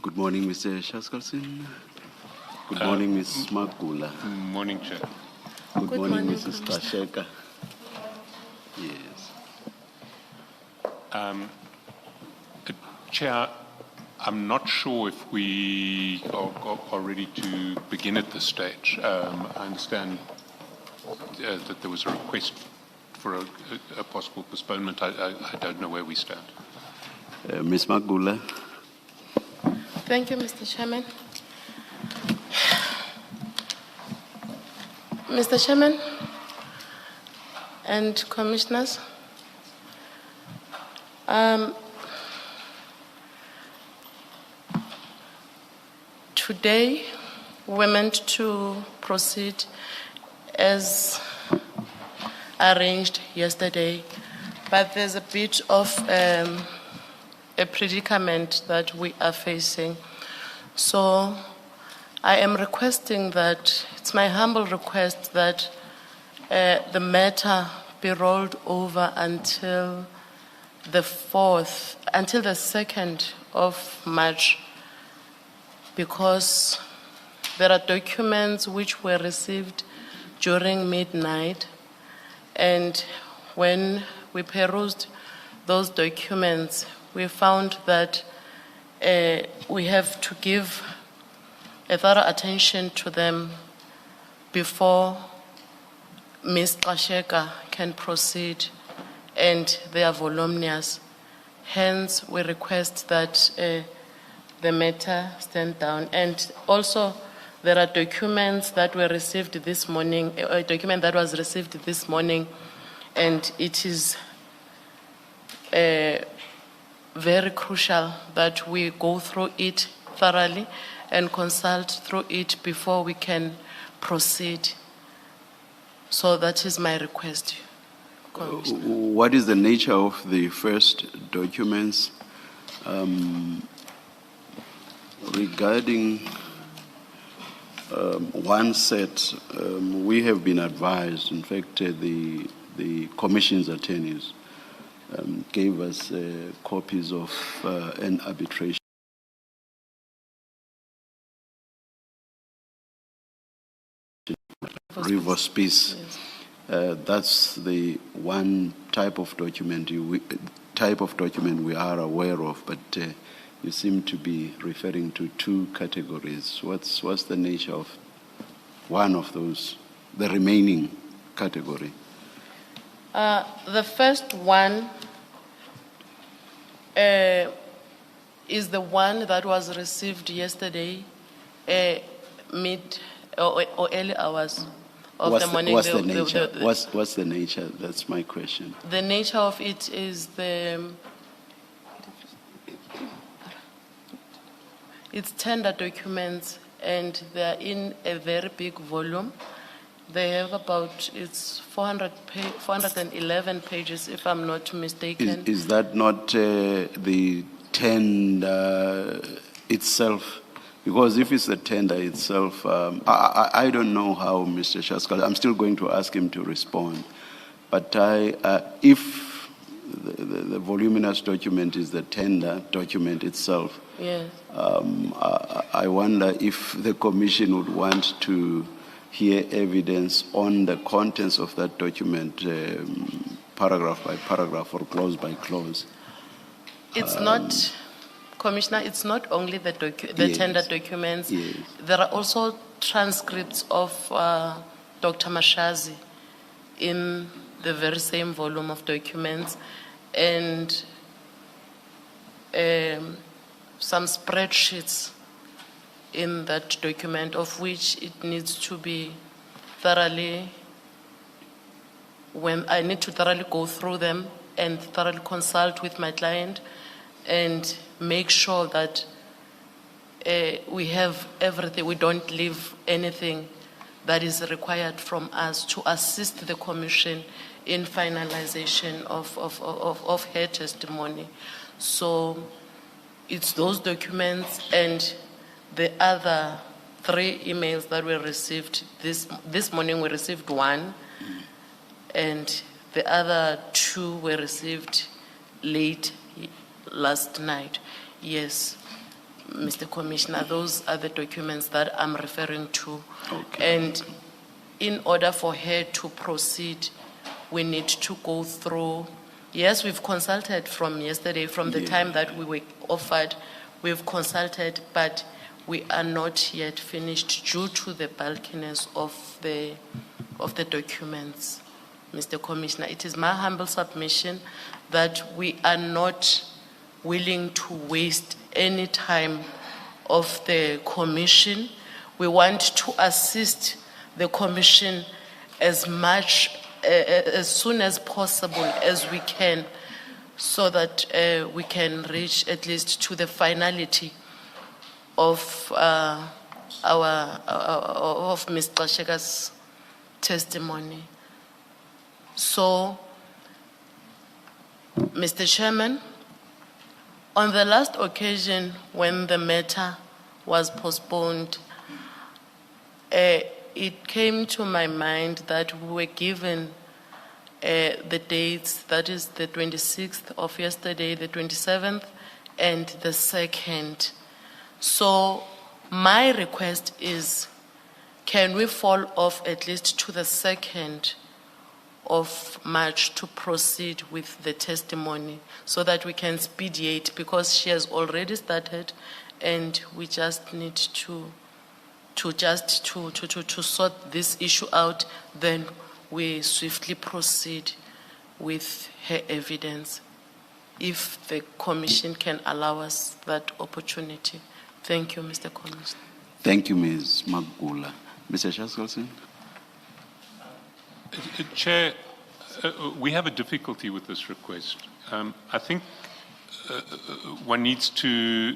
Good morning, Mr. Shaskalson. Good morning, Ms. Magula. Morning, Chair. Good morning, morning, Mrs. Commissioner. Gxaleka. Yes. Chair, I'm not sure if we are ready to begin at this stage. I understand that there was a request for a possible postponement. I don't know where we stand. Ms. Magula. Thank you, Mr. Chairman. Mr. Chairman and Commissioners, today we're meant to proceed as arranged yesterday, but there's a bit of a predicament that we are facing. So I am requesting that, it's my humble request that the matter be rolled over until the 2nd of March, because there are documents which were received during midnight, and when we perused those documents, we found that we have to give a thorough attention to them before Ms. Gxaleka can proceed, and they are voluminous. Hence, we request that the matter stand down. And also, there are documents that were received this morning, a document that was received this morning, and it is very crucial that we go through it thoroughly and consult through it before we can proceed. So that is my request, Commissioner. What is the nature of the first documents? Regarding one set, we have been advised, in fact, the Commission's attorneys gave us copies of an arbitration reverse peace. Yes. That's the one type of document we are aware of, but you seem to be referring to two categories. What's the nature of one of those, the remaining category? The first one is the one that was received yesterday, mid or early hours of the morning. What's the nature? What's the nature? That's my question. The nature of it is it's tender documents, and they're in a very big volume. They have about, it's 411 pages, if I'm not mistaken. Is that not the tender itself? Because if it's the tender itself, I don't know how Mr. Shaskal, I'm still going to ask him to respond. But if the voluminous document is the tender document itself, Yes. I wonder if the Commission would want to hear evidence on the contents of that document, paragraph by paragraph or clause by clause. It's not, Commissioner, it's not only the Yes. tender documents. Yes. There are also transcripts of Dr. Mashazi in the very same volume of documents, and some spreadsheets in that document, of which it needs to be thoroughly, when I need to thoroughly go through them and thoroughly consult with my client and make sure that we have everything, we don't leave anything that is required from us to assist the Commission in finalization of her testimony. So it's those documents and the other 3 emails that were received this morning. We received 1, and the other 2 were received late last night. Yes. Mr. Commissioner, those are the documents that I'm referring to. Okay. And in order for her to proceed, we need to go through. Yes, we've consulted from yesterday, from the time that we were offered, we've consulted, but we are not yet finished due to the bulkiness of the documents, Mr. Commissioner. It is my humble submission that we are not willing to waste any time of the commission. We want to assist the commission as much, as soon as possible as we can, so that we can reach at least to the finality of of Ms. Gxaleka's testimony. So, Mr. Chairman, on the last occasion when the matter was postponed, it came to my mind that we were given the dates, that is the 26th of yesterday, the 27th, and the 2nd. So my request is, can we fall off at least to the 2nd of March to proceed with the testimony so that we can expedite, because she has already started and we just need to sort this issue out, then we swiftly proceed with her evidence, if the commission can allow us that opportunity. Thank you, Mr. Commissioner. Thank you, Ms. Magula. Mr. Shaskalson? Chair, we have a difficulty with this request. I think one needs to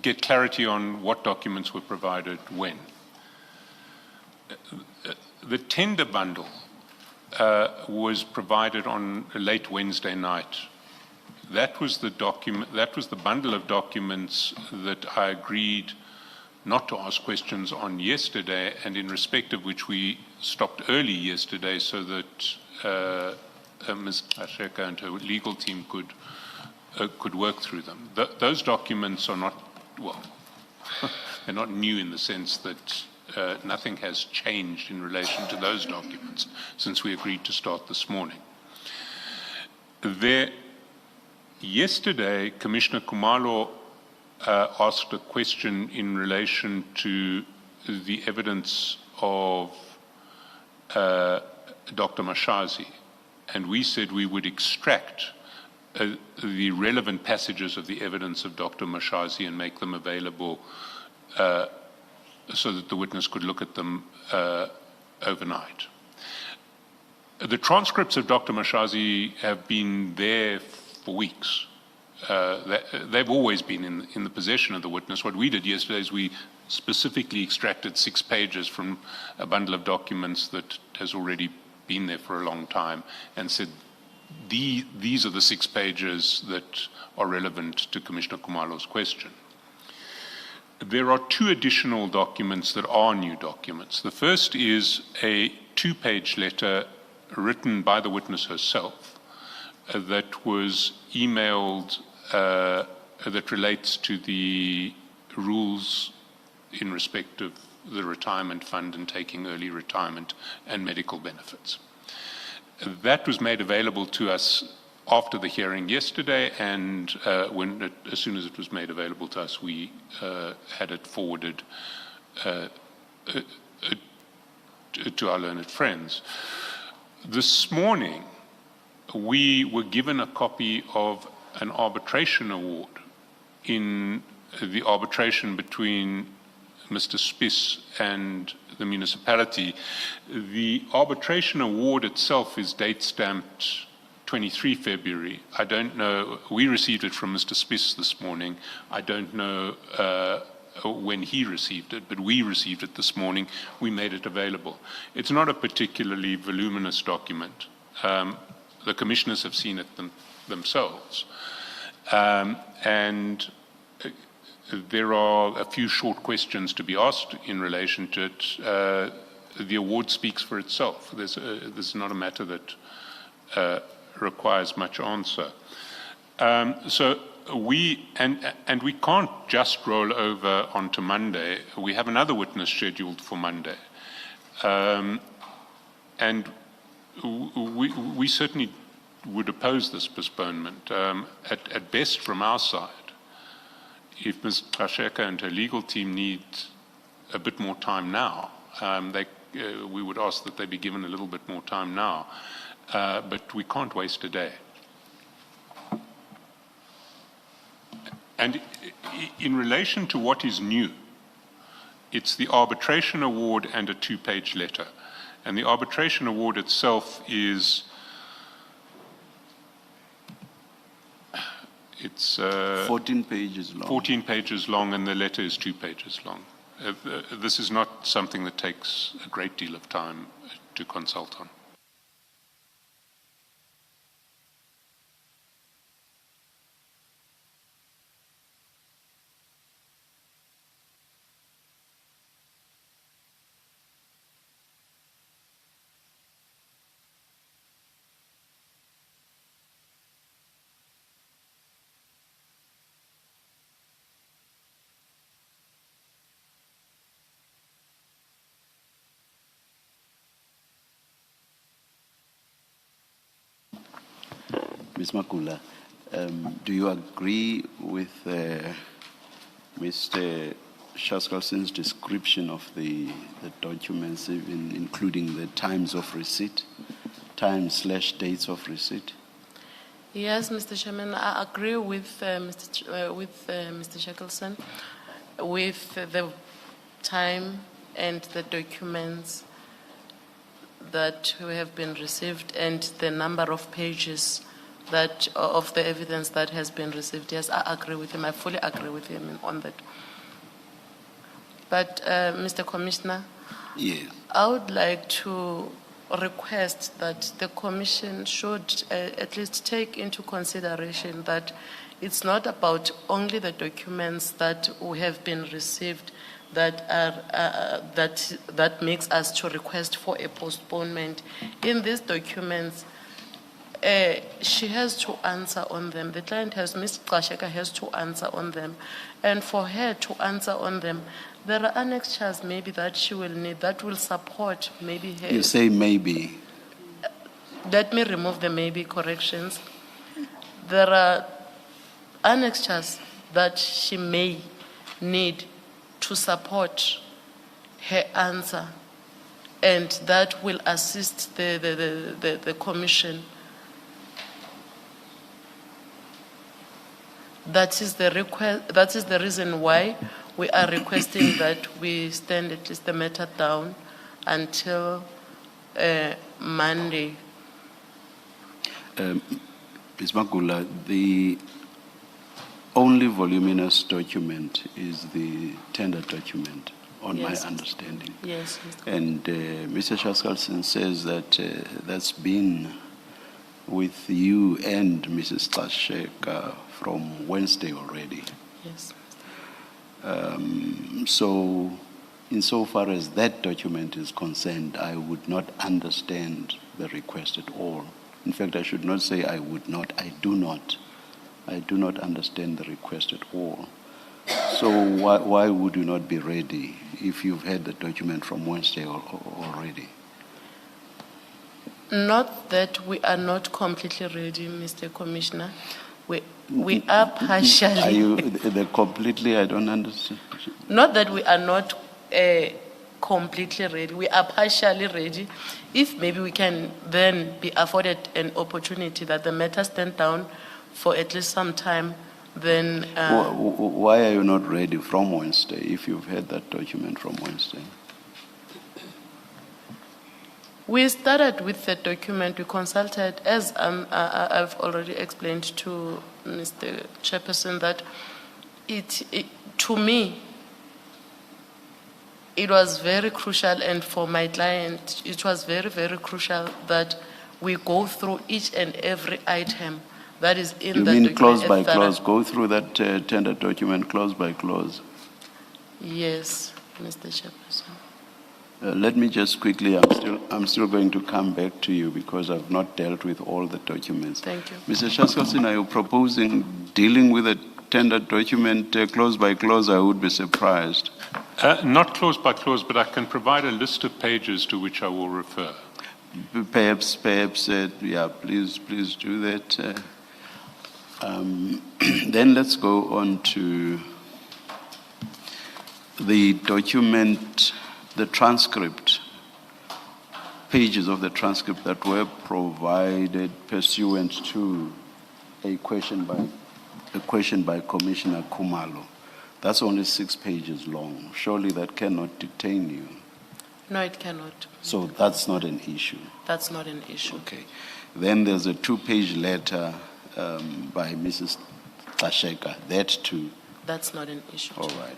get clarity on what documents were provided when. The tender bundle was provided on a late Wednesday night. That was the document. That was the bundle of documents that I agreed not to ask questions on yesterday, and in respect of which we stopped early yesterday so that Ms. Gxaleka and her legal team could work through them. Those documents are not, well, they're not new in the sense that nothing has changed in relation to those documents since we agreed to start this morning. Yesterday, Commissioner Khumalo asked a question in relation to the evidence of Dr. Mashazi, and we said we would extract the relevant passages of the evidence of Dr. Mashazi and make them available so that the witness could look at them overnight. The transcripts of Dr. Mashazi have been there for weeks. They've always been in the possession of the witness. What we did yesterday is we specifically extracted 6 pages from a bundle of documents that has already been there for a long time and said, these are the 6 pages that are relevant to Commissioner Khumalo's question. There are 2 additional documents that are new documents. The first is a 2-page letter written by the witness herself that was emailed that relates to the rules in respect of the retirement fund and taking early retirement and medical benefits. That was made available to us after the hearing yesterday, and as soon as it was made available to us, we had it forwarded to our learned friends. This morning, we were given a copy of an arbitration award in the arbitration between Mr. Spiss and the municipality. The arbitration award itself is date stamped 23 February. I don't know, we received it from Mr. Spiss this morning. I don't know when he received it, but we received it this morning. We made it available. It's not a particularly voluminous document. The commissioners have seen it themselves. And there are a few short questions to be asked in relation to it. The award speaks for itself. This is not a matter that requires much answer. So and we can't just roll over onto Monday. We have another witness scheduled for Monday. And we certainly would oppose this postponement. At best, from our side, if Ms. Gxaleka and her legal team need a bit more time now, we would ask that they be given a little bit more time now. But we can't waste a day. And in relation to what is new, it's the arbitration award and a 2-page letter. And the arbitration award itself is, it's 14 pages long. 14 pages long, and the letter is 2 pages long. This is not something that takes a great deal of time to consult on. Ms. Makula, do you agree with Mr. Shaskalson's description of the documents, even including the times of receipt, time/dates of receipt? Yes, Mr. Chairman, I agree with Mr. Shackelson with the time and the documents that have been received and the number of pages that of the evidence that has been received. Yes, I agree with him. I fully agree with him on that. But, Mr. Commissioner, Yes. I would like to request that the Commission should at least take into consideration that it's not about only the documents that have been received that are that makes us to request for a postponement. In these documents, she has to answer on them. The client Ms. Gxaleka has to answer on them. And for her to answer on them, there are annexures maybe that she will need that will support maybe her. You say maybe. Let me remove the maybe corrections. There are annexures that she may need to support her answer, and that will assist the Commission. That is the request. That is the reason why we are requesting that we stand at least the matter down until Monday. Ms. Makula, the only voluminous document is the tender document, on Yes. my understanding. Yes, Mr. And Mr. Shaskalson says that that's been with you and Mrs. Gxaleka from Wednesday already. Yes. So, insofar as that document is concerned, I would not understand the request at all. In fact, I should not say I would not. I do not. I do not understand the request at all. So why would you not be ready if you've had the document from Wednesday already? Not that we are not completely ready, Mr. Commissioner. We are partially. Are you the completely? I don't understand. Not that we are not completely ready. We are partially ready. If maybe we can then be afforded an opportunity that the matter stand down for at least some time, then. Why are you not ready from Wednesday if you've had that document from Wednesday? We started with the document. We consulted, as I've already explained to Mr. Chairperson, that to me, it was very crucial, and for my client, it was very, very crucial that we go through each and every item that is in the document. You mean clause by clause? Go through that tender document clause by clause? Yes, Mr. Chairperson. Let me just quickly, I'm still going to come back to you because I've not dealt with all the documents. Thank you. Mr. Shaskalson, are you proposing dealing with the tender document clause by clause? I would be surprised. Not clause by clause, but I can provide a list of pages to which I will refer. Perhaps, yeah, please do that. Then let's go on to the document, the transcript, pages of the transcript that were provided pursuant to a question by Commissioner Khumalo. That's only 6 pages long. Surely that cannot detain you. No, it cannot. So that's not an issue. That's not an issue. Okay. Then there's a 2-page letter by Mrs. Gxaleka. That too. That's not an issue. All right.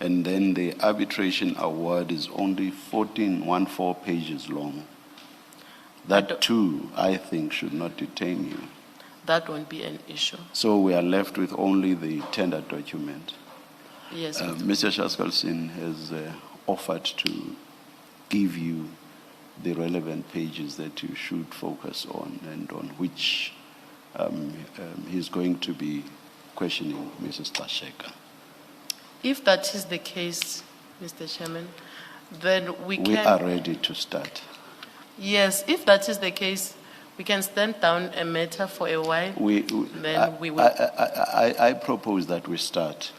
And then the arbitration award is only 14 pages long. That too, I think, should not detain you. That won't be an issue. So we are left with only the tender document. Yes. Mr. Shaskalson has offered to give you the relevant pages that you should focus on and on which he's going to be questioning Mrs. Gxaleka. If that is the case, Mr. Chairman, then we are ready to start. Yes, if that is the case, we can stand down a matter for a while. We will. I propose that we start.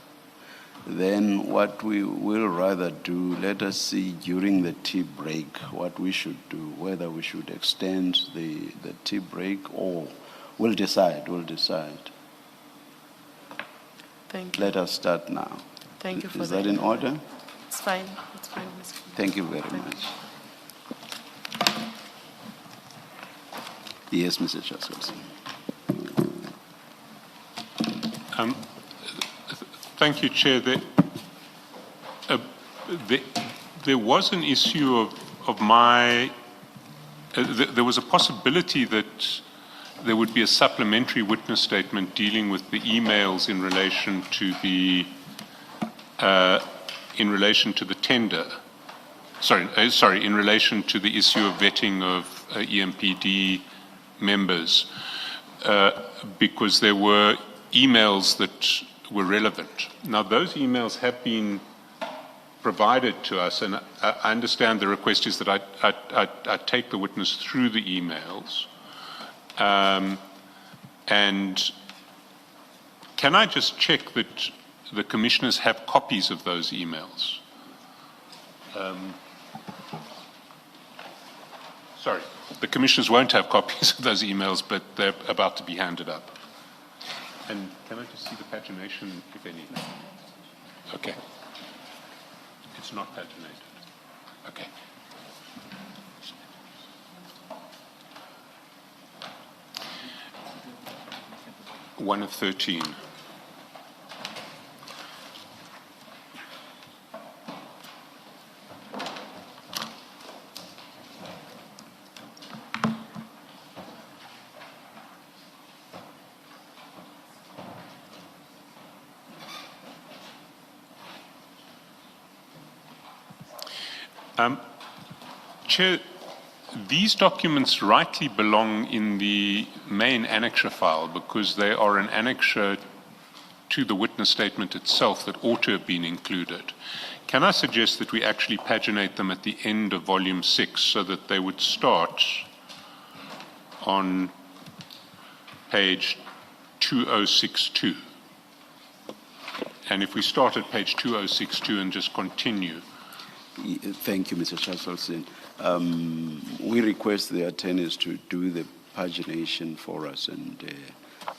Then what we will rather do, let us see during the tea break what we should do, whether we should extend the tea break or we'll decide. Thank you. Let us start now. Thank you for that. Is that in order? It's fine. It's fine, Mr. Thank you very much. Yes, Mr. Shaskalson. Thank you, Chair. There was an issue of my. There was a possibility that there would be a supplementary witness statement dealing with the emails in relation to the tender. Sorry, in relation to the issue of vetting of EMPD members, because there were emails that were relevant. Now, those emails have been provided to us, and I understand the request is that I take the witness through the emails. And can I just check that the commissioners have copies of those emails? Sorry, the commissioners won't have copies of those emails, but they're about to be handed up. And can I just see the pagination, if any? Okay. It's not paginated. Okay. One of 13. Chair, these documents rightly belong in the main annexure file because they are an annexure to the witness statement itself that ought to have been included. Can I suggest that we actually paginate them at the end of volume 6 so that they would start on page 2062? And if we start at page 2062 and just continue. Thank you, Mr. Shaskalson. We request the attorneys to do the pagination for us and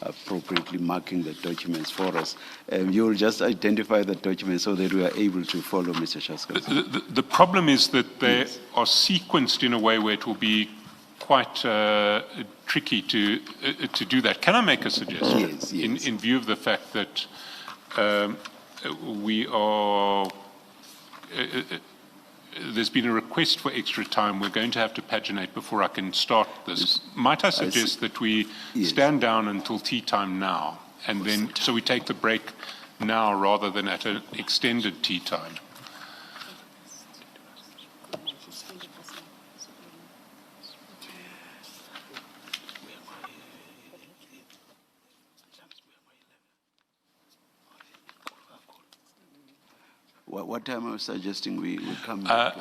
appropriately marking the documents for us. You'll just identify the documents so that we are able to follow Mr. Shaskalson. The problem is that they are sequenced in a way where it will be quite tricky to do that. Can I make a suggestion? Yes. In view of the fact that we are... there's been a request for extra time. We're going to have to paginate before I can start this. Might I suggest that we stand down until tea time now, and then so we take the break now rather than at an extended tea time? What time are you suggesting we come back?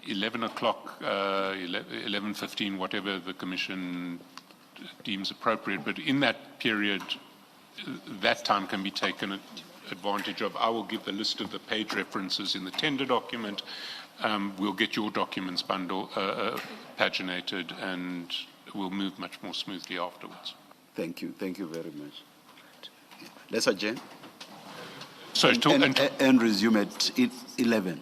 11 o'clock, 11:15, whatever the Commission deems appropriate. But in that period, that time can be taken advantage of. I will give the list of the page references in the tender document. We'll get your documents paginated, and we'll move much more smoothly afterwards. Thank you very much. Let's adjourn So and resume at 11.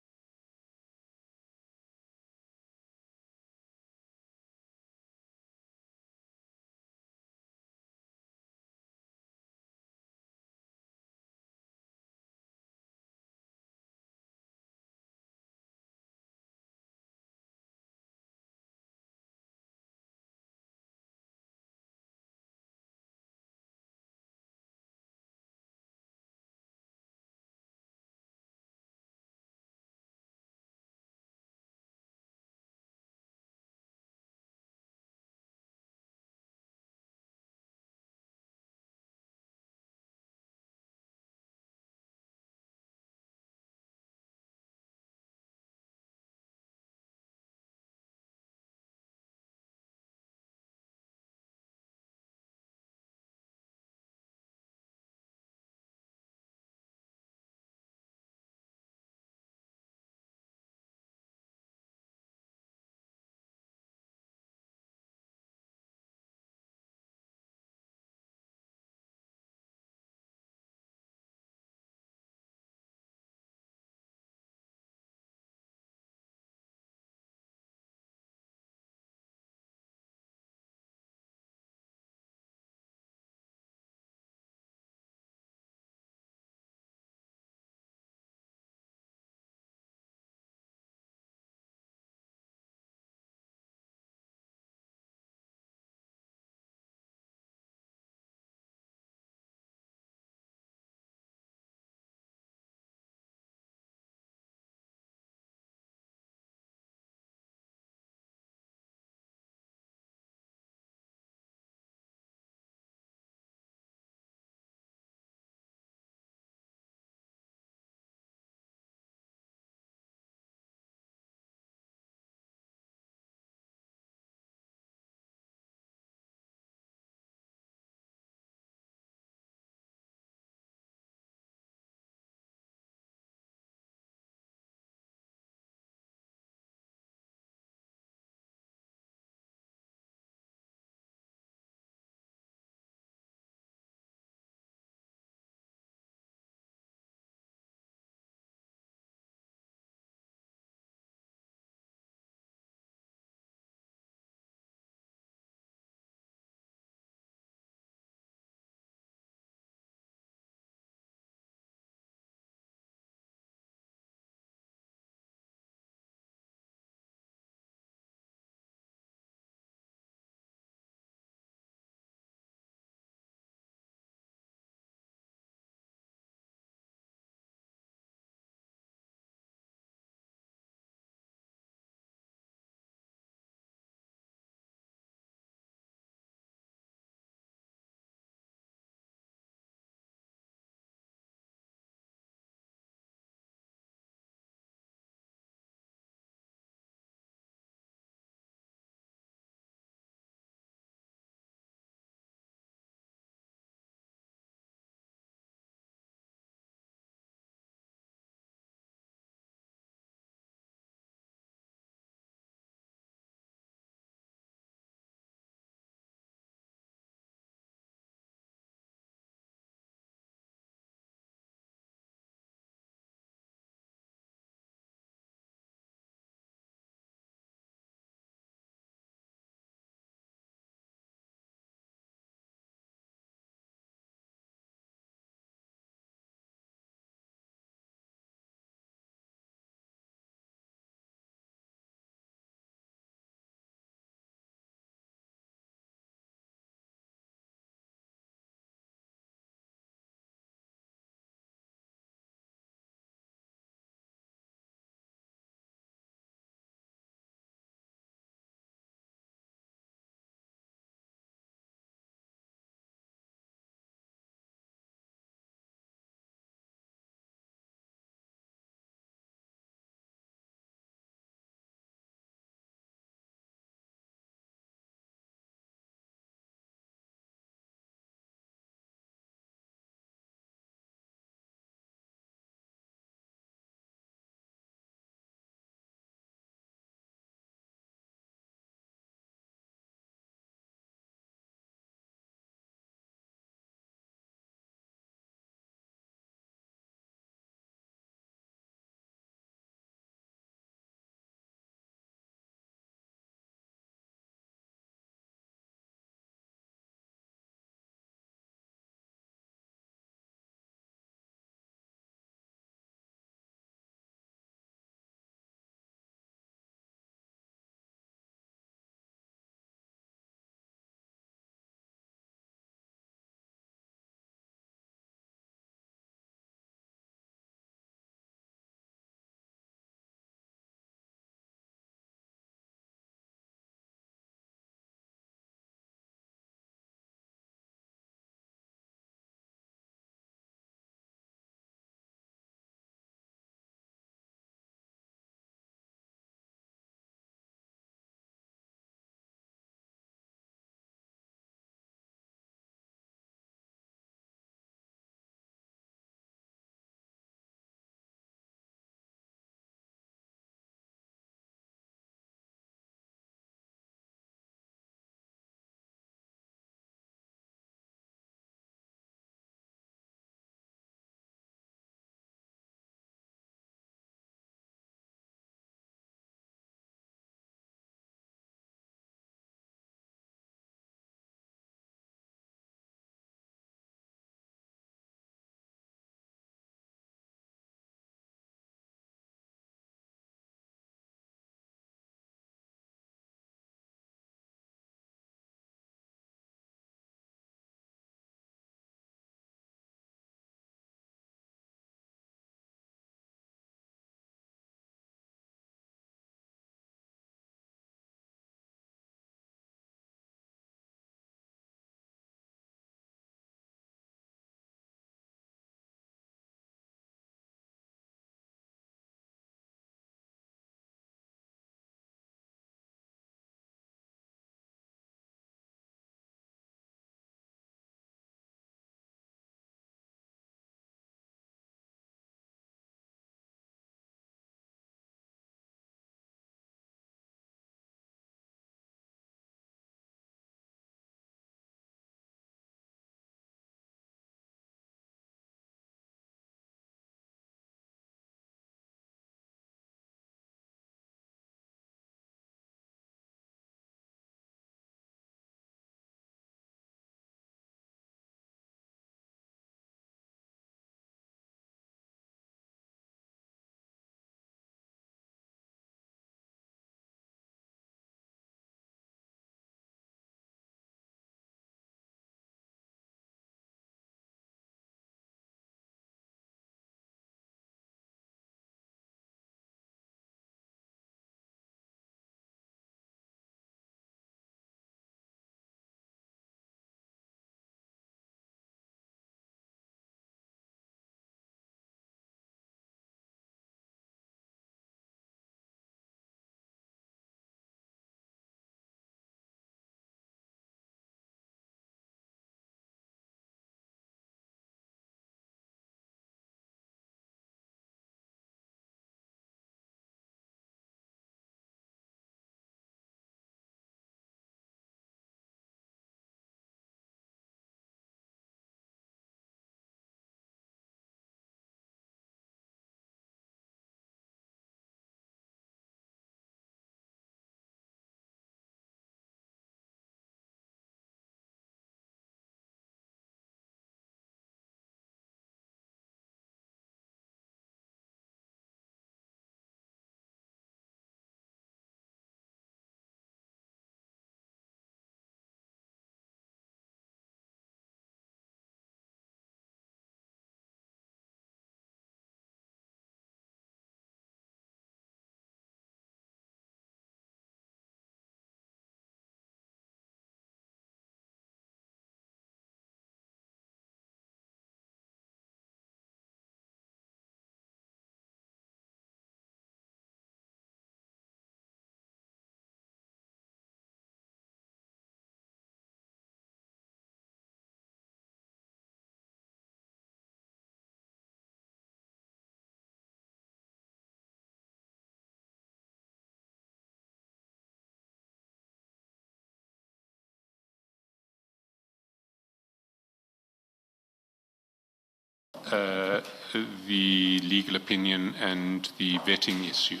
the legal opinion and the vetting issue.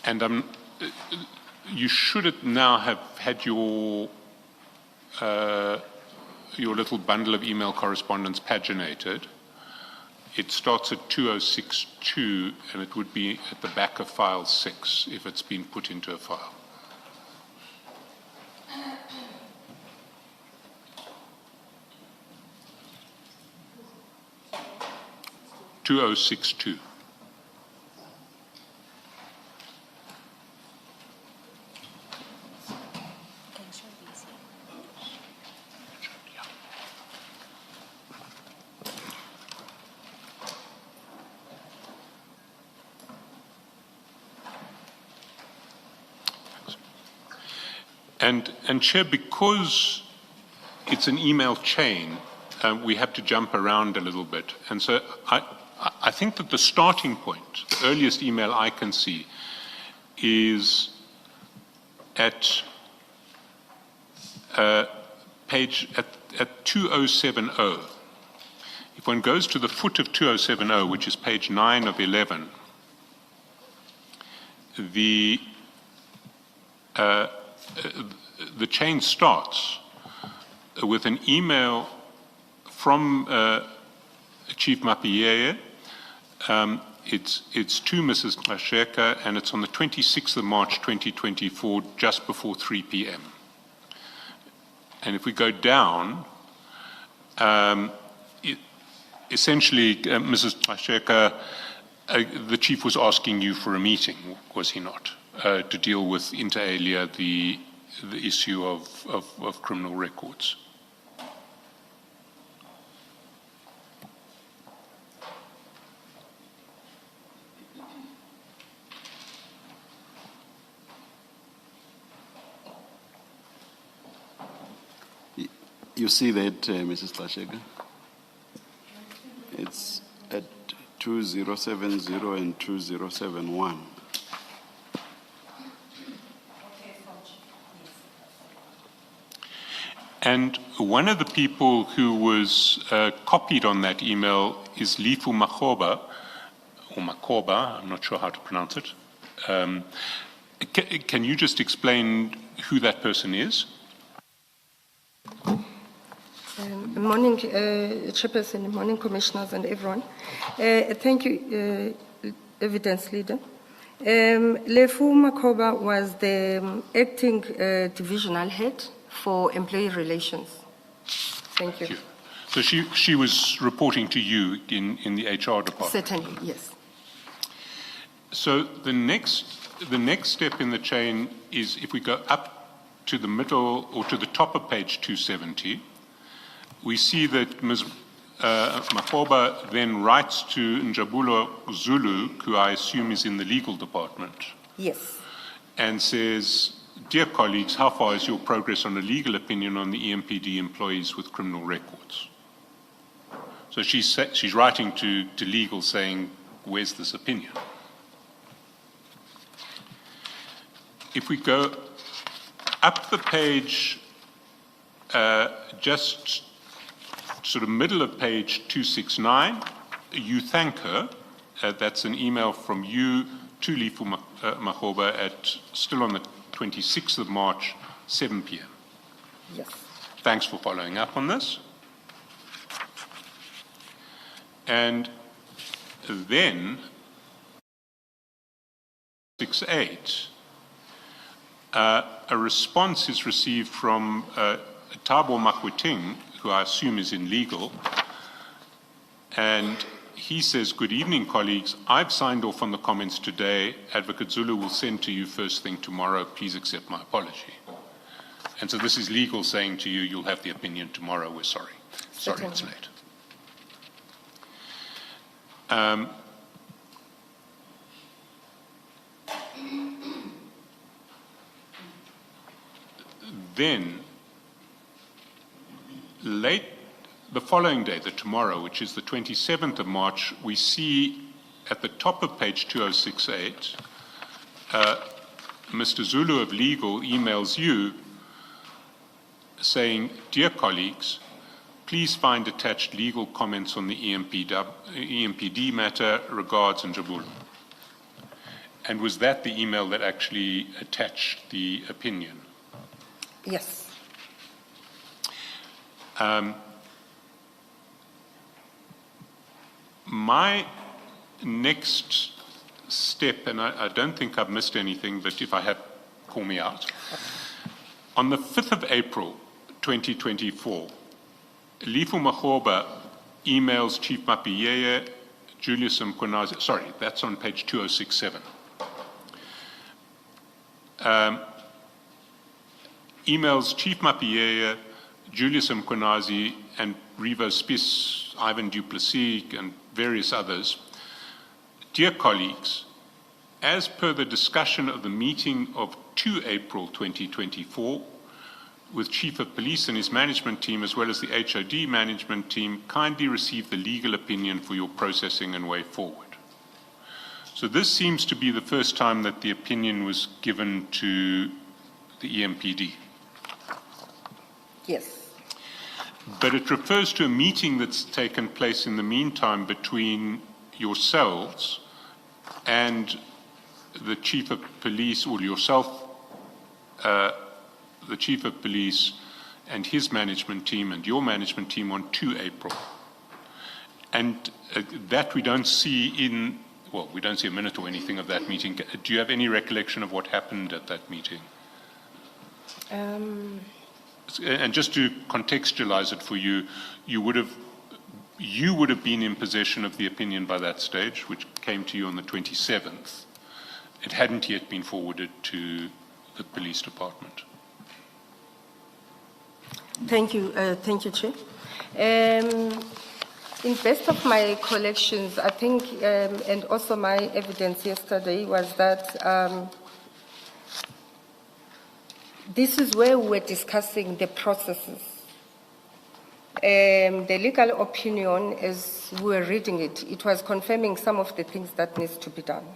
And you should now have had your little bundle of email correspondence paginated. It starts at 2062, and it would be at the back of file 6 if it's been put into a file. (2062). And Chair, because it's an email chain, we have to jump around a little bit. And so I think that the starting point, the earliest email I can see, is at page at 2070. If one goes to the foot of 2070, which is page 9 of 11, the chain starts with an email from Chief Mapiyeye. It's to Mrs. Gxaleka, and it's on the 26th of March 2024, just before 3 p.m. And if we go down, essentially, Mrs. Gxaleka, the Chief was asking you for a meeting, was he not, to deal with, inter alia, the issue of criminal records. You see that, Mrs. Gxaleka? It's at 2070 and 2071. And one of the people who was copied on that email is Lifu Makhoba, or Makoba, I'm not sure how to pronounce it. Can you just explain who that person is? Good morning, Chairperson, good morning, Commissioners and everyone. Thank you, Evidence Leader. Lefu Makoba was the acting divisional head for employee relations. Thank you. So she was reporting to you in the HR department? Certainly, yes. So the next step in the chain is if we go up to the middle or to the top of page 270, we see that Ms. Makhoba then writes to Njabulo Zulu, who I assume is in the legal department. Yes. And says, "Dear colleagues, how far is your progress on a legal opinion on the EMPD employees with criminal records?" So she's writing to legal saying, where's this opinion? If we go up the page, just sort of middle of page 269, you thank her. That's an email from you to Lifu Makhoba still on the 26th of March, 7 p.m. Yes. Thanks for following up on this. And then 68, a response is received from Thabo Makwiting, who I assume is in legal, and he says, "Good evening, colleagues. I've signed off on the comments today. Advocate Zulu will send to you first thing tomorrow. Please accept my apology." And so this is legal saying to you, you'll have the opinion tomorrow. We're sorry. Sorry it's late. Then, late the following day, tomorrow, which is the 27th of March, we see at the top of page 2068, Mr. Zulu of Legal emails you saying, "Dear colleagues, Please find attached legal comments on the EMPD matter. Regards, and Jabul. And was that the email that actually attached the opinion? Yes. My next step, and I don't think I've missed anything, but if I have, call me out. On the 5th of April, 2024, Lifu Makhoba emails Chief Mapiyeye, Julius Mkhonazi, sorry, that's on page 2067. Emails Chief Mapiyeye, Julius Mkhonazi, and Revo Spies, Ivan Duplessis, and various others. Dear colleagues, as per the discussion of the meeting of 2 April 2024, with Chief of Police and his management team, as well as the HOD management team, kindly receive the legal opinion for your processing and way forward. So this seems to be the first time that the opinion was given to the EMPD. Yes. But it refers to a meeting that's taken place in the meantime between yourselves and the Chief of Police, or yourself, the Chief of Police and his management team and your management team on 2 April. And that we don't see in, well, we don't see a minute or anything of that meeting. Do you have any recollection of what happened at that meeting? And just to contextualize it for you, you would have been in possession of the opinion by that stage, which came to you on the 27th. It hadn't yet been forwarded to the police department. Thank you, Chair. In best of my collections, I think, and also my evidence yesterday was that this is where we were discussing the processes. The legal opinion, as we were reading it, it was confirming some of the things that needs to be done.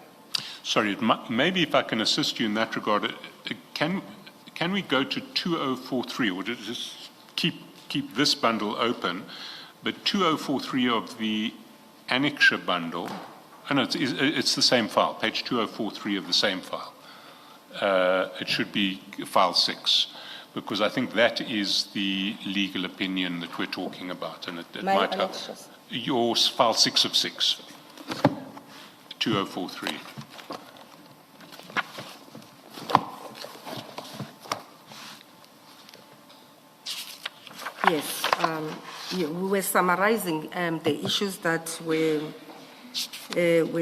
Sorry, maybe if I can assist you in that regard, can we go to 2043, or just keep this bundle open, but 2043 of the annexure bundle, oh no, it's the same file, page 2043 of the same file. It should be file 6, because I think that is the legal opinion that we're talking about, and it might have your file 6 of 6, 2043. Yes, we were summarizing the issues that were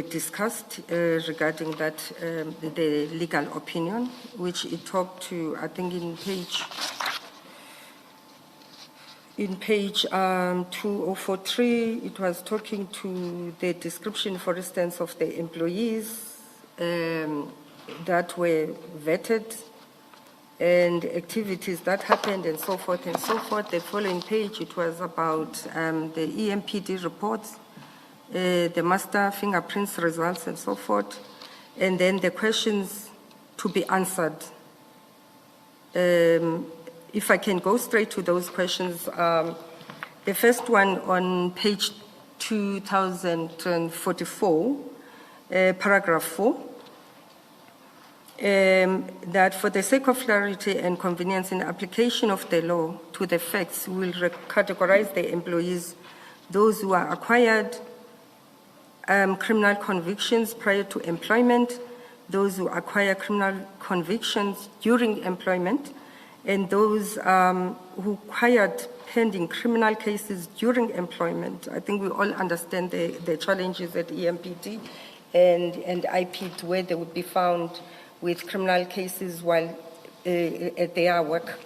discussed regarding that, the legal opinion, which it talked to, I think in page 2043, it was talking to the description, for instance, of the employees that were vetted, and activities that happened, and so forth and so forth. The following page, it was about the EMPD reports, the master fingerprints results, and so forth, and then the questions to be answered. If I can go straight to those questions, the first one on page 2044, paragraph 4, that for the sake of clarity and convenience in application of the law to the facts, we will categorize the employees, those who are acquired criminal convictions prior to employment, those who acquire criminal convictions during employment, and those who acquired pending criminal cases during employment. I think we all understand the challenges at EMPD and IPD, where they would be found with criminal cases while at their work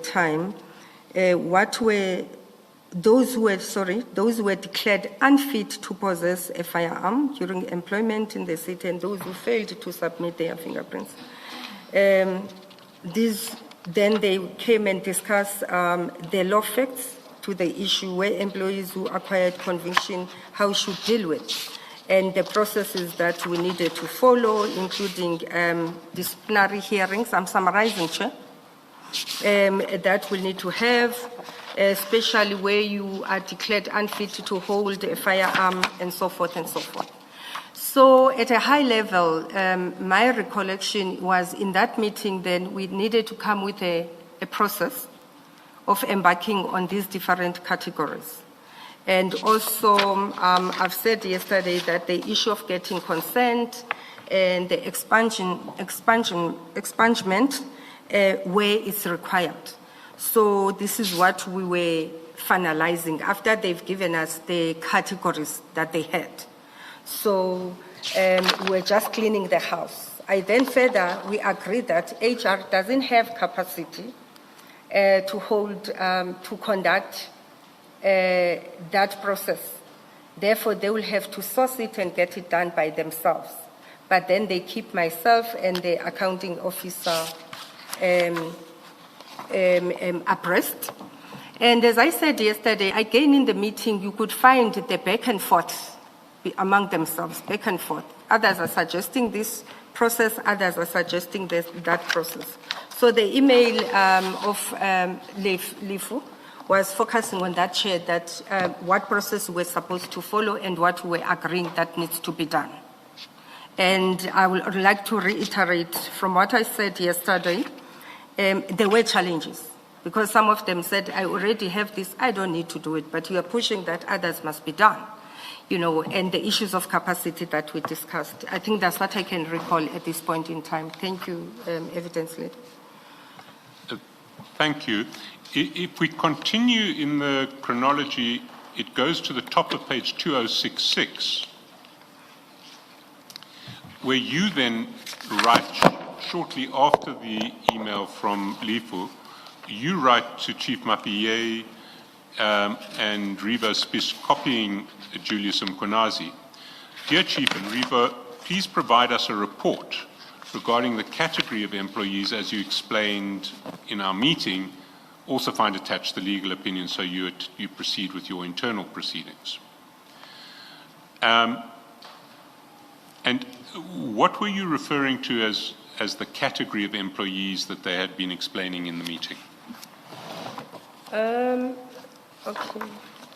time. Those who were declared unfit to possess a firearm during employment in the city, and those who failed to submit their fingerprints. Then they came and discussed the law facts to the issue where employees who acquired conviction, how should deal with, and the processes that we needed to follow, including disciplinary hearings. I'm summarizing, Chair. That we need to have, especially where you are declared unfit to hold a firearm and so forth and so forth. So at a high level, my recollection was in that meeting then we needed to come with a process of embarking on these different categories. And also, I've said yesterday that the issue of getting consent and the expungement where it's required. So this is what we were finalizing after they've given us the categories that they had. So we're just cleaning the house. I then further, we agreed that HR doesn't have capacity to hold, to conduct that process. Therefore, they will have to source it and get it done by themselves. But then they keep myself and the accounting officer abreast. And as I said yesterday, again in the meeting, you could find the back and forth among themselves, back and forth. Others are suggesting this process, others are suggesting that process. So the email of Lifu was focusing on that, Chair, that what process we're supposed to follow and what we're agreeing that needs to be done. And I would like to reiterate from what I said yesterday, there were challenges because some of them said, I already have this, I don't need to do it, but you are pushing that others must be done, you know, and the issues of capacity that we discussed. I think that's what I can recall at this point in time. Thank you, Evidence Leader. Thank you. If we continue in the chronology, it goes to the top of page 2066, where you then write shortly after the email from Lifu, you write to Chief Mapiye and Rivo Spis copying Julius Mkhonazi. Dear Chief and Rivo, please provide us a report regarding the category of employees as you explained in our meeting. Also find attached the legal opinion so you proceed with your internal proceedings. And what were you referring to as the category of employees that they had been explaining in the meeting? Okay.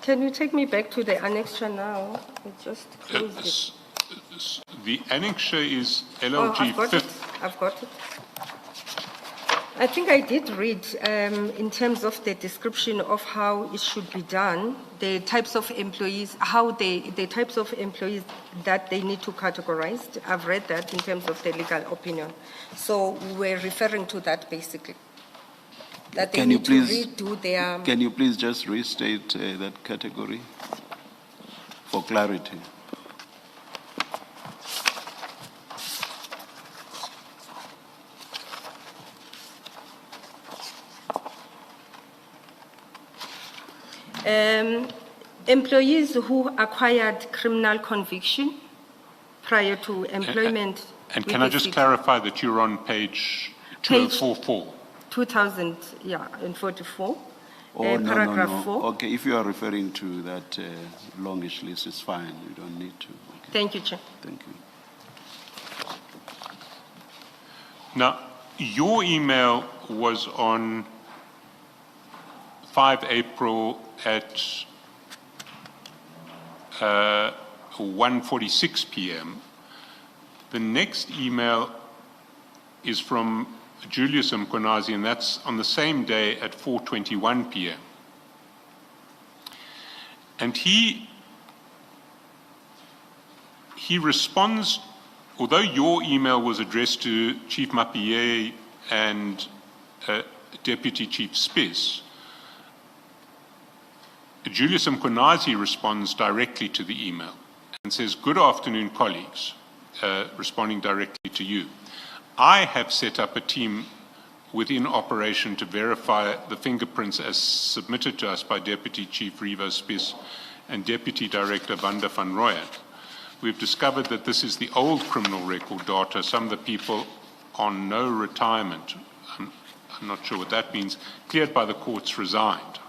Can you take me back to the annexure now? I just closed it. The annexure is LLG I've got it. I've got it. I think I did read in terms of the description of how it should be done, the types of employees, the types of employees that they need to categorize. I've read that in terms of the legal opinion. So we're referring to that basically. That they need to redo their... Can you please just restate that category for clarity? Employees who acquired criminal conviction prior to employment. And can I just clarify that you're on page 2044? 2044. Oh, paragraph no. 4. Okay, if you are referring to that longish list, it's fine. You don't need to. Okay. Thank you, Chair. Thank you. Now, your email was on 5 April at 1:46 p.m. The next email is from Julius Mkhonazi, and that's on the same day at 4:21 p.m. And he responds, although your email was addressed to Chief Mapiye and Deputy Chief Spis, Julius Mkhonazi responds directly to the email and says, "Good afternoon, colleagues," responding directly to you. I have set up a team within operation to verify the fingerprints as submitted to us by Deputy Chief Rivo Spis and Deputy Director Vanda van Rooyen. We've discovered that this is the old criminal record data. Some of the people on no retirement, I'm not sure what that means, cleared by the courts resigned.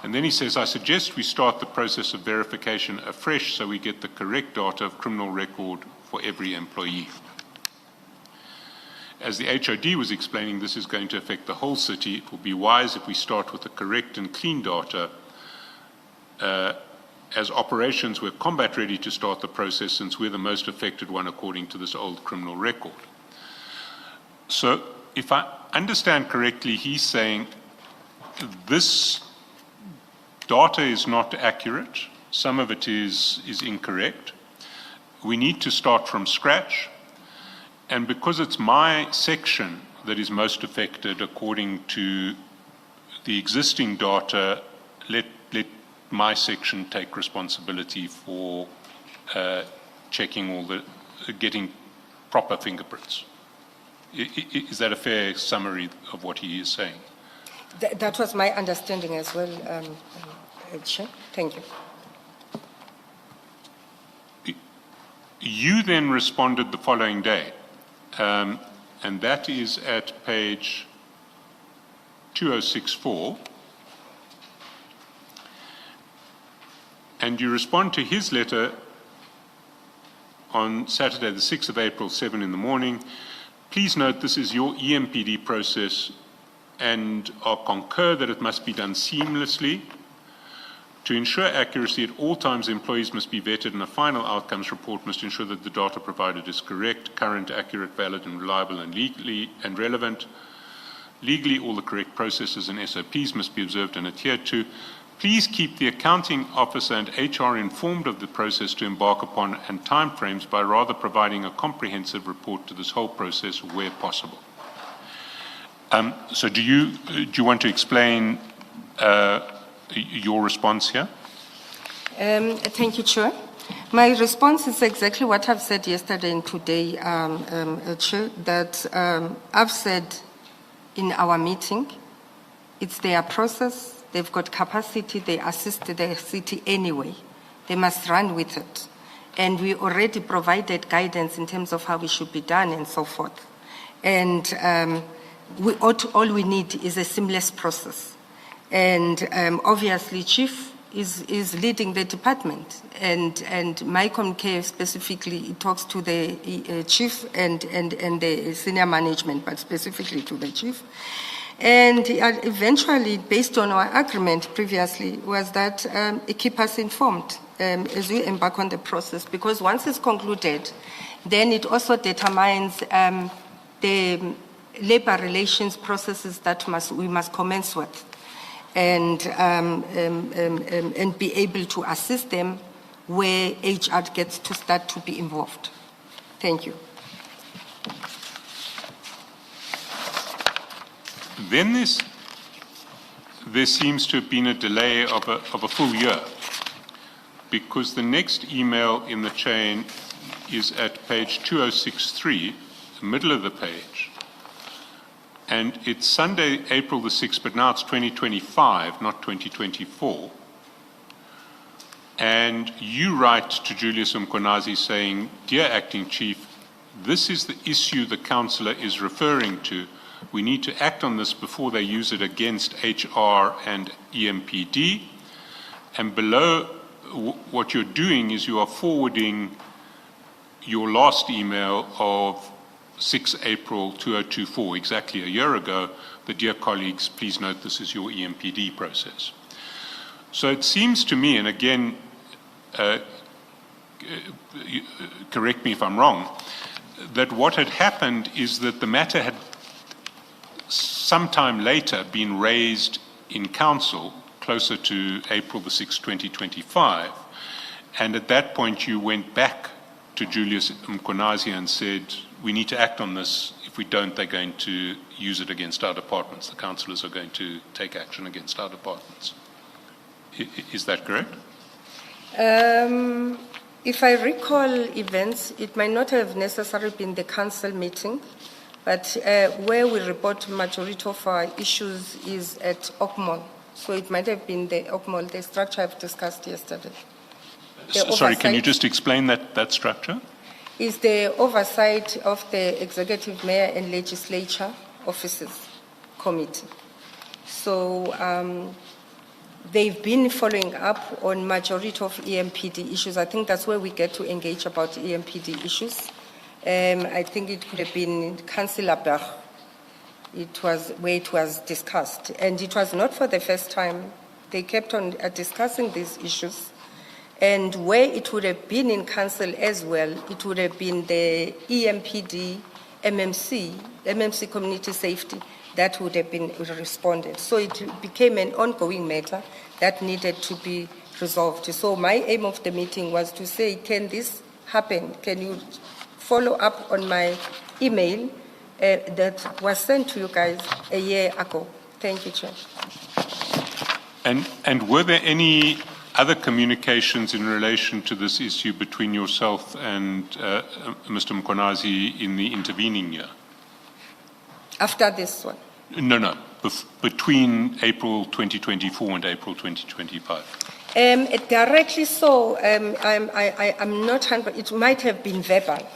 And then he says, I suggest we start the process of verification afresh so we get the correct data of criminal record for every employee. as the HOD was explaining, this is going to affect the whole city. It will be wise if we start with the correct and clean data as operations we're combat ready to start the process since we're the most affected one according to this old criminal record. So if I understand correctly, he's saying this data is not accurate, some of it is incorrect. We need to start from scratch, and because it's my section that is most affected according to the existing data, let my section take responsibility for checking getting proper fingerprints. Is that a fair summary of what he is saying? That was my understanding as well, Chair. Thank you. You then responded the following day, and that is at page 2064. And you respond to his letter on Saturday, the 6th of April, 7 in the morning. Please note this is your EMPD process and concur that it must be done seamlessly. To ensure accuracy at all times, employees must be vetted and a final outcomes report must ensure that the data provided is correct, current, accurate, valid and reliable and legally and relevant. Legally, all the correct processes and SOPs must be observed and adhered to. Please keep the accounting officer and HR informed of the process to embark upon and timeframes by rather providing a comprehensive report to this whole process where possible. So do you want to explain your response here? Thank you, Chair. My response is exactly what I've said yesterday and today, Chair, that I've said in our meeting, it's their process. They've got capacity, they assist the city anyway. They must run with it. And we already provided guidance in terms of how it should be done and so forth. And all we need is a seamless process. And obviously, Chief is leading the department. And my communique specifically, it talks to the Chief and the senior management, but specifically to the Chief. And eventually, based on our agreement previously, was that it keep us informed as we embark on the process, because once it's concluded, then it also determines the labor relations processes that we must commence with, and be able to assist them where HR gets to start to be involved. Thank you. Then there seems to have been a delay of a full year, because the next email in the chain is at page 2063, the middle of the page, and it's Sunday, April the 6th, but now it's 2025, not 2024. And you write to Julius Mkhwanazi saying, "Dear Acting Chief, this is the issue the councillor is referring to. We need to act on this before they use it against HR and EMPD." And below, what you're doing is you are forwarding your last email of 6 April 2024, exactly a year ago. The "Dear colleagues, please note this is your EMPD process." So it seems to me, and again, correct me if I'm wrong, that what had happened is that the matter had sometime later been raised in council closer to April the 6th, 2025. And at that point you went back to Julius Mkhwanazi and said, we need to act on this. If we don't, they're going to use it against our departments. The councillors are going to take action against our departments. Is that correct? If I recall events, it might not have necessarily been the council meeting, but where we report majority of our issues is at OCMOL. So it might have been the OCMOL, the structure I've discussed yesterday. Sorry, can you just explain that structure? Is the oversight of the executive, mayor and legislature offices committee. So they've been following up on majority of EMPD issues. I think that's where we get to engage about EMPD issues. I think it could have been Councillor Bach. It was where it was discussed. And it was not for the first time. They kept on discussing these issues. And where it would have been in council as well, it would have been the EMPD, MMC Community Safety, that would have been responded. So it became an ongoing matter that needed to be resolved. So my aim of the meeting was to say, can this happen? Can you follow up on my email that was sent to you guys a year ago? Thank you, Chair. And were there any other communications in relation to this issue between yourself and Mr. Mkonazi in the intervening year? After this one? No. Between April 2024 and April 2025? Directly so, I'm not, it might have been verbal,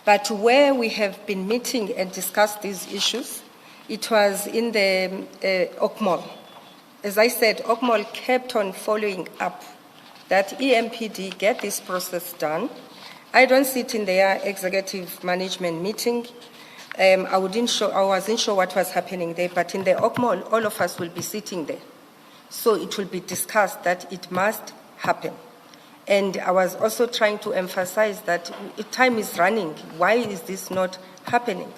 but where we have been meeting and discussed these issues, it was in the OCMOL. As I said, OCMOL kept on following up that EMPD get this process done. I don't sit in their executive management meeting. I wasn't sure what was happening there, but in the OCMOL, all of us will be sitting there. So it will be discussed that it must happen. And I was also trying to emphasize that time is running. Why is this not happening?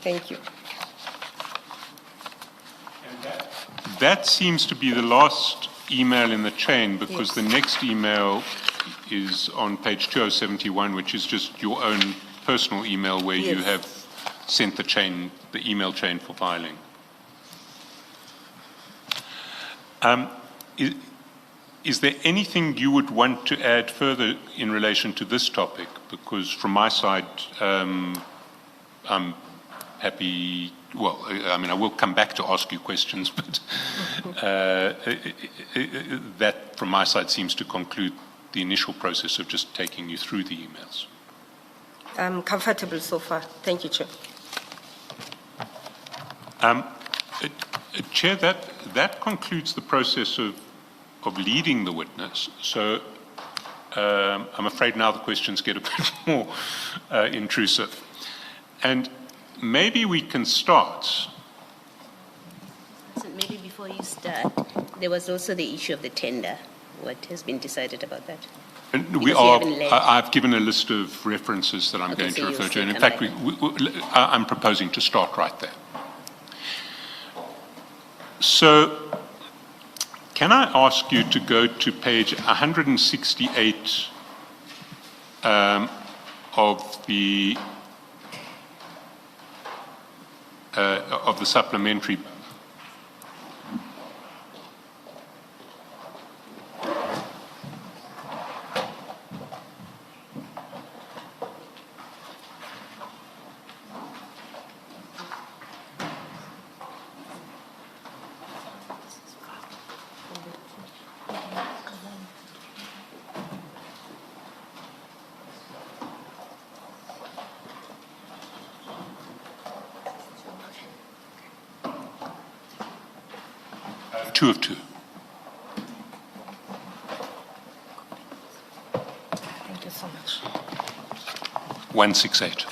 Thank you. That seems to be the last email in the chain, because the next email is on page 2071, which is just your own personal email where you have sent the email chain for filing. Is there anything you would want to add further in relation to this topic? Because from my side, I'm happy. Well, I mean, I will come back to ask you questions, but that from my side seems to conclude the initial process of just taking you through the emails. I'm comfortable so far. Thank you, Chair. Chair, that concludes the process of leading the witness. So I'm afraid now the questions get a bit more intrusive. And maybe we can start. So maybe before you start, there was also the issue of the tender. What has been decided about that? And I've given a list of references that I'm going to refer to. And in fact, I'm proposing to start right there. So can I ask you to go to page 168 of the supplementary. Two of two. Thank you so much. 168.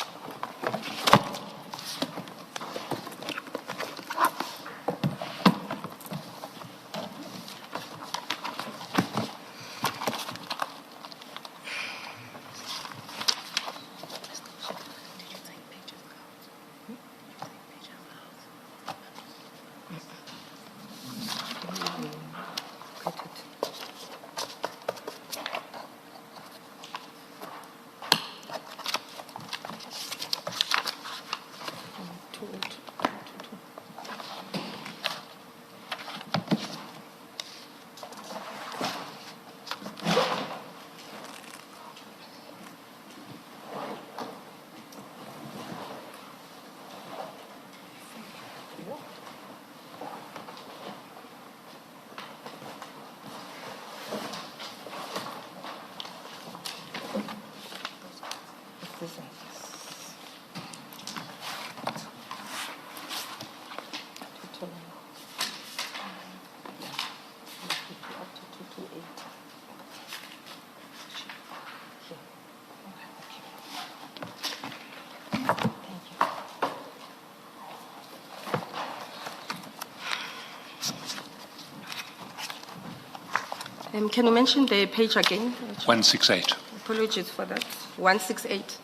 Can you mention the page again? 168. Apologies for that. 168.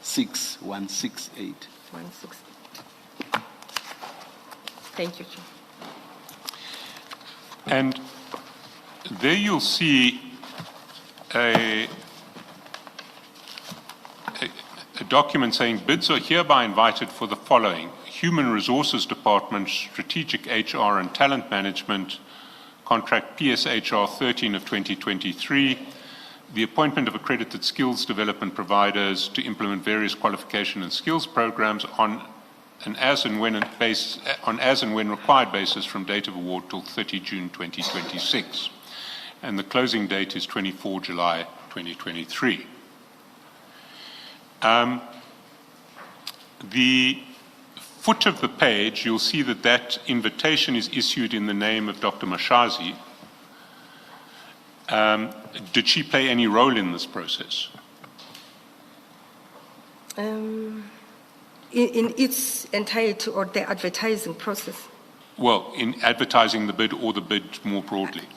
6168. 168. Thank you, Chair. And there you'll see a document saying bids are hereby invited for the following: Human Resources Department, Strategic HR and Talent Management, contract PSHR 13 of 2023, the appointment of accredited skills development providers to implement various qualification and skills programs on an as and when required basis from date of award till 30 June 2026. And the closing date is 24 July 2023. The foot of the page, you'll see that that invitation is issued in the name of Dr. Mashazi. Did she play any role in this process? In its entirety, or the advertising process? Well, in advertising the bid or the bid more broadly?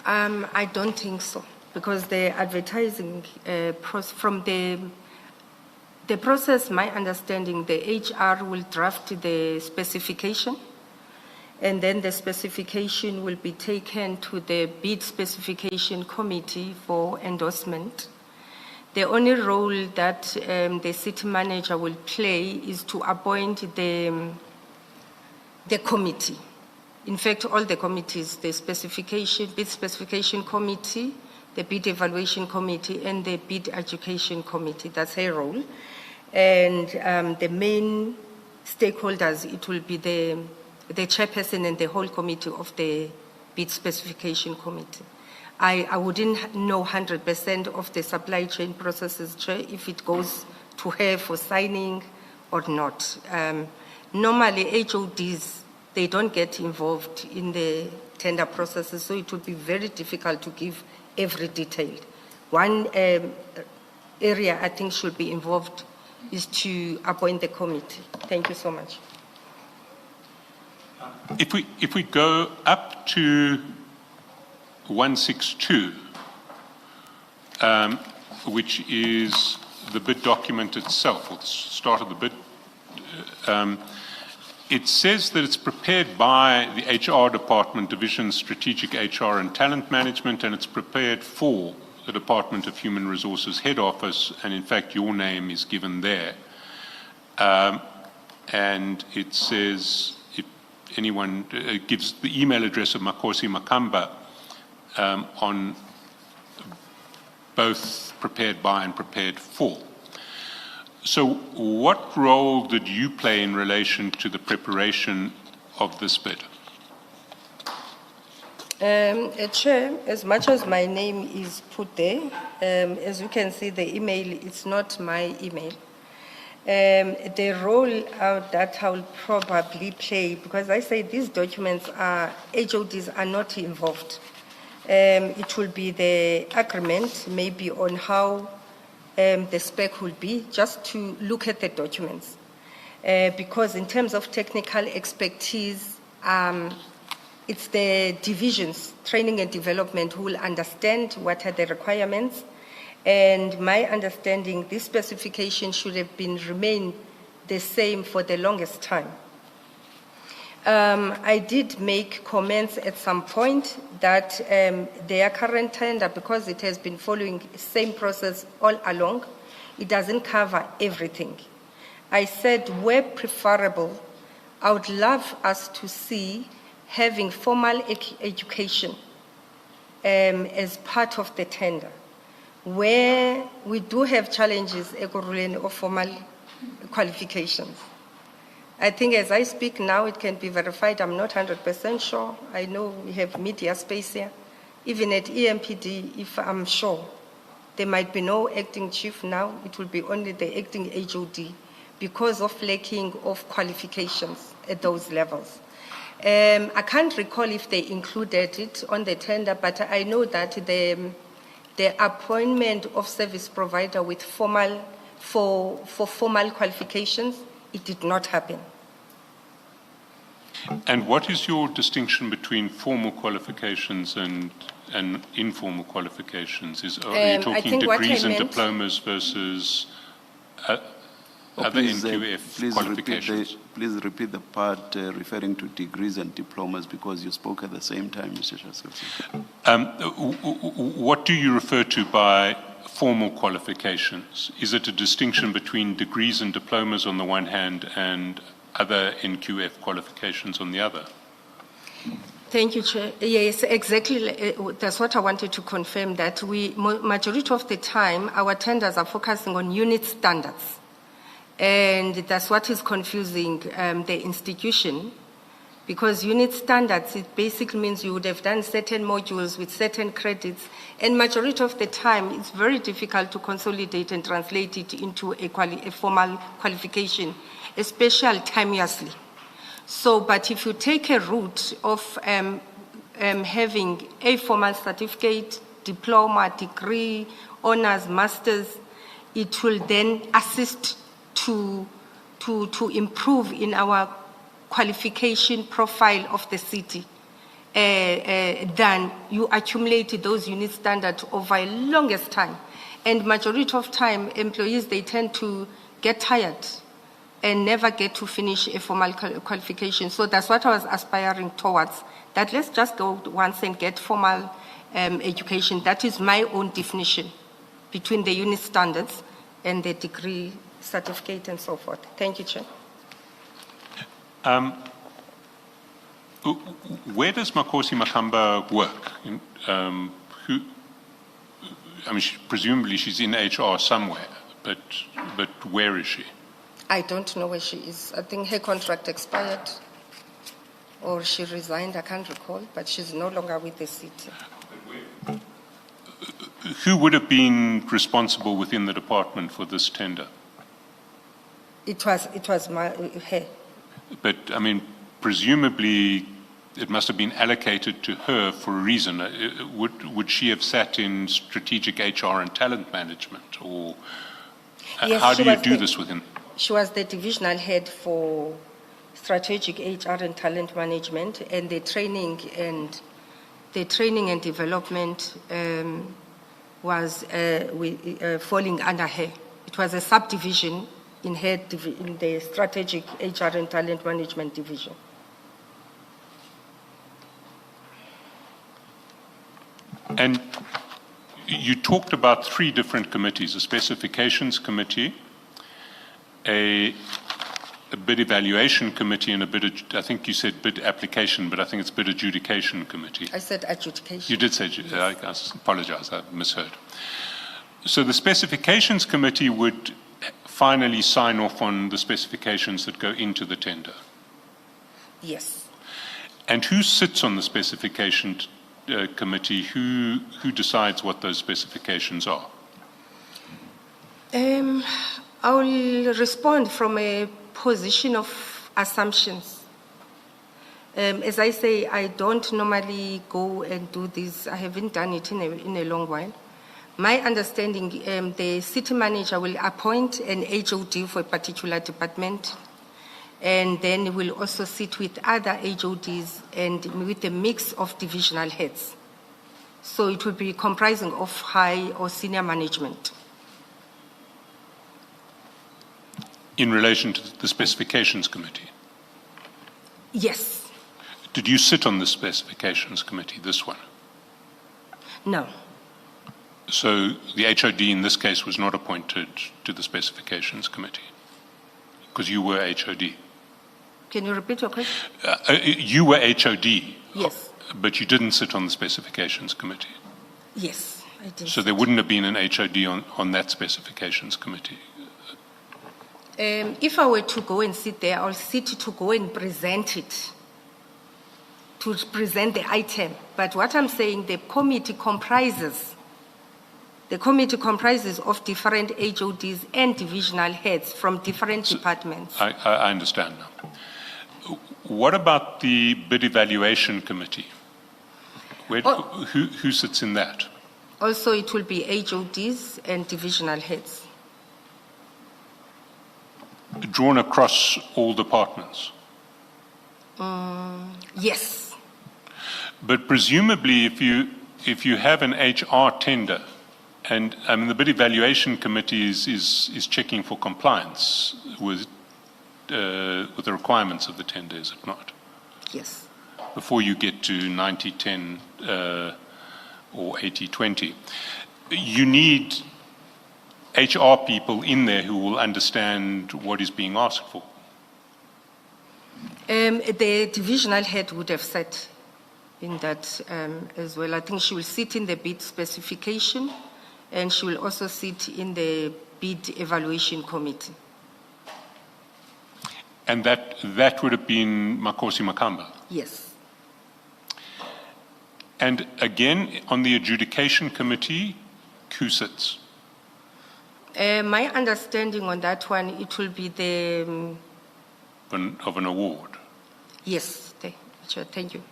I don't think so, because the advertising from the process, my understanding, the HR will draft the specification, and then the specification will be taken to the bid specification committee for endorsement. The only role that the city manager will play is to appoint the committee. In fact, all the committees, the bid specification committee, the bid evaluation committee, and the bid education committee, that's her role. And the main stakeholders, it will be the chairperson and the whole committee of the bid specification committee. I wouldn't know 100% of the supply chain processes, Chair, if it goes to her for signing or not. Normally, HODs, they don't get involved in the tender processes, so it would be very difficult to give every detail. One area I think should be involved is to appoint the committee. Thank you so much. If we go up to 162, which is the bid document itself, or the start of the bid, it says that it's prepared by the HR Department, Division Strategic HR and Talent Management, and it's prepared for the Department of Human Resources Head Office, and in fact your name is given there. And it says, if anyone gives the email address of Makosi Makamba on both prepared by and prepared for. So what role did you play in relation to the preparation of this bid? Chair, as much as my name is put there, as you can see, the email, it's not my email. The role that I will probably play, because I say these documents are, HODs are not involved. It will be the agreement, maybe on how the spec will be, just to look at the documents. Because in terms of technical expertise, it's the divisions, training and development, who will understand what are the requirements. And my understanding, this specification should have remained the same for the longest time. I did make comments at some point that their current tender, because it has been following the same process all along, it doesn't cover everything. I said, where preferable, I would love us to see having formal education as part of the tender, where we do have challenges, Ekurhuleni, of formal qualifications. I think as I speak now, it can be verified. I'm not 100% sure. I know we have media space here. Even at EMPD, if I'm sure, there might be no acting chief now. It will be only the acting HOD because of lacking of qualifications at those levels. I can't recall if they included it on the tender, but I know that the appointment of service provider with formal qualifications, it did not happen. And what is your distinction between formal qualifications and informal qualifications? Are you I talking think what I degrees and meant- diplomas versus other Please, NQF qualifications? please repeat the part referring to degrees and diplomas because you spoke at the same time, Mr. Shaskalsi. What do you refer to by formal qualifications? Is it a distinction between degrees and diplomas on the one hand and other NQF qualifications on the other? Thank you, Chair. Yes, exactly. That's what I wanted to confirm, that majority of the time, our tenders are focusing on unit standards. And that's what is confusing the institution, because unit standards, it basically means you would have done certain modules with certain credits, and majority of the time, it's very difficult to consolidate and translate it into a formal qualification, especially timeously. So, but if you take a route of having a formal certificate, diploma, degree, honors, masters, it will then assist to improve in our qualification profile of the city. Then you accumulate those unit standards over a longest time. And majority of time, employees, they tend to get tired and never get to finish a formal qualification. So that's what I was aspiring towards, that let's just go once and get formal education. That is my own definition between the unit standards and the degree, certificate, and so forth. Thank you, Chair. Where does Makosi Makamba work? Presumably she's in HR somewhere, but where is she? I don't know where she is. I think her contract expired or she resigned, I can't recall, but she's no longer with the city. Who would have been responsible within the department for this tender? It was her. But, presumably it must have been allocated to her for a reason. Would she have sat in strategic HR and talent management? Or Yes, how she do you was do the- this within? She was the divisional head for strategic HR and talent management, and the training and development was falling under her. It was a subdivision in the strategic HR and talent management division. And you talked about 3 different committees: a specifications committee, a bid evaluation committee, and I think you said bid application, but I think it's bid adjudication committee. I said adjudication. You did say, I apologize, I misheard. So the specifications committee would finally sign off on the specifications that go into the tender. Yes. And who sits on the specification committee? Who decides what those specifications are? I will respond from a position of assumptions. As I say, I don't normally go and do this. I haven't done it in a long while. My understanding, the city manager will appoint an HOD for a particular department, and then will also sit with other HODs and with a mix of divisional heads. So it will be comprising of high or senior management. In relation to the specifications committee? Yes. Did you sit on the specifications committee, this one? No. So the HOD in this case was not appointed to the specifications committee because you were HOD. Can you repeat your question? You were HOD. Yes. But you didn't sit on the specifications committee. Yes, I did. So there wouldn't have been an HOD on that specifications committee. If I were to go and sit there, I'll sit to go and present it, to present the item. But what I'm saying, the committee comprises of different HODs and divisional heads from different departments. I understand now. What about the bid evaluation committee? Who sits in that? Also, it will be HODs and divisional heads. Drawn across all departments? Yes. But presumably, if you have an HR tender, and the bid evaluation committee is checking for compliance with the requirements of the tender, is it not? Yes. Before you get to 90-10 or 80-20, you need HR people in there who will understand what is being asked for. The divisional head would have sat in that as well. I think she will sit in the bid specification, and she will also sit in the bid evaluation committee. And that would have been Makosi Makamba. Yes. And again, on the adjudication committee, who sits? My understanding on that one, it will be the, Of an award. yes, sure, thank you.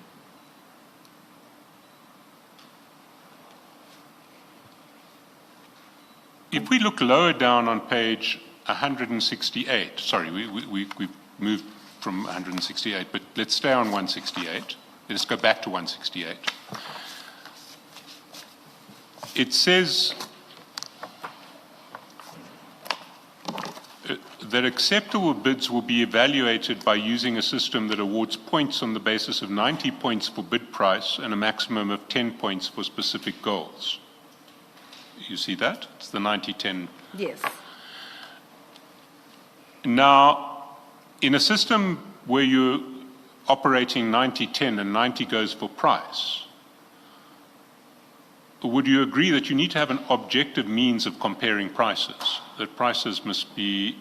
If we look lower down on page 168, sorry, we've moved from 168, but let's stay on 168. Let's go back to 168. It says that acceptable bids will be evaluated by using a system that awards points on the basis of 90 points for bid price and a maximum of 10 points for specific goals. You see that? It's the 90-10. Yes. Now, in a system where you're operating 90-10 and 90 goes for price, would you agree that you need to have an objective means of comparing prices? That prices must be,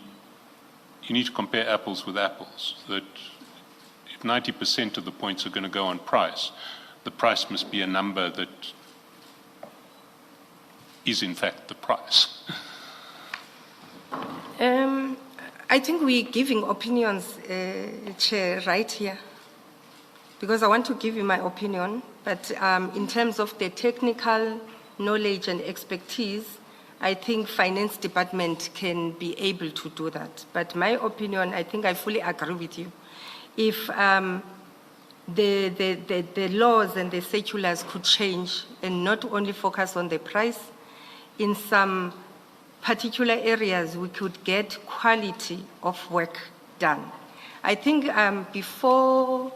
you need to compare apples with apples. That if 90% of the points are going to go on price, the price must be a number that is in fact the price. I think we're giving opinions, Chair, right here. Because I want to give you my opinion, but in terms of the technical knowledge and expertise, I think finance department can be able to do that. But my opinion, I think I fully agree with you. If the laws and the circulars could change and not only focus on the price, in some particular areas we could get quality of work done. I think before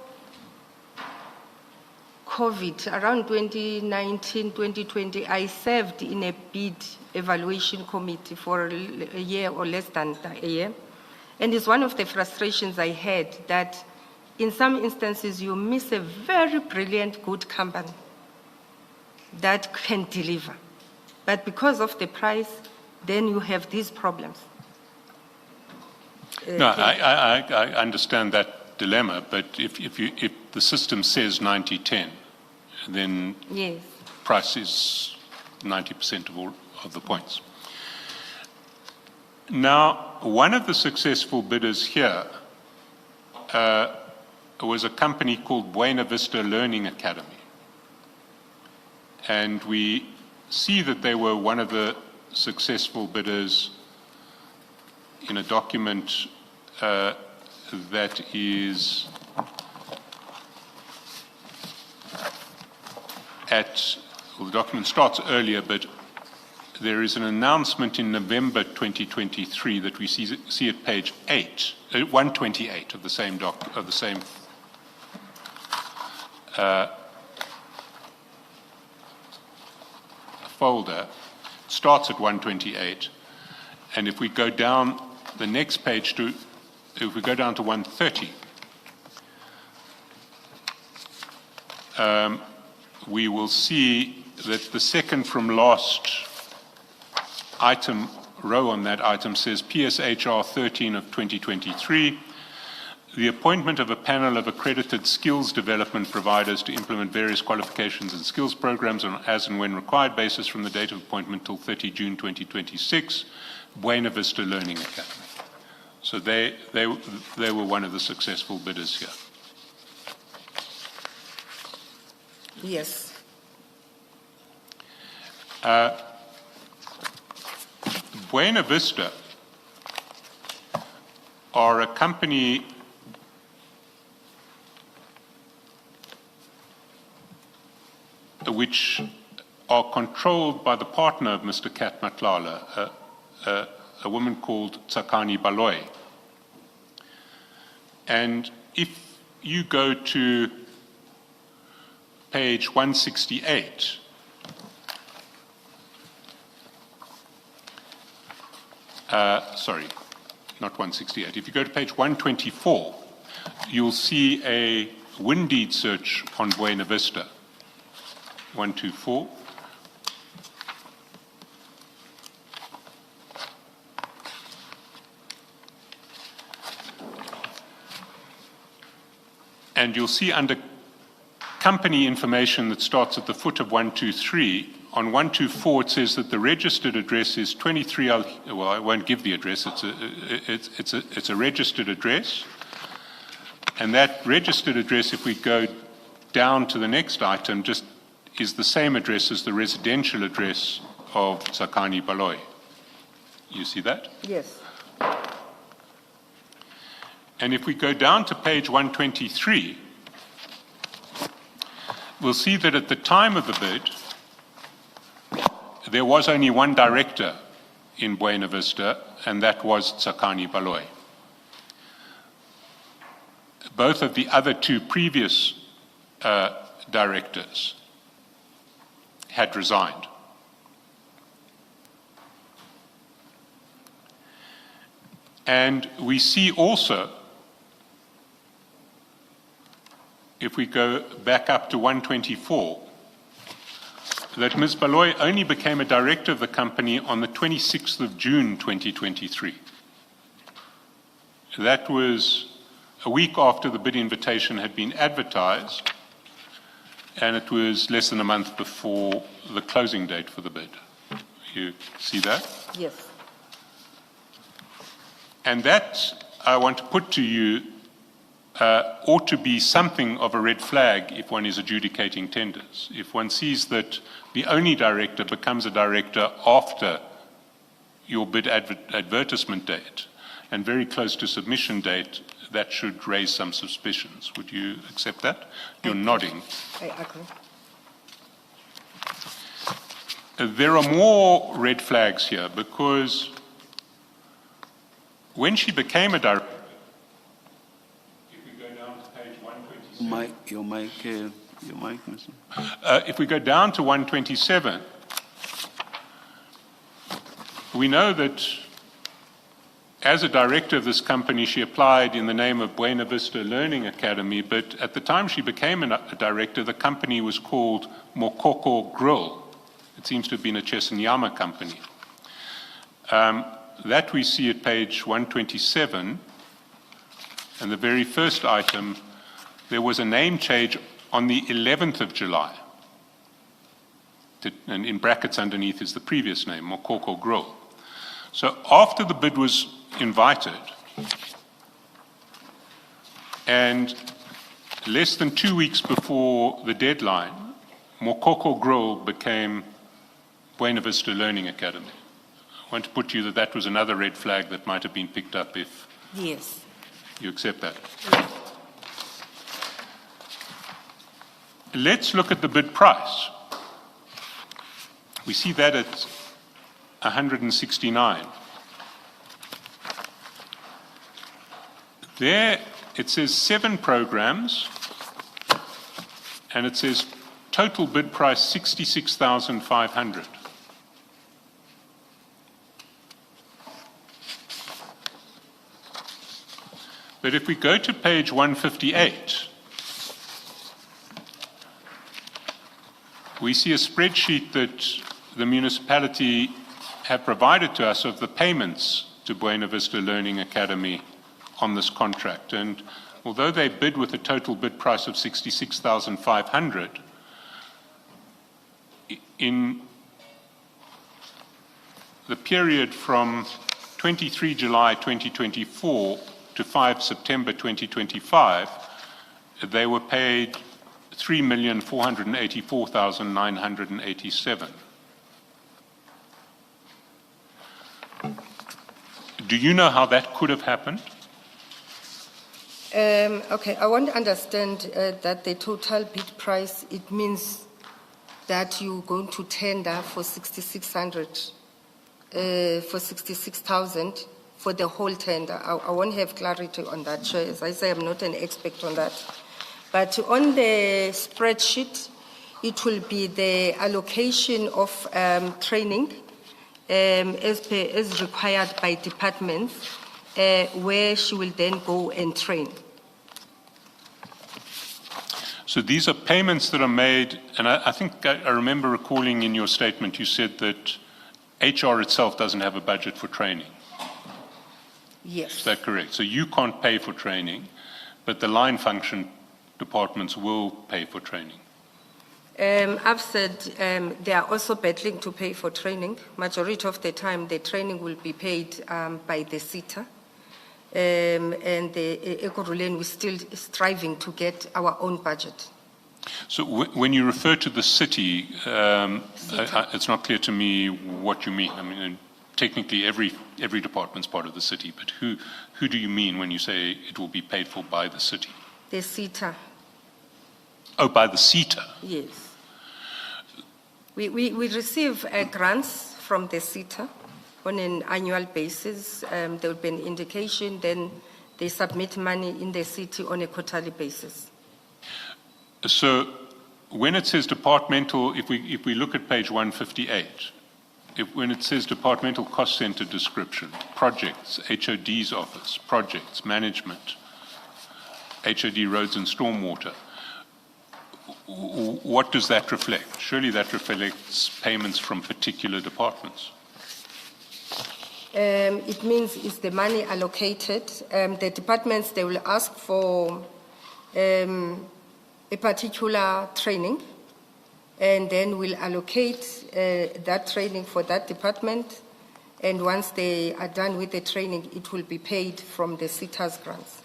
COVID, around 2019, 2020, I served in a bid evaluation committee for a year or less than a year. And it's one of the frustrations I had that in some instances you miss a very brilliant, good company that can deliver. But because of the price, then you have these problems. No, I understand that dilemma, but if the system says 90-10, then Yes. price is 90% of the points. Now, one of the successful bidders here was a company called Buena Vista Learning Academy. And we see that they were one of the successful bidders in a document that is well, the document starts earlier, but there is an announcement in November 2023 that we see at page 128 of the same folder. It starts at 128, and if we go down the next page if we go down to 130, we will see that the second from last row on that item says PSHR 13 of 2023, the appointment of a panel of accredited skills development providers to implement various qualifications and skills programs on as and when required basis from the date of appointment till 30 June 2026, Buena Vista Learning Academy. So they were one of the successful bidders here. Yes. Buena Vista are a company which are controlled by the partner of Mr. Kat Matlala, a woman called Tsakani Baloyi. And if you go to page 168, sorry, not 168. If you go to page 124, you'll see a Windeed search on Buena Vista. 124. And you'll see under company information that starts at the foot of 123, on 124 it says that the registered address is 23, well, I won't give the address, it's a registered address. And that registered address, if we go down to the next item, just is the same address as the residential address of Tsakani Baloyi. You see that? Yes. And if we go down to page 123, we'll see that at the time of the bid, there was only one director in Buena Vista, and that was Tsakani Baloyi. Both of the other two previous directors had resigned. And we see also, if we go back up to 124, that Ms. Baloyi only became a director of the company on the 26th of June 2023. That was a week after the bid invitation had been advertised, and it was less than a month before the closing date for the bid. You see that? Yes. And that, I want to put to you, ought to be something of a red flag if one is adjudicating tenders. If one sees that the only director becomes a director after your bid advertisement date and very close to submission date, that should raise some suspicions. Would you accept that? You're nodding. I agree. There are more red flags here because when she became a director, if we go down to page 127. Your mic, Mr. If we go down to 127, we know that as a director of this company, she applied in the name of Buena Vista Learning Academy, but at the time she became a director, the company was called Mokoko Grill. It seems to have been a Chesenyama company. That we see at page 127, and the very first item, there was a name change on the 11th of July. And in brackets underneath is the previous name, Mokoko Grill. So after the bid was invited, and less than 2 weeks before the deadline, Mokoko Grill became Buena Vista Learning Academy. I want to put to you that that was another red flag that might have been picked up if Yes. you accept that. Let's look at the bid price. We see that at 169. There it says 7 programs, and it says total bid price 66,500. But if we go to page 158, we see a spreadsheet that the municipality have provided to us of the payments to Buena Vista Learning Academy on this contract. And although they bid with a total bid price of 66,500, in the period from 23 July 2024 to 5 September 2025, they were paid 3,484,987. Do you know how that could have happened? Okay, I want to understand that the total bid price, it means that you're going to tender for 6,600, for 66,000 for the whole tender. I won't have clarity on that, Chair. As I say, I'm not an expert on that. But on the spreadsheet, it will be the allocation of training as required by departments, where she will then go and train. So these are payments that are made, and I think I remember recalling in your statement you said that HR itself doesn't have a budget for training. Yes. Is that correct? So you can't pay for training, but the line function departments will pay for training. I've said they are also battling to pay for training. Majority of the time, the training will be paid by the SETA. And the Ekurhuleni, we're still striving to get our own budget. So when you refer to the city, it's not clear to me what you mean. I mean, technically every department's part of the city, but who do you mean when you say it will be paid for by the city? The SETA. Oh, by the SETA? Yes. We receive grants from the SETA on an annual basis. There will be an indication, then they submit money in the city on a quarterly basis. So when it says departmental, if we look at page 158, when it says departmental cost center description, projects, HOD's office, projects, management, HOD roads and stormwater, what does that reflect? Surely that reflects payments from particular departments. It means it's the money allocated. The departments, they will ask for a particular training, and then we'll allocate that training for that department. And once they are done with the training, it will be paid from the SETA's grants.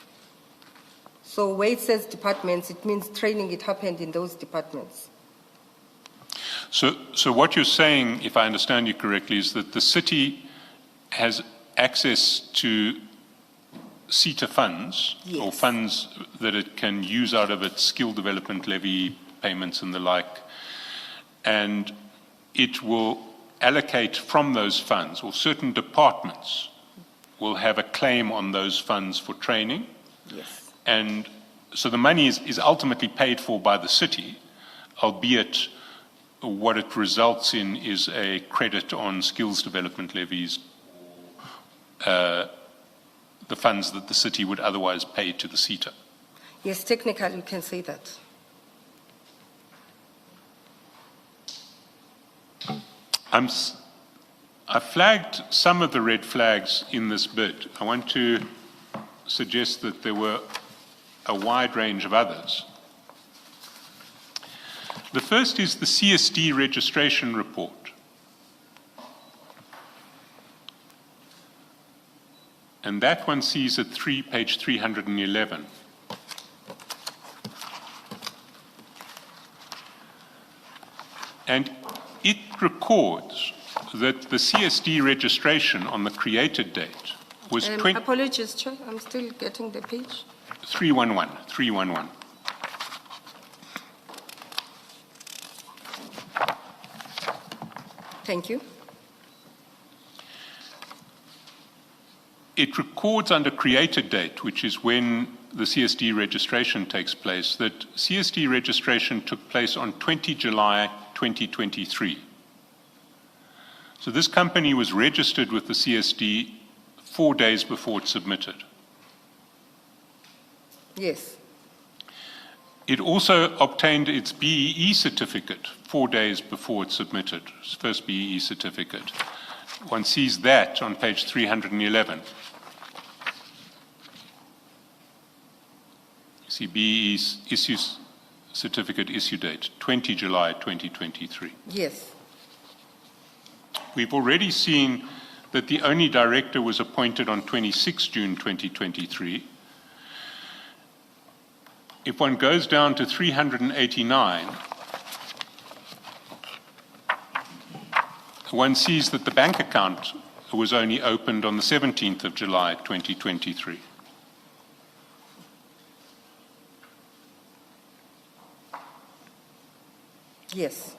So where it says departments, it means training, it happened in those departments. So what you're saying, if I understand you correctly, is that the city has access to SETA funds, Yes. or funds that it can use out of its skill development levy payments and the like, and it will allocate from those funds, or certain departments will have a claim on those funds for training. Yes. And so the money is ultimately paid for by the city, albeit what it results in is a credit on skills development levies, the funds that the city would otherwise pay to the SETA. Yes, technically you can say that. I flagged some of the red flags in this bid. I want to suggest that there were a wide range of others. The first is the CSD registration report. And that one sees at page 311. And it records that the CSD registration on the created date was Apologies, Chair, I'm still getting the page. 311. Thank you. It records under created date, which is when the CSD registration takes place, that CSD registration took place on 20 July 2023. So this company was registered with the CSD 4 days before it submitted. Yes. It also obtained its BEE certificate 4 days before it submitted, its first BEE certificate. One sees that on page 311. You see BEE issues certificate issue date, 20 July 2023. Yes. We've already seen that the only director was appointed on 26 June 2023. If one goes down to 389, one sees that the bank account was only opened on the 17th of July 2023. Yes.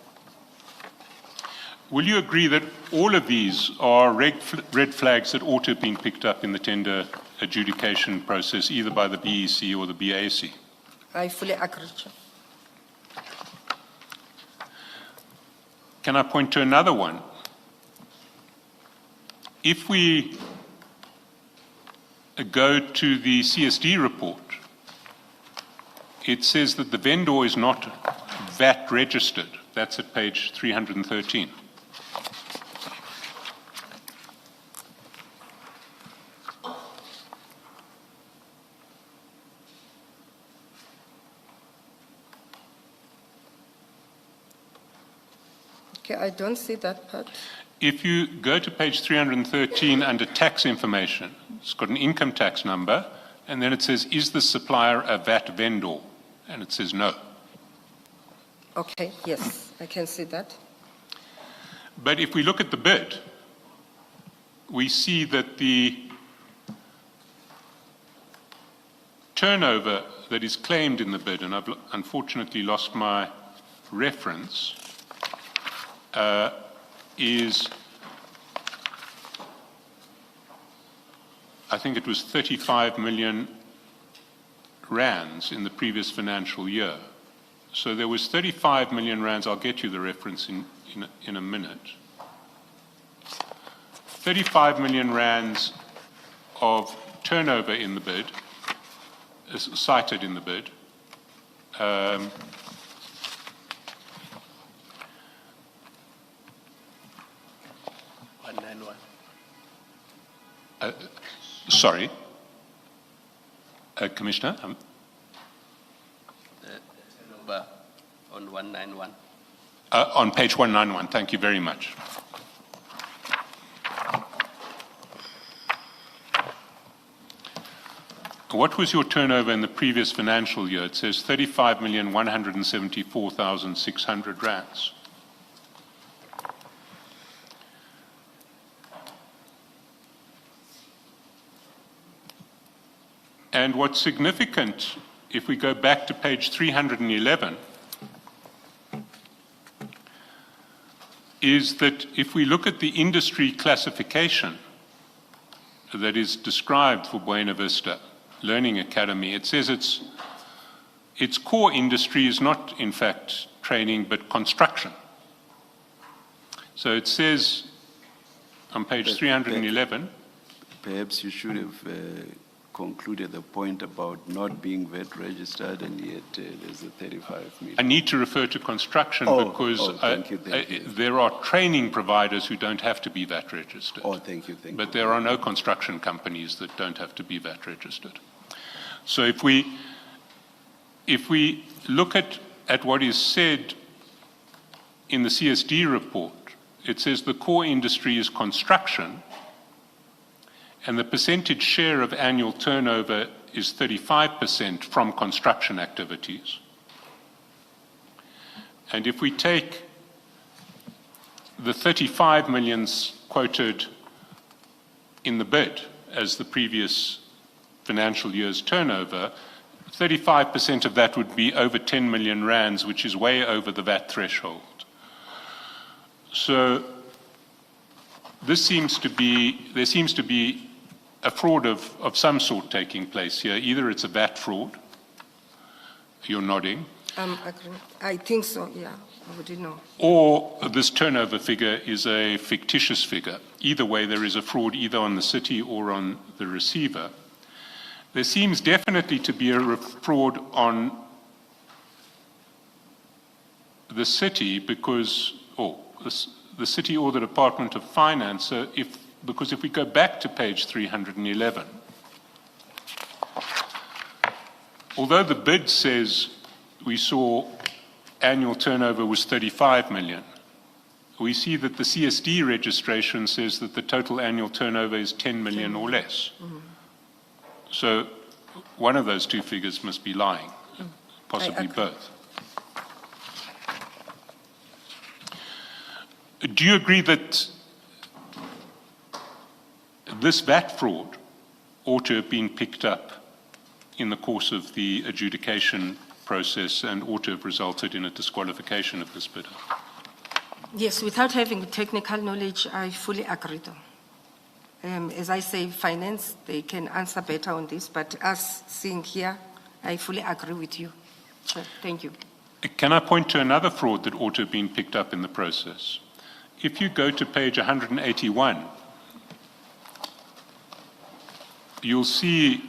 Will you agree that all of these are red flags that ought to have been picked up in the tender adjudication process, either by the BEC or the BAC? I fully agree, Chair. Can I point to another one? If we go to the CSD report, it says that the vendor is not VAT registered. That's at page 313. Okay, I don't see that part. If you go to page 313 under tax information, it's got an income tax number, and then it says, is the supplier a VAT vendor? And it says no. Okay, yes, I can see that. But if we look at the bid, we see that the turnover that is claimed in the bid, and I've unfortunately lost my reference, is, I think it was 35 million rands in the previous financial year. So there was 35 million rands, I'll get you the reference in a minute. 35 million rands of turnover in the bid, cited in the bid. 191. Sorry, Commissioner. The turnover on 191. On page 191, thank you very much. What was your turnover in the previous financial year? It says 35,174,600 rands. And what's significant, if we go back to page 311, is that if we look at the industry classification that is described for Buena Vista Learning Academy, it says its core industry is not, in fact, training, but construction. So it says on page 311... Perhaps you should have concluded the point about not being VAT registered, and yet there's a 35 million. I need to refer to construction because thank you. there are training providers who don't have to be VAT registered. Oh, thank you. But there are no construction companies that don't have to be VAT registered. So if we look at what is said in the CSD report, it says the core industry is construction, and the percentage share of annual turnover is 35% from construction activities. And if we take the 35 millions quoted in the bid as the previous financial year's turnover, 35% of that would be over 10 million rands, which is way over the VAT threshold. So there seems to be a fraud of some sort taking place here. Either it's a VAT fraud, you're nodding. I think so, yeah, I wouldn't know. Or this turnover figure is a fictitious figure. Either way, there is a fraud either on the city or on the receiver. There seems definitely to be a fraud on the city because, the city or the Department of Finance, because if we go back to page 311, although the bid says we saw annual turnover was 35 million, we see that the CSD registration says that the total annual turnover is 10 million or less. Mm-hmm. So one of those two figures must be lying, possibly both. Do you agree that this VAT fraud ought to have been picked up in the course of the adjudication process and ought to have resulted in a disqualification of this bidder? Yes, without having technical knowledge, I fully agree though. As I say, finance, they can answer better on this, but us seeing here, I fully agree with you. So, thank you. Can I point to another fraud that ought to have been picked up in the process? If you go to page 181, you'll see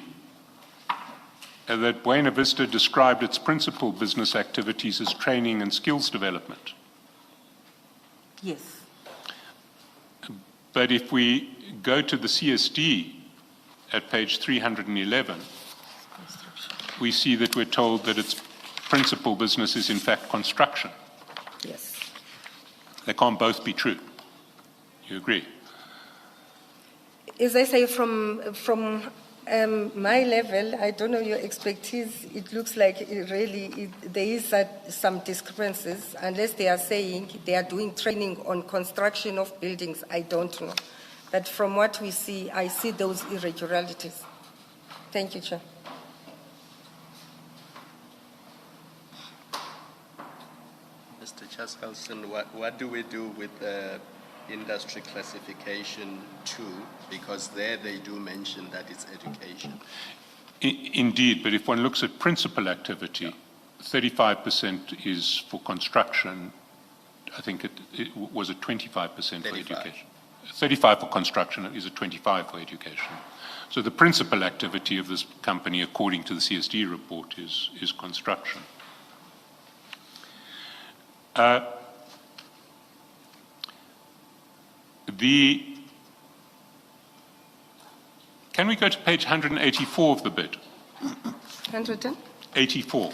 that Buena Vista described its principal business activities as training and skills development. Yes. But if we go to the CSD at page 311, we see that we're told that its principal business is in fact construction. Yes. They can't both be true. You agree? As I say, from my level, I don't know your expertise, it looks like there is some discrepancies, unless they are saying they are doing training on construction of buildings, I don't know. But from what we see, I see those irregularities. Thank you, Chair. Mr. Chaskalson, what do we do with industry classification 2? Because there they do mention that it's education. Indeed, but if one looks at principal activity, 35% is for construction. I think it was at 25% for education. 35 for construction is at 25 for education. So the principal activity of this company, according to the CSD report, is construction. Can we go to page 184 of the bid? 184.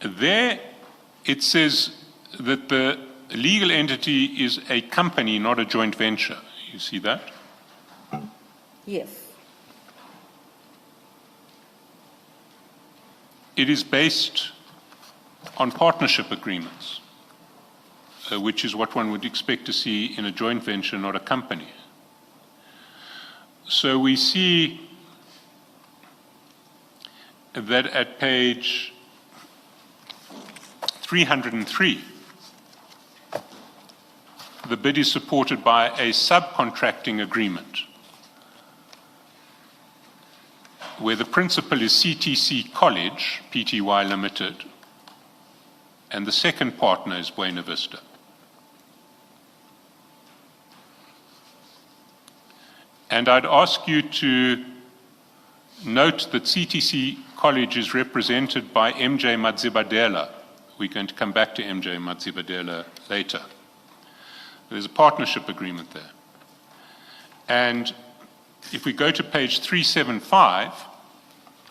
There it says that the legal entity is a company, not a joint venture. You see that? Yes. It is based on partnership agreements, which is what one would expect to see in a joint venture, not a company. So we see that at page 303, the bid is supported by a subcontracting agreement where the principal is CTC College, Pty Limited, and the second partner is Buena Vista. And I'd ask you to note that CTC College is represented by MJ Mabandla. We're going to come back to MJ Mabandla later. There's a partnership agreement there. And if we go to page 375,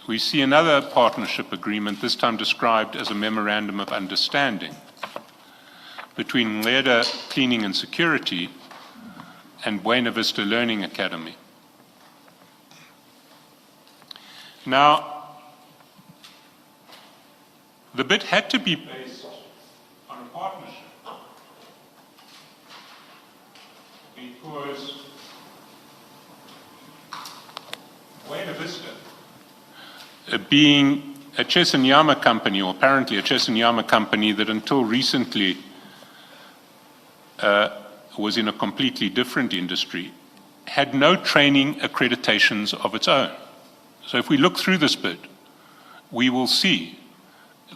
we see another partnership agreement, this time described as a memorandum of understanding between Leda Cleaning and Security and Buena Vista Learning Academy. Now, the bid had to be based on a partnership because Buena Vista, being a Chesanyama company, or apparently a Chesanyama company that until recently was in a completely different industry, had no training accreditations of its own. So if we look through this bid, we will see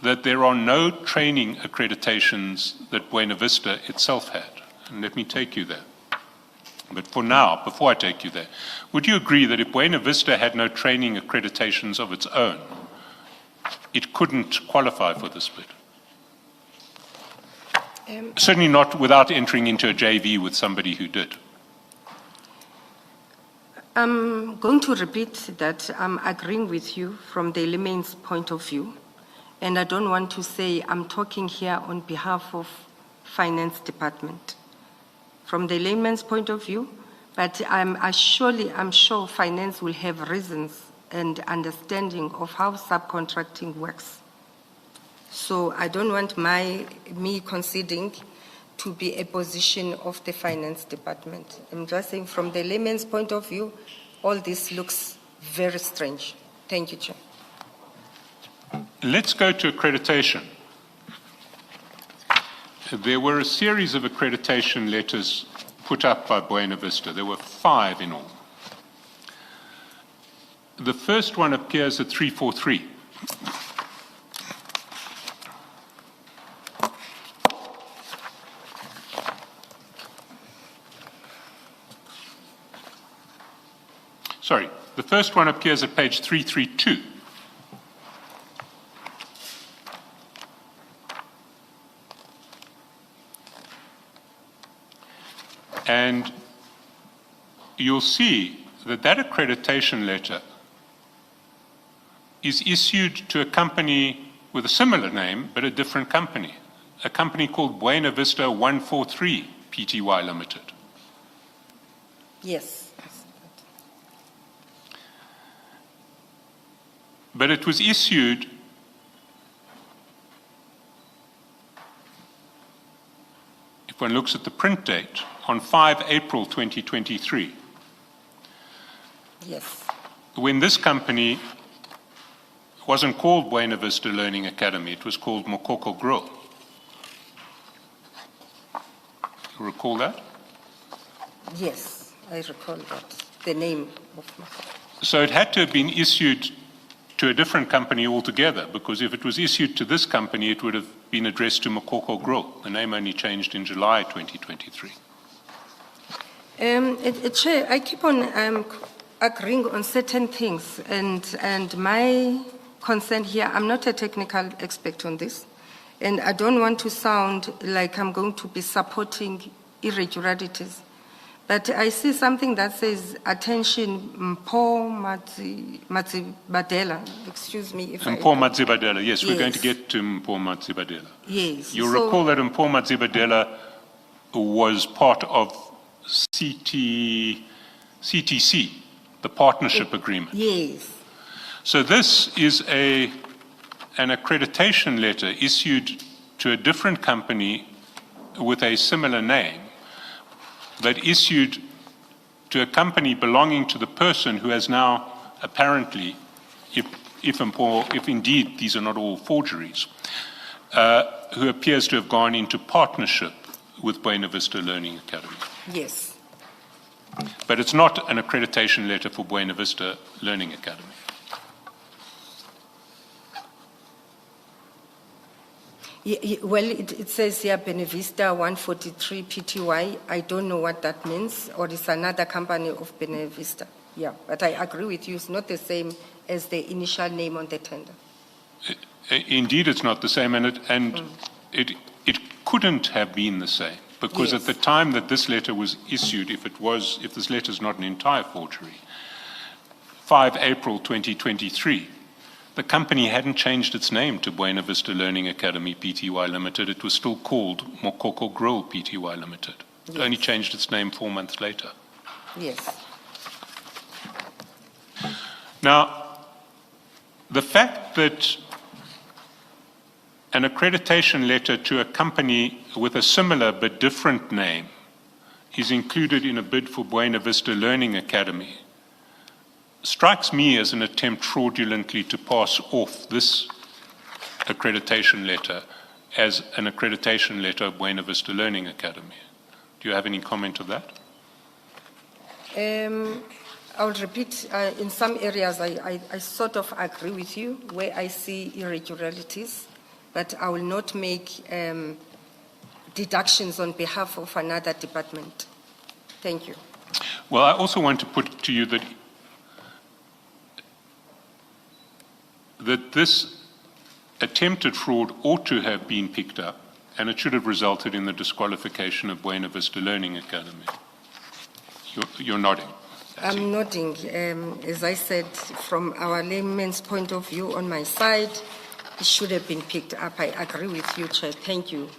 that there are no training accreditations that Buena Vista itself had. And let me take you there. But for now, before I take you there, would you agree that if Buena Vista had no training accreditations of its own, it couldn't qualify for this bid? Certainly not without entering into a JV with somebody who did. I'm going to repeat that I'm agreeing with you from the layman's point of view. And I don't want to say I'm talking here on behalf of Finance Department. From the layman's point of view, but I'm sure finance will have reasons and understanding of how subcontracting works. So I don't want me conceding to be a position of the finance department. I'm just saying from the layman's point of view, all this looks very strange. Thank you, Chair. Let's go to accreditation. There were a series of accreditation letters put up by Buena Vista. There were 5 in all. The first one appears at 343. Sorry, the first one appears at page 332. And you'll see that that accreditation letter is issued to a company with a similar name, but a different company, a company called Buena Vista 143 Pty Limited. Yes. But it was issued if one looks at the print date, on 5 April 2023. Yes. When this company wasn't called Buena Vista Learning Academy, it was called Mokoko Grill. You recall that? Yes, I recall that, the name of my. So it had to have been issued to a different company altogether, because if it was issued to this company, it would have been addressed to Mokoko Grill. The name only changed in July 2023. Chair, I keep on agreeing on certain things, and my concern here, I'm not a technical expert on this, and I don't want to sound like I'm going to be supporting irregularities. But I see something that says, attention, Mpo Madzibadela, excuse me if Mpo Madzibadela, yes, we're going to get to Mpo Madzibadela. Yes. You'll recall that Mpo Madzibadela was part of CTC, the partnership agreement. Yes. So this is an accreditation letter issued to a different company with a similar name, that issued to a company belonging to the person who has now apparently, if indeed these are not all forgeries, who appears to have gone into partnership with Buena Vista Learning Academy. Yes. But it's not an accreditation letter for Buena Vista Learning Academy. Well, it says here Buena Vista 143 Pty. I don't know what that means, or it's another company of Buena Vista. Yeah, but I agree with you. It's not the same as the initial name on the tender. Indeed, it's not the same, and it couldn't have been the same, because Yes. at the time that this letter was issued, if this letter is not an entire forgery, 5 April 2023, the company hadn't changed its name to Buena Vista Learning Academy Pty Limited. It was still called Mokoko Grill Pty Limited. It only changed its name 4 months later. Yes. Now, the fact that an accreditation letter to a company with a similar but different name is included in a bid for Buena Vista Learning Academy strikes me as an attempt fraudulently to pass off this accreditation letter as an accreditation letter of Buena Vista Learning Academy. Do you have any comment on that? I'll repeat, in some areas I sort of agree with you where I see irregularities, but I will not make deductions on behalf of another department. Thank you. Well, I also want to put to you that this attempted fraud ought to have been picked up, and it should have resulted in the disqualification of Buena Vista Learning Academy. You're nodding. I'm nodding. As I said, from our layman's point of view on my side, it should have been picked up. I agree with you, Chair. Thank you.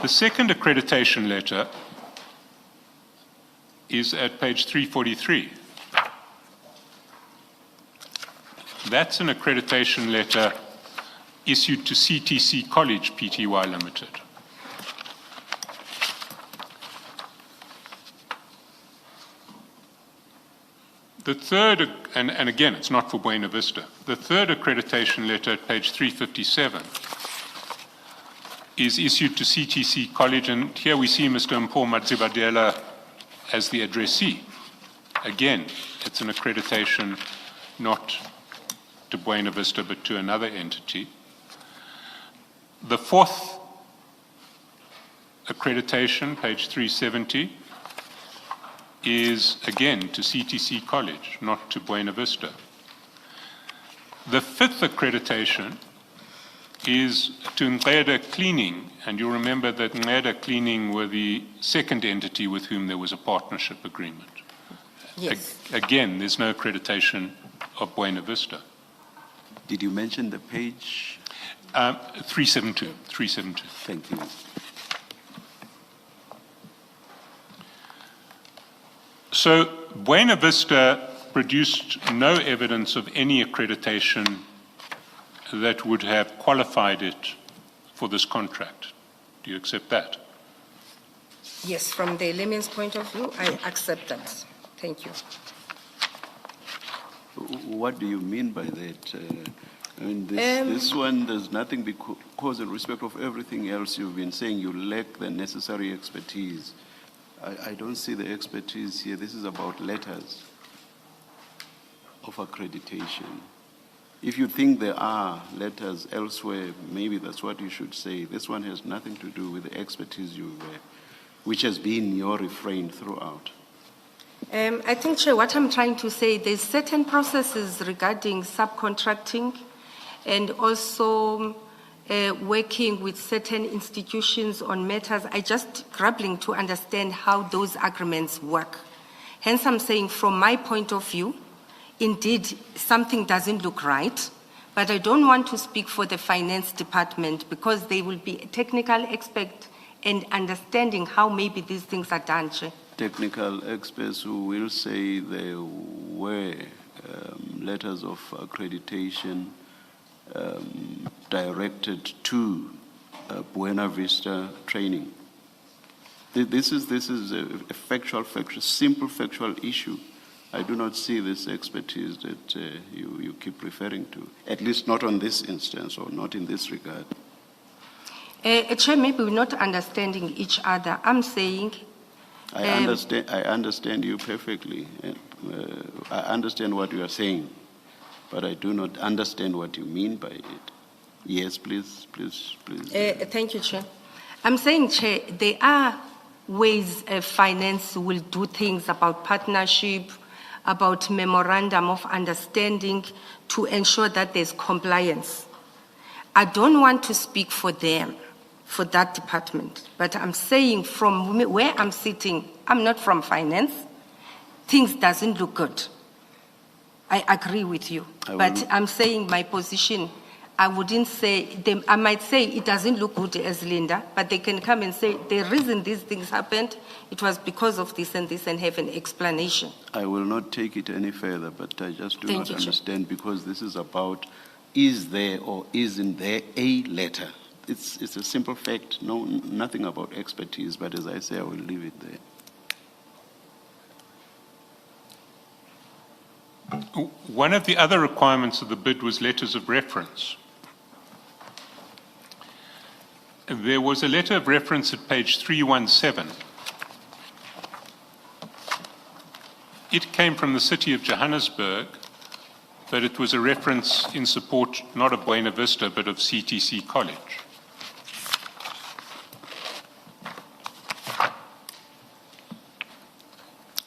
The second accreditation letter is at page 343. That's an accreditation letter issued to CTC College Pty Limited. The third, and again, it's not for Buena Vista, the third accreditation letter at page 357 is issued to CTC College, and here we see Mr. Mabandla as the addressee. Again, it's an accreditation not to Buena Vista but to another entity. The fourth accreditation, page 370, is again to CTC College, not to Buena Vista. The fifth accreditation is to Gxaleka Cleaning, and you'll remember that Gxaleka Cleaning were the second entity with whom there was a partnership agreement. Yes. Again, there's no accreditation of Buena Vista. Did you mention the page? 372. Thank you. So Buena Vista produced no evidence of any accreditation that would have qualified it for this contract. Do you accept that? Yes, from the layman's point of view, I accept that. Thank you. What do you mean by that? I mean, this one does nothing because in respect of everything else you've been saying, you lack the necessary expertise. I don't see the expertise here. This is about letters of accreditation. If you think there are letters elsewhere, maybe that's what you should say. This one has nothing to do with the expertise which has been your refrain throughout. I think, Chair, what I'm trying to say, there's certain processes regarding subcontracting and also working with certain institutions on matters. I just grappling to understand how those agreements work. Hence, I'm saying from my point of view, indeed, something doesn't look right, but I don't want to speak for the finance department because they will be a technical expert and understanding how maybe these things are done, Chair. Technical experts who will say there were letters of accreditation directed to Buena Vista training. This is a factual, simple factual issue. I do not see this expertise that you keep referring to, at least not on this instance or not in this regard. Chair, maybe we're not understanding each other. I'm saying... I understand you perfectly. I understand what you are saying, but I do not understand what you mean by it. Yes, please. Thank you, Chair. I'm saying, Chair, there are ways finance will do things about partnership, about memorandum of understanding to ensure that there's compliance. I don't want to speak for them, for that department, but I'm saying from where I'm sitting, I'm not from finance, things doesn't look good. I agree with you, but I'm saying my position, I wouldn't say, I might say it doesn't look good as Linda, but they can come and say the reason these things happened, it was because of this and have an explanation. I will not take it any further, but I just do not understand because this is about is there or isn't there a letter. It's a simple fact, nothing about expertise, but as I say, I will leave it there. One of the other requirements of the bid was letters of reference. There was a letter of reference at page 317. It came from the city of Johannesburg, but it was a reference in support not of Buena Vista, but of CTC College.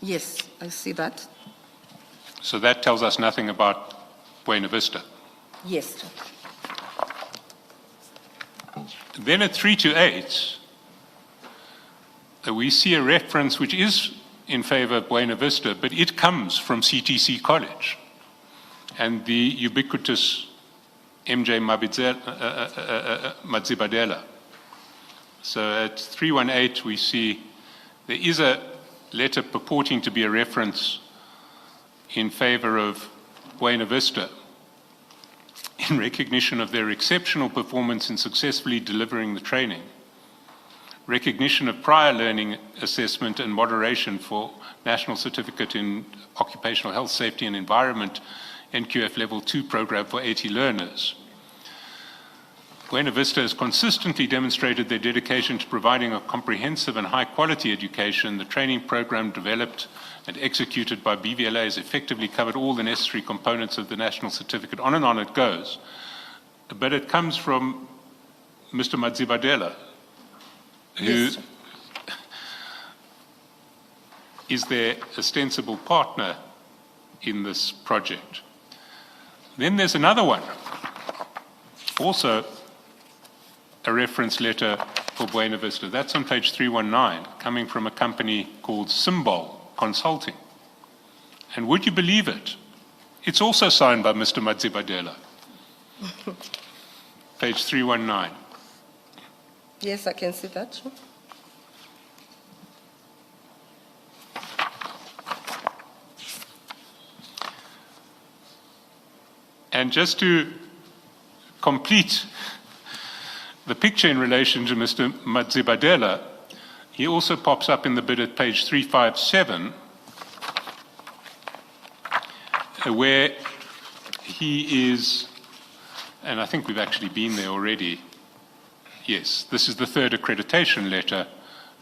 Yes, I see that. So that tells us nothing about Buena Vista. Yes. Then at 328, we see a reference which is in favor of Buena Vista, but it comes from CTC College and the ubiquitous MJ Mabandla. So at 318, we see there is a letter purporting to be a reference in favor of Buena Vista. in recognition of their exceptional performance in successfully delivering the training, recognition of prior learning assessment and moderation for National Certificate in Occupational Health, Safety and Environment, NQF Level 2 program for 80 learners. Buena Vista has consistently demonstrated their dedication to providing a comprehensive and high-quality education. The training program developed and executed by BVLA has effectively covered all the necessary components of the National Certificate. On and on it goes. But it comes from Mr. Mabandla, who Yes. is their ostensible partner in this project. Then there's another one, also a reference letter for Buena Vista. That's on page 319, coming from a company called Symbol Consulting. And would you believe it? It's also signed by Mr. Mabandla. Page 319. Yes, I can see that. And just to complete the picture in relation to Mr. Mabandla, he also pops up in the bid at page 357, where he is, and I think we've actually been there already. Yes, this is the third accreditation letter,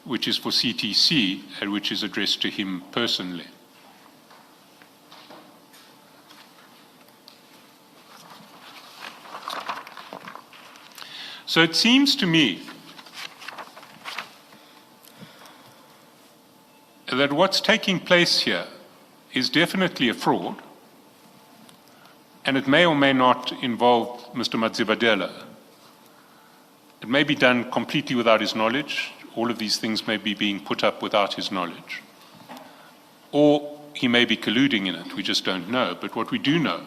which is for CTC and which is addressed to him personally. So it seems to me that what's taking place here is definitely a fraud, and it may or may not involve Mr. Mabandla. It may be done completely without his knowledge. All of these things may be being put up without his knowledge. Or he may be colluding in it, we just don't know. But what we do know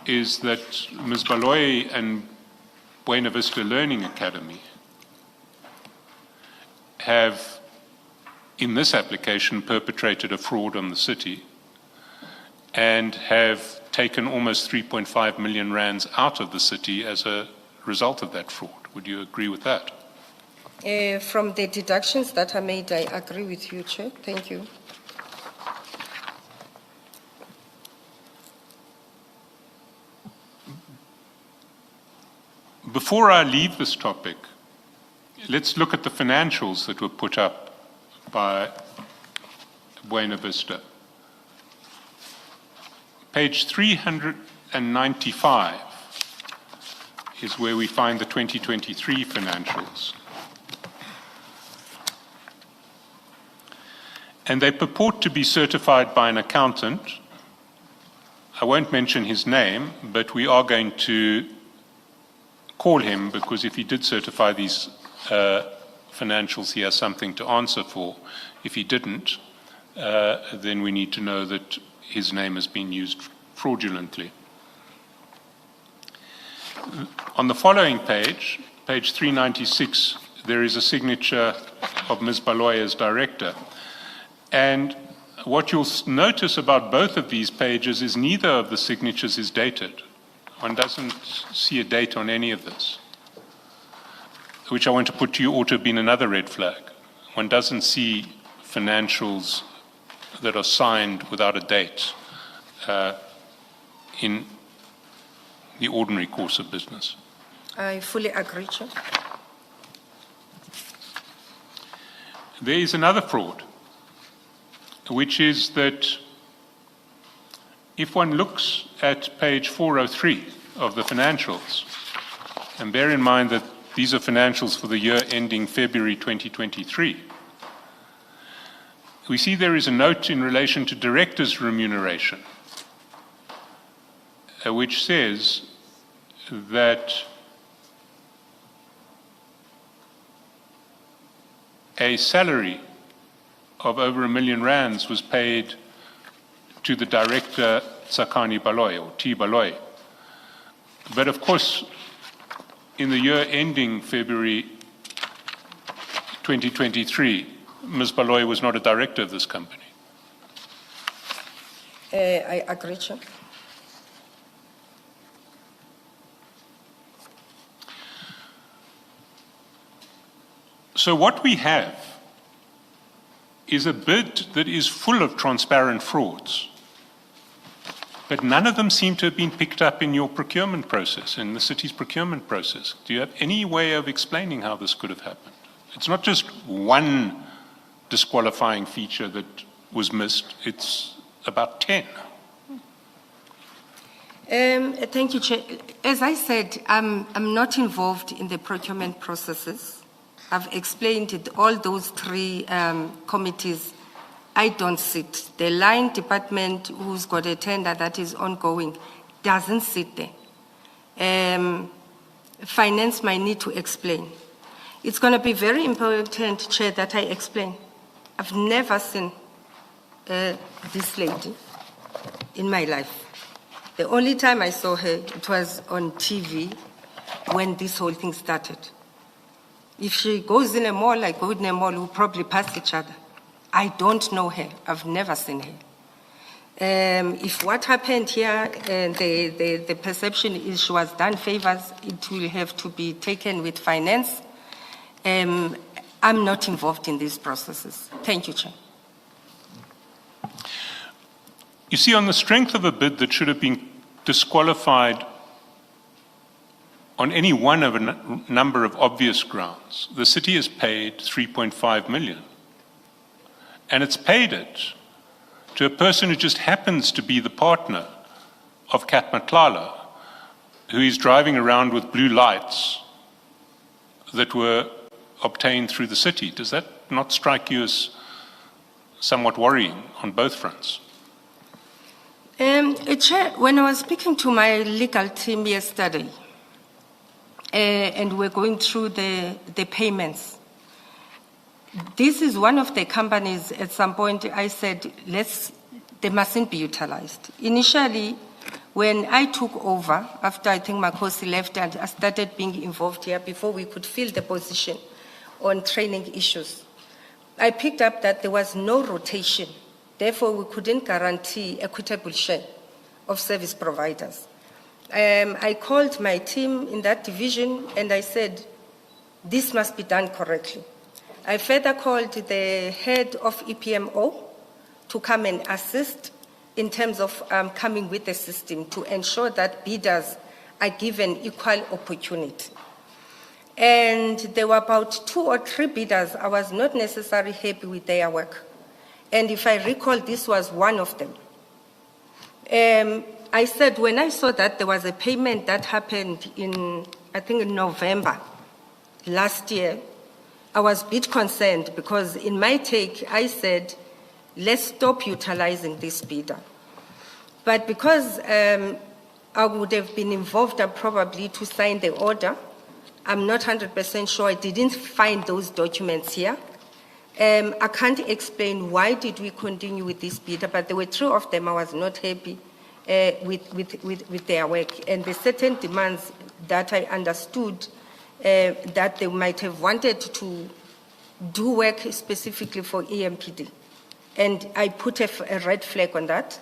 is that Ms. Baloyi and Buena Vista Learning Academy have, in this application, perpetrated a fraud on the city and have taken almost 3.5 million rands out of the city as a result of that fraud. Would you agree with that? From the deductions that are made, I agree with you, Chair. Thank you. Before I leave this topic, let's look at the financials that were put up by Buena Vista. Page 395 is where we find the 2023 financials. And they purport to be certified by an accountant. I won't mention his name, but we are going to call him, because if he did certify these financials, he has something to answer for. If he didn't, then we need to know that his name has been used fraudulently. On the following page, page 396, there is a signature of Ms. Baloyi as director. And what you'll notice about both of these pages is neither of the signatures is dated. One doesn't see a date on any of this, which I want to put to you ought to have been another red flag. One doesn't see financials that are signed without a date in the ordinary course of business. I fully agree, Chair. There is another fraud, which is that if one looks at page 403 of the financials, and bear in mind that these are financials for the year ending February 2023, we see there is a note in relation to directors' remuneration, which says that a salary of over R1 million was paid to the director Tsakani Baloyi, or T. Baloyi. But of course, in the year ending February 2023, Ms. Baloyi was not a director of this company. I agree, Chair. So what we have is a bid that is full of transparent frauds. But none of them seem to have been picked up in your procurement process, in the city's procurement process. Do you have any way of explaining how this could have happened? It's not just one disqualifying feature that was missed, it's about 10. Thank you, Chair. As I said, I'm not involved in the procurement processes. I've explained it, all those three committees. I don't sit. The line department, who's got a tender that is ongoing, doesn't sit there. Finance might need to explain. It's going to be very important, Chair, that I explain. I've never seen this lady in my life. The only time I saw her, it was on TV when this whole thing started. If she goes in a mall, I go in a mall, we'll probably pass each other. I don't know her. I've never seen her. If what happened here, the perception is she was done favors, it will have to be taken with finance. I'm not involved in these processes. Thank you, Chair. You see, on the strength of a bid that should have been disqualified on any one of a number of obvious grounds, the city has paid 3.5 million. And it's paid it to a person who just happens to be the partner of Kat Madlanga, who is driving around with blue lights that were obtained through the city. Does that not strike you as somewhat worrying on both fronts? Chair, when I was speaking to my legal team yesterday, and we're going through the payments, this is one of the companies. At some point I said, they mustn't be utilized. Initially, when I took over, after I think Makosi left and I started being involved here before we could fill the position on training issues, I picked up that there was no rotation. Therefore, we couldn't guarantee equitable share of service providers. I called my team in that division and I said, this must be done correctly. I further called the head of EPMO to come and assist in terms of coming with the system to ensure that bidders are given equal opportunity. And there were about 2 or 3 bidders. I was not necessarily happy with their work. And if I recall, this was one of them. I said, when I saw that there was a payment that happened in, I think in November last year, I was a bit concerned because in my take, I said, let's stop utilizing this bidder. But because I would have been involved probably to sign the order, I'm not 100% sure. I didn't find those documents here. I can't explain why did we continue with this bidder, but there were 3 of them I was not happy with their work. And the certain demands that I understood that they might have wanted to do work specifically for EMPD. And I put a red flag on that.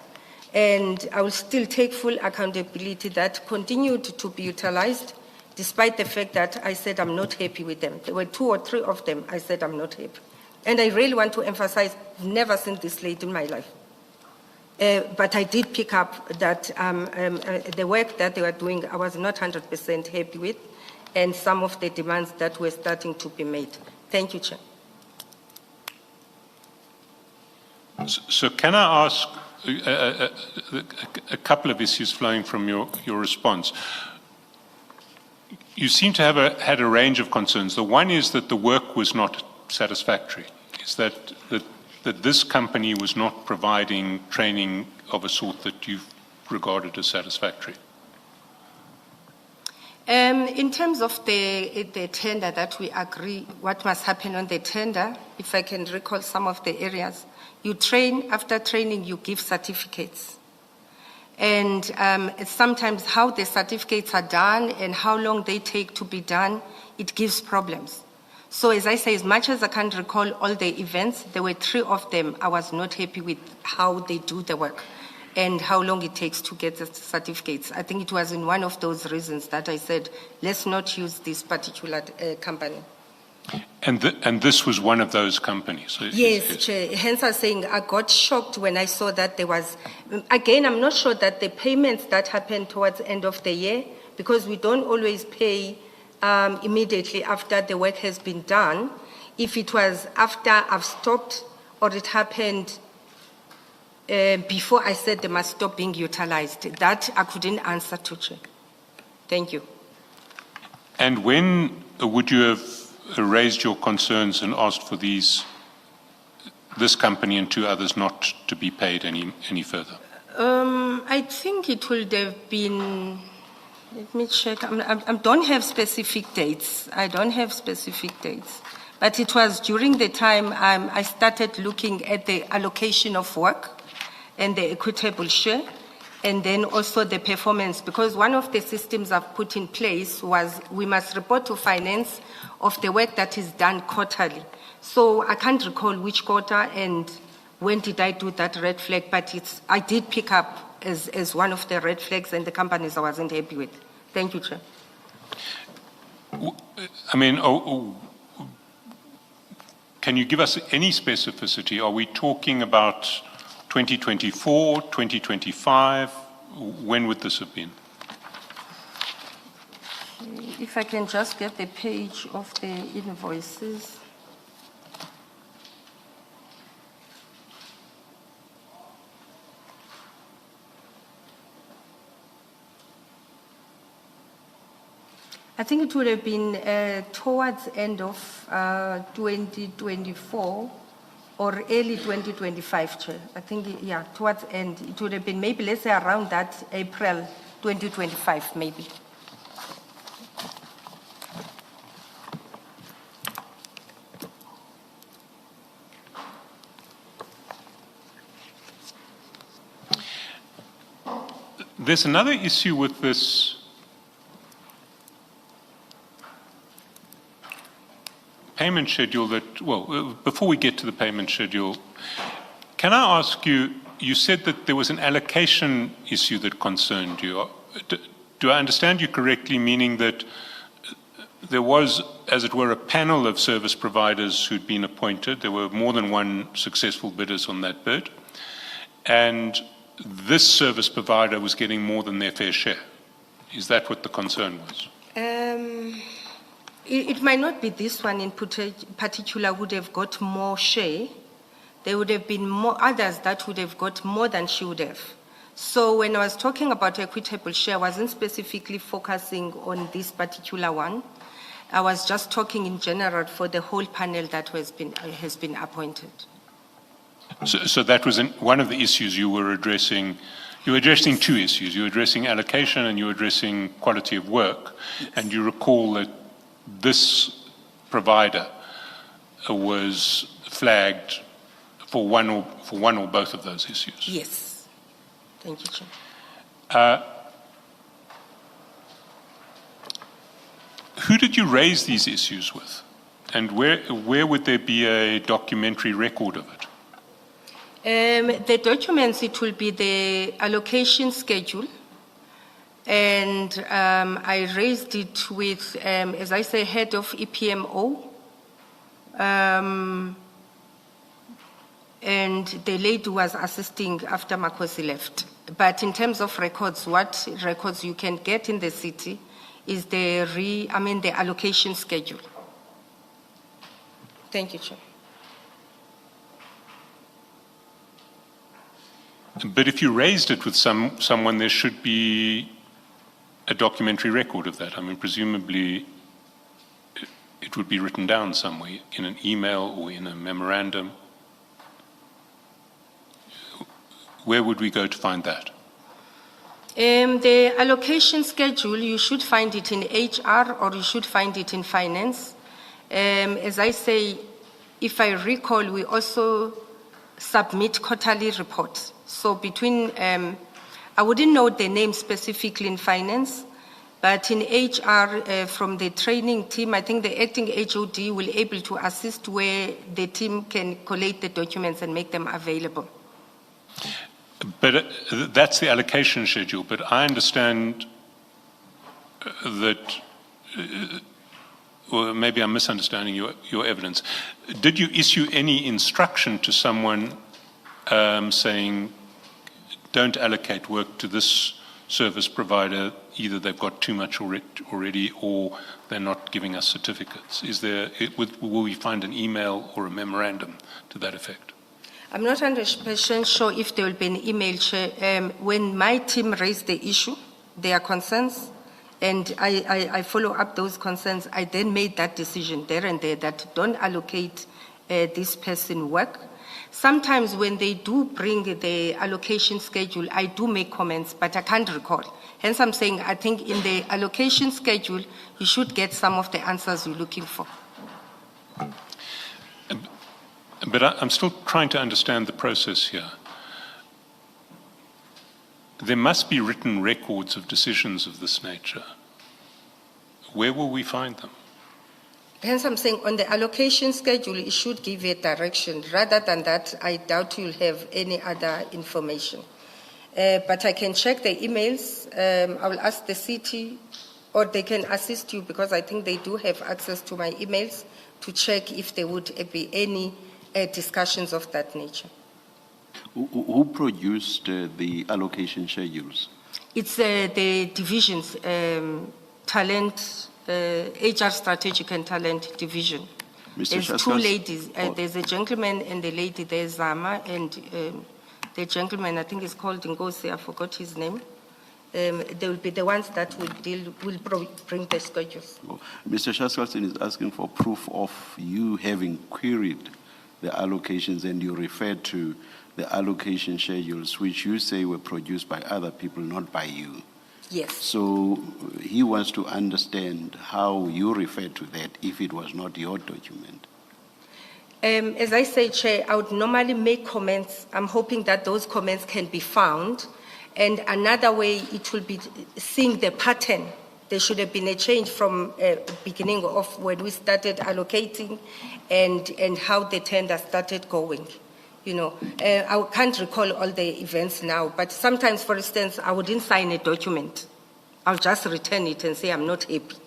And I will still take full accountability that continued to be utilized, despite the fact that I said I'm not happy with them. There were 2 or 3 of them I said I'm not happy. And I really want to emphasize, I've never seen this late in my life. But I did pick up that the work that they were doing, I was not 100% happy with, and some of the demands that were starting to be made. Thank you, Chair. So can I ask a couple of issues flowing from your response? You seem to have had a range of concerns. The one is that the work was not satisfactory. Is that this company was not providing training of a sort that you've regarded as satisfactory? In terms of the tender that we agree, what must happen on the tender, if I can recall some of the areas, you train, after training you give certificates. And sometimes how the certificates are done and how long they take to be done, it gives problems. So as I say, as much as I can't recall all the events, there were 3 of them I was not happy with how they do the work and how long it takes to get the certificates. I think it was in one of those reasons that I said, let's not use this particular company. And this was one of those companies? So Yes, Chair. Hence I'm saying I got shocked when I saw that there was, again, I'm not sure that the payments that happened towards the end of the year, because we don't always pay immediately after the work has been done. If it was after I've stopped or it happened before I said they must stop being utilized, that I couldn't answer to, Chair. Thank you. And when would you have raised your concerns and asked for this company and 2 others not to be paid any further? I think it would have been, let me check, I don't have specific dates. I don't have specific dates. But it was during the time I started looking at the allocation of work and the equitable share, and then also the performance, because one of the systems I've put in place was we must report to finance of the work that is done quarterly. So I can't recall which quarter and when did I do that red flag, but I did pick up as one of the red flags and the companies I wasn't happy with. Thank you, Chair. I mean, can you give us any specificity? Are we talking about 2024, 2025? When would this have been? If I can just get the page of the invoices. I think it would have been towards end of 2024 or early 2025, Chair. I think, yeah, towards end. It would have been maybe, let's say, around that April 2025, maybe. There's another issue with this payment schedule that, well, before we get to the payment schedule, can I ask you, you said that there was an allocation issue that concerned you. Do I understand you correctly, meaning that there was, as it were, a panel of service providers who'd been appointed? There were more than one successful bidders on that bid. And this service provider was getting more than their fair share. Is that what the concern was? It might not be this one in particular would have got more share. There would have been more others that would have got more than she would have. So when I was talking about equitable share, I wasn't specifically focusing on this particular one. I was just talking in general for the whole panel that has been appointed. So that was one of the issues you were addressing. You were addressing 2 issues. You were addressing allocation and you were addressing quality of work. And you recall that this provider was flagged for one or both of those issues. Yes. Thank you, Chair. Who did you raise these issues with? And where would there be a documentary record of it? The documents, it will be the allocation schedule. And I raised it with, as I say, head of EPMO. And the lady was assisting after Makosi left. But in terms of records, what records you can get in the city is the allocation schedule. Thank you, Chair. But if you raised it with someone, there should be a documentary record of that. I mean, presumably it would be written down somewhere in an email or in a memorandum. Where would we go to find that? The allocation schedule, you should find it in HR or you should find it in finance. As I say, if I recall, we also submit quarterly reports. So between, I wouldn't know the name specifically in finance, but in HR, from the training team, I think the acting HOD will be able to assist where the team can collate the documents and make them available. But that's the allocation schedule. But I understand that or maybe I'm misunderstanding your evidence. Did you issue any instruction to someone saying, don't allocate work to this service provider, either they've got too much already or they're not giving us certificates? Will we find an email or a memorandum to that effect? I'm not 100% sure if there will be an email, Chair. When my team raised the issue, their concerns, and I follow up those concerns, I then made that decision there and there that don't allocate this person work. Sometimes when they do bring the allocation schedule, I do make comments, but I can't recall. Hence I'm saying I think in the allocation schedule, you should get some of the answers you're looking for. But I'm still trying to understand the process here. There must be written records of decisions of this nature. Where will we find them? Hence I'm saying on the allocation schedule, it should give a direction. Rather than that, I doubt you'll have any other information. But I can check the emails. I will ask the city, or they can assist you because I think they do have access to my emails to check if there would be any discussions of that nature. Who produced the allocation schedules? It's the divisions, talent, HR strategic and talent division. There's two ladies. There's a gentleman and the lady. There's Zama and the gentleman, I think is called Ngozi, I forgot his name. They will be the ones that will bring the schedules. Mr. Shaskalson is asking for proof of you having queried the allocations, and you referred to the allocation schedules, which you say were produced by other people, not by you. Yes. So he wants to understand how you referred to that if it was not your document. As I say, Chair, I would normally make comments. I'm hoping that those comments can be found. And another way, it will be seeing the pattern. There should have been a change from beginning of when we started allocating and how the tender started going. You know, I can't recall all the events now, but sometimes, for instance, I wouldn't sign a document. I'll just return it and say I'm not happy.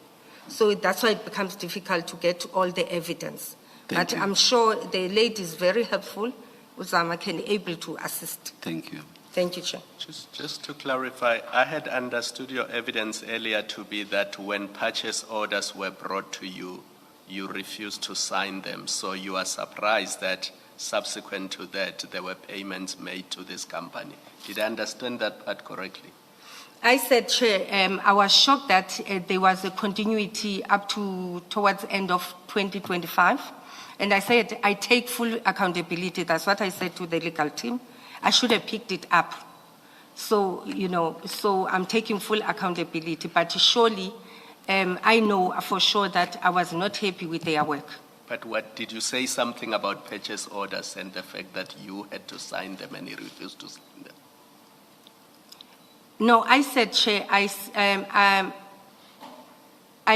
So that's why it becomes difficult to get all the evidence. But I'm sure the lady is very helpful. Uzama can be able to assist. Thank you. Thank you, Chair. Just to clarify, I had understood your evidence earlier to be that when purchase orders were brought to you, you refused to sign them. So you are surprised that subsequent to that, there were payments made to this company. Did I understand that part correctly? I said, Chair, I was shocked that there was a continuity up to towards the end of 2025. And I said, I take full accountability. That's what I said to the legal team. I should have picked it up. So, you know, so I'm taking full accountability. But surely, I know for sure that I was not happy with their work. But what did you say something about purchase orders and the fact that you had to sign them and you refused to sign them? No, I said, Chair, I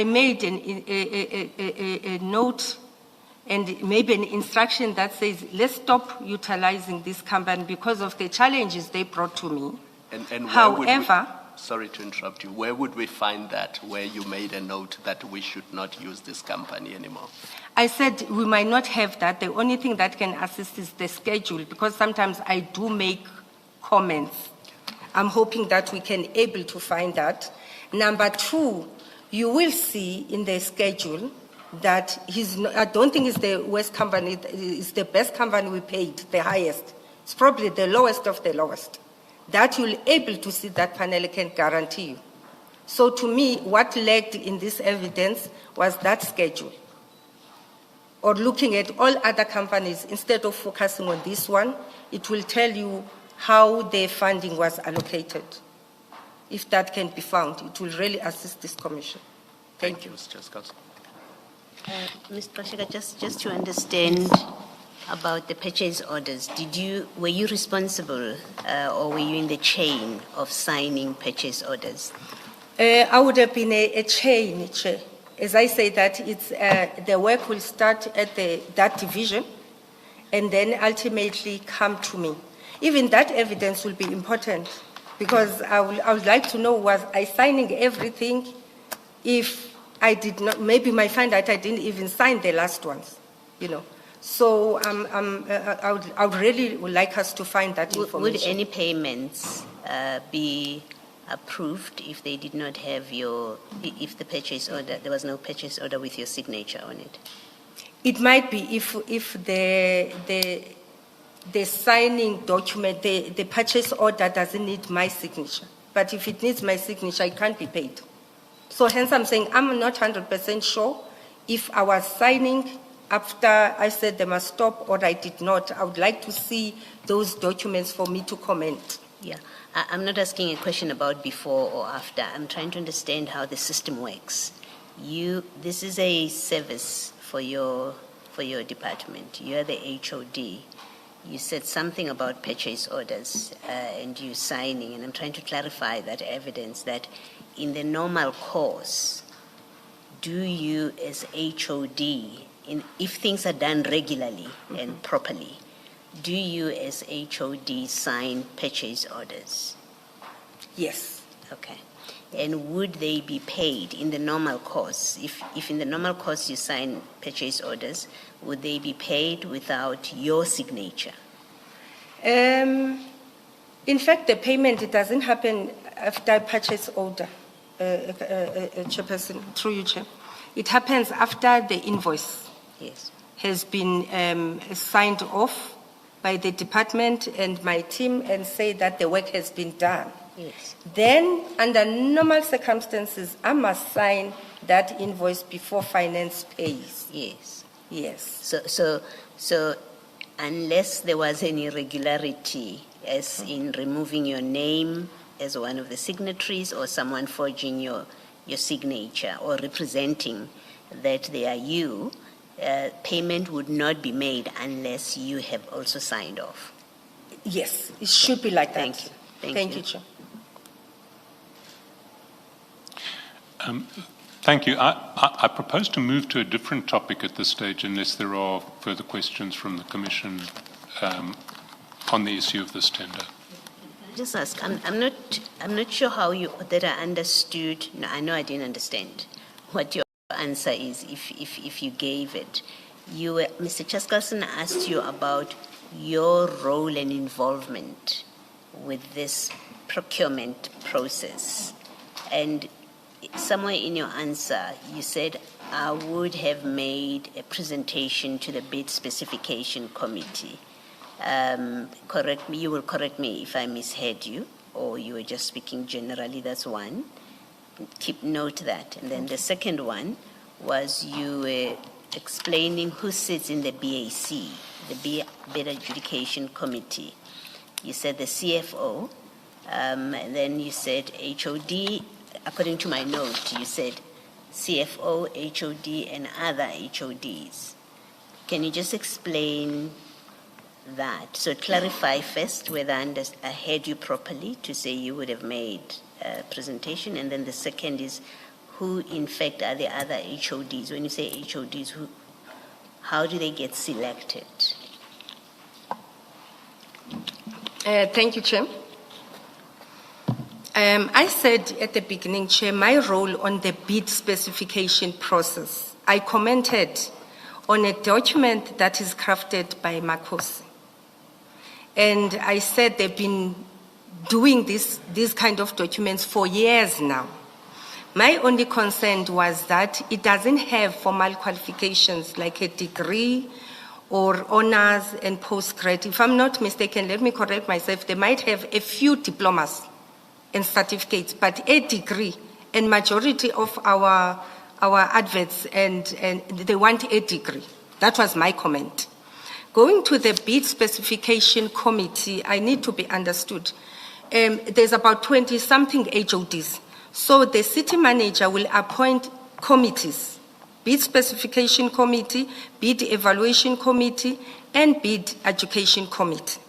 made a note and maybe an instruction that says, let's stop utilizing this company because of the challenges they brought to me. And however, sorry to interrupt you, where would we find that, where you made a note that we should not use this company anymore? I said we might not have that. The only thing that can assist is the schedule, because sometimes I do make comments. I'm hoping that we can able to find that. Number two, you will see in the schedule that I don't think it's the worst company, it's the best company we paid, the highest. It's probably the lowest of the lowest. That you'll able to see that panel can guarantee you. So to me, what lacked in this evidence was that schedule. Or looking at all other companies, instead of focusing on this one, it will tell you how their funding was allocated. If that can be found, it will really assist this commission. Thank you. Mr. Skousen. Mr. Gxaleka, just to understand about the purchase orders, were you responsible or were you in the chain of signing purchase orders? I would have been a chain, Chair. As I say that it's, the work will start at that division and then ultimately come to me. Even that evidence will be important because I would like to know, was I signing everything if I did not, maybe might find that I didn't even sign the last ones, you know. So I would really like us to find that information. Would any payments be approved if they did not have if the purchase order, there was no purchase order with your signature on it? It might be if the signing document, the purchase order doesn't need my signature. But if it needs my signature, it can't be paid. So hence I'm saying I'm not 100% sure if I was signing after I said they must stop or I did not. I would like to see those documents for me to comment. Yeah, I'm not asking a question about before or after. I'm trying to understand how the system works. This is a service for your department. You're the HOD. You said something about purchase orders and you signing, and I'm trying to clarify that evidence that in the normal course, do you as HOD, if things are done regularly and properly, do you as HOD sign purchase orders? Yes. Okay. And would they be paid in the normal course? If in the normal course you sign purchase orders, would they be paid without your signature? In fact, the payment, it doesn't happen after purchase order, Chairperson, through you, Chair. It happens after the invoice has been signed off by the department and my team and say that the work has been done. Yes. Then, under normal circumstances, I must sign that invoice before finance pays. Yes. Yes. So unless there was any irregularity, as in removing your name as one of the signatories or someone forging your signature or representing that they are you, payment would not be made unless you have also signed off. Yes, it should be like that. Thank you. Thank you, Chair. Thank you. I propose to move to a different topic at this stage, unless there are further questions from the Commission on the issue of this tender. Just ask. I'm not sure how that I understood. No, I know I didn't understand what your answer is. If you gave it, Mr. Chaskalson asked you about your role and involvement with this procurement process, and somewhere in your answer, you said, I would have made a presentation to the bid specification committee. Correct me, you will correct me if I misheard you, or you were just speaking generally, that's one. Keep note that. And then the second one was you were explaining who sits in the BAC, the Bid Adjudication Committee. You said the CFO, and then you said HOD. According to my note, you said CFO, HOD, and other HODs. Can you just explain that? So clarify first whether I heard you properly to say you would have made a presentation, and then the second is who in fact are the other HODs? When you say HODs, how do they get selected? Thank you, Chair. I said at the beginning, Chair, my role on the bid specification process, I commented on a document that is crafted by Makosi. And I said they've been doing these kind of documents for years now. My only concern was that it doesn't have formal qualifications like a degree or honors and postgrad. If I'm not mistaken, let me correct myself, they might have a few diplomas and certificates, but a degree, and majority of our adverts, and they want a degree. That was my comment. Going to the bid specification committee, I need to be understood. There's about 20-something HODs. So the city manager will appoint committees, bid specification committee, bid evaluation committee, and bid education committee.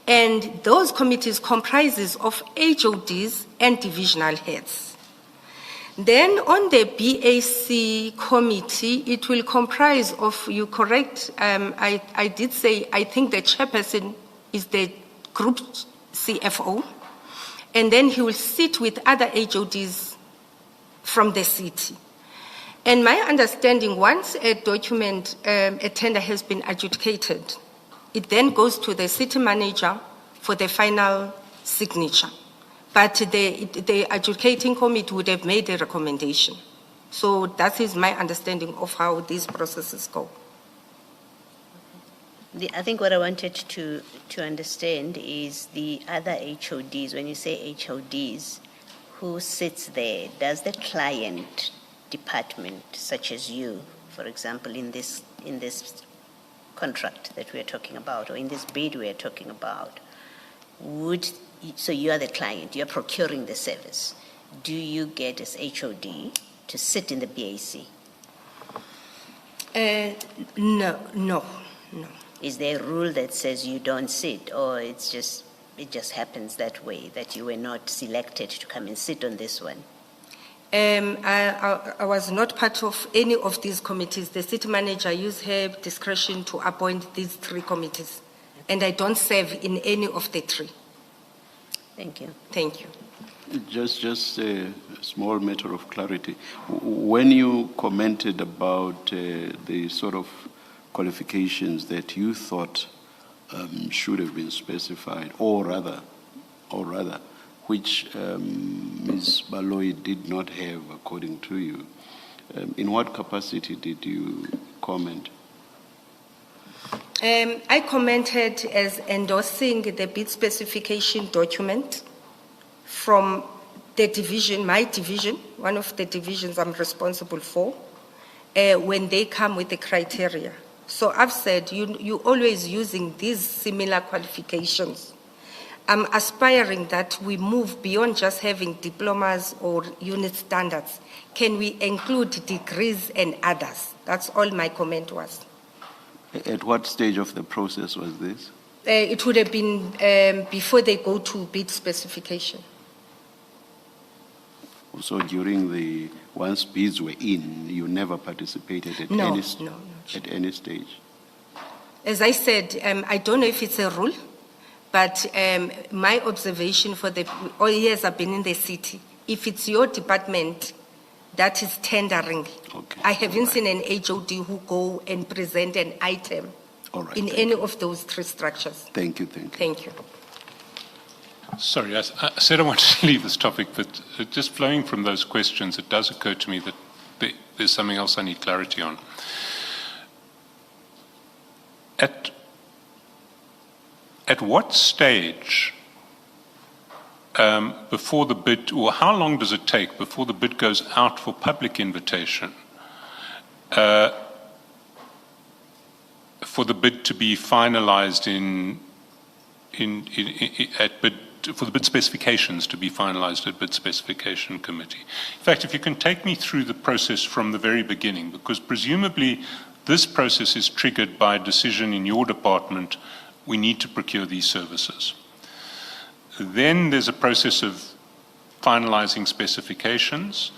And those committees comprises of HODs and divisional heads. Then on the BAC committee, it will comprise of, you correct, I did say, I think the chairperson is the group CFO, and then he will sit with other HODs from the city. And my understanding, once a document, a tender has been adjudicated, it then goes to the city manager for the final signature. But the adjudicating committee would have made a recommendation. So that is my understanding of how these processes go. I think what I wanted to understand is the other HODs. When you say HODs, who sits there? Does the client department, such as you, for example, in this contract that we are talking about, or in this bid we are talking about, so you are the client, you are procuring the service. Do you get as HOD to sit in the BAC? No. Is there a rule that says you don't sit, or it just happens that way, that you were not selected to come and sit on this one? I was not part of any of these committees. The city manager used her discretion to appoint these 3 committees, and I don't serve in any of the 3. Thank you. Thank you. Just a small matter of clarity. When you commented about the sort of qualifications that you thought should have been specified, or rather, which Ms. Baloyi did not have, according to you, in what capacity did you comment? I commented as endorsing the bid specification document from the division, my division, one of the divisions I'm responsible for, when they come with the criteria. So I've said, you always using these similar qualifications. I'm aspiring that we move beyond just having diplomas or unit standards. Can we include degrees and others? That's all my comment was. At what stage of the process was this? It would have been before they go to bid specification. So during once bids were in, you never participated at No. at any stage? As I said, I don't know if it's a rule, but my observation for all years I've been in the city, if it's your department that is tendering, Okay. I haven't seen an HOD who go and present an item in any of those 3 structures. Thank you. Thank you. Sorry, I said I wanted to leave this topic, but just flowing from those questions, it does occur to me that there's something else I need clarity on. At what stage before the bid, or how long does it take before the bid goes out for public invitation for the bid to be finalized for the bid specifications to be finalized at bid specification committee? In fact, if you can take me through the process from the very beginning, because presumably this process is triggered by a decision in your department, we need to procure these services. Then there's a process of finalizing specifications.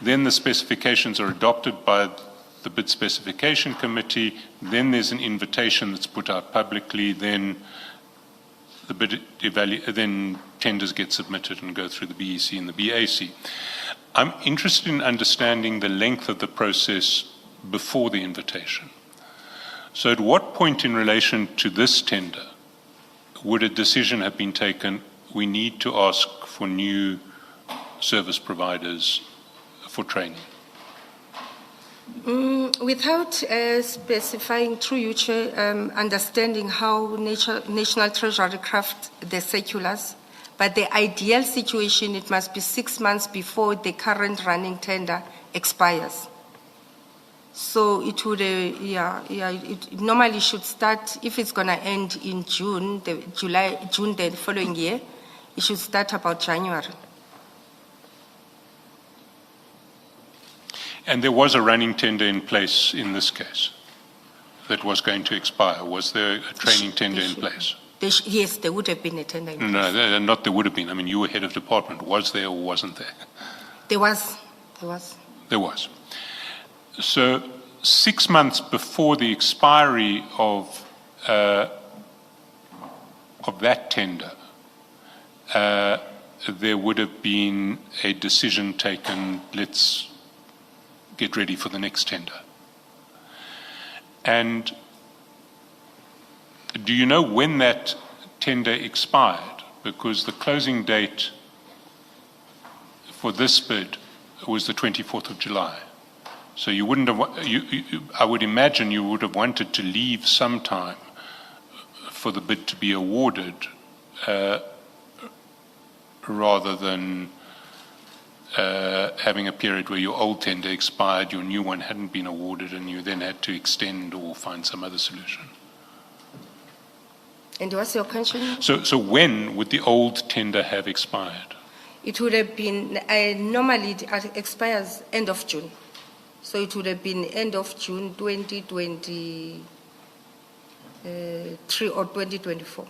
Then the specifications are adopted by the bid specification committee. Then there's an invitation that's put out publicly. Then then tenders get submitted and go through the BEC and the BAC. I'm interested in understanding the length of the process before the invitation. So at what point in relation to this tender would a decision have been taken, we need to ask for new service providers for training? Without specifying through you, Chair, understanding how National Treasury craft the circulars, but the ideal situation, it must be 6 months before the current running tender expires. So it would, it normally should start, if it's going to end in June, June the following year, it should start about January. And there was a running tender in place in this case that was going to expire. Was there a training tender in place? Yes, there would have been a tender in place. No, not there would have been. I mean, you were head of department. Was there or wasn't there? There was. There was. So 6 months before the expiry of that tender, there would have been a decision taken, let's get ready for the next tender. And do you know when that tender expired? Because the closing date for this bid was the 24th of July. So you wouldn't have, I would imagine you would have wanted to leave some time for the bid to be awarded rather than having a period where your old tender expired, your new one hadn't been awarded, and you then had to extend or find some other solution. And what's your question? So when would the old tender have expired? It would have been, normally it expires end of June. So it would have been end of June 2023 or 2024.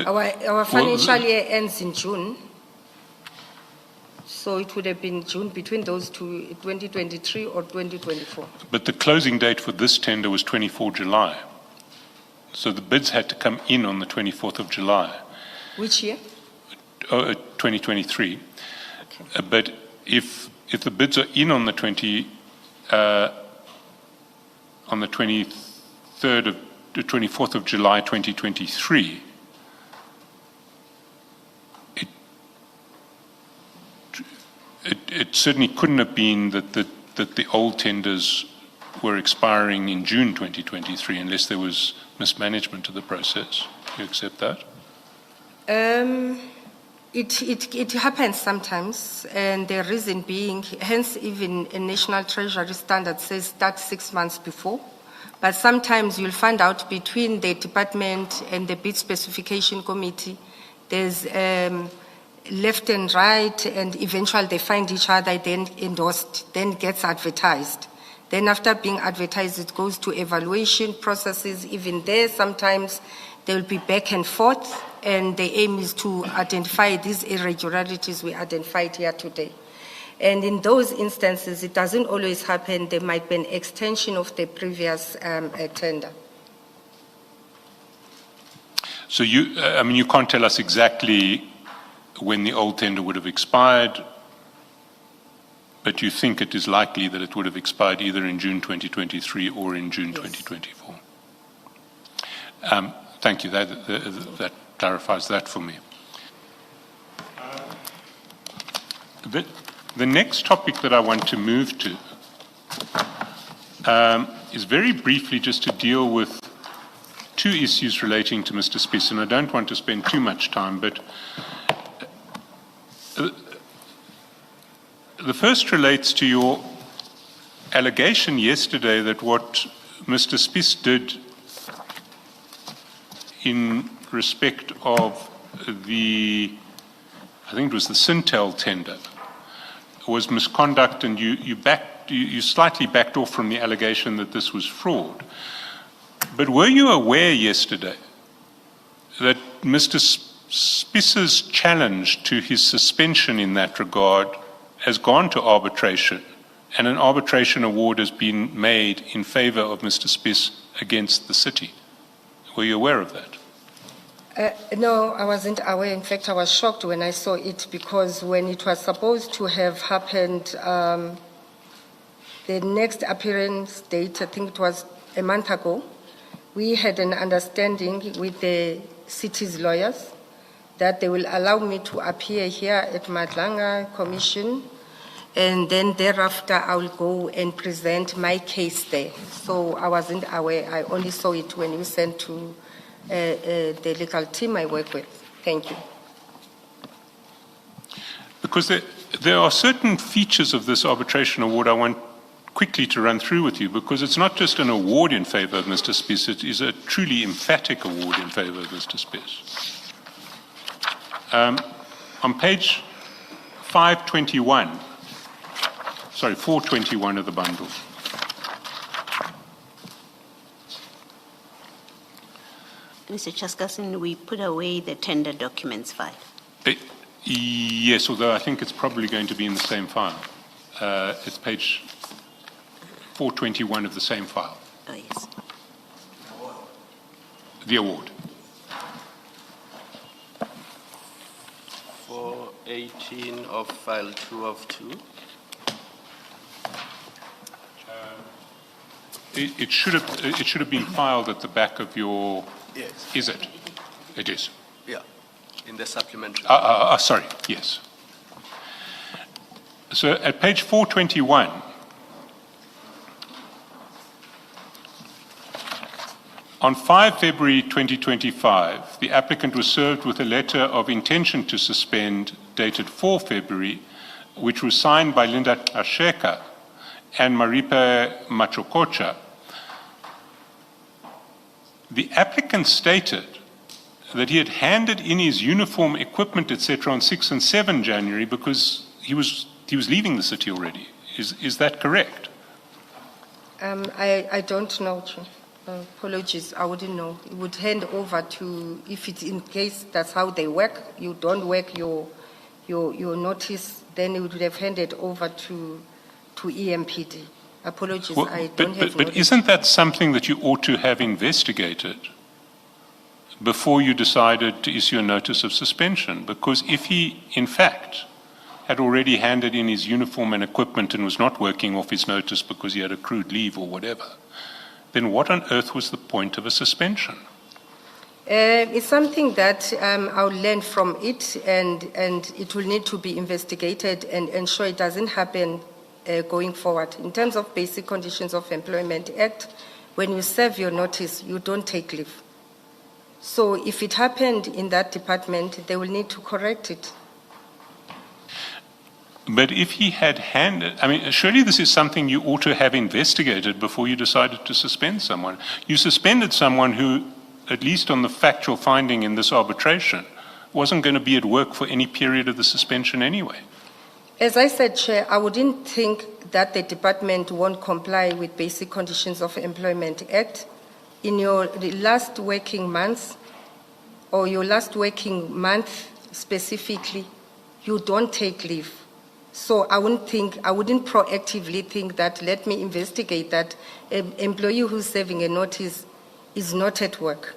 Our financial year ends in June. So it would have been June between those two, 2023 or 2024. But the closing date for this tender was 24 July. So the bids had to come in on the 24th of July. Which year? 2023. Okay. But if the bids are in on the 23rd of the 24th of July 2023, it certainly couldn't have been that the old tenders were expiring in June 2023 unless there was mismanagement of the process. Do you accept that? It happens sometimes, and the reason being, hence even a National Treasury standard says start 6 months before, but sometimes you'll find out between the department and the bid specification committee, there's left and right, and eventually they find each other, then endorsed, then gets advertised. Then after being advertised, it goes to evaluation processes. Even there, sometimes there will be back and forth, and the aim is to identify these irregularities we identified here today. And in those instances, it doesn't always happen. There might be an extension of the previous tender. So you can't tell us exactly when the old tender would have expired, but you think it is likely that it would have expired either in June 2023 or in June 2024. Thank you. That clarifies that for me. The next topic that I want to move to is very briefly just to deal with two issues relating to Mr. Spies, and I don't want to spend too much time, but the first relates to your allegation yesterday that what Mr. Spies did in respect of the, I think it was the Sintel tender, was misconduct, and you slightly backed off from the allegation that this was fraud. But were you aware yesterday that Mr. Spies's challenge to his suspension in that regard has gone to arbitration, and an arbitration award has been made in favor of Mr. Spies against the city? Were you aware of that? No, I wasn't aware. In fact, I was shocked when I saw it, because when it was supposed to have happened, the next appearance date, I think it was a month ago, we had an understanding with the city's lawyers that they will allow me to appear here at Madlanga Commission, and then thereafter I will go and present my case there. So I wasn't aware. I only saw it when you sent to the legal team I work with. Thank you. Because there are certain features of this arbitration award I want quickly to run through with you, because it's not just an award in favor of Mr. Spies, it is a truly emphatic award in favor of Mr. Spies. On page 421 of the bundle, Mr. Chaskasin, we put away the tender documents file. Yes, although I think it's probably going to be in the same file. It's page 421 of the same file. Oh, yes. The award. 418 of file 2 of 2. it should have been filed at the back of your. Yes. Is it? It is. Yeah, in the supplementary. Sorry. Yes. So at page 421. On 5 February 2025, the applicant was served with a letter of intention to suspend dated 4 February, which was signed by Linda Gxaleka and Maripa Machokocha. The applicant stated that he had handed in his uniform, equipment, etc. on 6 and 7 January because he was leaving the city already. Is that correct? I don't know, Chair. Apologies, I wouldn't know. You would hand over to, if it's in case that's how they work, you don't work your notice, then you would have handed over to EMPD. Apologies, Well, I don't have but notice. isn't that something that you ought to have investigated before you decided to issue a notice of suspension? Because if he, in fact, had already handed in his uniform and equipment and was not working off his notice because he had accrued leave or whatever, then what on earth was the point of a suspension? It's something that I'll learn from it, and it will need to be investigated and ensure it doesn't happen going forward. In terms of Basic Conditions of Employment Act, when you serve your notice, you don't take leave. So if it happened in that department, they will need to correct it. But if he had handed, I mean, surely this is something you ought to have investigated before you decided to suspend someone. You suspended someone who, at least on the factual finding in this arbitration, wasn't going to be at work for any period of the suspension anyway. As I said, Chair, I wouldn't think that the department won't comply with Basic Conditions of Employment Act. In your last working months, or your last working month specifically, you don't take leave. So I wouldn't proactively think that, let me investigate that an employee who's serving a notice is not at work,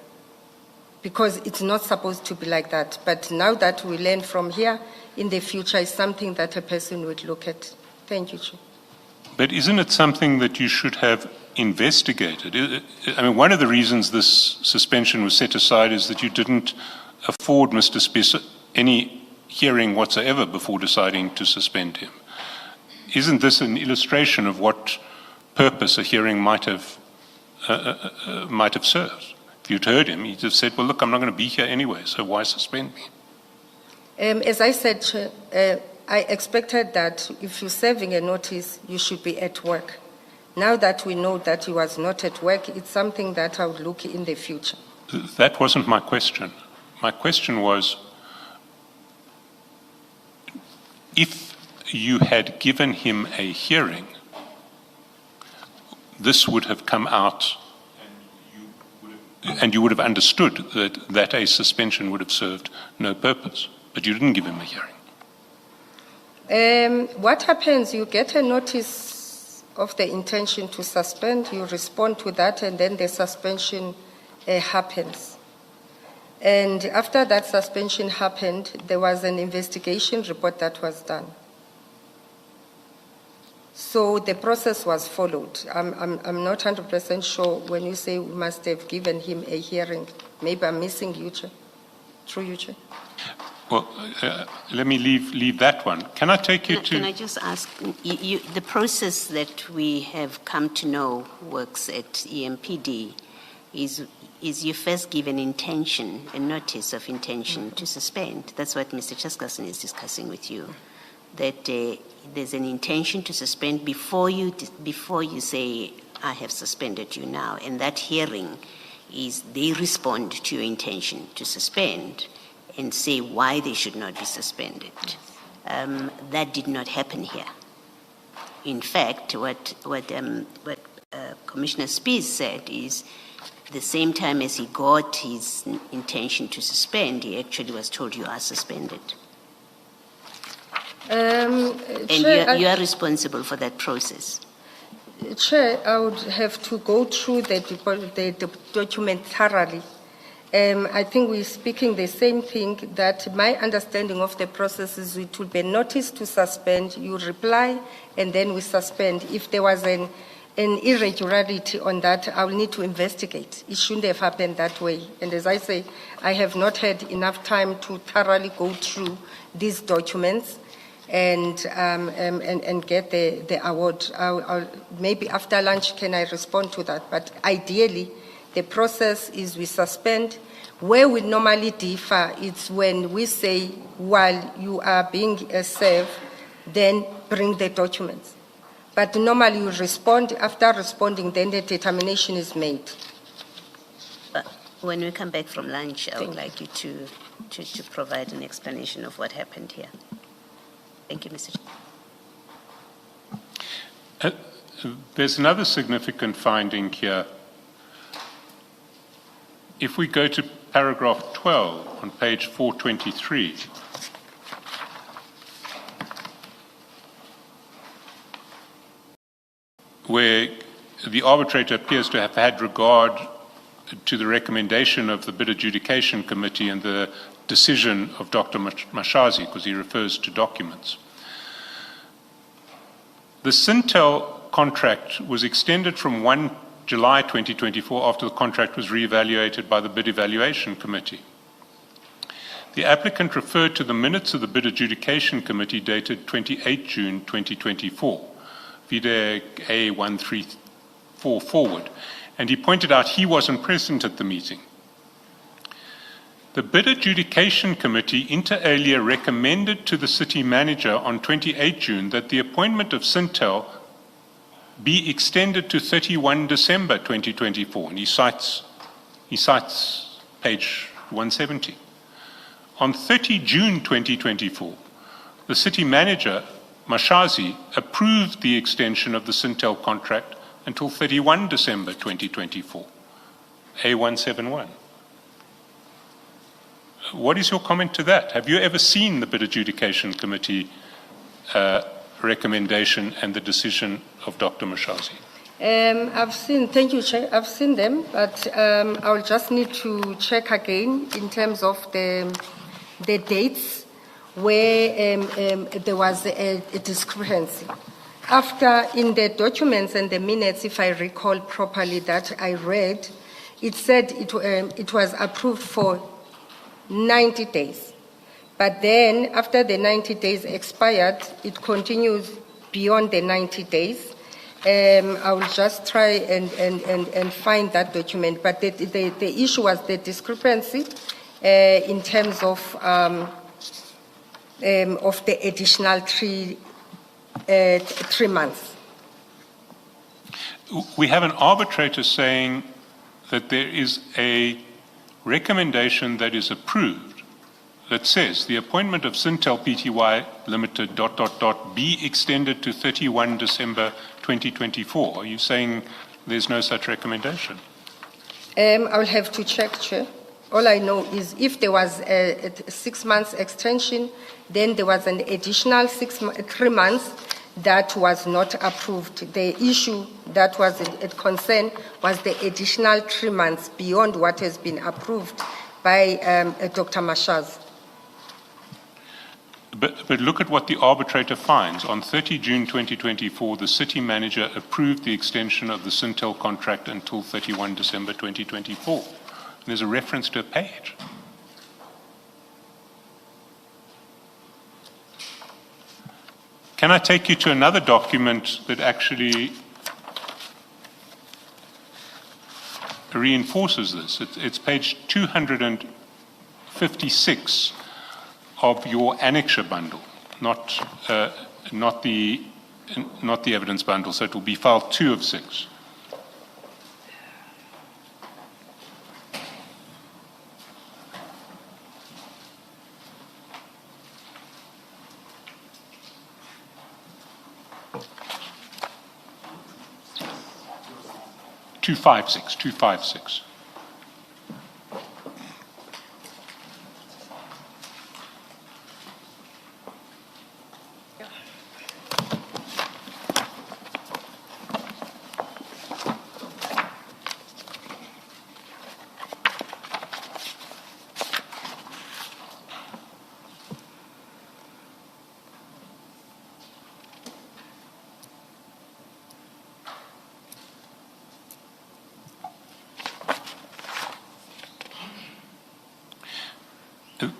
because it's not supposed to be like that. But now that we learn from here, in the future, is something that a person would look at. Thank you, Chair. But isn't it something that you should have investigated? I mean, one of the reasons this suspension was set aside is that you didn't afford Mr. Spicer any hearing whatsoever before deciding to suspend him. Isn't this an illustration of what purpose a hearing might have served? If you'd heard him, he'd have said, well, look, I'm not going to be here anyway, so why suspend me? As I said, Chair, I expected that if you're serving a notice, you should be at work. Now that we know that he was not at work, it's something that I would look in the future. That wasn't my question. My question was, if you had given him a hearing, this would have come out and you would have understood that a suspension would have served no purpose. But you didn't give him a hearing. What happens, you get a notice of the intention to suspend, you respond to that, and then the suspension happens. And after that suspension happened, there was an investigation report that was done. So the process was followed. I'm not 100% sure when you say we must have given him a hearing. Maybe I'm missing you, Chair. Through you, Chair. Well, let me leave that one. Can I take you to... Can I just ask, the process that we have come to know works at EMPD is you first give an intention, a notice of intention to suspend. That's what Mr. Cheskasen is discussing with you, that there's an intention to suspend before you say, I have suspended you now. And that hearing is they respond to your intention to suspend and say why they should not be suspended. That did not happen here. In fact, what Commissioner Spies said is the same time as he got his intention to suspend, he actually was told you are suspended. And you are responsible for that process. Chair, I would have to go through the document thoroughly. I think we're speaking the same thing, that my understanding of the process is it will be notice to suspend, you reply, and then we suspend. If there was an irregularity on that, I will need to investigate. It shouldn't have happened that way. And as I say, I have not had enough time to thoroughly go through these documents and get the award. Maybe after lunch, can I respond to that? But ideally, the process is we suspend. Where we normally differ, it's when we say, while you are being served, then bring the documents. But normally you respond, after responding, then the determination is made. But when we come back from lunch, I would like you to provide an explanation of what happened here. Thank you, Mr. Chair. There's another significant finding here. If we go to paragraph 12 on page 423, where the arbitrator appears to have had regard to the recommendation of the Bid Adjudication Committee and the decision of Dr. Mashazi, because he refers to documents. The Sintel contract was extended from 1 July 2024 after the contract was re-evaluated by the Bid Evaluation Committee. The applicant referred to the minutes of the Bid Adjudication Committee dated 28 June 2024, Vide A134 forward, and he pointed out he wasn't present at the meeting. The Bid Adjudication Committee inter alia recommended to the city manager on 28 June that the appointment of Sintel be extended to 31 December 2024, and he cites page 170. On 30 June 2024, the city manager, Mashazi, approved the extension of the Sintel contract until 31 December 2024, A171. What is your comment to that? Have you ever seen the Bid Adjudication Committee recommendation and the decision of Dr. Mashazi? I've seen, thank you, Chair, I've seen them, but I will just need to check again in terms of the dates where there was a discrepancy. After, in the documents and the minutes, if I recall properly that I read, it said it was approved for 90 days. But then, after the 90 days expired, it continues beyond the 90 days. I will just try and find that document. But the issue was the discrepancy in terms of the additional three months. We have an arbitrator saying that there is a recommendation that is approved that says the appointment of Sintel Pty Limited ... be extended to 31 December 2024. Are you saying there's no such recommendation? I will have to check, Chair. All I know is if there was a 6 months extension, then there was an additional 3 months that was not approved. The issue that was a concern was the additional 3 months beyond what has been approved by Dr. Mashaz. But look at what the arbitrator finds. On 30 June 2024, the city manager approved the extension of the Sintel contract until 31 December 2024. There's a reference to a page. Can I take you to another document that actually reinforces this? It's page 256 of your annexure bundle, not the evidence bundle, so it will be file 2 of 6. Two five six.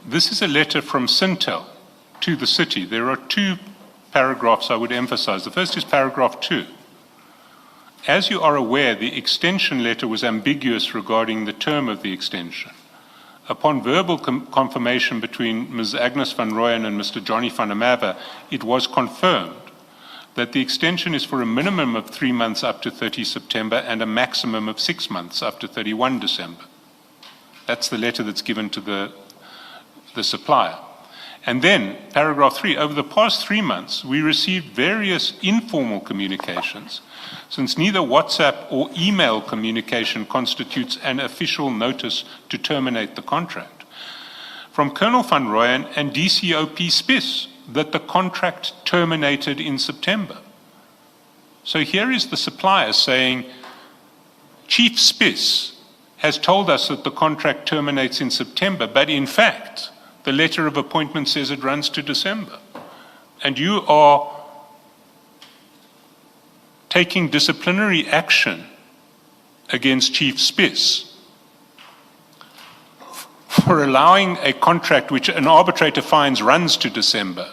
This is a letter from Sintel to the city. There are two paragraphs I would emphasize. The first is paragraph 2. As you are aware, the extension letter was ambiguous regarding the term of the extension. Upon verbal confirmation between Ms. Agnes van Rooyen and Mr. Johnny van der Merwe, it was confirmed that the extension is for a minimum of 3 months up to 30 September and a maximum of 6 months up to 31 December. That's the letter that's given to the supplier. And then, paragraph 3, over the past 3 months, we received various informal communications, since neither WhatsApp or email communication constitutes an official notice to terminate the contract, from Colonel van Rooyen and DCOP Spies that the contract terminated in September. So here is the supplier saying, Chief Spies has told us that the contract terminates in September, but in fact, the letter of appointment says it runs to December. And you are taking disciplinary action against Chief Spies for allowing a contract which an arbitrator finds runs to December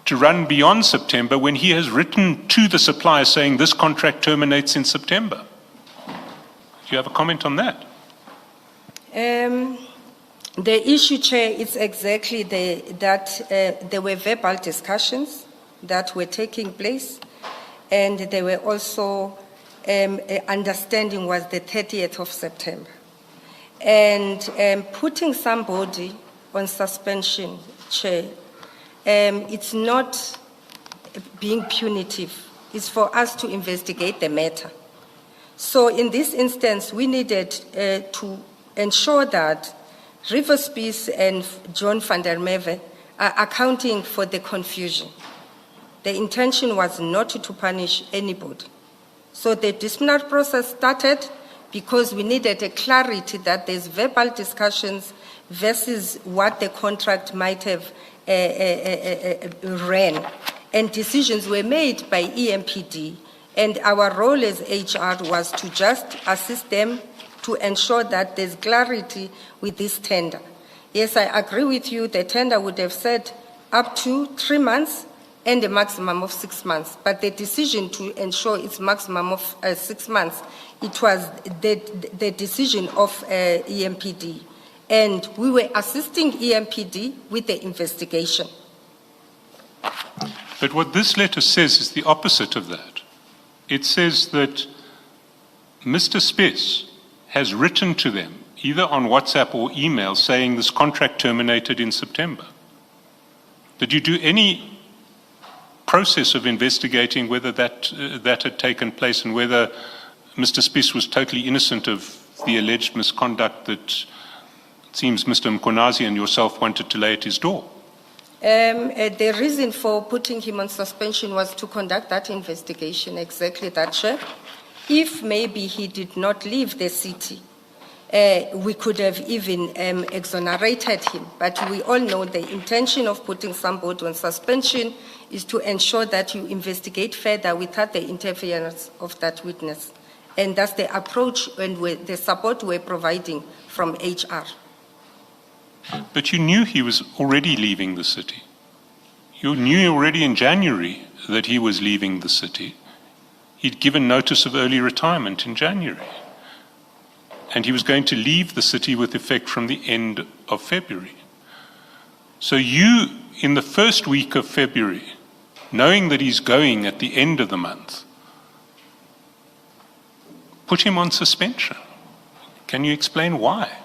to run beyond September when he has written to the supplier saying this contract terminates in September. Do you have a comment on that? The issue, Chair, is exactly that there were verbal discussions that were taking place, and there were also understanding was the 30th of September. And putting somebody on suspension, Chair, it's not being punitive. It's for us to investigate the matter. So in this instance, we needed to ensure that River Spies and John van der Merwe are accounting for the confusion. The intention was not to punish anybody. So the disciplinary process started because we needed a clarity that there's verbal discussions versus what the contract might have ran. And decisions were made by EMPD. And our role as HR was to just assist them to ensure that there's clarity with this tender. Yes, I agree with you, the tender would have said up to 3 months and a maximum of 6 months. But the decision to ensure it's maximum of 6 months, it was the decision of EMPD. And we were assisting EMPD with the investigation. But what this letter says is the opposite of that. It says that Mr. Spies has written to them, either on WhatsApp or email, saying this contract terminated in September. Did you do any process of investigating whether that had taken place and whether Mr. Spies was totally innocent of the alleged misconduct that it seems Mr. Mkonazi and yourself wanted to lay at his door? The reason for putting him on suspension was to conduct that investigation, exactly that, Chair. If maybe he did not leave the city, we could have even exonerated him. But we all know the intention of putting somebody on suspension is to ensure that you investigate further without the interference of that witness. And that's the approach and the support we're providing from HR. But you knew he was already leaving the city. You knew already in January that he was leaving the city. He'd given notice of early retirement in January. And he was going to leave the city with effect from the end of February. So you, in the first week of February, knowing that he's going at the end of the month, put him on suspension. Can you explain why?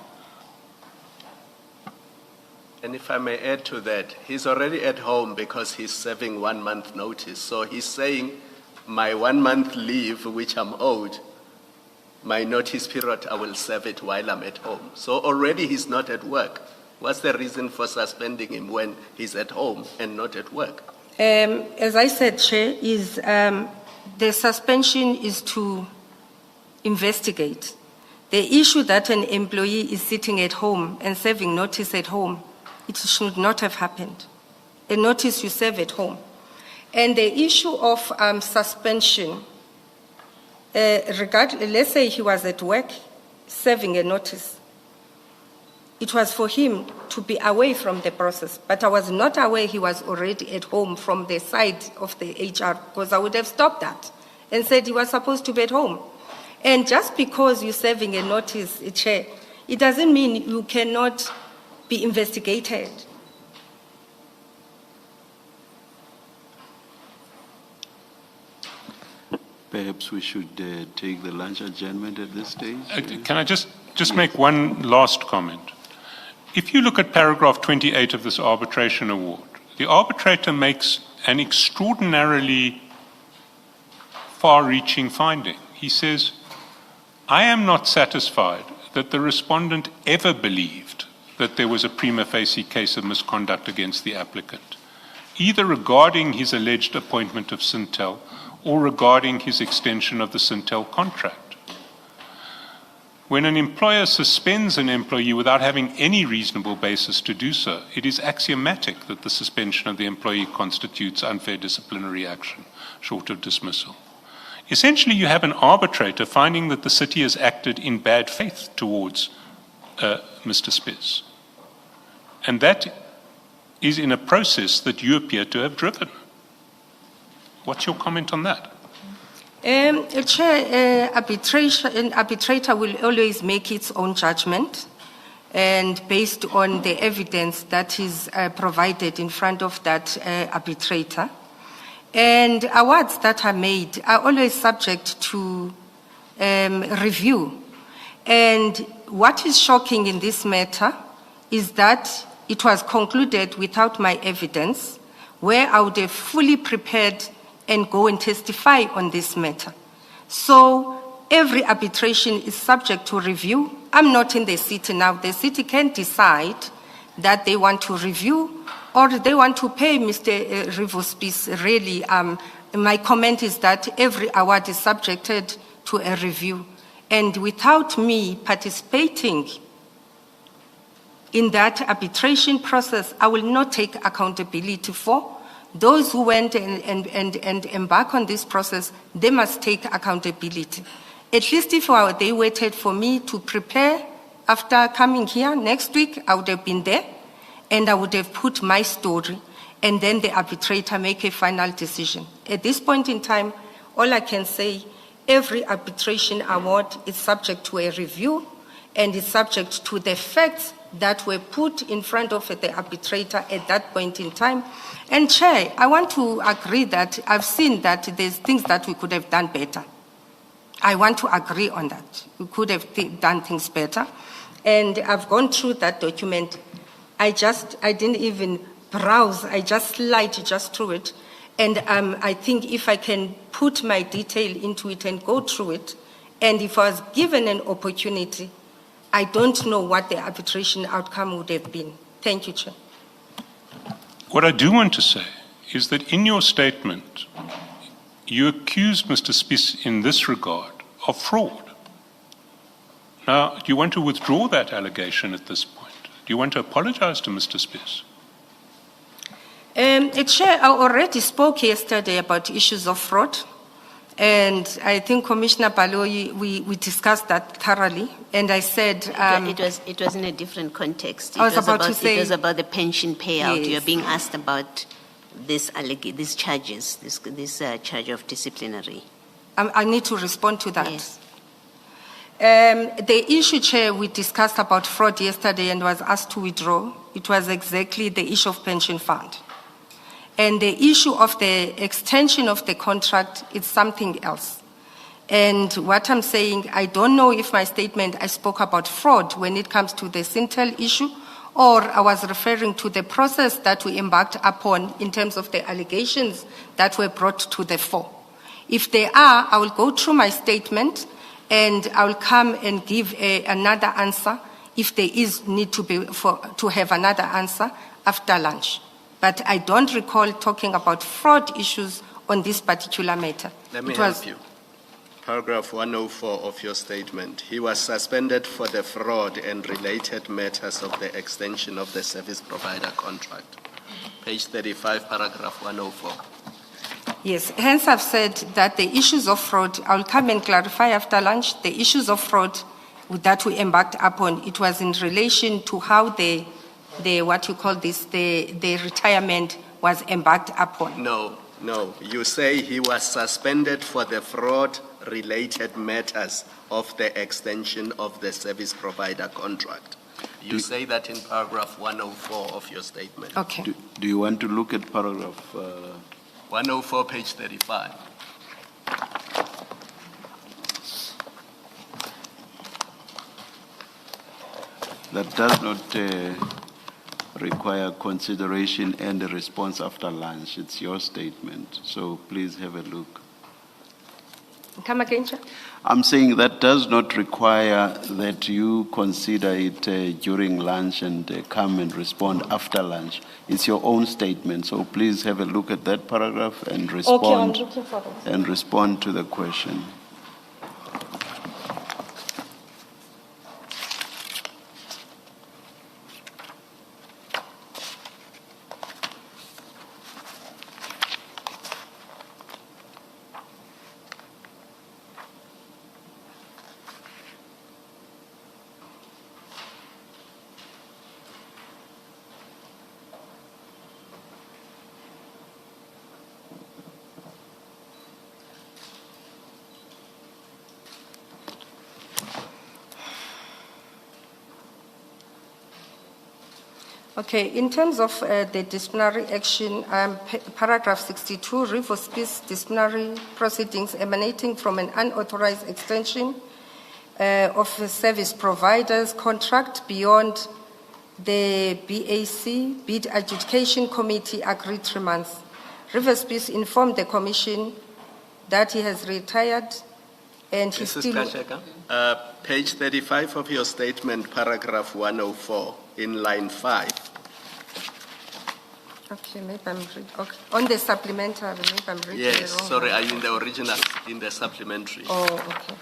And if I may add to that, he's already at home because he's serving 1 month notice. So he's saying, my 1 month leave, which I'm owed, my notice period, I will serve it while I'm at home. So already he's not at work. What's the reason for suspending him when he's at home and not at work? As I said, Chair, the suspension is to investigate. The issue that an employee is sitting at home and serving notice at home, it should not have happened. A notice you serve at home. And the issue of suspension, let's say he was at work serving a notice. it was for him to be away from the process. But I was not aware he was already at home from the side of the HR, because I would have stopped that and said he was supposed to be at home. And just because you're serving a notice, Chair, it doesn't mean you cannot be investigated. Perhaps we should take the lunch adjournment at this stage. Can I just make one last comment? If you look at paragraph 28 of this arbitration award, the arbitrator makes an extraordinarily far-reaching finding. He says, I am not satisfied that the respondent ever believed that there was a prima facie case of misconduct against the applicant, either regarding his alleged appointment of Syntel or regarding his extension of the Syntel contract. When an employer suspends an employee without having any reasonable basis to do so, it is axiomatic that the suspension of the employee constitutes unfair disciplinary action, short of dismissal. Essentially, you have an arbitrator finding that the city has acted in bad faith towards Mr. Spies. And that is in a process that you appear to have driven. What's your comment on that? Chair, an arbitrator will always make its own judgment, and based on the evidence that is provided in front of that arbitrator. And awards that are made are always subject to review. And what is shocking in this matter is that it was concluded without my evidence, where I would have fully prepared and go and testify on this matter. So every arbitration is subject to review. I'm not in the city now. The city can decide that they want to review or they want to pay Mr. Spies. Really, my comment is that every award is subjected to a review. And without me participating in that arbitration process, I will not take accountability for. Those who went and embark on this process, they must take accountability. At least if they waited for me to prepare after coming here next week, I would have been there and I would have put my story, and then the arbitrator make a final decision. At this point in time, all I can say, every arbitration award is subject to a review and is subject to the facts that were put in front of the arbitrator at that point in time. And Chair, I want to agree that I've seen that there's things that we could have done better. I want to agree on that. We could have done things better. And I've gone through that document. I didn't even browse. I just slid just through it. And I think if I can put my detail into it and go through it, and if I was given an opportunity, I don't know what the arbitration outcome would have been. Thank you, Chair. What I do want to say is that in your statement, you accused Mr. Spies in this regard of fraud. Now, do you want to withdraw that allegation at this point? Do you want to apologize to Mr. Spies? Chair, I already spoke yesterday about issues of fraud. And I think Commissioner Baloyi, we discussed that thoroughly. And I said... it was in a different context. It was about the pension payout. Yes. You're being asked about these charges, this charge of disciplinary. I need to respond to that. Yes. The issue, Chair, we discussed about fraud yesterday and was asked to withdraw. It was exactly the issue of pension fund. And the issue of the extension of the contract is something else. And what I'm saying, I don't know if my statement, I spoke about fraud when it comes to the Syntel issue, or I was referring to the process that we embarked upon in terms of the allegations that were brought to the fore. If they are, I will go through my statement and I will come and give another answer if there is need to have another answer after lunch. But I don't recall talking about fraud issues on this particular matter. Let me help you. Paragraph 104 of your statement. He was suspended for the fraud and related matters of the extension of the service provider contract. Page 35, paragraph 104. Yes, hence I've said that the issues of fraud, I'll come and clarify after lunch, the issues of fraud that we embarked upon, it was in relation to how the retirement was embarked upon. No. You say he was suspended for the fraud-related matters of the extension of the service provider contract. You say that in paragraph 104 of your statement. Okay. Do you want to look at paragraph? 104, page 35. That does not require consideration and a response after lunch. It's your statement, so please have a look. Come again, Chair? I'm saying that does not require that you consider it during lunch and come and respond after lunch. It's your own statement, so please have a look at that paragraph and respond. Okay, I'm looking for it. And respond to the question. Okay, in terms of the disciplinary action, paragraph 62, Rivers Peace disciplinary proceedings emanating from an unauthorized extension of a service provider's contract beyond the BAC, Bid Adjudication Committee, agreed 3 months. Rivers Peace informed the Commission that he has retired and he Mrs. still... Gxaleka, page 35 of your statement, paragraph 104, in line 5. Okay, maybe I'm reading. Okay. On the supplementary, maybe I'm reading Yes, the wrong sorry, one. are you in the original, in the supplementary? Oh, okay.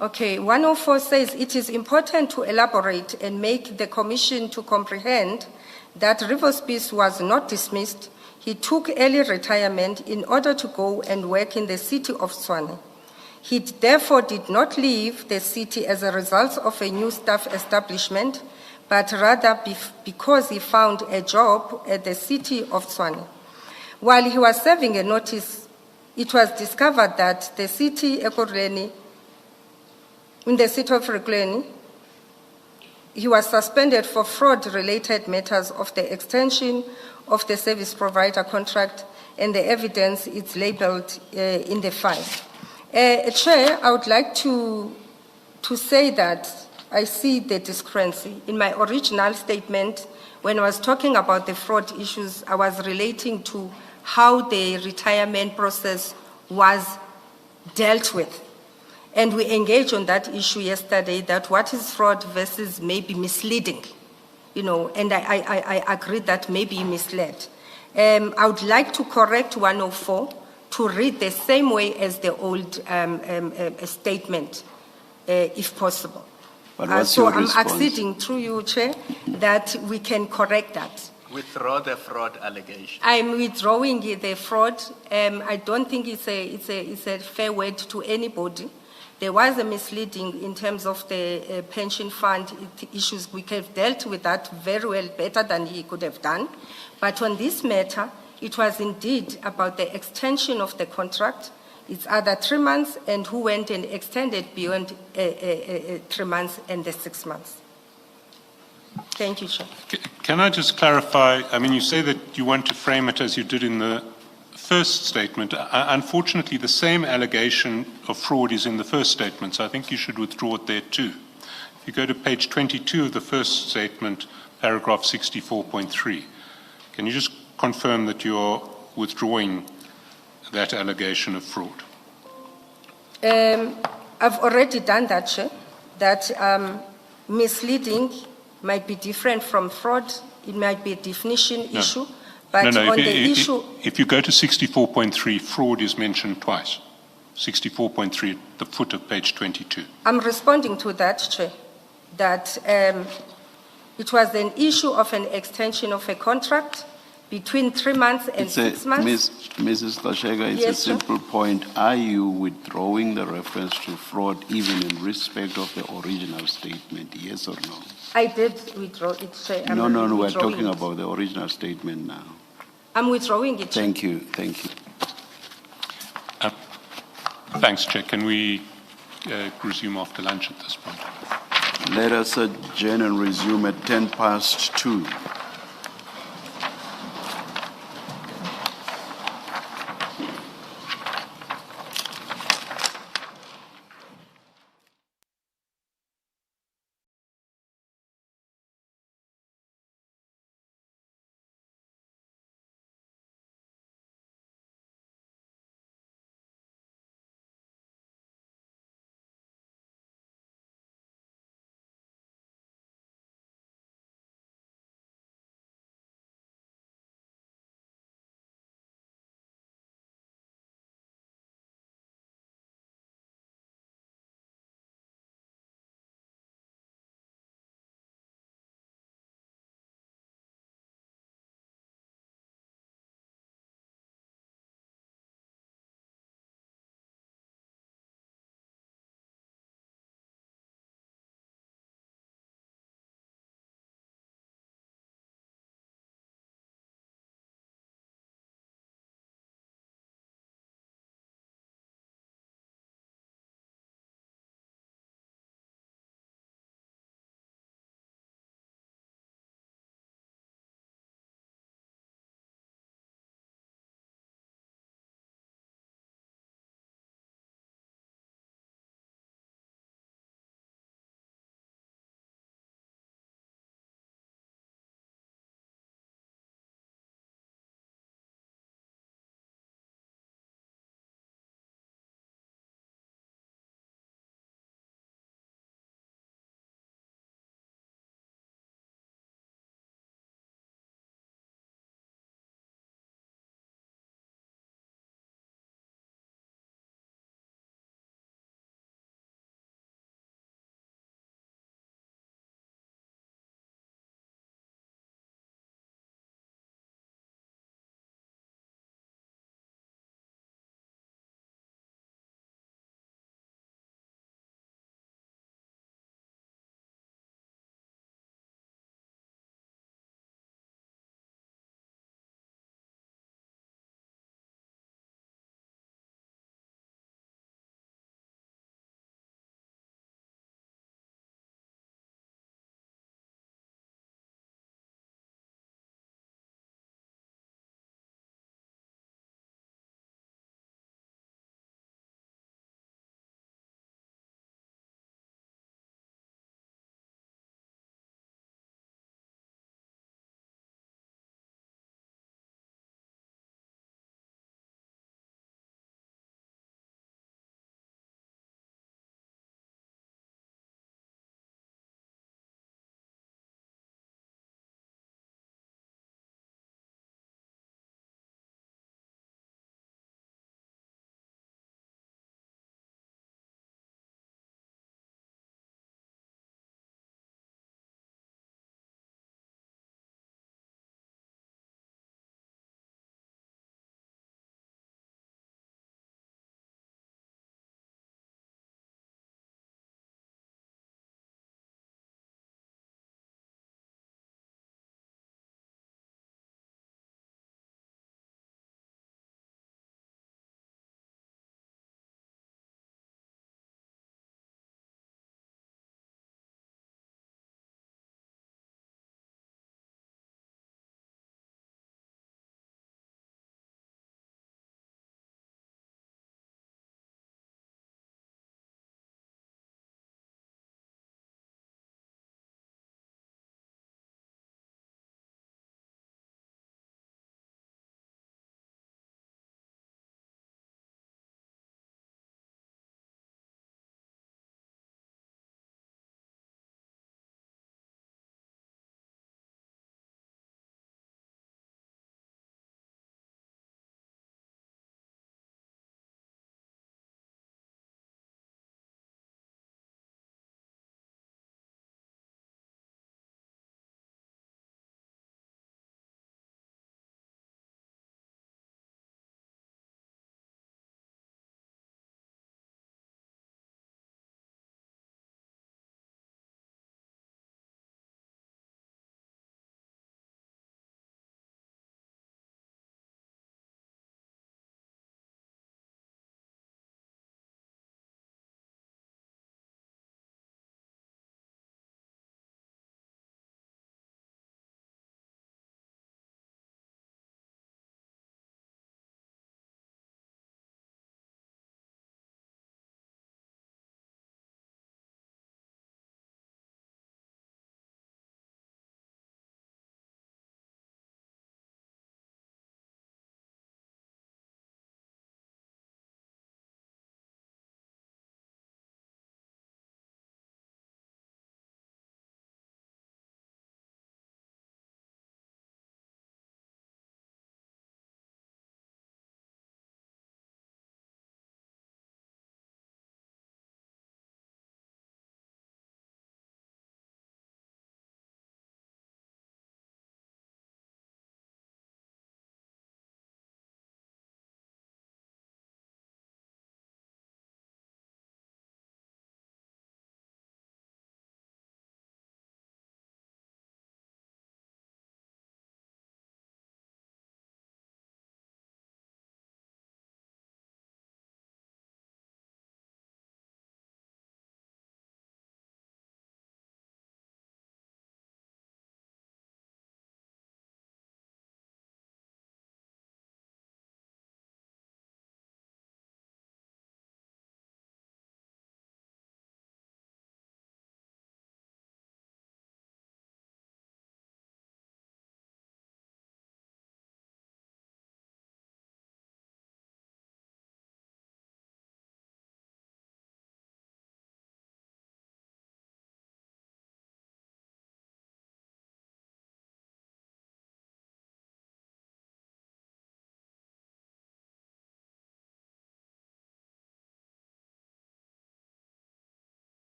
Okay, 104 says it is important to elaborate and make the Commission to comprehend that Rivers Peace was not dismissed. He took early retirement in order to go and work in the city of Tshwane. He therefore did not leave the city as a result of a new staff establishment, but rather because he found a job at the city of Tshwane. While he was serving a notice, it was discovered that the city Ekurhuleni, in the city of Ekurhuleni, he was suspended for fraud-related matters of the extension of the service provider contract, and the evidence is labeled in the file. Chair, I would like to say that I see the discrepancy. In my original statement, when I was talking about the fraud issues, I was relating to how the retirement process was dealt with. And we engaged on that issue yesterday, that what is fraud versus maybe misleading, and I agree that maybe misled. I would like to correct 104 to read the same way as the old statement, if possible. But what's so your I'm response? acceding through you, Chair, that we can correct that. Withdraw the fraud allegation. I'm withdrawing the fraud. I don't think it's a fair word to anybody. There was a misleading in terms of the pension fund issues. We could have dealt with that very well, better than he could have done. But on this matter, it was indeed about the extension of the contract. It's either 3 months, and who went and extended beyond 3 months and the 6 months. Thank you, Chair. Can I just clarify? I mean, you say that you want to frame it as you did in the first statement. Unfortunately, the same allegation of fraud is in the first statement, so I think you should withdraw it there too. If you go to page 22 of the first statement, paragraph 64.3, can you just confirm that you're withdrawing that allegation of fraud? I've already done that, Chair. That misleading might be different from fraud. It might be a definition issue. But on the issue... If you go to 64.3, fraud is mentioned twice. 64.3 at the foot of page 22. I'm responding to that, Chair, that It was an issue of an extension of a contract between 3 months and 6 months. Mrs. Gxaleka, it's a Yes, sir. simple point. Are you withdrawing the reference to fraud even in respect of the original statement, yes or no? I did withdraw it, sir. I'm No, we're withdrawing talking it. about the original statement now. I'm withdrawing it. Thank you. Thanks, Chair. Can we resume after lunch at this point? Let us adjourn and resume at 2:10.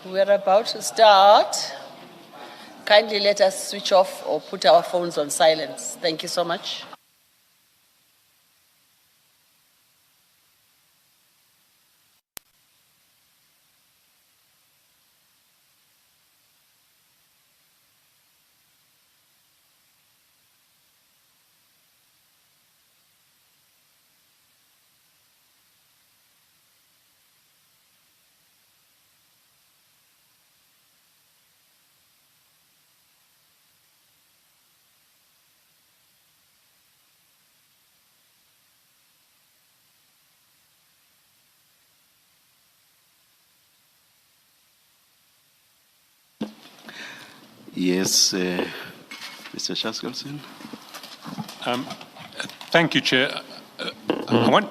We're about to start. Kindly let us switch off or put our phones on silence. Thank you so much. Yes, Mr. Shaskelson. Thank you, Chair. I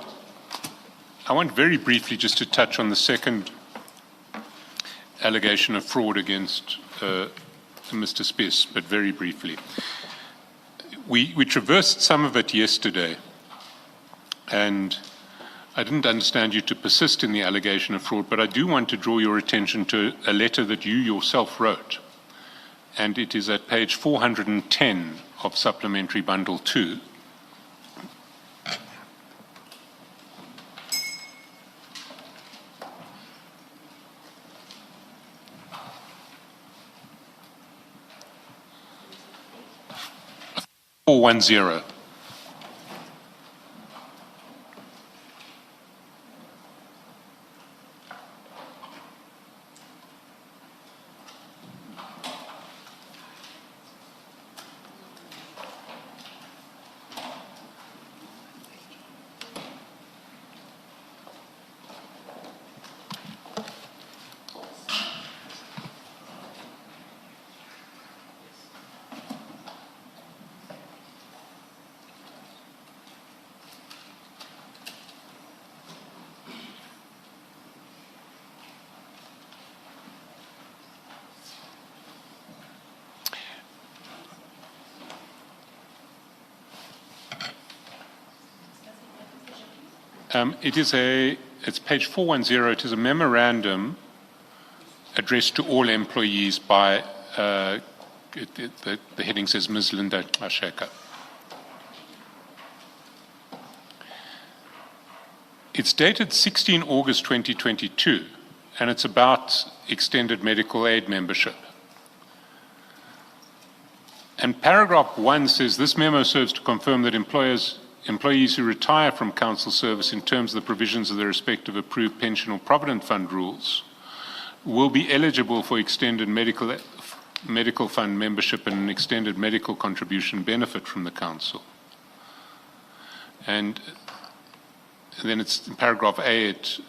want very briefly just to touch on the second allegation of fraud against Mr. Spies, but very briefly. We traversed some of it yesterday, and I didn't understand you to persist in the allegation of fraud, but I do want to draw your attention to a letter that you yourself wrote, and it is at page 410 of Supplementary Bundle 2. .410. It's page 410. It is a memorandum addressed to all employees by, the heading says Ms. Linda Gxaleka. It's dated 16 August 2022, and it's about extended medical aid membership. And paragraph 1 says, this memo serves to confirm that employees who retire from council service in terms of the provisions of their respective approved pension or provident fund rules will be eligible for extended medical fund membership and an extended medical contribution benefit from the council. And then it's in paragraph A, it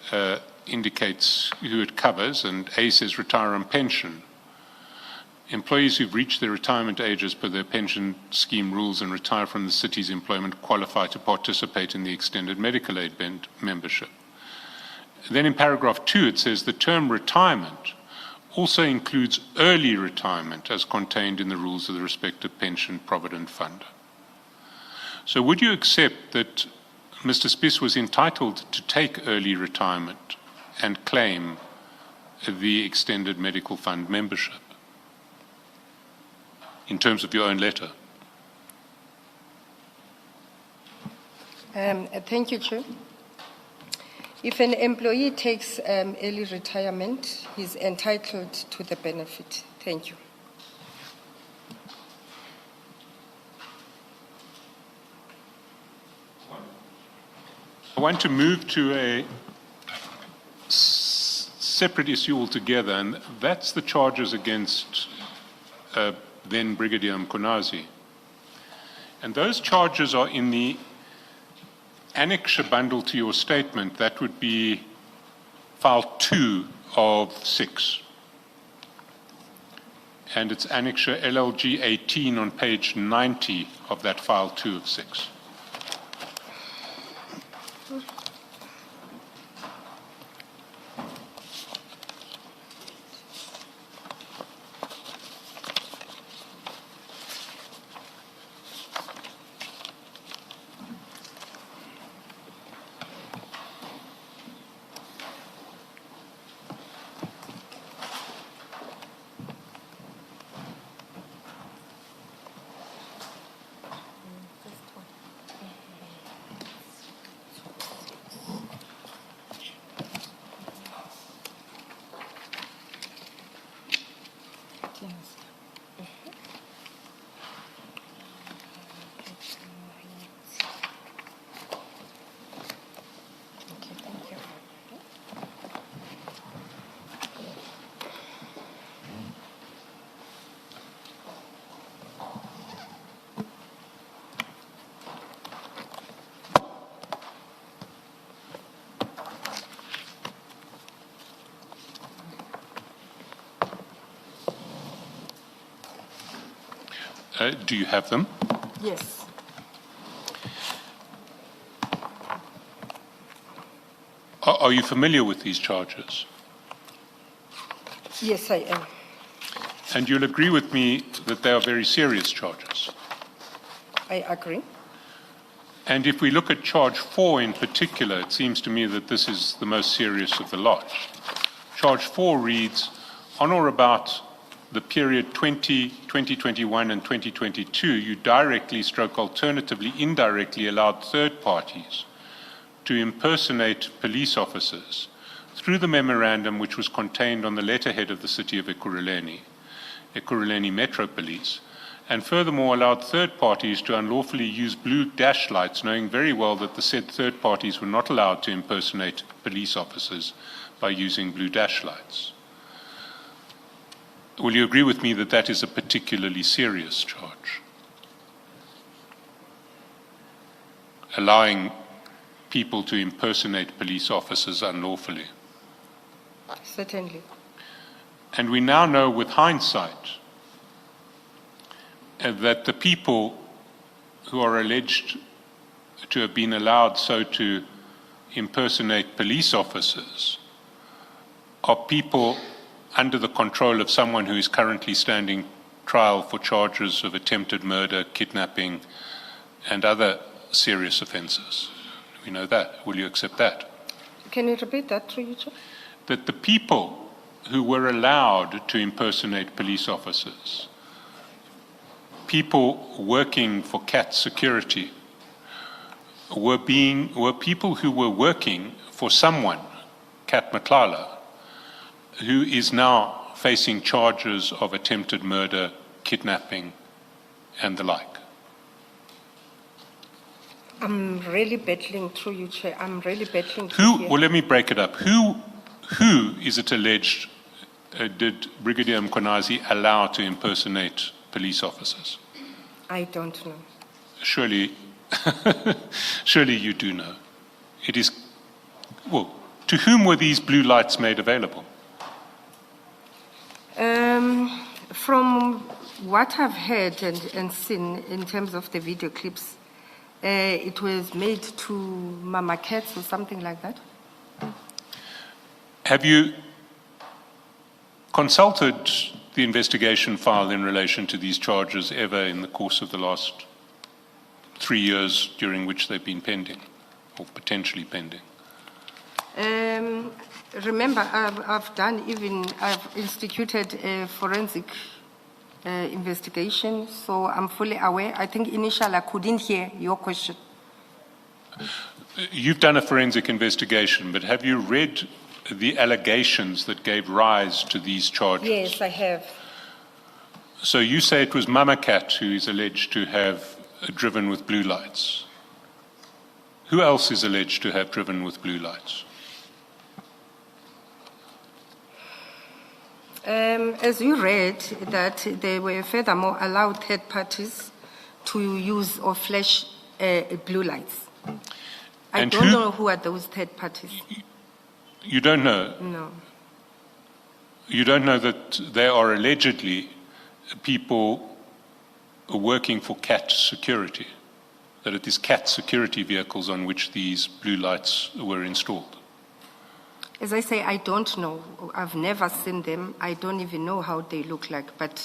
indicates who it covers, and A says retire on pension. Employees who've reached their retirement age as per their pension scheme rules and retire from the city's employment qualify to participate in the extended medical aid membership. Then in paragraph 2, it says the term retirement also includes early retirement as contained in the rules of the respective pension provident fund. So would you accept that Mr. Spies was entitled to take early retirement and claim the extended medical fund membership in terms of your own letter? Thank you, Chair. If an employee takes early retirement, he's entitled to the benefit. Thank you. I want to move to a separate issue altogether, and that's the charges against then Brigadier Mkonazi. And those charges are in the annexure bundle to your statement. That would be file 2 of 6. And it's annexure LLG 18 on page 90 of that file 2 of 6. Do you have them? Yes. Are you familiar with these charges? Yes, I am. And you'll agree with me that they are very serious charges. I agree. And if we look at charge 4 in particular, it seems to me that this is the most serious of the lot. Charge 4 reads, on or about the period 2021 and 2022, you directly stroke alternatively indirectly allowed third parties to impersonate police officers through the memorandum which was contained on the letterhead of the city of Ekurhuleni Metro Police, and furthermore allowed third parties to unlawfully use blue dash lights, knowing very well that the said third parties were not allowed to impersonate police officers by using blue dash lights. Will you agree with me that that is a particularly serious charge? Allowing people to impersonate police officers unlawfully. Certainly. And we now know with hindsight that the people who are alleged to have been allowed so to impersonate police officers are people under the control of someone who is currently standing trial for charges of attempted murder, kidnapping, and other serious offences. We know that. Will you accept that? Can you repeat that, through you, Chair? That the people who were allowed to impersonate police officers, people working for CAT security, were people who were working for someone, Cat Mabandla, who is now facing charges of attempted murder, kidnapping, and the like. I'm really battling, through you, Chair. I'm really battling. Well, let me break it up. Who is it alleged did Brigadier Mkonazi allow to impersonate police officers? I don't know. Surely you do know. It is, well, to whom were these blue lights made available? From what I've heard and seen in terms of the video clips, it was made to Mama Cats or something like that. Have you consulted the investigation file in relation to these charges ever in the course of the last 3 years during which they've been pending or potentially pending? Remember, I've instituted a forensic investigation, so I'm fully aware. I think initially I couldn't hear your question. You've done a forensic investigation, but have you read the allegations that gave rise to these charges? Yes, I have. So you say it was Mama Cat who is alleged to have driven with blue lights. Who else is alleged to have driven with blue lights? As you read, that they were furthermore allowed third parties to use or flash blue lights. I don't know who are those third parties. You don't know? No. You don't know that there are allegedly people working for CAT security, that it is CAT security vehicles on which these blue lights were installed? As I say, I don't know. I've never seen them. I don't even know how they look like. But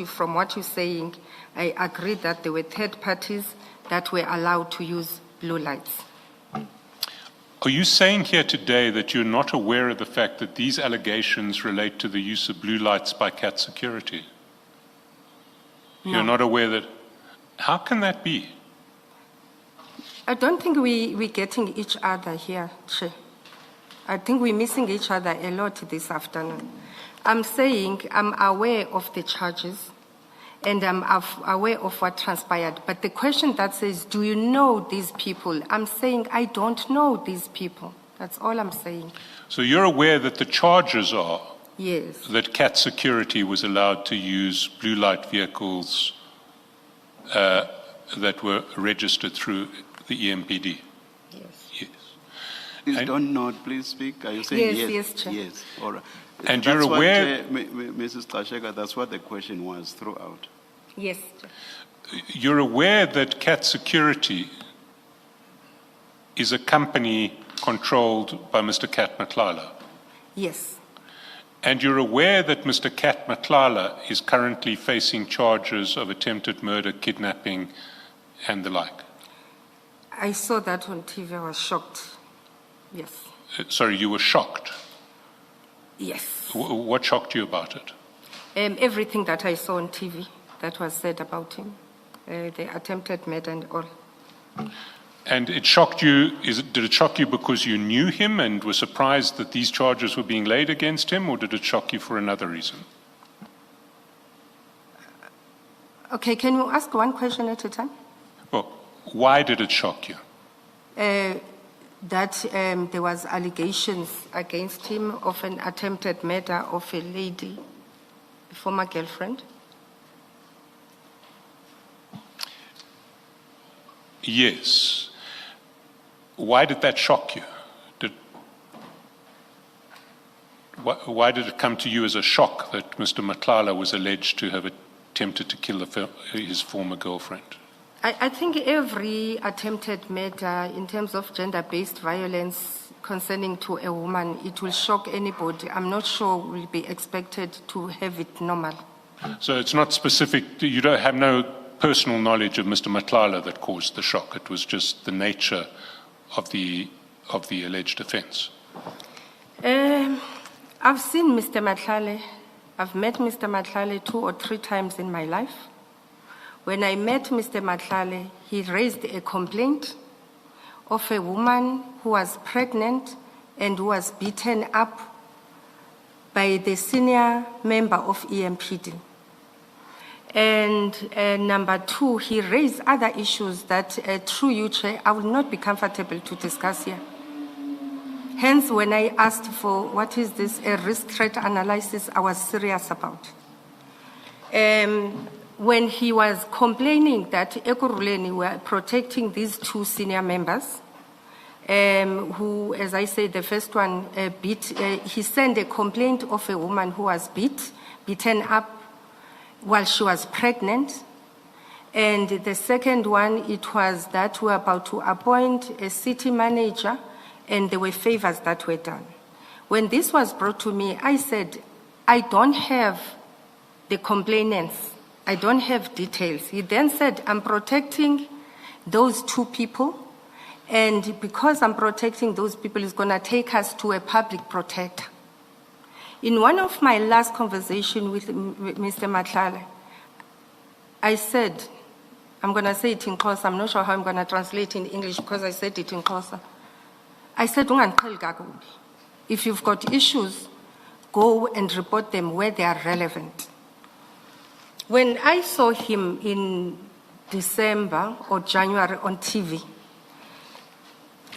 from what you're saying, I agree that there were third parties that were allowed to use blue lights. Are you saying here today that you're not aware of the fact that these allegations relate to the use of blue lights by CAT security? No. You're not aware that... How can that be? I don't think we're getting each other here, Chair. I think we're missing each other a lot this afternoon. I'm saying I'm aware of the charges and I'm aware of what transpired. But the question that says, do you know these people? I'm saying I don't know these people. That's all I'm saying. So you're aware that the charges are Yes. that CAT security was allowed to use blue light vehicles that were registered through the EMPD? Yes. Yes. Please don't nod, please speak. Are you saying yes? Yes, Chair. Yes, all right. And That's you're aware... Mrs. Gxaleka, that's what the question was throughout. Yes. You're aware that CAT Security is a company controlled by Mr. Cat Matlala? Yes. And you're aware that Mr. Cat Matlala is currently facing charges of attempted murder, kidnapping, and the like? I saw that on TV. I was shocked. Yes. Sorry, you were shocked. Yes. What shocked you about it? Everything that I saw on TV that was said about him, the attempted murder and all. And it shocked you, did it shock you because you knew him and were surprised that these charges were being laid against him, or did it shock you for another reason? Okay, can you ask one question at a time? Well, why did it shock you? That there was allegations against him of an attempted murder of a lady, a former girlfriend. Yes. Why did that shock you? Why did it come to you as a shock that Mr. Matlala was alleged to have attempted to kill his former girlfriend? I think every attempted murder in terms of gender-based violence concerning to a woman, it will shock anybody. I'm not sure we'll be expected to have it normal. So it's not specific, you don't have no personal knowledge of Mr. Matlala that caused the shock. It was just the nature of the alleged offence. I've seen Mr. Matlala. I've met Mr. Matlala 2 or 3 times in my life. When I met Mr. Matlala, he raised a complaint of a woman who was pregnant and who was beaten up by the senior member of EMPD. And number 2, he raised other issues that, through you, Chair, I would not be comfortable to discuss here. Hence, when I asked for what is this, a risk threat analysis, I was serious about. When he was complaining that Ekurhuleni were protecting these 2 senior members, who, as I said, the first one he sent a complaint of a woman who was beaten up while she was pregnant. And the second one, it was that we were about to appoint a city manager and there were favors that were done. When this was brought to me, I said, I don't have the complainants. I don't have details. He then said, I'm protecting those 2 people, and because I'm protecting those people, it's going to take us to a public protector. In one of my last conversations with Mr. Matlala, I said, I'm going to say it in Xhosa, I'm not sure how I'm going to translate in English because I said it in Xhosa. I said, if you've got issues, go and report them where they are relevant. When I saw him in December or January on TV,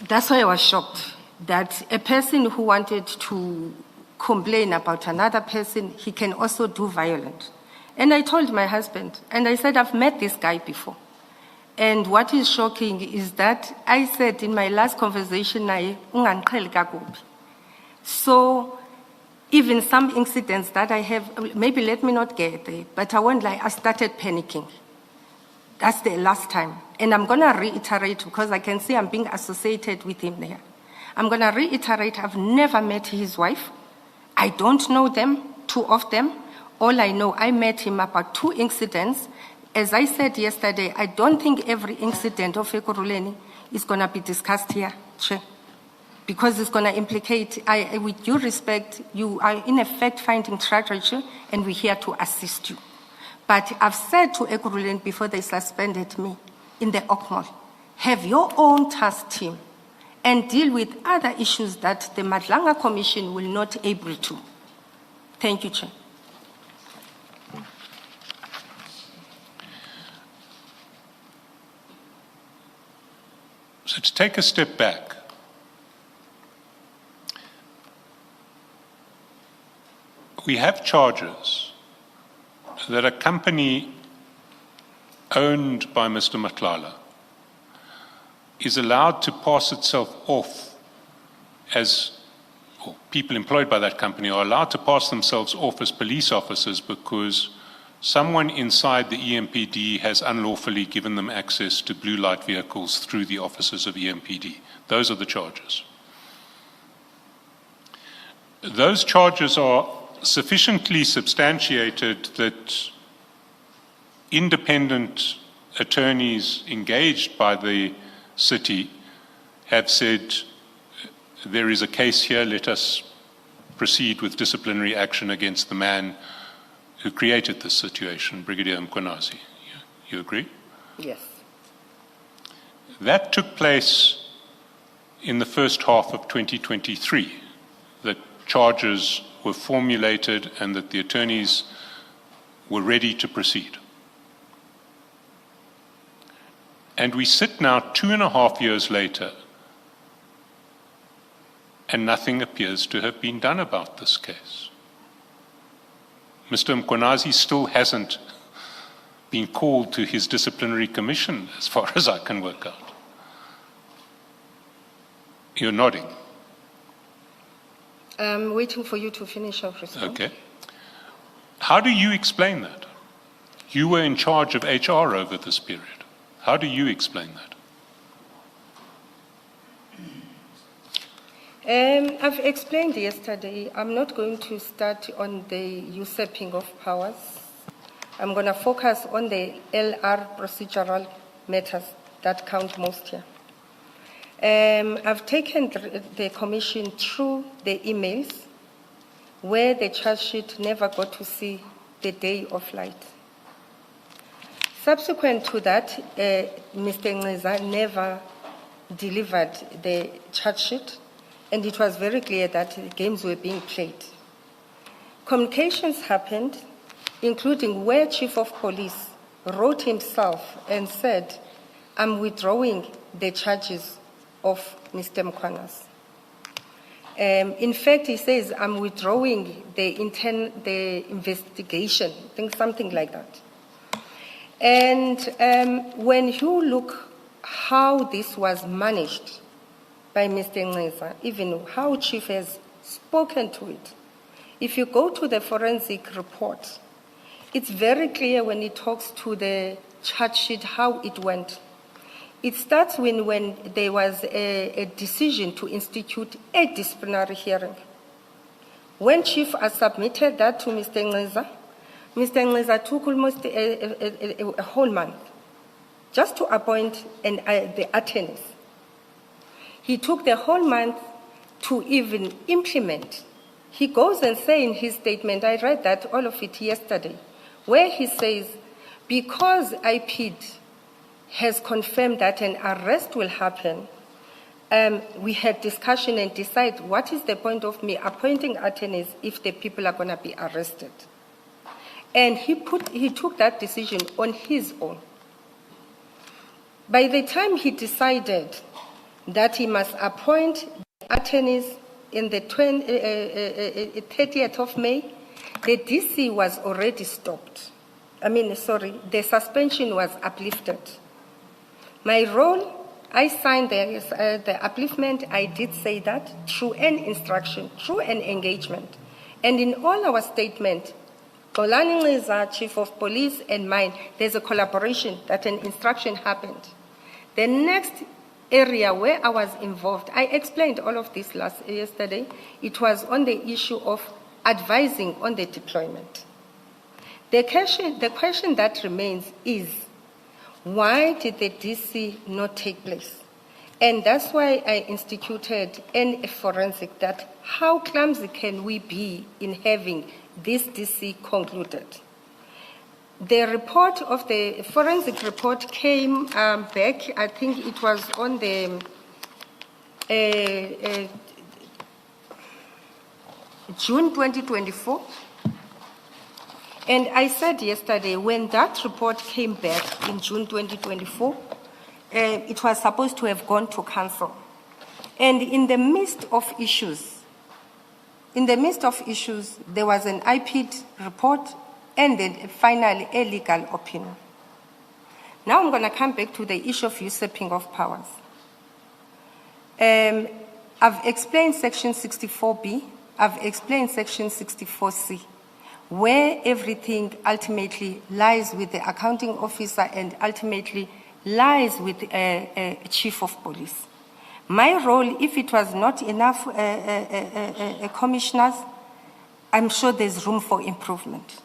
that's why I was shocked that a person who wanted to complain about another person, he can also do violence. And I told my husband, and I said, I've met this guy before. And what is shocking is that I said in my last conversation, so even some incidents that I have, maybe let me not get there, but I won't lie, I started panicking. That's the last time. And I'm going to reiterate, because I can see I'm being associated with him there. I'm going to reiterate, I've never met his wife. I don't know them, 2 of them. All I know, I met him about 2 incidents. As I said yesterday, I don't think every incident of Ekurhuleni is going to be discussed here, Chair, because it's going to implicate, with due respect, you are in effect finding strategy, and we're here to assist you. But I've said to Ekurhuleni before they suspended me in the OCMOL, have your own task team and deal with other issues that the Madlanga Commission will not be able to. Thank you, Chair. So to take a step back, we have charges that a company owned by Mr. Matlala is allowed to pass itself off as, or people employed by that company are allowed to pass themselves off as police officers because someone inside the EMPD has unlawfully given them access to blue light vehicles through the offices of EMPD. Those are the charges. Those charges are sufficiently substantiated that independent attorneys engaged by the city have said, there is a case here, let us proceed with disciplinary action against the man who created this situation, Brigadier Mkhwanazi. You agree? Yes. That took place in the first half of 2023, that charges were formulated and that the attorneys were ready to proceed. And we sit now 2.5 years later, and nothing appears to have been done about this case. Mr. Mkhwanazi still hasn't been called to his disciplinary commission, as far as I can work out. You're nodding. I'm waiting for you to finish your response. Okay. How do you explain that? You were in charge of HR over this period. How do you explain that? I've explained yesterday, I'm not going to start on the usurping of powers. I'm going to focus on the LR procedural matters that count most here. I've taken the commission through the emails where the charge sheet never got to see the day of light. Subsequent to that, Mr. Ngeza never delivered the charge sheet, and it was very clear that games were being played. Communications happened, including where Chief of Police wrote himself and said, I'm withdrawing the charges of Mr. Mkhwanazi. In fact, he says, I'm withdrawing the investigation, I think something like that. And when you look how this was managed by Mr. Ngeza, even how Chief has spoken to it, if you go to the forensic report, it's very clear when he talks to the charge sheet how it went. It starts when there was a decision to institute a disciplinary hearing. When Chief has submitted that to Mr. Ngeza took almost a whole month just to appoint the attorneys. He took the whole month to even implement. He goes and says in his statement, I read that, all of it yesterday, where he says, because IPD has confirmed that an arrest will happen, we had discussion and decide what is the point of me appointing attorneys if the people are going to be arrested. And he took that decision on his own. By the time he decided that he must appoint attorneys in the 30th of May, the DC was already stopped. The suspension was uplifted. My role, I signed the upliftment, I did say that, through an instruction, through an engagement. And in all our statements, Xolani Ngeza, Chief of Police, and mine, there's a collaboration that an instruction happened. The next area where I was involved, I explained all of this yesterday, it was on the issue of advising on the deployment. The question that remains is, why did the DC not take place? And that's why I instituted a forensic, that how clumsy can we be in having this DC concluded? The report of the forensic report came back, I think it was on the June 2024. And I said yesterday, when that report came back in June 2024, it was supposed to have gone to council. And in the midst of issues, there was an IPD report and then finally a legal opinion. Now I'm going to come back to the issue of usurping of powers. I've explained Section 64B, I've explained Section 64C. where everything ultimately lies with the accounting officer and ultimately lies with a chief of police. My role, if it was not enough commissioners, I'm sure there's room for improvement.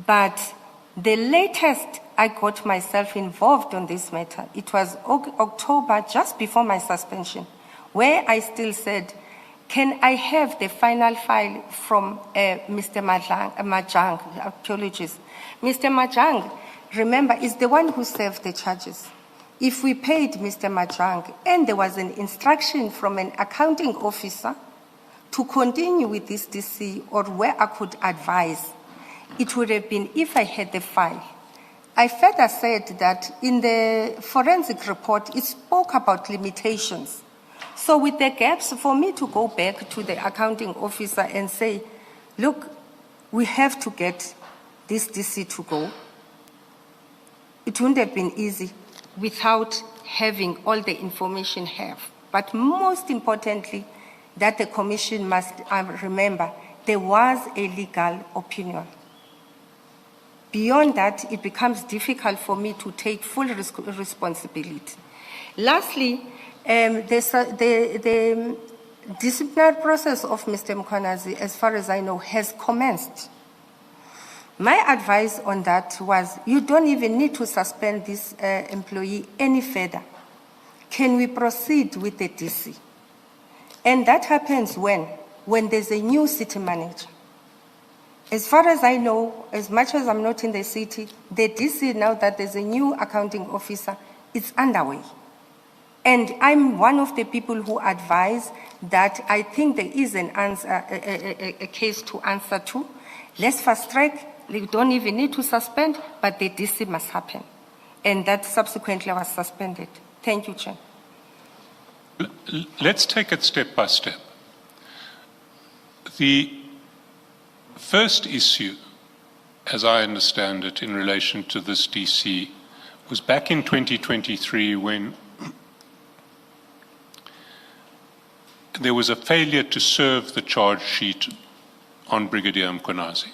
But the latest I got myself involved on this matter, it was October, just before my suspension, where I still said, can I have the final file from Mr. Majang? Apologies. Mr. Majang, remember, is the one who served the charges. If we paid Mr. Majang and there was an instruction from an accounting officer to continue with this DC or where I could advise, it would have been if I had the file. I further said that in the forensic report, it spoke about limitations. So with the gaps, for me to go back to the accounting officer and say, look, we have to get this DC to go, it wouldn't have been easy without having all the information have. But most importantly, that the commission must remember, there was a legal opinion. Beyond that, it becomes difficult for me to take full responsibility. Lastly, the disciplinary process of Mr. Mkhwanazi, as far as I know, has commenced. My advice on that was, you don't even need to suspend this employee any further. Can we proceed with the DC? And that happens when there's a new city manager. As far as I know, as much as I'm not in the city, the DC, now that there's a new accounting officer, it's underway. And I'm one of the people who advise that I think there is an answer, a case to answer to. Let's fast track. We don't even need to suspend, but the DC must happen. And that subsequently was suspended. Thank you, Chair. Let's take it step by step. The first issue, as I understand it, in relation to this DC, was back in 2023 when there was a failure to serve the charge sheet on Brigadier Mkhwanazi.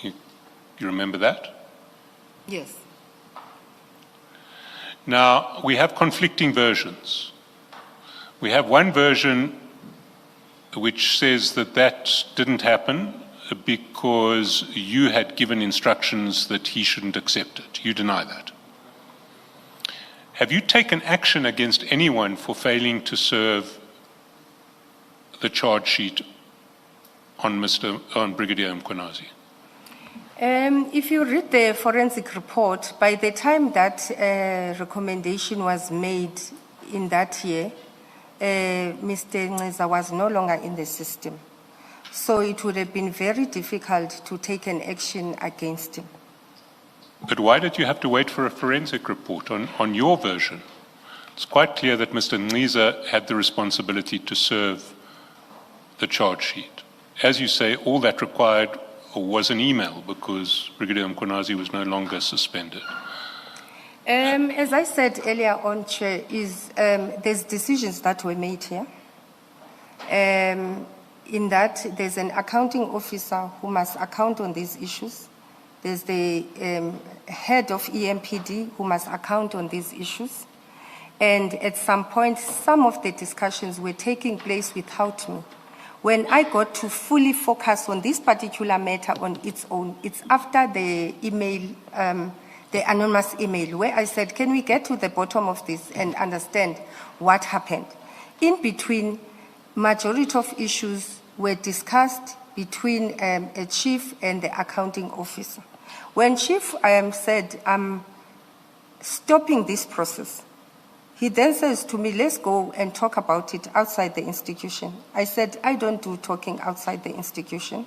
You remember that? Yes. Now, we have conflicting versions. We have one version which says that that didn't happen because you had given instructions that he shouldn't accept it. You deny that. Have you taken action against anyone for failing to serve the charge sheet on Brigadier Mkhwanazi? If you read the forensic report, by the time that recommendation was made in that year, Mr. Ngeza was no longer in the system. So it would have been very difficult to take an action against him. But why did you have to wait for a forensic report on your version? It's quite clear that Mr. Ngeza had the responsibility to serve the charge sheet. As you say, all that required was an email because Brigadier Mkhwanazi was no longer suspended. As I said earlier on, Chair, there's decisions that were made here. In that, there's an accounting officer who must account on these issues. There's the head of EMPD who must account on these issues. And at some point, some of the discussions were taking place without me. When I got to fully focus on this particular matter on its own, it's after the email, the anonymous email, where I said, can we get to the bottom of this and understand what happened? In between, majority of issues were discussed between a chief and the accounting officer. When chief said, I'm stopping this process, he then says to me, let's go and talk about it outside the institution. I said, I don't do talking outside the institution.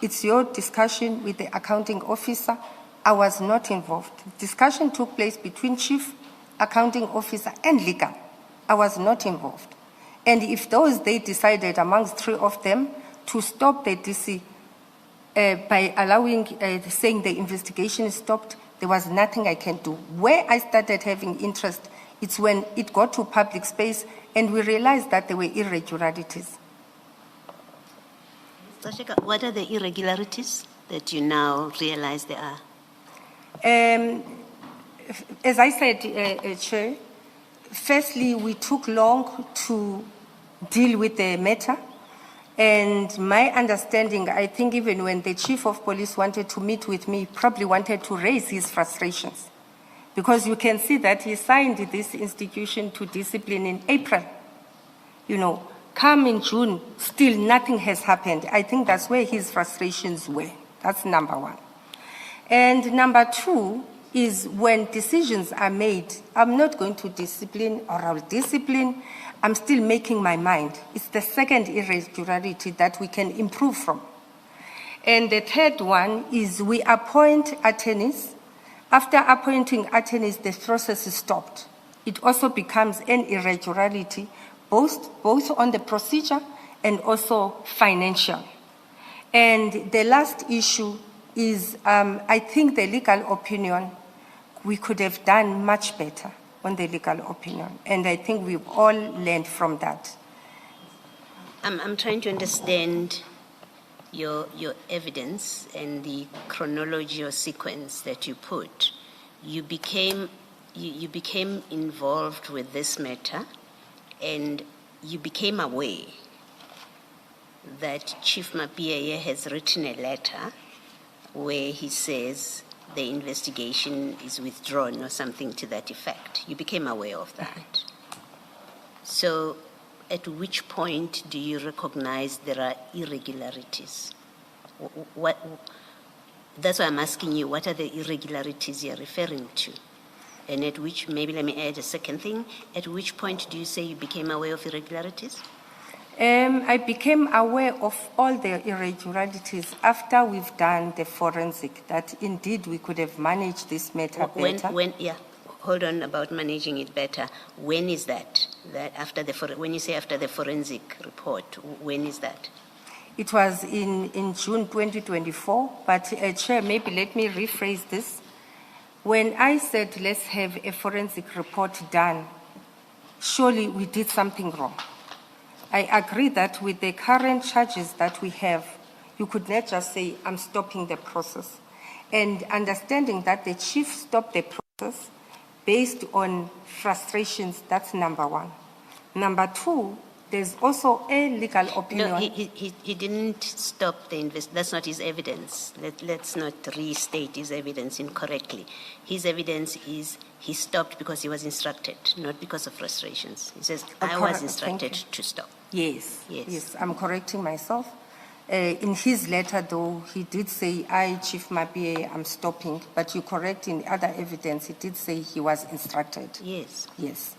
It's your discussion with the accounting officer. I was not involved. Discussion took place between chief, accounting officer, and legal. I was not involved. And if they decided amongst three of them to stop the DC by allowing, saying the investigation is stopped, there was nothing I can do. Where I started having interest, it's when it got to public space and we realized that there were irregularities. Gxaleka, what are the irregularities that you now realize there are? As I said, Chair, firstly, we took long to deal with the matter. And my understanding, I think even when the chief of police wanted to meet with me, probably wanted to raise his frustrations. Because you can see that he signed this institution to discipline in April. You know, come in June, still nothing has happened. I think that's where his frustrations were. That's number one. And number two is when decisions are made, I'm not going to discipline or I'll discipline. I'm still making my mind. It's the second irregularity that we can improve from. And the third one is we appoint attorneys. After appointing attorneys, the process is stopped. It also becomes an irregularity, both on the procedure and also financial. And the last issue is, I think the legal opinion, we could have done much better on the legal opinion. And I think we've all learned from that. I'm trying to understand your evidence and the chronology or sequence that you put. You became involved with this matter, and you became aware that Chief Mabandla has written a letter where he says the investigation is withdrawn or something to that effect. You became aware of that. So at which point do you recognize there are irregularities? That's why I'm asking you, what are the irregularities you're referring to? And at which, maybe let me add a second thing, at which point do you say you became aware of irregularities? I became aware of all the irregularities after we've done the forensic, that indeed we could have managed this matter better. Hold on about managing it better. When is that? That after when you say after the forensic report, when is that? It was in June 2024, but Chair, maybe let me rephrase this. When I said let's have a forensic report done, surely we did something wrong. I agree that with the current charges that we have, you could not just say, I'm stopping the process. And understanding that the chief stopped the process based on frustrations, that's number one. Number two, there's also a legal opinion. No, he didn't stop the investigation. That's not his evidence. Let's not restate his evidence incorrectly. His evidence is he stopped because he was instructed, not because of frustrations. He says, I was instructed to stop. Yes, I'm correcting myself. In his letter, though, he did say, Chief Mabandla, I'm stopping. But you correct in other evidence, he did say he was instructed. Yes. Yes.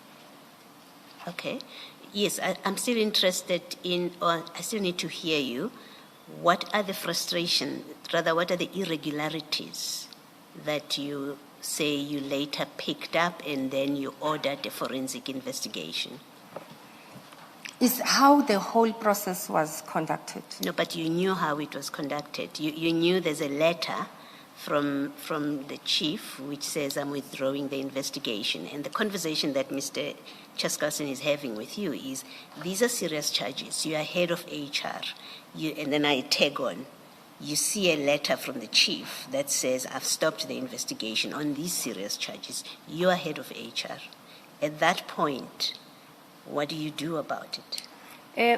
Okay. Yes, I'm still interested in, or I still need to hear you. What are the frustrations, rather, what are the irregularities that you say you later picked up and then you ordered a forensic investigation? Is how the whole process was conducted. No, but you knew how it was conducted. You knew there's a letter from the chief which says I'm withdrawing the investigation. And the conversation that Mr. Chaskalson is having with you is, these are serious charges. You are head of HR. And then I tag on. You see a letter from the chief that says, I've stopped the investigation on these serious charges. You are head of HR. At that point, what do you do about it?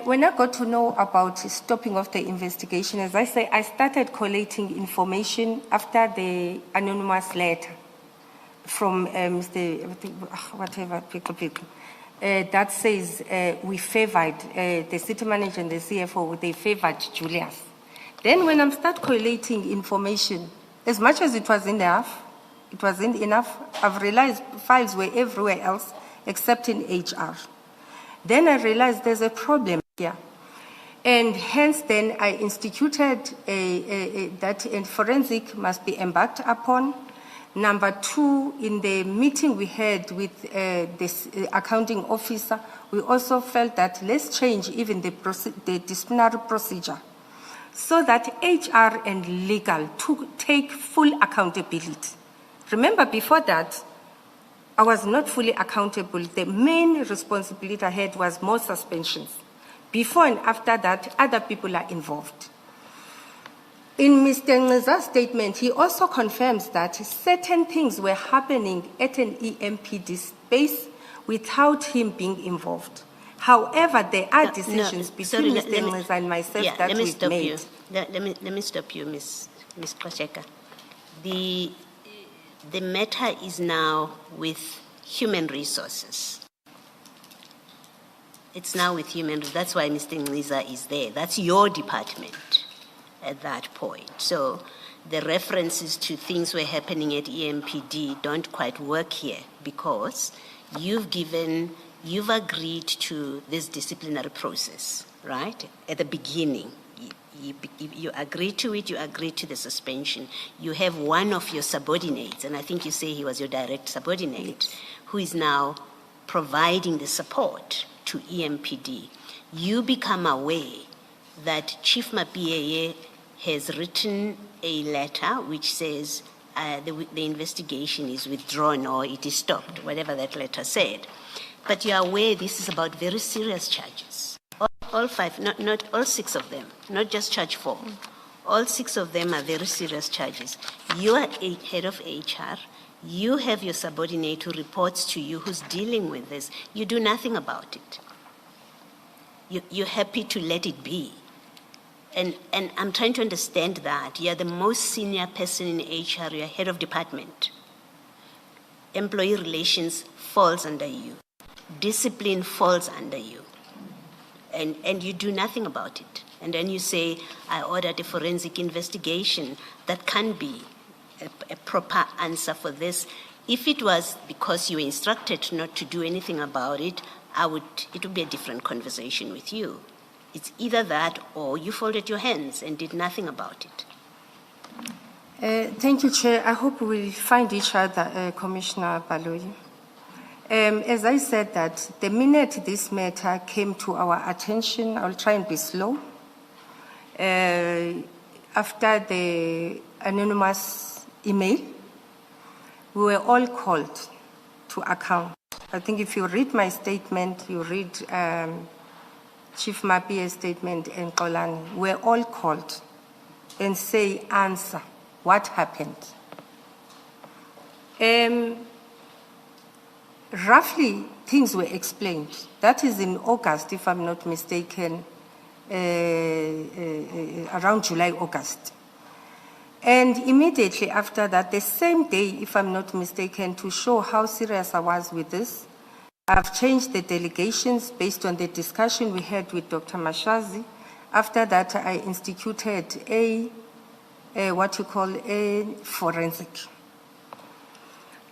When I got to know about stopping of the investigation, as I say, I started collating information after the anonymous letter from Mr. whatever, that says we favored, the city manager and the CFO, they favored Julius. Then when I start collating information, as much as it wasn't enough, I've realized files were everywhere else except in HR. Then I realized there's a problem here. And hence then I instituted that a forensic must be embarked upon. Number two, in the meeting we had with this accounting officer, we also felt that let's change even the disciplinary procedure so that HR and legal take full accountability. Remember, before that, I was not fully accountable. The main responsibility I had was more suspensions. Before and after that, other people are involved. In Mr. Nqiza's statement, he also confirms that certain things were happening at an EMPD space without him being involved. However, there are decisions between Mr. Nqiza and myself that we've made. Let me stop you, Ms. Gxaleka. The matter is now with human resources. It's now with human resources. That's why Mr. Nqiza is there. That's your department at that point. So the references to things were happening at EMPD don't quite work here because you've agreed to this disciplinary process, right? At the beginning, you agreed to it, you agreed to the suspension. You have one of your subordinates, and I think you say he was your direct subordinate, who is now providing the support to EMPD. You become aware that Chief Mabandla has written a letter which says the investigation is withdrawn or it is stopped, whatever that letter said. But you are aware this is about very serious charges. All five, not all six of them, not just charge 4. All 6 of them are very serious charges. You are a head of HR. You have your subordinate who reports to you, who's dealing with this. You do nothing about it. You're happy to let it be. And I'm trying to understand that. You're the most senior person in HR. You're head of department. Employee relations falls under you. Discipline falls under you. And you do nothing about it. And then you say, I ordered a forensic investigation. That can be a proper answer for this. If it was because you were instructed not to do anything about it, it would be a different conversation with you. It's either that or you folded your hands and did nothing about it. Thank you, Chair. I hope we'll find each other, Commissioner Baloyi. As I said that the minute this matter came to our attention, I'll try and be slow. After the anonymous email, we were all called to account. I think if you read my statement, you read Chief Mabandla's statement and Ekurhuleni, we're all called and say, answer, what happened? Roughly, things were explained. That is in August, if I'm not mistaken, around July, August. And immediately after that, the same day, if I'm not mistaken, to show how serious I was with this, I've changed the delegations based on the discussion we had with Dr. Mashazi. After that, I instituted a forensic.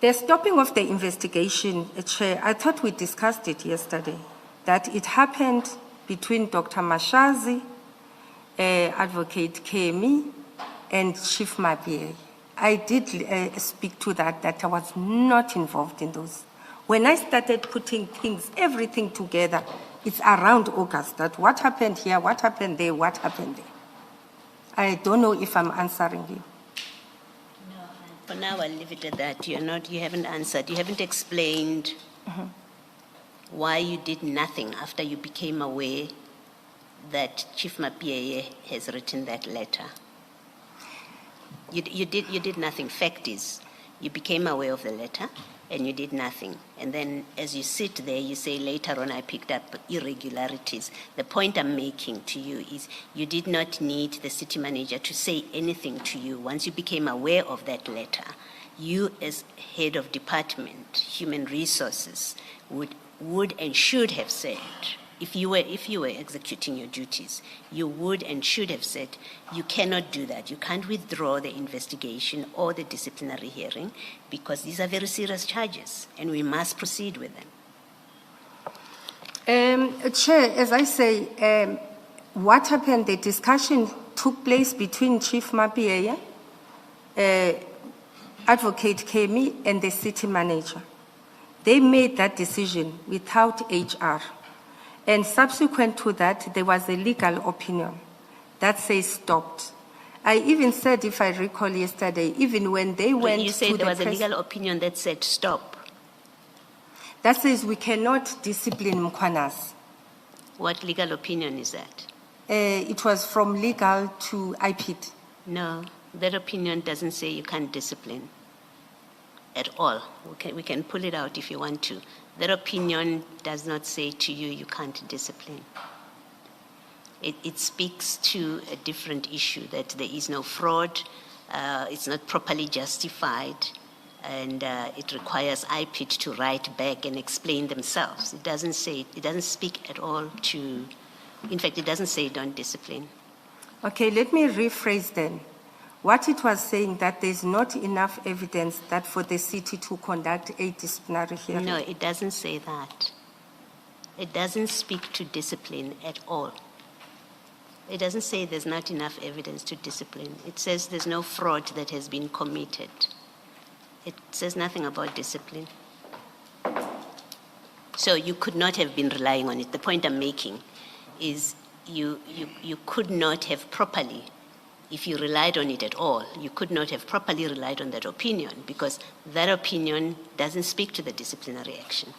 The stopping of the investigation, Chair, I thought we discussed it yesterday, that it happened between Dr. Mashazi, Advocate Kemi, and Chief Mabandla. I did speak to that I was not involved in those. When I started putting everything together, it's around August that what happened here, what happened there, what happened there. I don't know if I'm answering you. No, for now I'll leave it at that. You haven't answered. You haven't explained why you did nothing after you became aware that Chief Mabandla has written that letter. You did nothing. Fact is, you became aware of the letter and you did nothing. And then as you sit there, you say, later on I picked up irregularities. The point I'm making to you is you did not need the city manager to say anything to you. Once you became aware of that letter, you as head of department, human resources, would and should have said, if you were executing your duties, you would and should have said, you cannot do that. You can't withdraw the investigation or the disciplinary hearing because these are very serious charges and we must proceed with them. Chair, as I say, what happened, the discussion took place between Chief Mabandla, Advocate Kemi, and the city manager. They made that decision without HR. And subsequent to that, there was a legal opinion that says stopped. I even said, if I recall yesterday, even when they went to the You said there was a legal opinion that said stop. That says we cannot discipline Mkhwanazi. What legal opinion is that? It was from legal to IPID. No, that opinion doesn't say you can't discipline at all. We can pull it out if you want to. That opinion does not say to you you can't discipline. It speaks to a different issue, that there is no fraud, it's not properly justified, and it requires IPIT to write back and explain themselves. It doesn't speak at all to, in fact, it doesn't say don't discipline. Okay, let me rephrase then. What it was saying, that there's not enough evidence that for the city to conduct a disciplinary hearing. No, it doesn't say that. It doesn't speak to discipline at all. It doesn't say there's not enough evidence to discipline. It says there's no fraud that has been committed. It says nothing about discipline. So you could not have been relying on it. The point I'm making is you could not have properly, if you relied on it at all, you could not have properly relied on that opinion, because that opinion doesn't speak to the disciplinary action.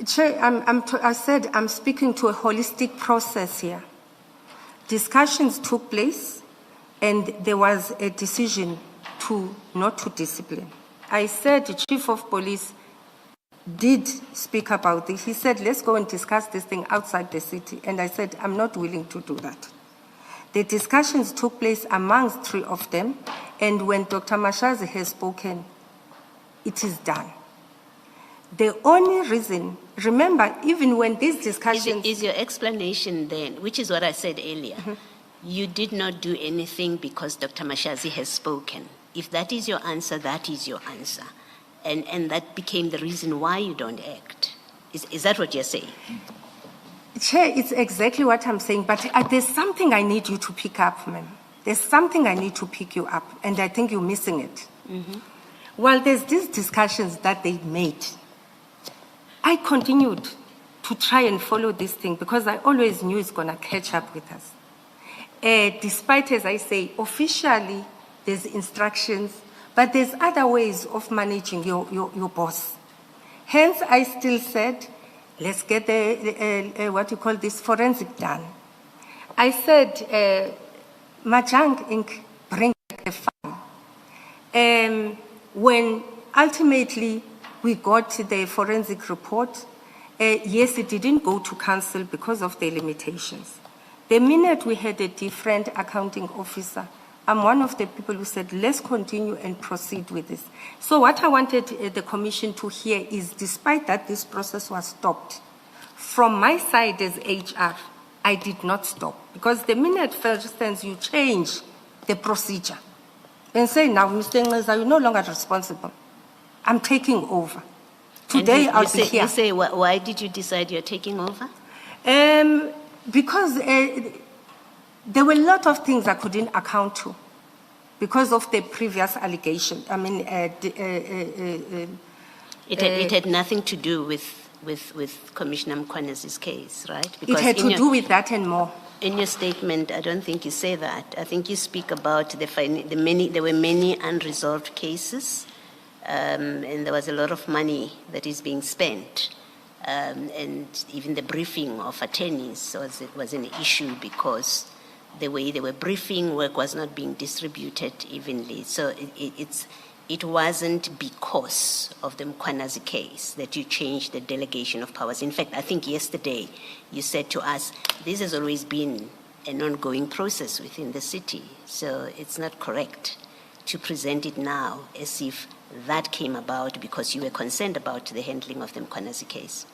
Chair, I said I'm speaking to a holistic process here. Discussions took place and there was a decision not to discipline. I said the Chief of Police did speak about this. He said, let's go and discuss this thing outside the city. And I said, I'm not willing to do that. The discussions took place amongst three of them. And when Dr. Mashazi has spoken, it is done. The only reason, remember, even when these discussions... Is your explanation then, which is what I said earlier, you did not do anything because Dr. Mashazi has spoken. If that is your answer, that is your answer. And that became the reason why you don't act. Is that what you're saying? Chair, it's exactly what I'm saying, but there's something I need you to pick up, ma'am. There's something I need to pick you up, and I think you're missing it. While there's these discussions that they made, I continued to try and follow this thing because I always knew it's going to catch up with us. Despite, as I say, officially there's instructions, but there's other ways of managing your boss. Hence, I still said, let's get the, what you call this, forensic done. I said, Majang Inc. bring back a fine. When ultimately we got the forensic report, yes, it didn't go to council because of the limitations. The minute we had a different accounting officer, I'm one of the people who said, let's continue and proceed with this. So what I wanted the commission to hear is, despite that this process was stopped, from my side as HR, I did not stop. Because the minute, for instance, you change the procedure and say, now, Mr. Ngleza, you're no longer responsible. I'm taking over. Today, I'll be here. You say, why did you decide you're taking over? Because there were a lot of things I couldn't account to because of the previous allegation. I mean, it had nothing to do with Commissioner Mkhwanazi's case, right? Because it had to do with that and more. In your statement, I don't think you say that. I think you speak about there were many unresolved cases, and there was a lot of money that is being spent. And even the briefing of attorneys was an issue because the way they were briefing, work was not being distributed evenly. So it wasn't because of the Mkhwanazi case that you changed the delegation of powers. In fact, I think yesterday you said to us, this has always been an ongoing process within the city. So it's not correct to present it now as if that came about because you were concerned about the handling of the Mkhwanazi case.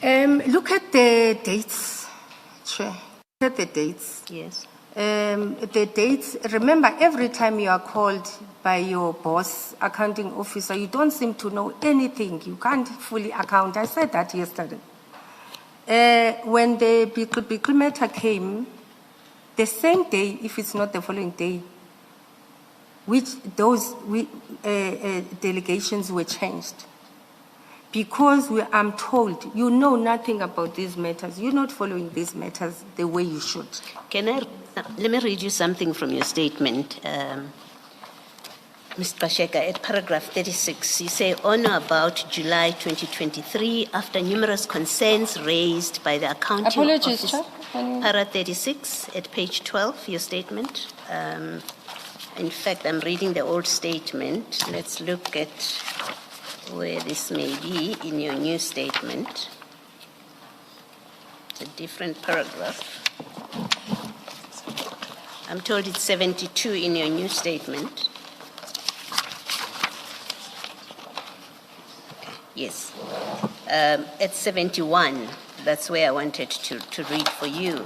Look at the dates, Chair. Look at the dates. Yes. The dates, remember, every time you are called by your boss, accounting officer, you don't seem to know anything. You can't fully account. I said that yesterday. When the Bikul matter came, the same day, if it's not the following day, which those delegations were changed. Because I'm told you know nothing about these matters. You're not following these matters the way you should. Let me read you something from your statement. Mr. Gxaleka, at paragraph 36, you say, on or about July 2023, after numerous concerns raised by the accounting Apologies, office. Chair. Para 36 at page 12, your statement. In fact, I'm reading the old statement. Let's look at where this may be in your new statement. It's a different paragraph. I'm told it's 72 in your new statement. Yes. At 71, that's where I wanted to read for you.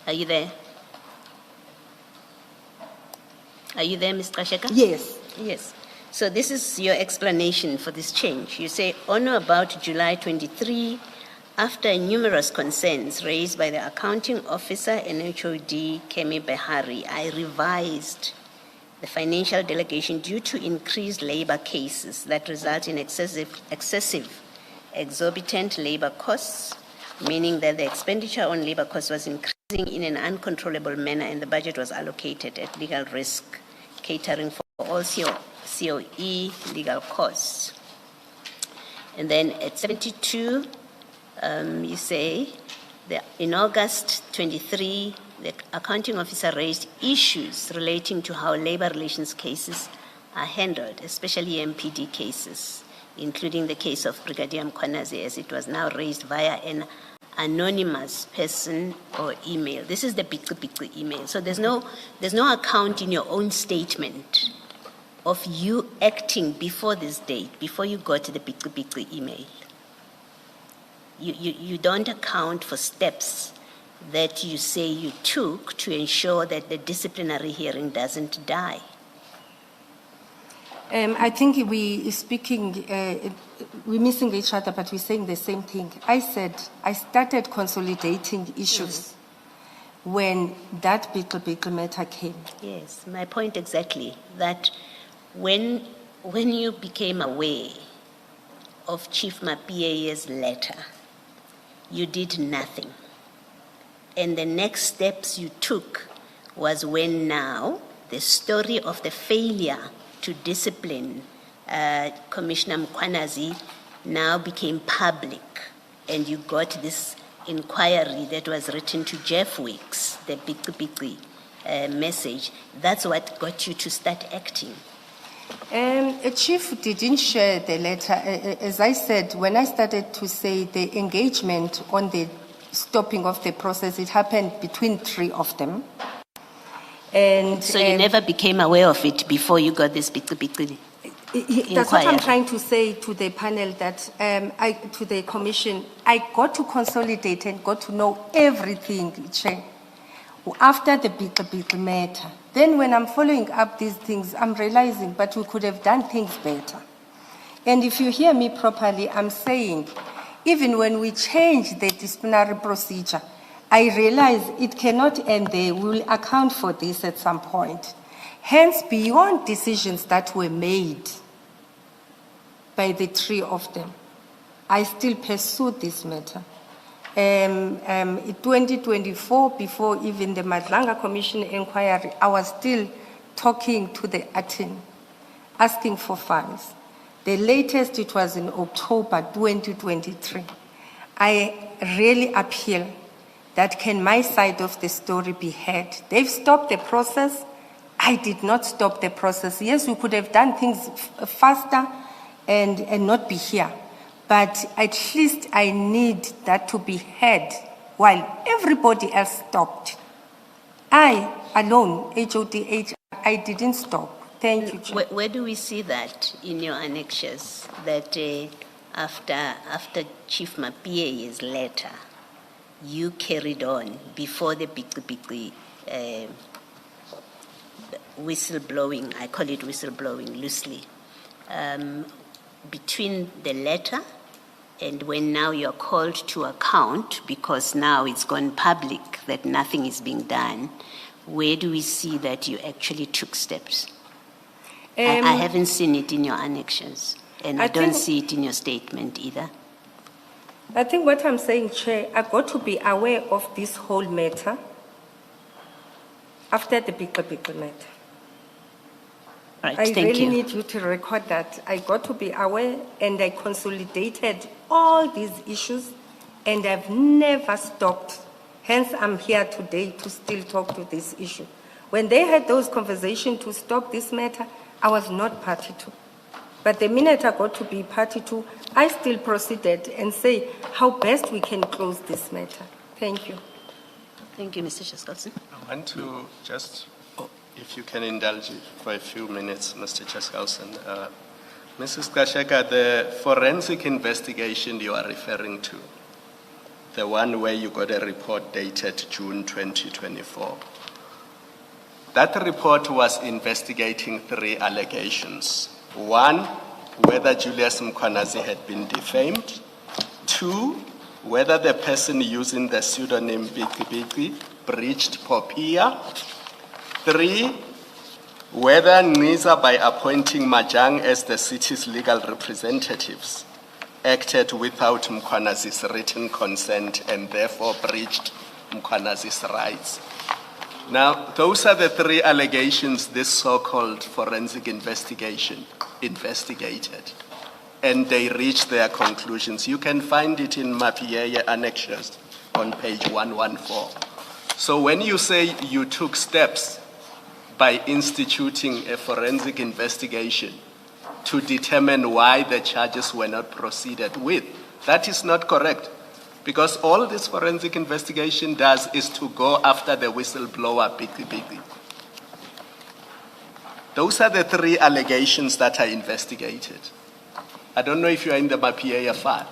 Are you there? Are you there, Mr. Gxaleka? Yes. Yes. So this is your explanation for this change. You say, on or about July 23, after numerous concerns raised by the accounting officer and HOD Kemi Behari, I revised the financial delegation due to increased labor cases that result in excessive, exorbitant labor costs, meaning that the expenditure on labor costs was increasing in an uncontrollable manner and the budget was allocated at legal risk, catering for all COE legal costs. And then at 72, you say, in August 23, the accounting officer raised issues relating to how labor relations cases are handled, especially MPD cases, including the case of Brigadier Mkhwanazi, as it was now raised via an anonymous person or email. This is the Biku email. So there's no account in your own statement of you acting before this date, before you got the Biku email. You don't account for steps that you say you took to ensure that the disciplinary hearing doesn't die. I think we're missing each other, but we're saying the same thing. I said I started consolidating issues when that Bickle matter came. Yes, my point exactly, that when you became aware of Chief Mapia's letter, you did nothing. And the next steps you took was when now the story of the failure to discipline Commissioner Mkhwanazi now became public, and you got this inquiry that was written to Jeff Weeks, the Biku message. That's what got you to start acting. Chief didn't share the letter. As I said, when I started to say the engagement on the stopping of the process, it happened between three of them. And so you never became aware of it before you got this Biku that's what I'm trying to say to the panel, that to the commission, I got to consolidate and got to know everything, Chair, after the Biku matter. Then when I'm following up these things, I'm realizing, but we could have done things better. And if you hear me properly, I'm saying, even when we change the disciplinary procedure, I realize it cannot end there. We will account for this at some point. Hence, beyond decisions that were made by the three of them, I still pursued this matter. In 2024, before even the Madlanga Commission inquiry, I was still talking to the attorney, asking for funds. The latest, it was in October 2023. I really appeal that can my side of the story be heard. They've stopped the process. I did not stop the process. Yes, we could have done things faster and not be here. But at least I need that to be heard while everybody else stopped. I alone, HODH, I didn't stop. Thank you, Chair. Where do we see that in your annexures, that after Chief Mapia's letter, you carried on before the Biku whistleblowing, I call it whistleblowing loosely, between the letter and when now you're called to account, because now it's gone public that nothing is being done, where do we see that you actually took steps? I haven't seen it in your annexures, and I don't see it in your statement either. I think what I'm saying, Chair, I got to be aware of this whole matter after the Biku matter. Right, I thank really you. need you to record that. I got to be aware and I consolidated all these issues and I've never stopped. Hence, I'm here today to still talk to this issue. When they had those conversations to stop this matter, I was not party to. But the minute I got to be party to, I still proceeded and say how best we can close this matter. Thank you. Thank you, Mr. Chaskalson. I want to just, if you can indulge for a few minutes, Mr. Chaskalson. Mrs. Gxaleka, the forensic investigation you are referring to, the one where you got a report dated June 2024, that report was investigating 3 allegations. 1, whether Julius Mkhwanazi had been defamed. 2, whether the person using the pseudonym Biki breached POPIA. 3, whether Ngqiza, by appointing Majang as the city's legal representatives, acted without Mkhwanazi's written consent and therefore breached Mkhwanazi's rights. Now, those are the 3 allegations this so-called forensic investigation investigated. And they reached their conclusions. You can find it in Mapiyeye annexures on page 114. So when you say you took steps by instituting a forensic investigation to determine why the charges were not proceeded with, that is not correct. Because all this forensic investigation does is to go after the whistleblower, Biki. Those are the 3 allegations that are investigated. I don't know if you are in the Mapiyeye file,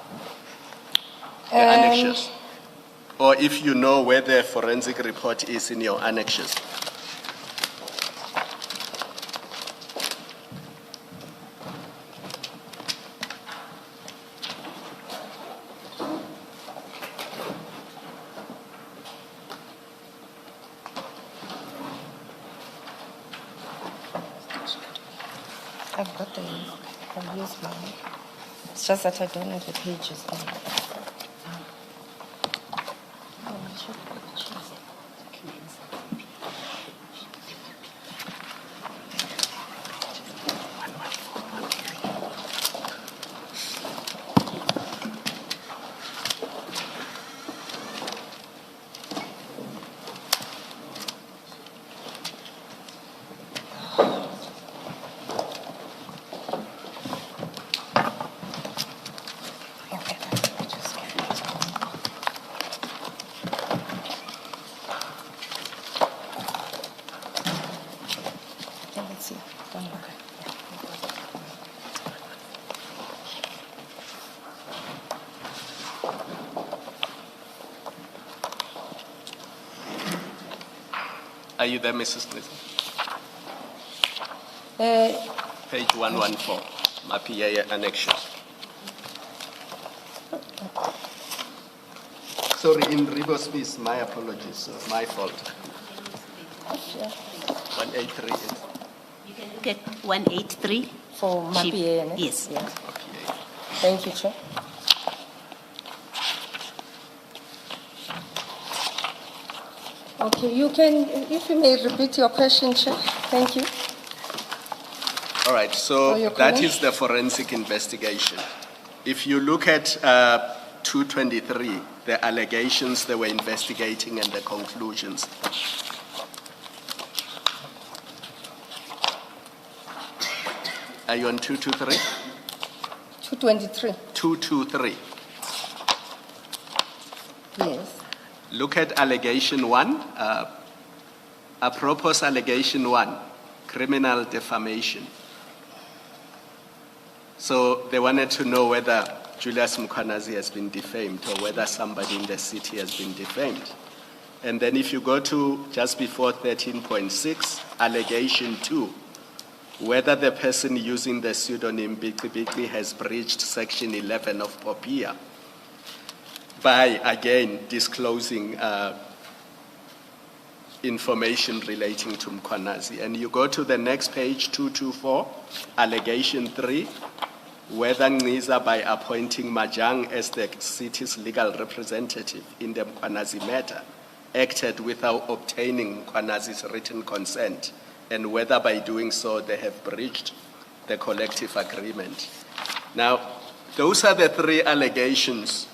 the annexures, or if you know where the forensic report is in your annexures. I've got the, I've used mine. It's just that I don't have the pages now. Are you there, Mrs. Smith? Page 114, Mapiyeye annexures. Sorry, in Ribo Smith, my apologies, my fault. 183 is You can look at 183. For Chief. Mapiyeye, Yes. Mapiyeye. Thank you, Chair. Okay, you can, if you may repeat your question, Chair. Thank you. All right, For so your that comment. is the forensic investigation. If you look at 223, the allegations they were investigating and the conclusions. Are you on 223? 223. 223. Yes. Look at allegation 1, apropos allegation 1, criminal defamation. So they wanted to know whether Julius Mkhwanazi has been defamed or whether somebody in the city has been defamed. And then if you go to just before 13.6, allegation 2, whether the person using the pseudonym Biki has breached section 11 of POPIA by, again, disclosing information relating to Mkhwanazi. And you go to the next page, 224, allegation 3, whether Ngqiza, by appointing Majang as the city's legal representative in the Mkhwanazi matter, acted without obtaining Mkhwanazi's written consent and whether by doing so they have breached the collective agreement. Now, those are the three allegations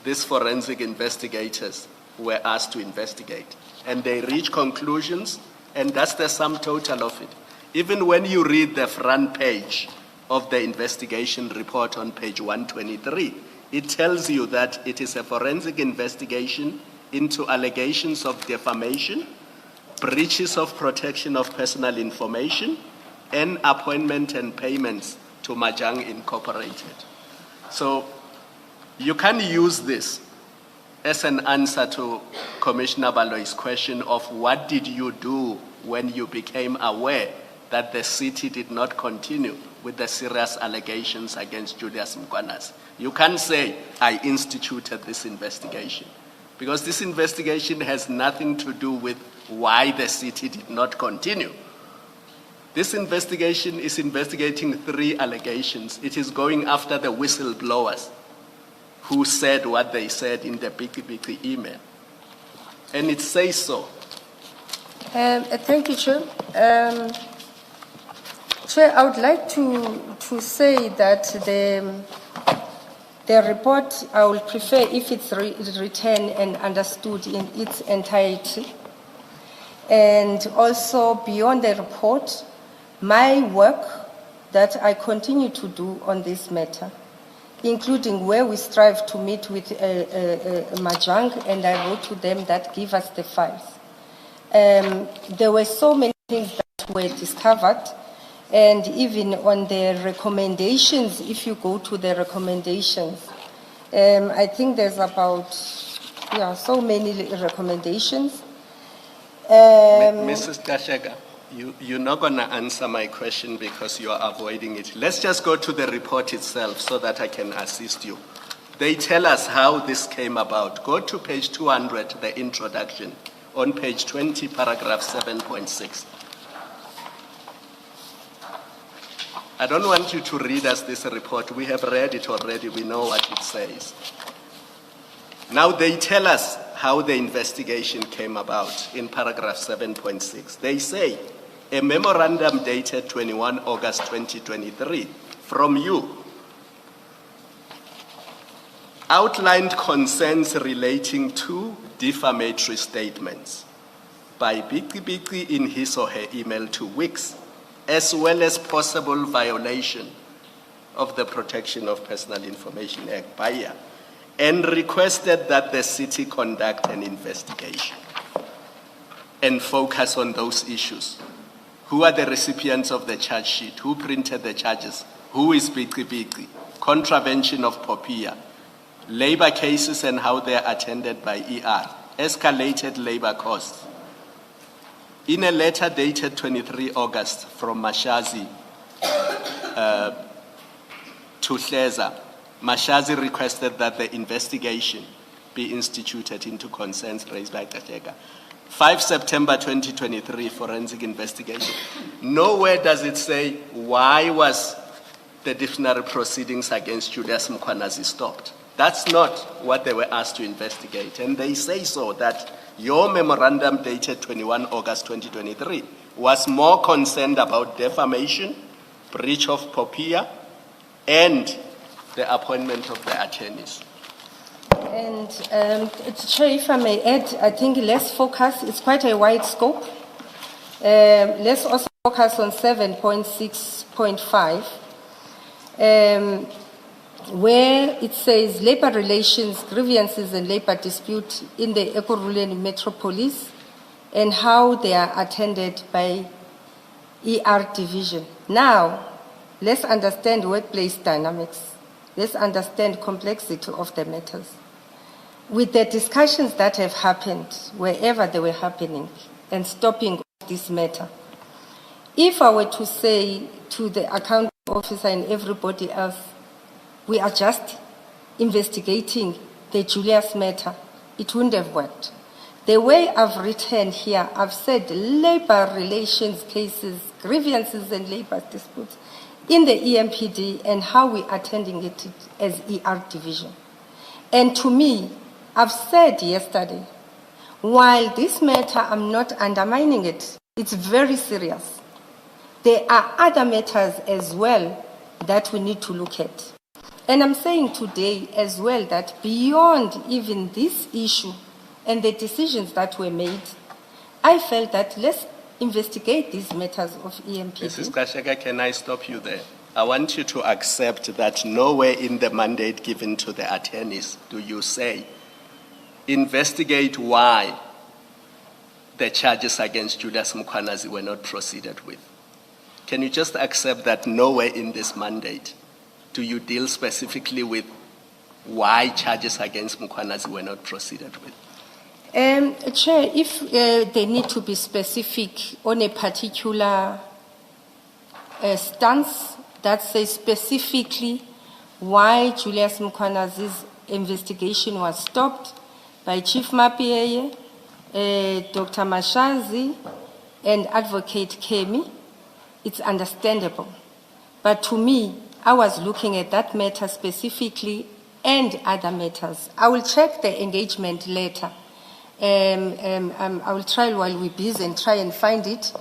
these forensic investigators were asked to investigate. And they reach conclusions, and that's the sum total of it. Even when you read the front page of the investigation report on page 123, it tells you that it is a forensic investigation into allegations of defamation, breaches of protection of personal information, and appointment and payments to Majang Incorporated. So you can use this as an answer to Commissioner Baloy's question of what did you do when you became aware that the city did not continue with the serious allegations against Julius Mkwanas. You can't say, I instituted this investigation, because this investigation has nothing to do with why the city did not continue. This investigation is investigating three allegations. It is going after the whistleblowers who said what they said in the Biki email. And it says so. Thank you, Chair. Chair, I would like to say that the report, I would prefer if it's written and understood in its entirety. And also beyond the report, my work that I continue to do on this matter, including where we strive to meet with Majang, and I wrote to them that give us the files. There were so many things that were discovered, and even on the recommendations, if you go to the recommendations, I think there's about, so many recommendations. Mrs. Gxaleka, you're not going to answer my question because you are avoiding it. Let's just go to the report itself so that I can assist you. They tell us how this came about. Go to page 200, the introduction, on page 20, paragraph 7.6. I don't want you to read us this report. We have read it already. We know what it says. Now they tell us how the investigation came about in paragraph 7.6. They say, a memorandum dated 21 August 2023 from you outlined concerns relating to defamatory statements by Biki in his or her email to Wix, as well as possible violation of the Protection of Personal Information Act by her, and requested that the city conduct an investigation and focus on those issues. Who are the recipients of the charge sheet? Who printed the charges? Who is Biki? Contravention of POPIA, labor cases and how they are attended by ER, escalated labor costs. In a letter dated 23 August from Mashazi to Hleza, Mashazi requested that the investigation be instituted into concerns raised by Gxaleka. 5 September 2023, forensic investigation. Nowhere does it say why was the disciplinary proceedings against Julius Mkwanas stopped. That's not what they were asked to investigate. And they say so, that your memorandum dated 21 August 2023 was more concerned about defamation, breach of POPIA, and the appointment of the attorneys. And Chair, if I may add, I think let's focus, it's quite a wide scope. Let's also focus on 7.6.5, where it says labor relations, grievances and labor dispute in the Ekurhuleni metropolis and how they are attended by ER division. Now, let's understand workplace dynamics. Let's understand complexity of the matters. With the discussions that have happened, wherever they were happening, and stopping this matter, if I were to say to the accounting officer and everybody else, we are just investigating the Julius matter, it wouldn't have worked. The way I've written here, I've said labor relations cases, grievances and labor disputes in the EMPD and how we're attending it as ER division. And to me, I've said yesterday, while this matter, I'm not undermining it, it's very serious. there are other matters as well that we need to look at. And I'm saying today as well that beyond even this issue and the decisions that were made, I felt that let's investigate these matters of EMPD. Mrs. Gxaleka, can I stop you there? I want you to accept that nowhere in the mandate given to the attorneys do you say, investigate why the charges against Julius Mkhwanazi were not proceeded with. Can you just accept that nowhere in this mandate do you deal specifically with why charges against Mkhwanazi were not proceeded with? Chair, if they need to be specific on a particular stance that says specifically why Julius Mkhwanazi's investigation was stopped by Chief Mapiyeye, Dr. Mashazi, and Advocate Kemi, it's understandable. But to me, I was looking at that matter specifically and other matters. I will check the engagement letter. I will try while we're busy and try and find it.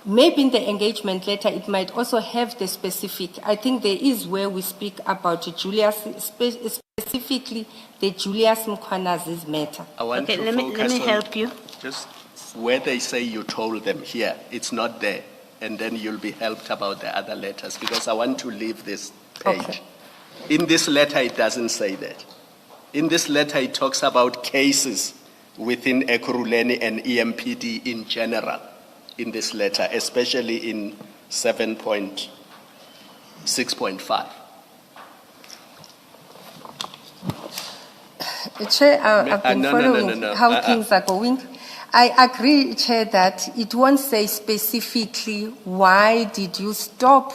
Maybe in the engagement letter, it might also have the specific. I think there is where we speak about Julius, specifically the Julius Mkhwanazi's matter. I want Okay, to let me focus on help you. just where they say you told them here, it's not there. And then you'll be helped about the other letters because I want to leave this page. Okay. In this letter, it doesn't say that. In this letter, it talks about cases within Ekurhuleni and EMPD in general in this letter, especially in 7.6.5. Chair, I've been following how things are going. I agree, Chair, that it won't say specifically why did you stop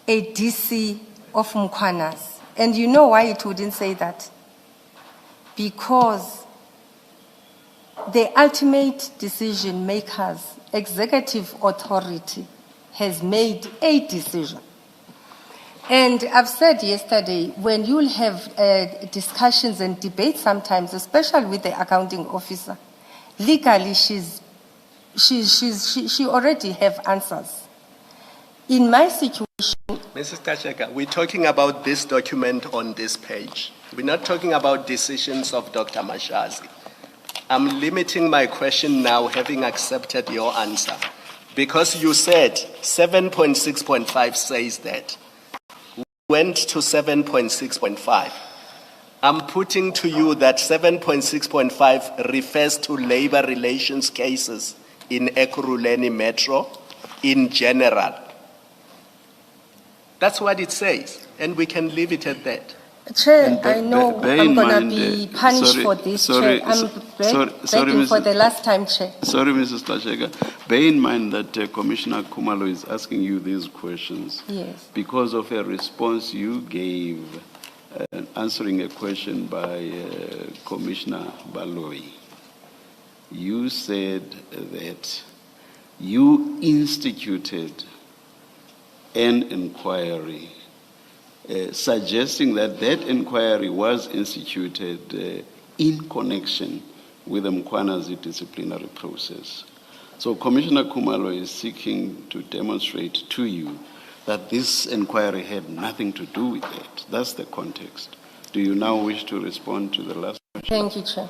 a DC of Mkhwanazi. And you know why it wouldn't say that? Because the ultimate decision makers, executive authority, has made a decision. And I've said yesterday, when you'll have discussions and debates sometimes, especially with the accounting officer, legally she already have answers. In my situation, Mrs. Gxaleka, we're talking about this document on this page. We're not talking about decisions of Dr. Mashazi. I'm limiting my question now, having accepted your answer, because you said 7.6.5 says that. We went to 7.6.5. I'm putting to you that 7.6.5 refers to labor relations cases in Ekurhuleni Metro in general. That's what it says, and we can leave it at that. Chair, I know I'm going to be punished for this, Chair. I'm begging for the last time, Chair. Sorry, Mrs. Gxaleka. Bear in mind that Commissioner Khumalo is asking you these questions. Yes. Because of a response you gave answering a question by Commissioner Baloyi. You said that you instituted an inquiry suggesting that that inquiry was instituted in connection with the Mkhwanazi disciplinary process. So Commissioner Khumalo is seeking to demonstrate to you that this inquiry had nothing to do with that. That's the context. Do you now wish to respond to the last question? Thank you, Chair.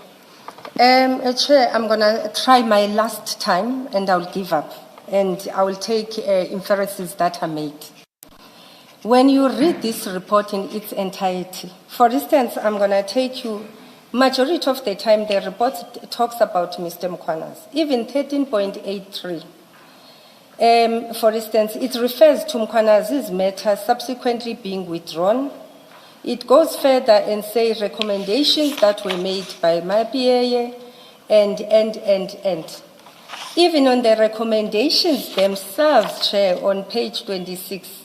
Chair, I'm going to try my last time and I'll give up. And I will take inferences that are made. When you read this report in its entirety, for instance, I'm going to take you, majority of the time the report talks about Mr. Mkhwanazi, even 13.83. For instance, it refers to Mkhwanazi's matter subsequently being withdrawn. It goes further and says recommendations that were made by Mapiyeye and. Even on the recommendations themselves, Chair, on page 26,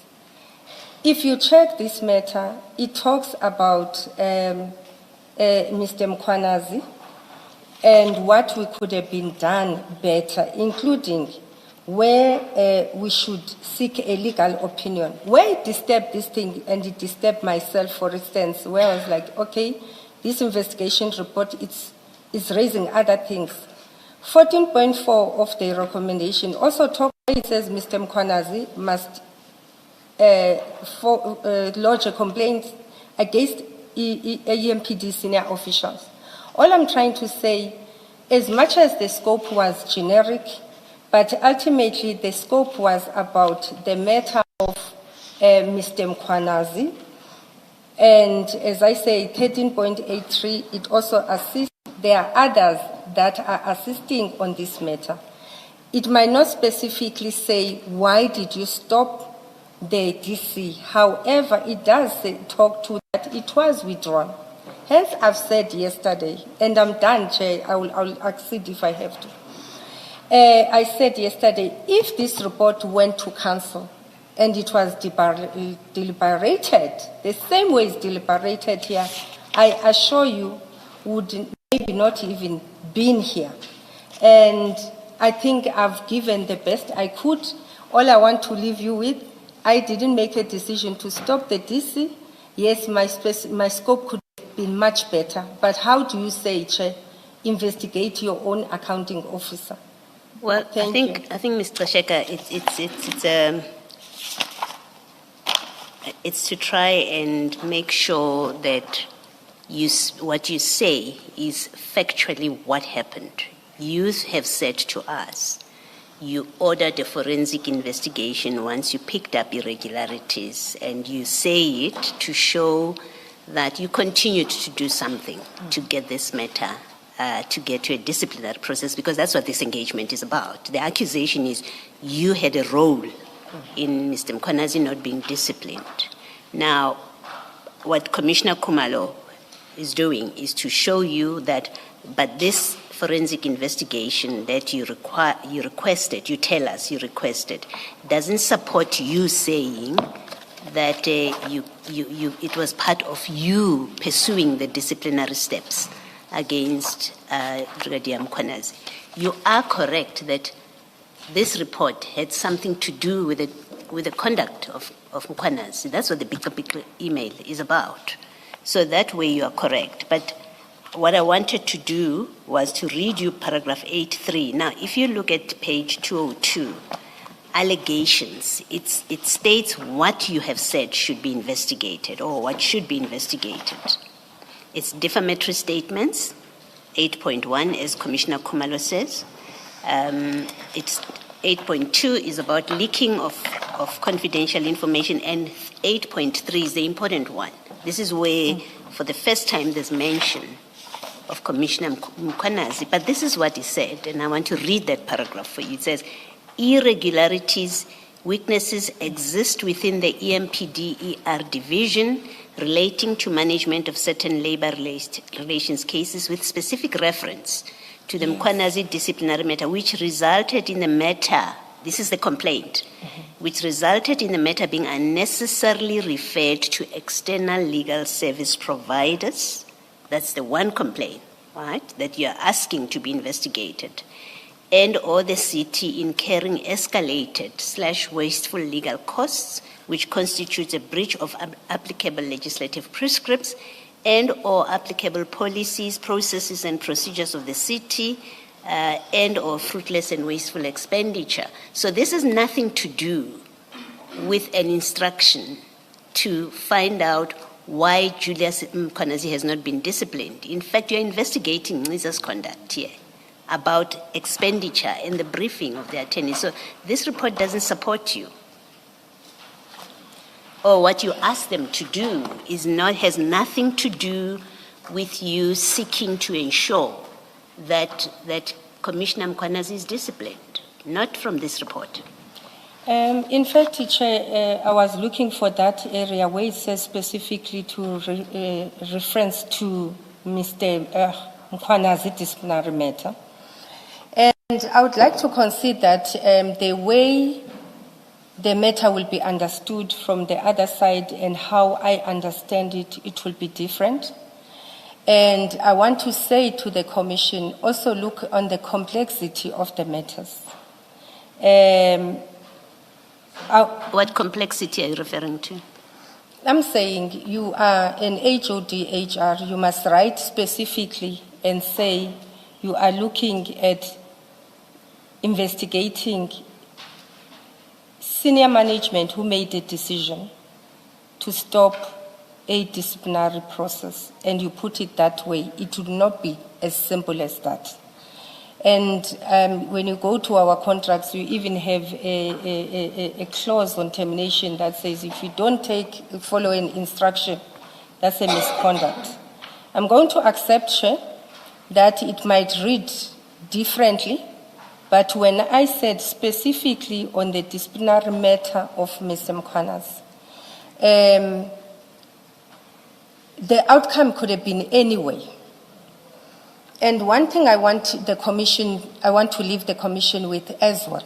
if you check this matter, it talks about Mr. Mkhwanazi and what we could have been done better, including where we should seek a legal opinion. Where it disturbed this thing, and it disturbed myself, for instance, where I was like, okay, this investigation report is raising other things. 14.4 of the recommendation also talks it says Mr. Mkhwanazi must lodge a complaint against EMPD senior officials. All I'm trying to say, as much as the scope was generic, but ultimately the scope was about the matter of Mr. Mkhwanazi. And as I say, 13.83, it also assists. There are others that are assisting on this matter. It might not specifically say, why did you stop the DC? However, it does talk to that it was withdrawn. Hence, I've said yesterday, and I'm done, Chair, I will accede if I have to. I said yesterday, if this report went to council and it was deliberated, the same way it's deliberated here, I assure you would maybe not even been here. And I think I've given the best I could. All I want to leave you with, I didn't make a decision to stop the DC. Yes, my scope could have been much better. But how do you say, Chair, investigate your own accounting officer? Well, I think, Mr. Gxaleka, it's to try and make sure that what you say is factually what happened. You have said to us, you ordered a forensic investigation once you picked up irregularities, and you say it to show that you continued to do something to get this matter to get to a disciplinary process, because that's what this engagement is about. The accusation is you had a role in Mr. Mkhwanazi not being disciplined. Now, what Commissioner Khumalo is doing is to show you that, but this forensic investigation that you requested, you tell us you requested, doesn't support you saying that it was part of you pursuing the disciplinary steps against Brigadier Mkhwanazi. You are correct that this report had something to do with the conduct of Mkhwanazi. That's what the big email is about. So that way you are correct. But what I wanted to do was to read you paragraph 8.3. Now, if you look at page 202, allegations, it states what you have said should be investigated or what should be investigated. It's defamatory statements, 8.1, as Commissioner Khumalo says. It's 8.2 is about leaking of confidential information, and 8.3 is the important one. This is where, for the first time, there's mention of Commissioner Mkhwanazi. But this is what he said, and I want to read that paragraph for you. It says, irregularities, weaknesses exist within the EMPD-ER division relating to management of certain labor relations cases with specific reference to the Mkhwanazi disciplinary matter, which resulted in the matter, this is the complaint, which resulted in the matter being unnecessarily referred to external legal service providers. That's the one complaint, right, that you're asking to be investigated. And or the city incurring escalated/wasteful legal costs, which constitutes a breach of applicable legislative prescripts and or applicable policies, processes, and procedures of the city, and or fruitless and wasteful expenditure. So this has nothing to do with an instruction to find out why Julius Mkhwanazi has not been disciplined. In fact, you're investigating Lisa's conduct here about expenditure and the briefing of the attorney. So this report doesn't support you. Or what you ask them to do has nothing to do with you seeking to ensure that Commissioner Mkhwanazi is disciplined, not from this report. In fact, Chair, I was looking for that area where it says specifically to reference to Mr. Mkhwanazi disciplinary matter. And I would like to concede that the way the matter will be understood from the other side and how I understand it, it will be different. And I want to say to the Commission, also look on the complexity of the matters. What complexity are you referring to? I'm saying you are an HODHR, you must write specifically and say you are looking at investigating senior management who made a decision to stop a disciplinary process, and you put it that way, it would not be as simple as that. And when you go to our contracts, you even have a clause on termination that says if you don't follow an instruction, that's a misconduct. I'm going to accept, Chair, that it might read differently, but when I said specifically on the disciplinary matter of Mr. Mkhwanazi, the outcome could have been anyway. And one thing I want to leave the Commission with as well.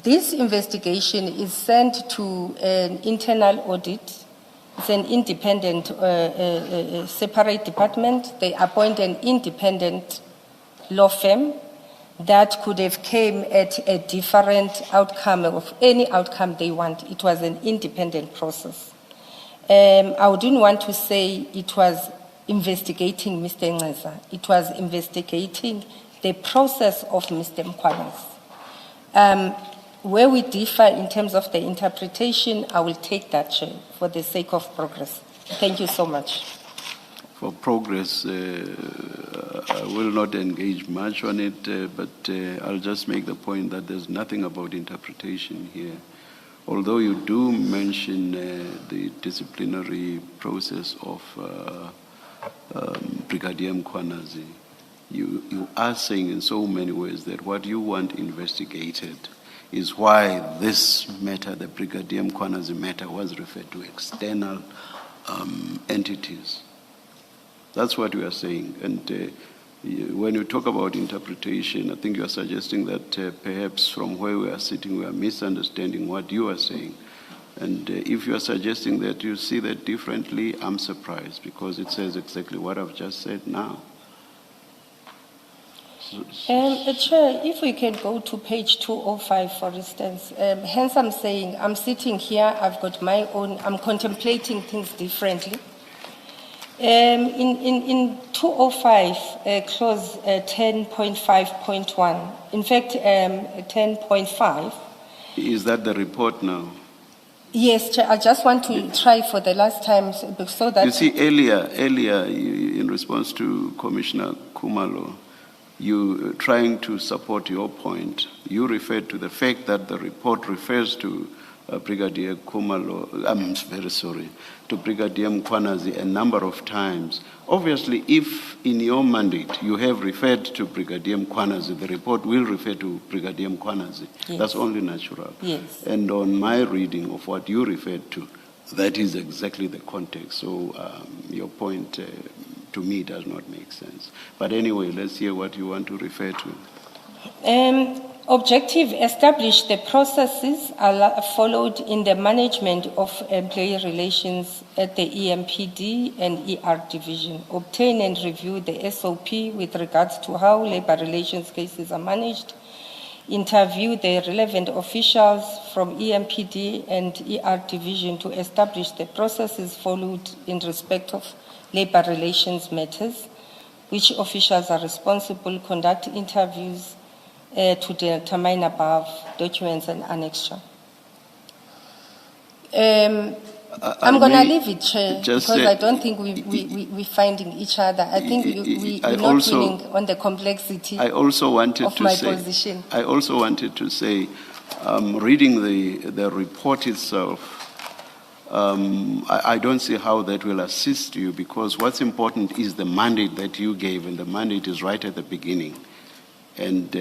This investigation is sent to an internal audit. It's an independent, separate department. They appoint an independent law firm that could have came at a different outcome of any outcome they want. It was an independent process. I wouldn't want to say it was investigating Mr. Ngeza. It was investigating the process of Mr. Mkhwanazi. Where we differ in terms of the interpretation, I will take that, Chair, for the sake of progress. Thank you so much. For progress, I will not engage much on it, but I'll just make the point that there's nothing about interpretation here. Although you do mention the disciplinary process of Brigadier Mkhwanazi, you are saying in so many ways that what you want investigated is why this matter, the Brigadier Mkhwanazi matter, was referred to external entities. That's what you are saying. And when you talk about interpretation, I think you are suggesting that perhaps from where we are sitting, we are misunderstanding what you are saying. And if you are suggesting that you see that differently, I'm surprised, because it says exactly what I've just said now. Chair, if we can go to page 205, for instance. Hence I'm saying, I'm sitting here, I've got my own, I'm contemplating things differently. In 205, clause 10.5.1, in fact, 10.5. Is that the report now? Yes, Chair, I just want to try for the last time so that... You see, earlier, in response to Commissioner Khumalo, you trying to support your point, you referred to the fact that the report refers to Brigadier Khumalo, I'm very sorry, to Brigadier Mkhwanazi a number of times. Obviously, if in your mandate you have referred to Brigadier Mkhwanazi, the report will refer to Brigadier Mkhwanazi. Yes. That's only natural. Yes. And on my reading of what you referred to, that is exactly the context. So your point to me does not make sense. But anyway, let's hear what you want to refer to. Objective, establish the processes are followed in the management of employee relations at the EMPD and ER division. Obtain and review the SOP with regards to how labor relations cases are managed. Interview the relevant officials from EMPD and ER division to establish the processes followed in respect of labor relations matters. Which officials are responsible, conduct interviews to determine above documents and annexure. I'm going to leave it, Chair, because I don't think we're finding each other. I think we're not winning on the complexity of my position. I also wanted to say, reading the report itself, I don't see how that will assist you, because what's important is the mandate that you gave, and the mandate is right at the beginning. And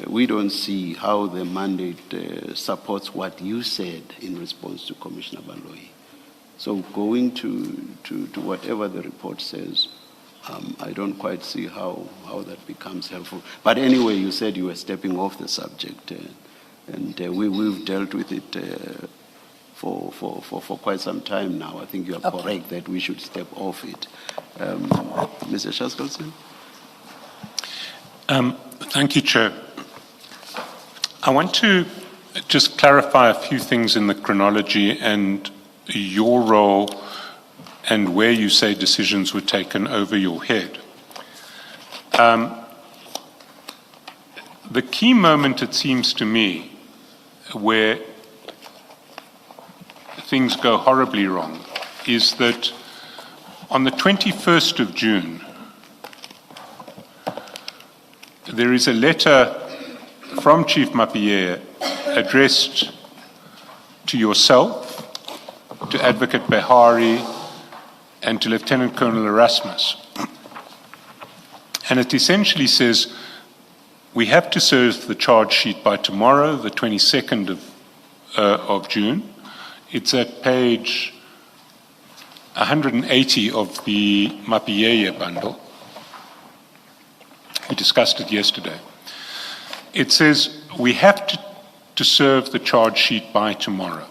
we don't see how the mandate supports what you said in response to Commissioner Baloyi. So going to whatever the report says, I don't quite see how that becomes helpful. But anyway, you said you were stepping off the subject, and we've dealt with it for quite some time now. I think you are correct that we should step off it. Mr. Shaskalson? Thank you, Chair. I want to just clarify a few things in the chronology and your role and where you say decisions were taken over your head. The key moment, it seems to me, where things go horribly wrong is that on the 21st of June, there is a letter from Chief Mapie addressed to yourself, to Advocate Behari, and to Lieutenant Colonel Erasmus. And it essentially says, we have to serve the charge sheet by tomorrow, the 22nd of June. It's at page 180 of the Mapie bundle. We discussed it yesterday. It says, we have to serve the charge sheet by tomorrow.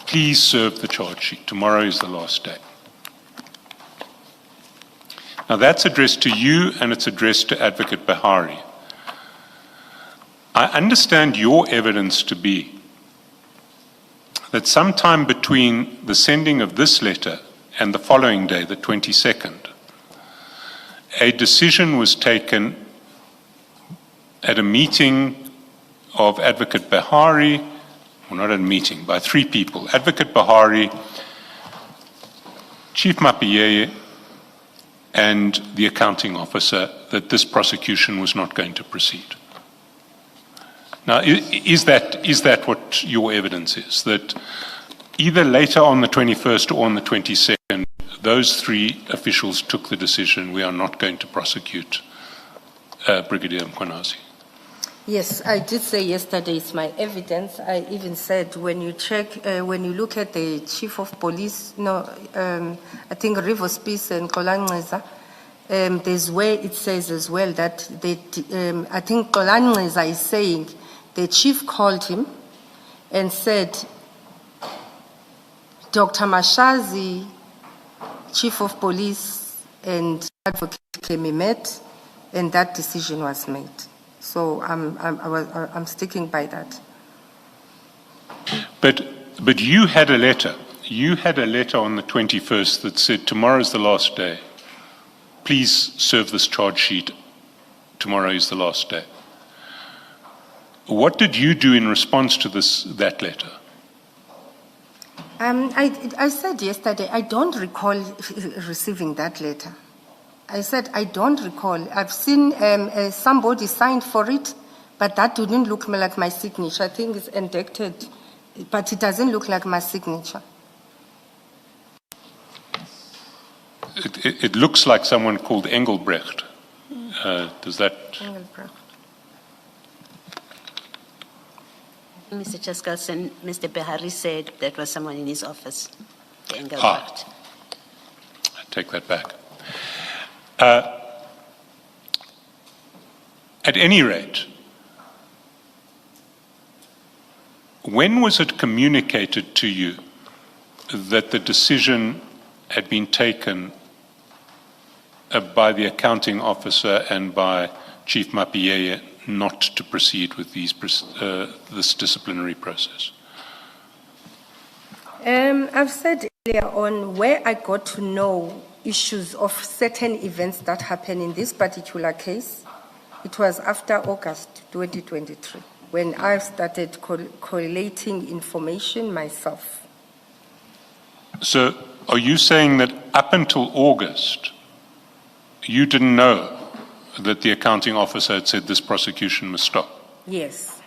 Please serve the charge sheet. Tomorrow is the last day. Now that's addressed to you and it's addressed to Advocate Behari. I understand your evidence to be that sometime between the sending of this letter and the following day, the 22nd, a decision was taken at a meeting of Advocate Behari, well, not at a meeting, by three people, Advocate Behari, Chief Mapie, and the accounting officer, that this prosecution was not going to proceed. Now, is that what your evidence is? That either later on the 21st or on the 22nd, those three officials took the decision, we are not going to prosecute Brigadier Mkhwanazi? Yes, I did say yesterday it's my evidence. I even said when you look at the chief of police, I think Rivers Peace and Kolaneza, there's where it says as well that I think Kolaneza is saying the chief called him and said, Dr. Mashazi, chief of police, and advocate came and met, and that decision was made. So I'm sticking by that. But you had a letter. You had a letter on the 21st that said, tomorrow's the last day. Please serve this charge sheet. Tomorrow is the last day. What did you do in response to that letter? I said yesterday, I don't recall receiving that letter. I said, I don't recall. I've seen somebody signed for it, but that didn't look like my signature. I think it's indicted, but it doesn't look like my signature. It looks like someone called Engelbrecht. Does that... Engelbrecht. Mr. Chaskalson, Mr. Behari said that was someone in his office, Engelbrecht. I take that back. At any rate, when was it communicated to you that the decision had been taken by the accounting officer and by Chief Mapie not to proceed with this disciplinary process? I've said earlier on where I got to know issues of certain events that happened in this particular case. It was after August 2023 when I started collating information myself. So are you saying that up until August, you didn't know that the accounting officer had said this prosecution must stop? Yes.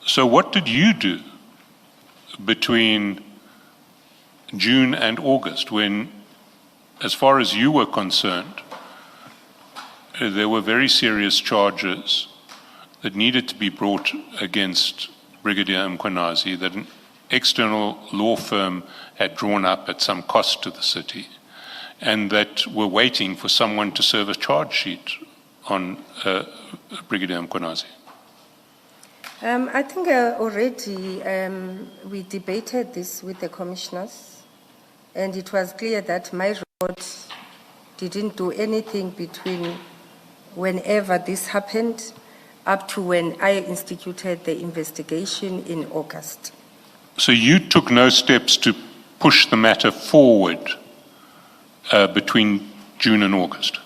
So what did you do between June and August when, as far as you were concerned, there were very serious charges that needed to be brought against Brigadier Mkhwanazi that an external law firm had drawn up at some cost to the city, and that were waiting for someone to serve a charge sheet on Brigadier Mkhwanazi? I think already we debated this with the commissioners, and it was clear that my report didn't do anything between whenever this happened up to when I instituted the investigation in August. So you took no steps to push the matter forward between June and August?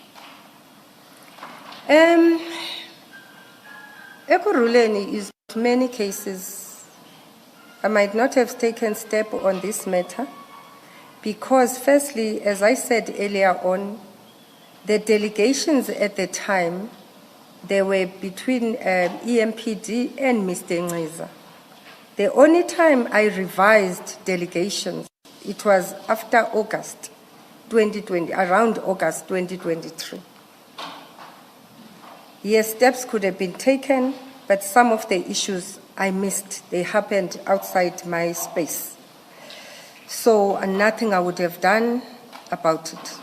Ekurhuleni is many cases, I might not have taken step on this matter because, firstly, as I said earlier on, the delegations at the time, they were between EMPD and Mr. Ngciza. The only time I revised delegations, it was after August 2020, around August 2023. Yes, steps could have been taken, but some of the issues I missed. They happened outside my space. So nothing I would have done about it.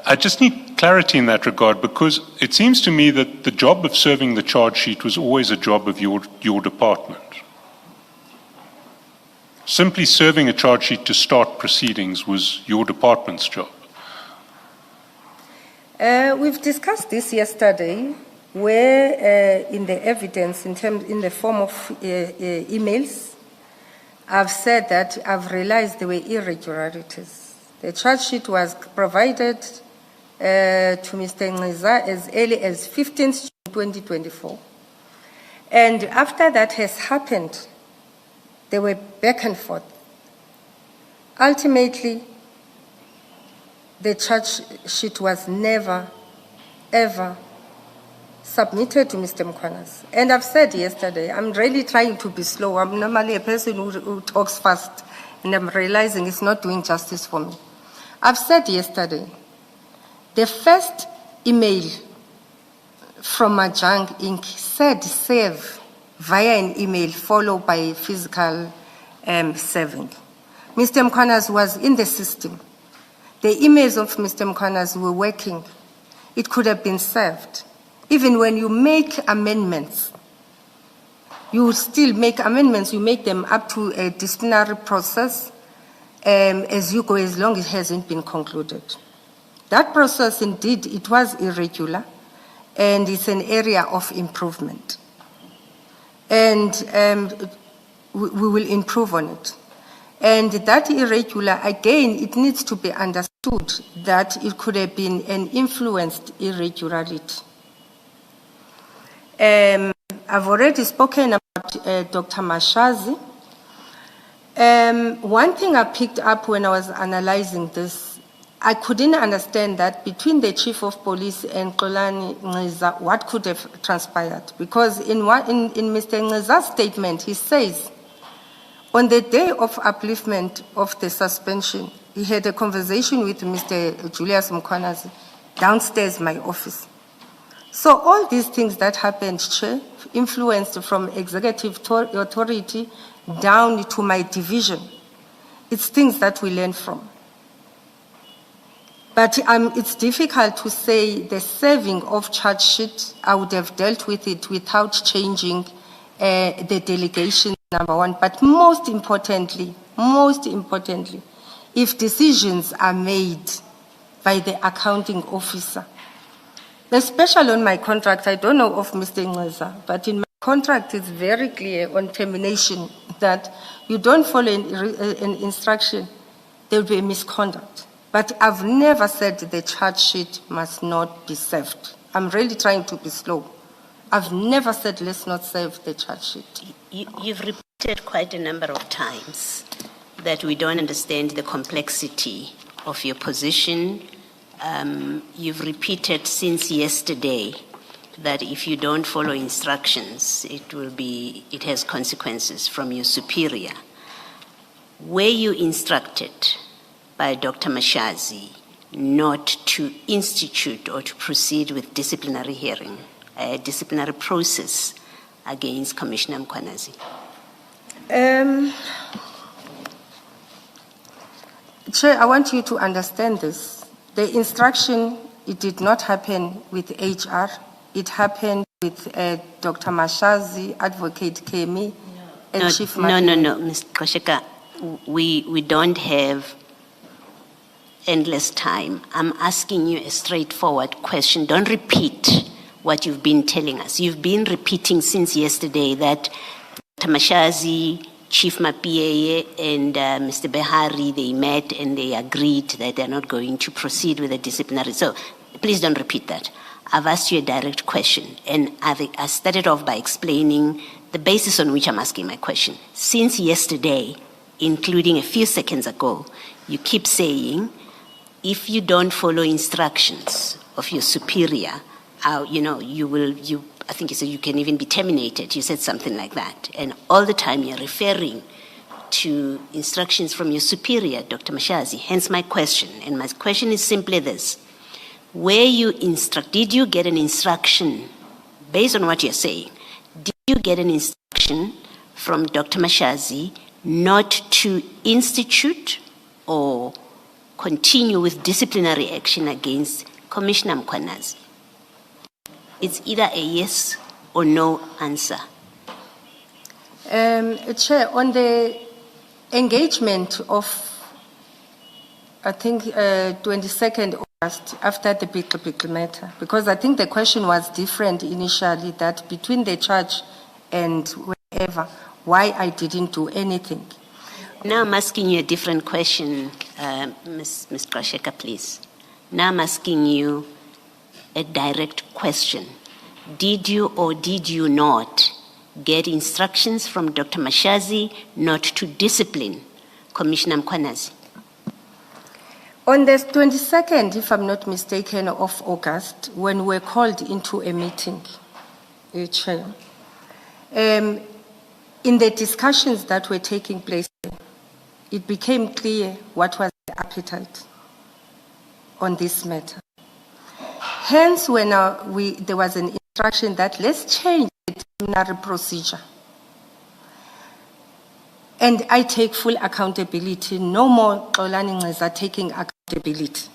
I just need clarity in that regard, because it seems to me that the job of serving the charge sheet was always a job of your department. Simply serving a charge sheet to start proceedings was your department's job. We've discussed this yesterday, where in the evidence, in the form of emails, I've said that I've realized there were irregularities. The charge sheet was provided to Mr. Ngciza as early as 15th June 2024. And after that has happened, they were back and forth. Ultimately, the charge sheet was never, ever submitted to Mr. Mkhwanazi. And I've said yesterday, I'm really trying to be slow. I'm normally a person who talks fast, and I'm realizing it's not doing justice for me. I've said yesterday, the first email from Majang Inc. said save via an email followed by physical saving. Mr. Mkhwanazi was in the system. The emails of Mr. Mkhwanazi were working. It could have been served. Even when you make amendments, you still make amendments, you make them up to a disciplinary process as you go, as long as it hasn't been concluded. That process, indeed, it was irregular, and it's an area of improvement. And we will improve on it. And that irregular, again, it needs to be understood that it could have been an influenced irregularity. I've already spoken about Dr. Mashazi. One thing I picked up when I was analyzing this, I couldn't understand that between the chief of police and Ekurhuleni Ngciza, what could have transpired. Because in Mr. Ngciza's statement, he says, on the day of upliftment of the suspension, he had a conversation with Mr. Julius Mkhwanazi downstairs my office. So all these things that happened, Chair, influenced from executive authority down to my division. It's things that we learn from. But it's difficult to say the serving of charge sheet, I would have dealt with it without changing the delegation, number one. But most importantly, if decisions are made by the accounting officer, especially on my contract, I don't know of Mr. Ngciza, but in my contract it's very clear on termination that you don't follow an instruction, there will be a misconduct. But I've never said the charge sheet must not be served. I'm really trying to be slow. I've never said let's not serve the charge sheet. You've repeated quite a number of times that we don't understand the complexity of your position. You've repeated since yesterday that if you don't follow instructions, it has consequences from your superior. Were you instructed by Dr. Mashazi not to institute or to proceed with disciplinary hearing, a disciplinary process against Commissioner Mkhwanazi? Chair, I want you to understand this. The instruction, it did not happen with HR. It happened with Dr. Mashazi, Advocate Kemi, and Chief Madlanga. No, Ms. Gxaleka, we don't have endless time. I'm asking you a straightforward question. Don't repeat what you've been telling us. You've been repeating since yesterday that Dr. Mashazi Chief Mapieye and Mr. Behari, they met and they agreed that they're not going to proceed with the disciplinary. So please don't repeat that. I've asked you a direct question, and I started off by explaining the basis on which I'm asking my question. Since yesterday, including a few seconds ago, you keep saying, if you don't follow instructions of your superior, I think you said you can even be terminated. You said something like that. And all the time you're referring to instructions from your superior, Dr. Mashazi. Hence my question. And my question is simply this. Did you get an instruction, based on what you're saying, did you get an instruction from Dr. Mashazi not to institute or continue with disciplinary action against Commissioner Mkhwanazi? It's either a yes or no answer. Chair, on the engagement of, I think, 22nd August, after the Brigitte matter, because I think the question was different initially, that between the charge and wherever, why I didn't do anything. Now I'm asking you a different question, Ms. Gxaleka, please. Now I'm asking you a direct question. Did you or did you not get instructions from Dr. Mashazi not to discipline Commissioner Mkhwanazi? On the 22nd, if I'm not mistaken, of August, when we were called into a meeting, Chair, in the discussions that were taking place, it became clear what was the appetite on this matter. Hence, when there was an instruction that let's change the disciplinary procedure, and I take full accountability, no more Xolani Ngceza taking accountability.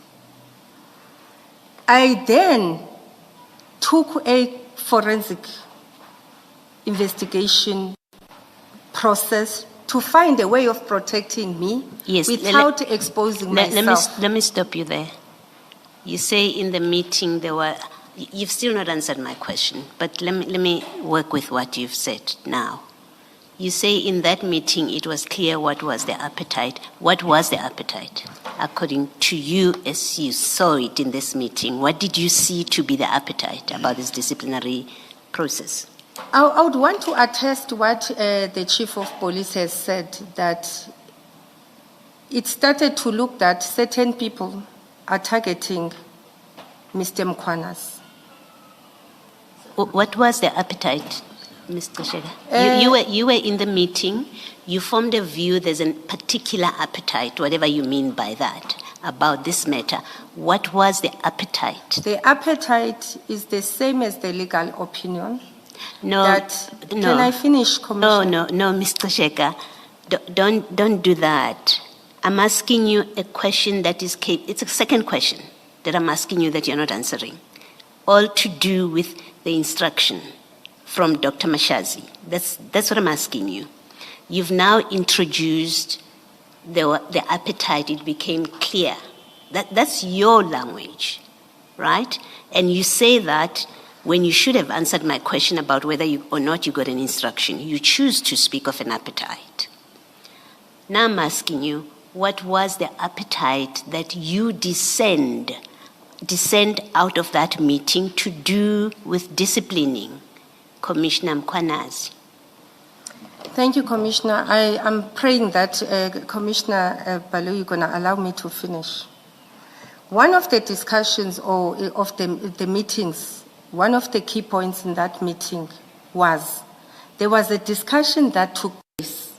I then took a forensic investigation process to find a way of protecting me without exposing myself. Let me stop you there. You say in the meeting you've still not answered my question, but let me work with what you've said now. You say in that meeting it was clear what was the appetite. What was the appetite? According to you, as you saw it in this meeting, what did you see to be the appetite about this disciplinary process? I would want to attest to what the Chief of Police has said, that it started to look that certain people are targeting Mr. Mkhwanazi. What was the appetite, Mr. Gxaleka? You were in the meeting. You formed a view there's a particular appetite, whatever you mean by that, about this matter. What was the appetite? The appetite is the same as the legal opinion. No. Can I finish, Commissioner? No, Mr. Gxaleka. Don't do that. I'm asking you a question that is, it's a second question that I'm asking you that you're not answering. All to do with the instruction from Dr. Mashazi. That's what I'm asking you. You've now introduced the appetite. It became clear. That's your language, right? And you say that when you should have answered my question about whether or not you got an instruction, you choose to speak of an appetite. Now I'm asking you, what was the appetite that you descend out of that meeting to do with disciplining Commissioner Mkhwanazi? Thank you, Commissioner. I am praying that Commissioner Balo, you're going to allow me to finish. One of the discussions or of the meetings, one of the key points in that meeting was there was a discussion that took place,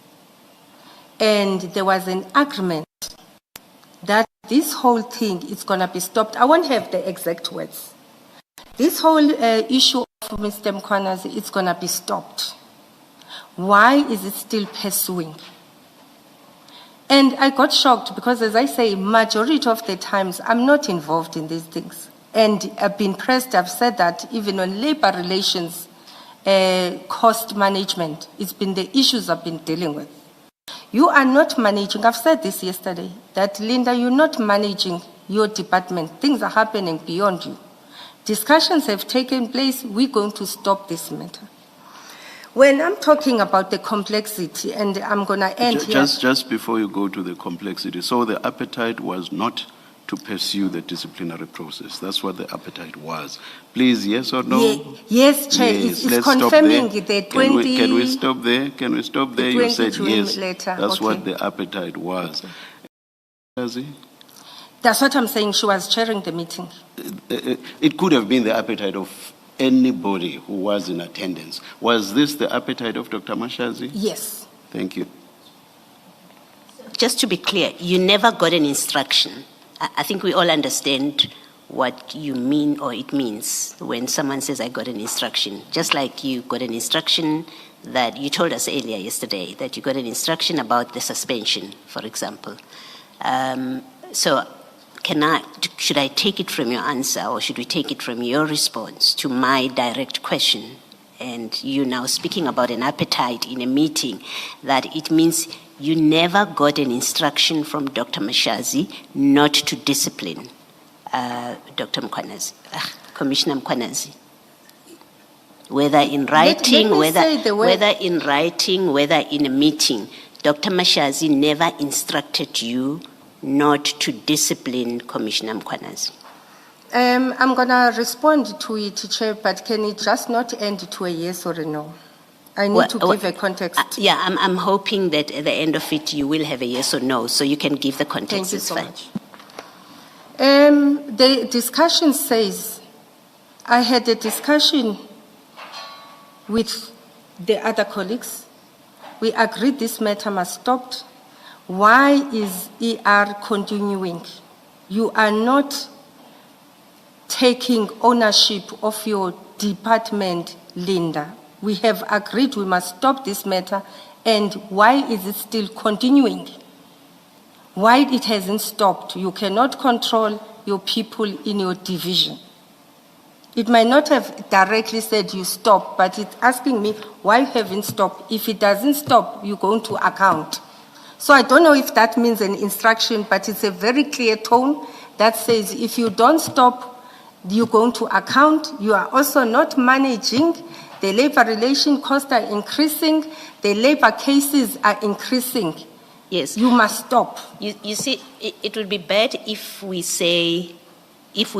and there was an agreement that this whole thing is going to be stopped. I won't have the exact words. This whole issue of Mr. Mkhwanazi is going to be stopped. Why is it still pursuing? And I got shocked because, as I say, majority of the times I'm not involved in these things. And I've been pressed, I've said that even on labor relations, cost management, it's been the issues I've been dealing with. You are not managing, I've said this yesterday, that Linda, you're not managing your department. Things are happening beyond you. Discussions have taken place, we're going to stop this matter. When I'm talking about the complexity, and I'm going to end here. Just before you go to the complexity, so the appetite was not to pursue the disciplinary process. That's what the appetite was. Please, yes or no? Yes, Chair, Yes, it's let's stop confirming there. the Can 20... we stop there? Can we stop there? You 20 said June yes. later, That's okay. what the appetite was. That's what I'm saying, she was chairing the meeting. It could have been the appetite of anybody who was in attendance. Was this the appetite of Dr. Mashazi? Yes. Thank you. Just to be clear, you never got an instruction. I think we all understand what you mean or it means when someone says, I got an instruction. Just like you got an instruction that you told us earlier yesterday, that you got an instruction about the suspension, for example. So should I take it from your answer, or should we take it from your response to my direct question? And you now speaking about an appetite in a meeting, that it means you never got an instruction from Dr. Mashazi not to discipline Dr. Mkwanazi, Commissioner Mkwanazi. Whether in writing, whether in a meeting, Dr. Mashazi never instructed you not to discipline Commissioner Mkwanazi. I'm going to respond to it, Chair, but can it just not end to a yes or a no? I need to give a context. Yeah, I'm hoping that at the end of it you will have a yes or no, so you can give the context. Thank you it's so fine. much. The discussion says, I had a discussion with the other colleagues. We agreed this matter must stop. Why is ER continuing? You are not taking ownership of your department, Linda. We have agreed we must stop this matter, and why is it still continuing? Why it hasn't stopped? You cannot control your people in your division. It might not have directly said you stop, but it's asking me why you haven't stopped. If it doesn't stop, you're going to account. So I don't know if that means an instruction, but it's a very clear tone that says if you don't stop, you're going to account. You are also not managing. The labor relation costs are increasing. The labor cases are increasing. Yes. You must stop. You see, it would be bad if we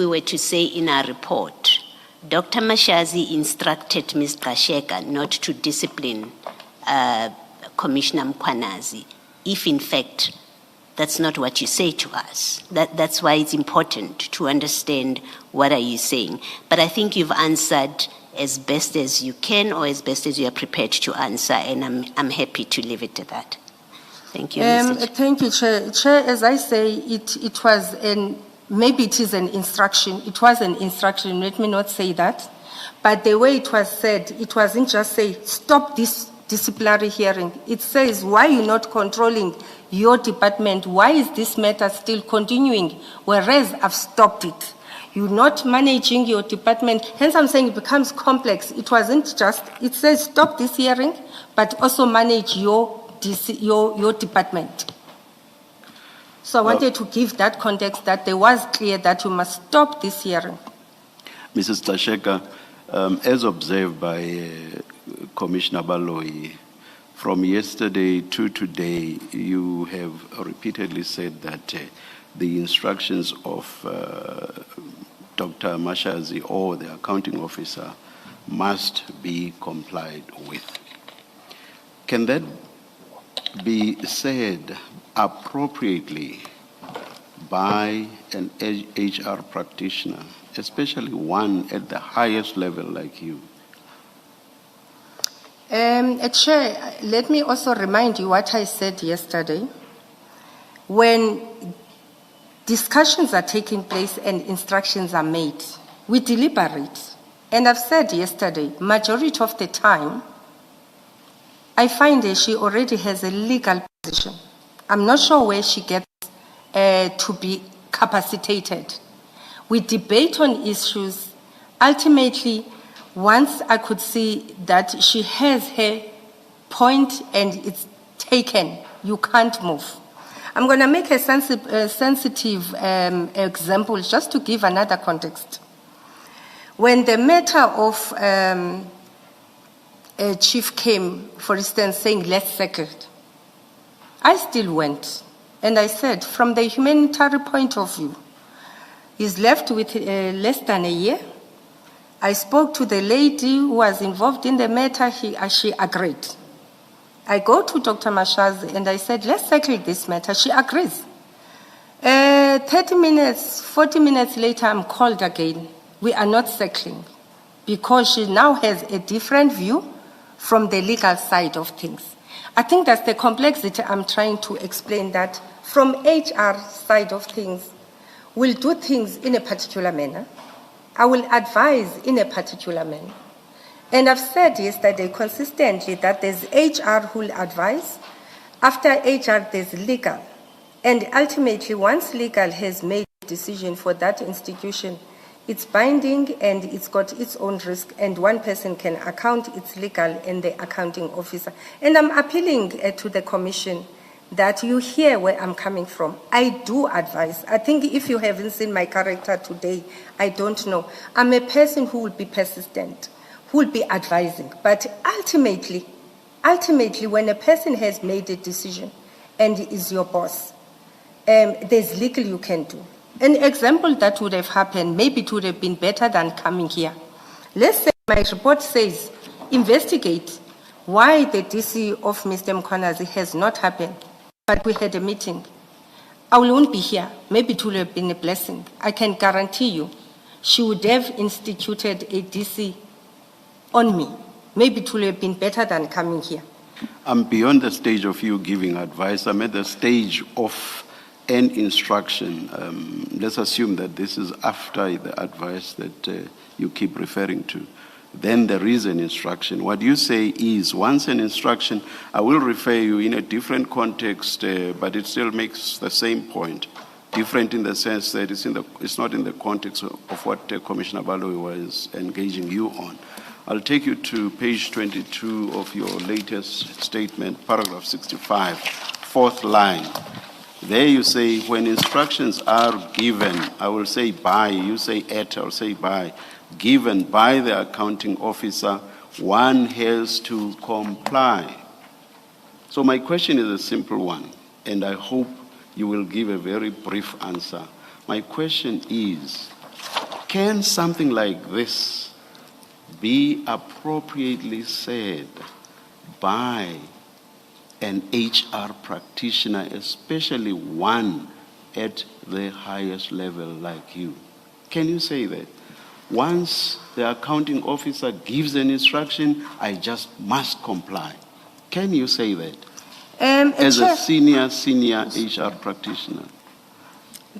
were to say in our report, Dr. Mashazi instructed Ms. Gxaleka not to discipline Commissioner Mkwanazi, if in fact that's not what you say to us. That's why it's important to understand what are you saying. But I think you've answered as best as you can, or as best as you are prepared to answer, and I'm happy to leave it at that. Thank you, Mr. Chair. Thank you, Chair. Chair, as I say, it was maybe it is an instruction. It was an instruction, let me not say that. But the way it was said, it wasn't just say, stop this disciplinary hearing. It says, why are you not controlling your department? Why is this matter still continuing? Whereas I've stopped it. You're not managing your department. Hence I'm saying it becomes complex. It wasn't just, it says stop this hearing, but also manage your department. So I wanted to give that context that there was clear that you must stop this hearing. Mrs. Gxaleka, as observed by Commissioner Baloyi, from yesterday to today, you have repeatedly said that the instructions of Dr. Mashazi or the accounting officer must be complied with. Can that be said appropriately by an HR practitioner, especially one at the highest level like you? Chair, let me also remind you what I said yesterday. When discussions are taking place and instructions are made, we deliberate. And I've said yesterday, majority of the time, I find that she already has a legal position. I'm not sure where she gets to be capacitated. We debate on issues. Ultimately, once I could see that she has her point and it's taken, you can't move. I'm going to make a sensitive example just to give another context. When the matter of a chief came, for instance, saying, let's settle it. I still went. And I said, from the humanitarian point of view, he's left with less than a year. I spoke to the lady who was involved in the matter. She agreed. I go to Dr. Mashaz and I said, let's settle this matter. She agrees. 30 minutes, 40 minutes later, I'm called again. We are not settling because she now has a different view from the legal side of things. I think that's the complexity I'm trying to explain, that from HR side of things, we'll do things in a particular manner. I will advise in a particular manner. And I've said yesterday consistently that there's HR who will advise. After HR, there's legal. And ultimately, once legal has made a decision for that institution, it's binding and it's got its own risk, and one person can account, it's legal, and the accounting officer. And I'm appealing to the Commission that you hear where I'm coming from. I do advise. I think if you haven't seen my character today, I don't know. I'm a person who will be persistent, who will be advising. But ultimately, when a person has made a decision and is your boss, there's legal you can do. An example that would have happened, maybe it would have been better than coming here. Let's say my report says, investigate why the DC of Mr. Mkhwanazi has not happened, but we had a meeting. I won't be here. Maybe it would have been a blessing. I can guarantee you, she would have instituted a DC on me. Maybe it would have been better than coming here. I'm beyond the stage of you giving advice. I'm at the stage of an instruction. Let's assume that this is after the advice that you keep referring to. Then there is an instruction. What you say is, once an instruction, I will refer you in a different context, but it still makes the same point. Different in the sense that it's not in the context of what Commissioner Baloyi was engaging you on. I'll take you to page 22 of your latest statement, paragraph 65, fourth line. There you say, when instructions are given, I will say by, you say at, I'll say by, given by the accounting officer, one has to comply. So my question is a simple one, and I hope you will give a very brief answer. My question is, can something like this be appropriately said by an HR practitioner, especially one at the highest level like you? Can you say that? Once the accounting officer gives an instruction, I just must comply. Can you say that? As a senior HR practitioner?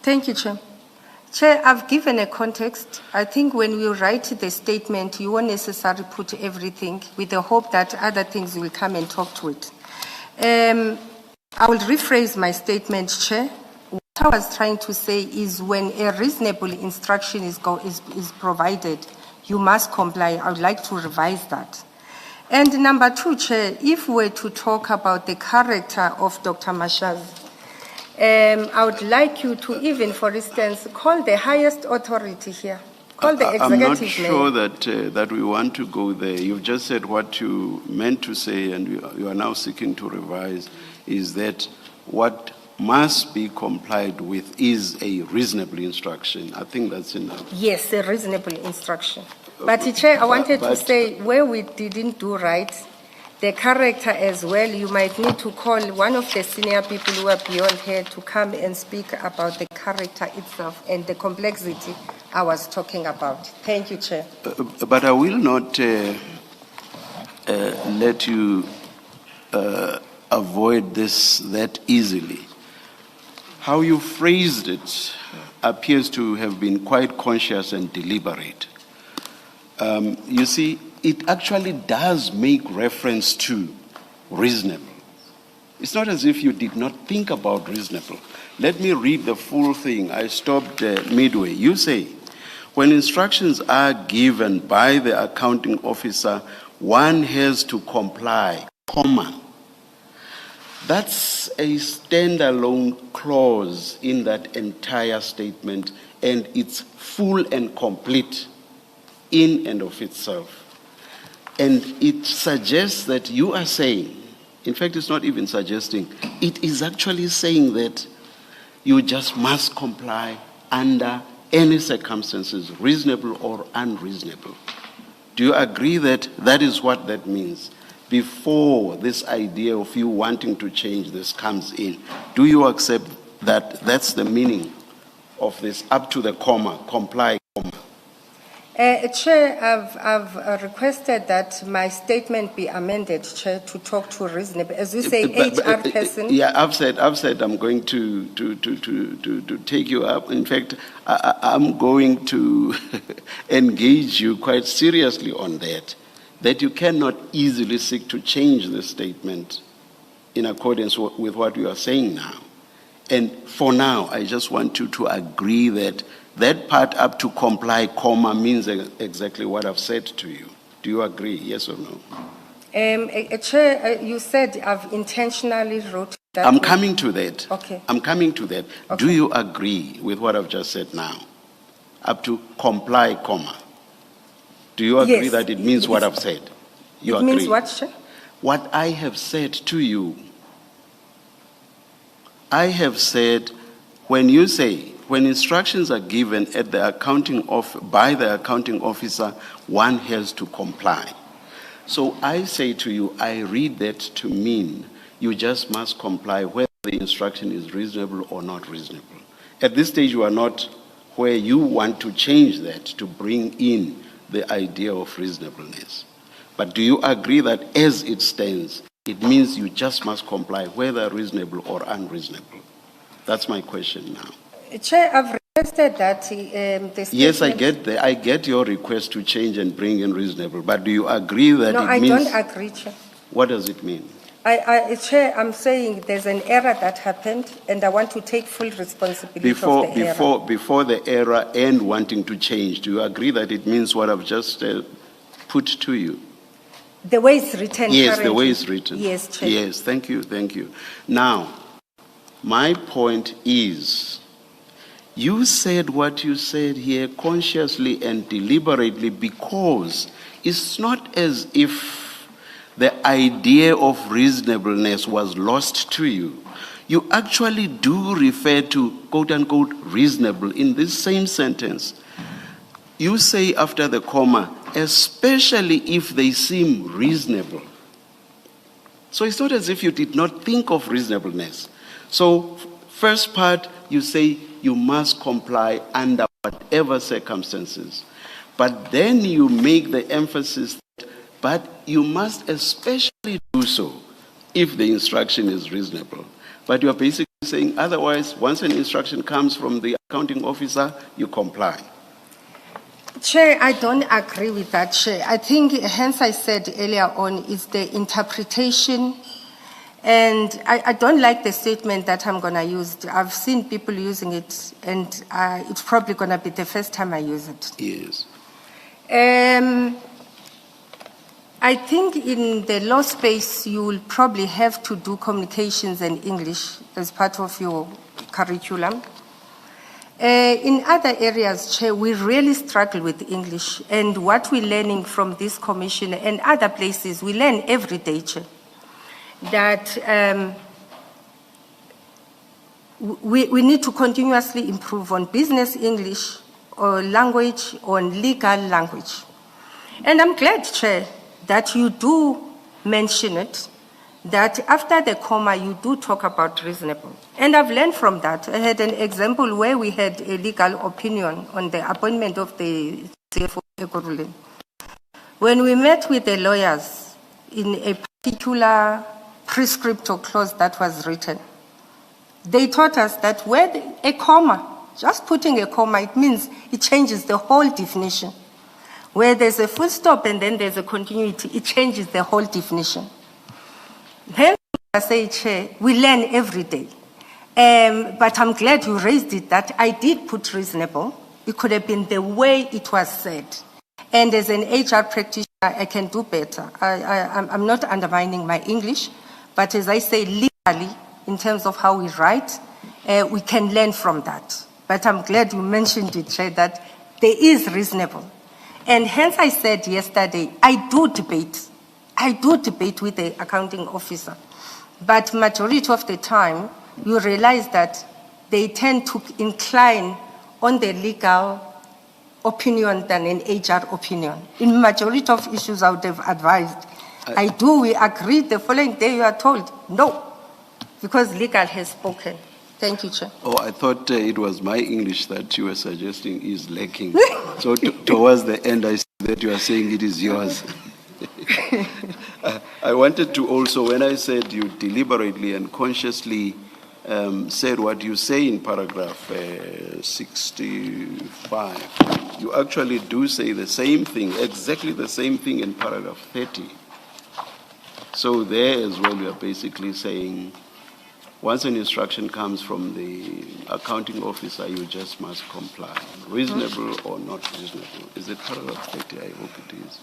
Thank you, Chair. Chair, I've given a context. I think when you write the statement, you won't necessarily put everything with the hope that other things will come and talk to it. I will rephrase my statement, Chair. What I was trying to say is when a reasonable instruction is provided, you must comply. I would like to revise that. And number two, Chair, if we're to talk about the character of Dr. Mashaz, I would like you to even, for instance, call the highest authority here. Call the executive. I'm not sure that we want to go there. You've just said what you meant to say, and you are now seeking to revise, is that what must be complied with is a reasonable instruction. I think that's enough. Yes, a reasonable instruction. But Chair, I wanted to say where we didn't do right, the character as well, you might need to call one of the senior people who are beyond here to come and speak about the character itself and the complexity I was talking about. Thank you, Chair. But I will not let you avoid this that easily. How you phrased it appears to have been quite conscious and deliberate. You see, it actually does make reference to reasonable. It's not as if you did not think about reasonable. Let me read the full thing. I stopped midway. You say, when instructions are given by the accounting officer, one has to comply, comma. That's a standalone clause in that entire statement, and it's full and complete in and of itself. And it suggests that you are saying, in fact, it's not even suggesting, it is actually saying that you just must comply under any circumstances, reasonable or unreasonable. Do you agree that that is what that means? Before this idea of you wanting to change this comes in, do you accept that that's the meaning of this up to the comma, comply, comma? Chair, I've requested that my statement be amended, Chair, to talk to reasonable. As you say, HR person. Yeah, I've said I'm going to take you up. In fact, I'm going to engage you quite seriously on that you cannot easily seek to change the statement in accordance with what you are saying now. And for now, I just want you to agree that that part up to comply, comma, means exactly what I've said to you. Do you agree, yes or no? Chair, you said I've intentionally wrote that. I'm coming to that. Okay. I'm coming to that. Okay. Do you agree with what I've just said now? Up to comply, comma. Do you agree Yes. that it means what I've said? You It agree? means what, Chair? What I have said to you, I have said, when you say, when instructions are given at the by the accounting officer, one has to comply. So I say to you, I read that to mean you just must comply whether the instruction is reasonable or not reasonable. At this stage, you are not where you want to change that to bring in the idea of reasonableness. But do you agree that as it stands, it means you just must comply whether reasonable or unreasonable? That's my question now. Chair, I've requested that the Yes, I statement- I get your request to change and bring in reasonable, but do you agree that No, it I means... don't agree, Chair. What does it mean? Chair, I'm saying there's an error that happened, and I want to take full responsibility of the error. Before the error and wanting to change, do you agree that it means what I've just put to you? The way it's written Yes, currently. the way it's written. Yes, Chair. Yes, thank you. Now, my point is, you said what you said here consciously and deliberately because it's not as if the idea of reasonableness was lost to you. You actually do refer to quote-unquote reasonable in this same sentence. You say after the comma, especially if they seem reasonable. So it's not as if you did not think of reasonableness. So first part, you say you must comply under whatever circumstances. But then you make the emphasis that, but you must especially do so if the instruction is reasonable. But you're basically saying otherwise, once an instruction comes from the accounting officer, you comply. Chair, I don't agree with that, Chair. I think, hence I said earlier on, is the interpretation. And I don't like the statement that I'm going to use. I've seen people using it, and it's probably going to be the first time I use it. Yes. I think in the law space, you will probably have to do communications and English as part of your curriculum. In other areas, Chair, we really struggle with English. And what we're learning from this commission and other places, we learn every day, Chair, that we need to continuously improve on business English or language or legal language. And I'm glad, Chair, that you do mention it, that after the comma, you do talk about reasonable. And I've learned from that. I had an example where we had a legal opinion on the appointment of the CFO Ekurhuleni. When we met with the lawyers in a particular prescript or clause that was written, they taught us that where a comma, just putting a comma, it means it changes the whole definition. Where there's a full stop and then there's a continuity, it changes the whole definition. Hence, I say, Chair, we learn every day. But I'm glad you raised it, that I did put reasonable. It could have been the way it was said. And as an HR practitioner, I can do better. I'm not undermining my English, but as I say, legally, in terms of how we write, we can learn from that. But I'm glad you mentioned it, Chair, that there is reasonable. And hence I said yesterday, I do debate with the accounting officer. But majority of the time, you realize that they tend to incline on the legal opinion than an HR opinion. In majority of issues, I would have advised. We agree. The following day, you are told, no, because legal has spoken. Thank you, Chair. Oh, I thought it was my English that you were suggesting is lacking. So towards the end, I see that you are saying it is yours. I wanted to also, when I said you deliberately and consciously said what you say in paragraph 65, you actually do say the same thing, exactly the same thing in paragraph 30. So there as well, you are basically saying, once an instruction comes from the accounting officer, you just must comply, reasonable or not reasonable. Is it paragraph 30? I hope it is.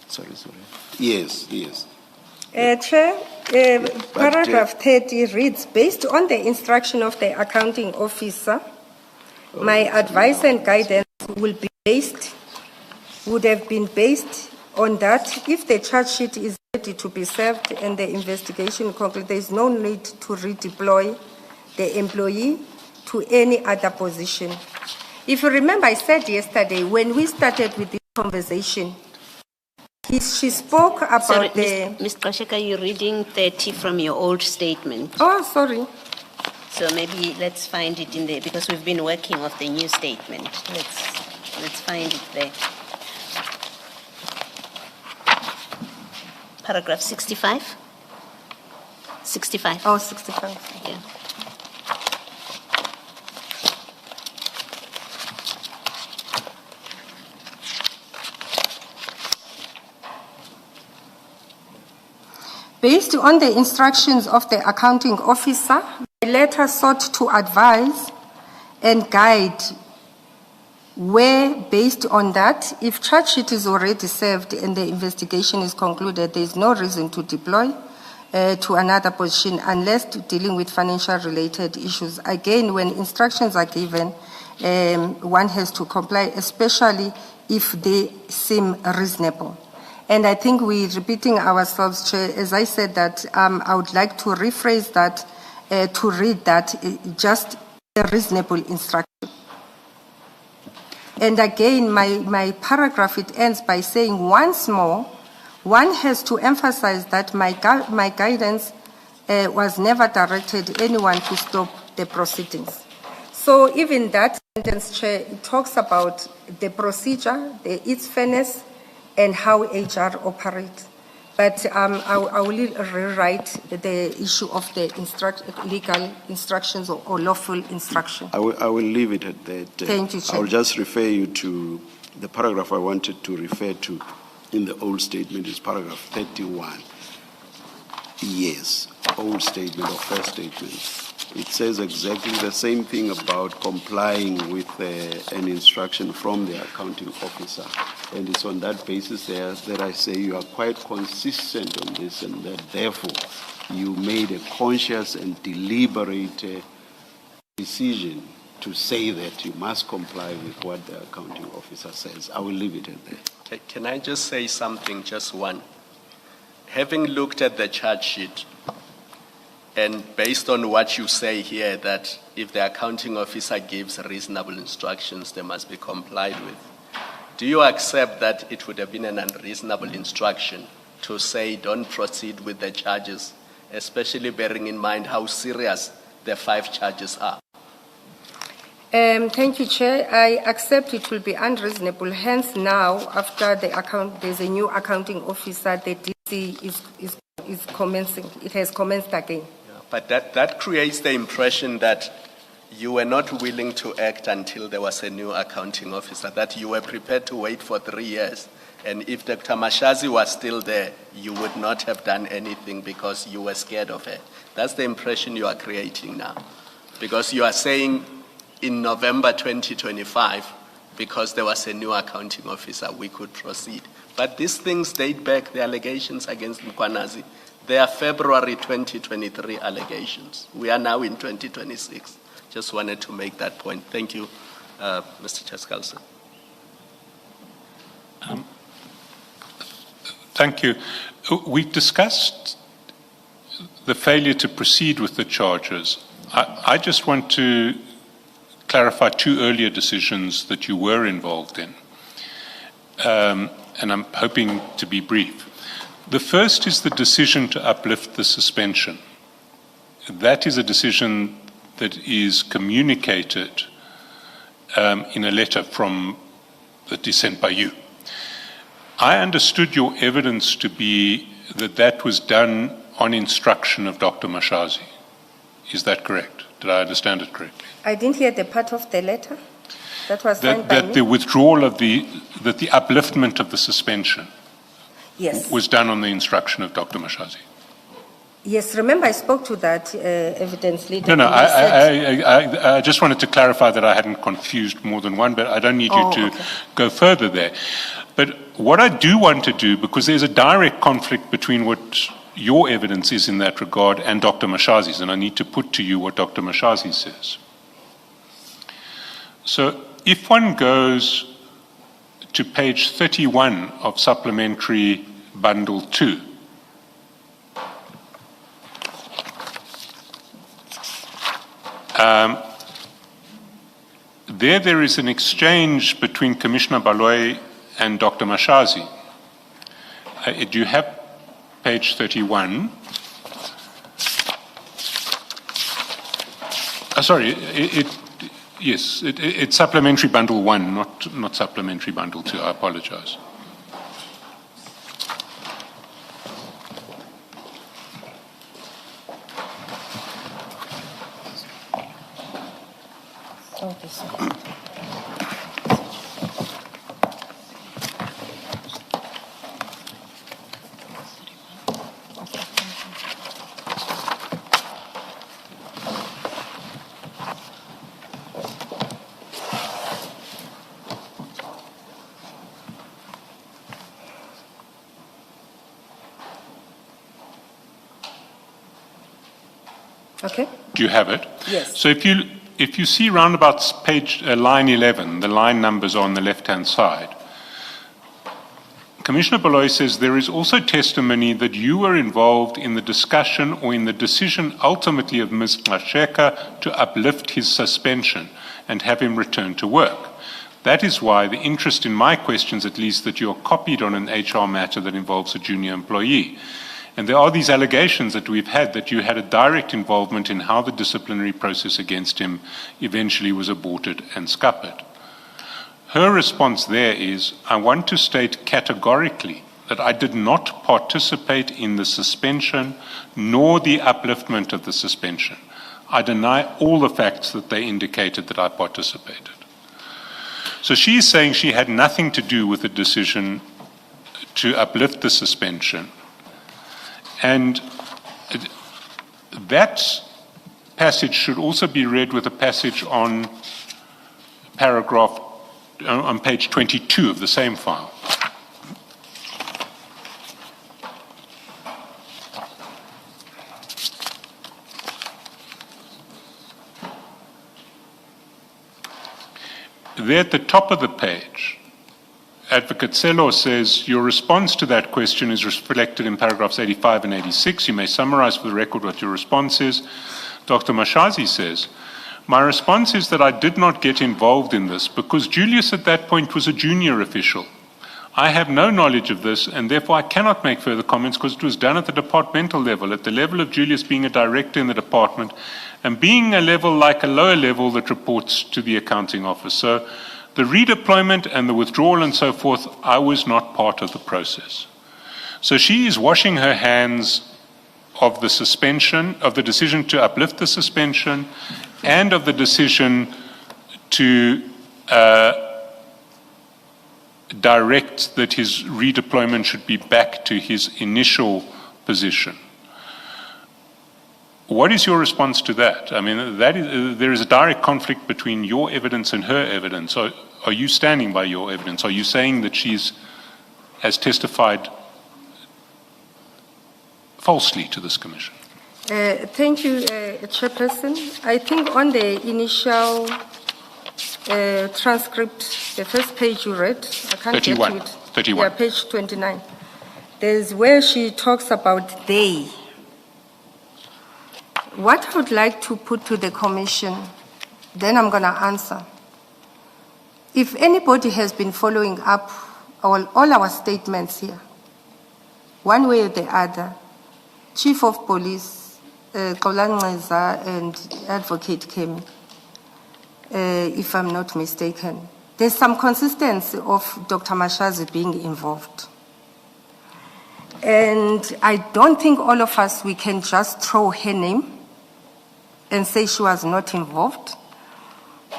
Sorry. Yes. Chair, paragraph 30 reads, based on the instruction of the accounting officer, my advice and guidance would have been based on that. If the charge sheet is ready to be served and the investigation concludes, there is no need to redeploy the employee to any other position. If you remember, I said yesterday, when we started with this conversation, she spoke about Sorry, the... Ms. Gxaleka, you're reading 30 from your old statement. Oh, sorry. So maybe let's find it in there, because we've been working off the new statement. Let's find it there. Paragraph 65? 65. Oh, 65. Yeah. Based on the instructions of the accounting officer, the letter sought to advise and guide where, based on that, if charge sheet is already served and the investigation is concluded, there is no reason to deploy to another position unless dealing with financial related issues. Again, when instructions are given, one has to comply, especially if they seem reasonable. And I think we're repeating ourselves, Chair. As I said that, I would like to rephrase that, to read that just a reasonable instruction. And again, my paragraph, it ends by saying once more, one has to emphasize that my guidance was never directed to anyone to stop the proceedings. So even that sentence, Chair, it talks about the procedure, its fairness, and how HR operates. But I will rewrite the issue of the legal instructions or lawful instruction. I will leave it at that. Thank you, Chair. I will just refer you to the paragraph I wanted to refer to in the old statement is paragraph 31. Yes, old statement or first statement. It says exactly the same thing about complying with an instruction from the accounting officer. And it's on that basis there that I say you are quite consistent on this, and that therefore you made a conscious and deliberate decision to say that you must comply with what the accounting officer says. I will leave it at that. Okay, can I just say something, just one? Having looked at the charge sheet, and based on what you say here, that if the accounting officer gives reasonable instructions, they must be complied with. Do you accept that it would have been an unreasonable instruction to say don't proceed with the charges, especially bearing in mind how serious the 5 charges are? Thank you, Chair. I accept it will be unreasonable. Hence, now, after there's a new accounting officer, the DC is commencing. It has commenced again. Yeah, but that creates the impression that you were not willing to act until there was a new accounting officer, that you were prepared to wait for 3 years. And if Dr. Mashazi was still there, you would not have done anything because you were scared of her. That's the impression you are creating now. Because you are saying in November 2025, because there was a new accounting officer, we could proceed. But these things date back, the allegations against Mkhwanazi. They are February 2023 allegations. We are now in 2026. Just wanted to make that point. Thank you, Mr. Gxaleka. Thank you. We've discussed the failure to proceed with the charges. I just want to clarify two earlier decisions that you were involved in, and I'm hoping to be brief. The first is the decision to uplift the suspension. That is a decision that is communicated in a letter that is sent by you. I understood your evidence to be that was done on instruction of Dr. Mashazi. Is that correct? Did I understand it correctly? I didn't hear the part of the letter that was signed by That me. the withdrawal of the upliftment of the suspension Yes. was done on the instruction of Dr. Mashazi. Yes, remember I spoke to that evidence leader. No, and he said- I just wanted to clarify that I hadn't confused more than one, but I don't need you to okay. go further there. But what I do want to do, because there's a direct conflict between what your evidence is in that regard and Dr. Mashazi's, and I need to put to you what Dr. Mashazi says. So if one goes to page 31 of Supplementary Bundle 2, there is an exchange between Commissioner Baloyi and Dr. Mashazi. Do you have page 31? Sorry, yes, it's Supplementary Bundle 1, not Supplementary Bundle 2. I apologize. Okay, so- Okay. Do you have it? Yes. So if you see roundabouts page line 11, the line numbers are on the left-hand side. Commissioner Baloyi says there is also testimony that you were involved in the discussion or in the decision ultimately of Ms. Gxaleka to uplift his suspension and have him return to work. That is why the interest in my questions, at least, that you're copied on an HR matter that involves a junior employee. And there are these allegations that we've had that you had a direct involvement in how the disciplinary process against him eventually was aborted and scuppered. Her response there is, I want to state categorically that I did not participate in the suspension nor the upliftment of the suspension. I deny all the facts that they indicated that I participated. So she's saying she had nothing to do with the decision to uplift the suspension. And that passage should also be read with a passage on paragraph on page 22 of the same file. There at the top of the page, Advocate Selo says, your response to that question is reflected in paragraphs 85 and 86. You may summarize for the record what your response is. Dr. Mashazi says, my response is that I did not get involved in this because Julius at that point was a junior official. I have no knowledge of this and therefore I cannot make further comments because it was done at the departmental level, at the level of Julius being a director in the department and being a level like a lower level that reports to the accounting office. So the redeployment and the withdrawal and so forth, I was not part of the process. So she is washing her hands of the suspension, of the decision to uplift the suspension and of the decision to direct that his redeployment should be back to his initial position. What is your response to that? I mean, there is a direct conflict between your evidence and her evidence. Are you standing by your evidence? Are you saying that she has testified falsely to this commission? Thank you, Chairperson. I think on the initial transcript, the first page you read, I can't 31. get to it. 31. Yeah, page 29. There's where she talks about they. What I would like to put to the commission, then I'm going to answer. If anybody has been following up all our statements here, one way or the other, Chief of Police, Gxaleka and Advocate Kemi, if I'm not mistaken, there's some consistency of Dr. Mashazi being involved. And I don't think all of us, we can just throw her name and say she was not involved.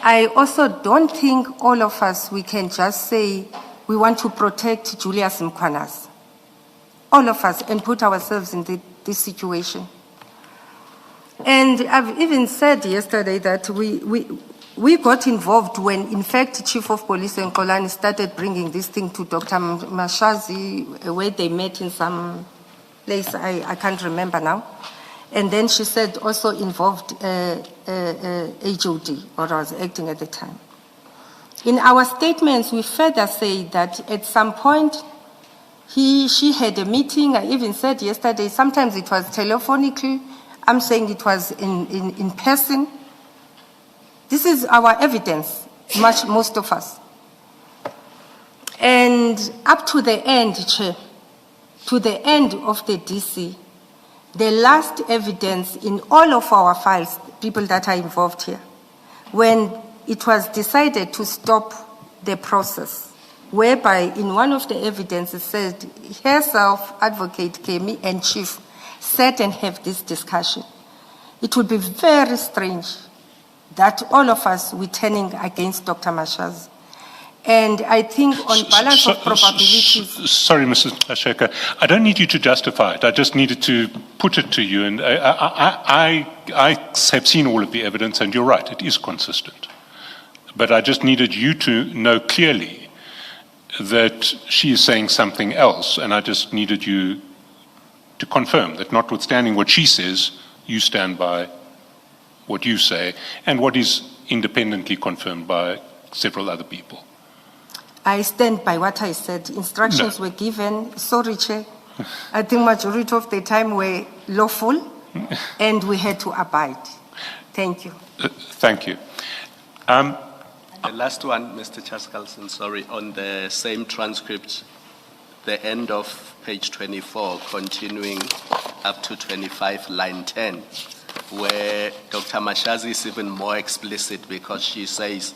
I also don't think all of us, we can just say we want to protect Julius Mkhwanazi. All of us, and put ourselves in this situation. And I've even said yesterday that we got involved when, in fact, Chief of Police and Ekurhuleni started bringing this thing to Dr. Mashazi, where they met in some place, I can't remember now. And then she said also involved HOD, or I was acting at the time. In our statements, we further say that at some point, she had a meeting. I even said yesterday, sometimes it was telephonically. I'm saying it was in person. This is our evidence, most of us. And up to the end, Chair, to the end of the DC, the last evidence in all of our files, people that are involved here, when it was decided to stop the process, whereby in one of the evidences said herself, Advocate Kemi, and Chief sat and have this discussion. It would be very strange that all of us were turning against Dr. Mashazi. And I think on balance of probabilities... Sorry, Mrs. Gxaleka, I don't need you to justify it. I just needed to put it to you. And I have seen all of the evidence, and you're right, it is consistent. But I just needed you to know clearly that she is saying something else, and I just needed you to confirm that notwithstanding what she says, you stand by what you say, and what is independently confirmed by several other people. I stand by what I said. Instructions were given. Sorry, Chair. I think majority of the time were lawful, and we had to abide. Thank you. Thank you. The last one, Mr. Chaskalson, sorry, on the same transcript, the end of page 24, continuing up to 25, line 10, where Dr. Mashazi is even more explicit because she says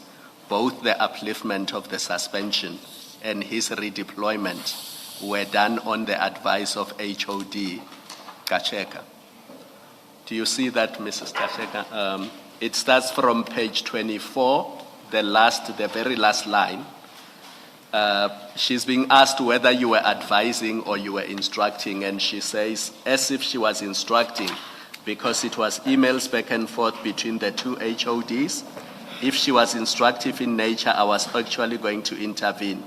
both the upliftment of the suspension and his redeployment were done on the advice of HOD Gxaleka. Do you see that, Mrs. Gxaleka? It starts from page 24, the very last line. She's being asked whether you were advising or you were instructing, and she says, as if she was instructing, because it was emails back and forth between the two HODs. If she was instructive in nature, I was actually going to intervene.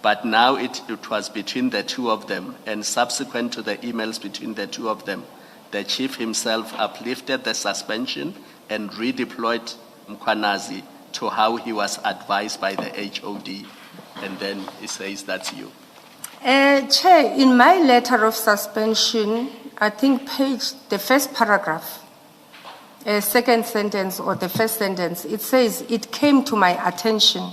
But now it was between the two of them, and subsequent to the emails between the two of them, the chief himself uplifted the suspension and redeployed Mkhwanazi to how he was advised by the HOD. And then he says, that's you. Chair, in my letter of suspension, I think the first paragraph, second sentence or the first sentence, it says, it came to my attention.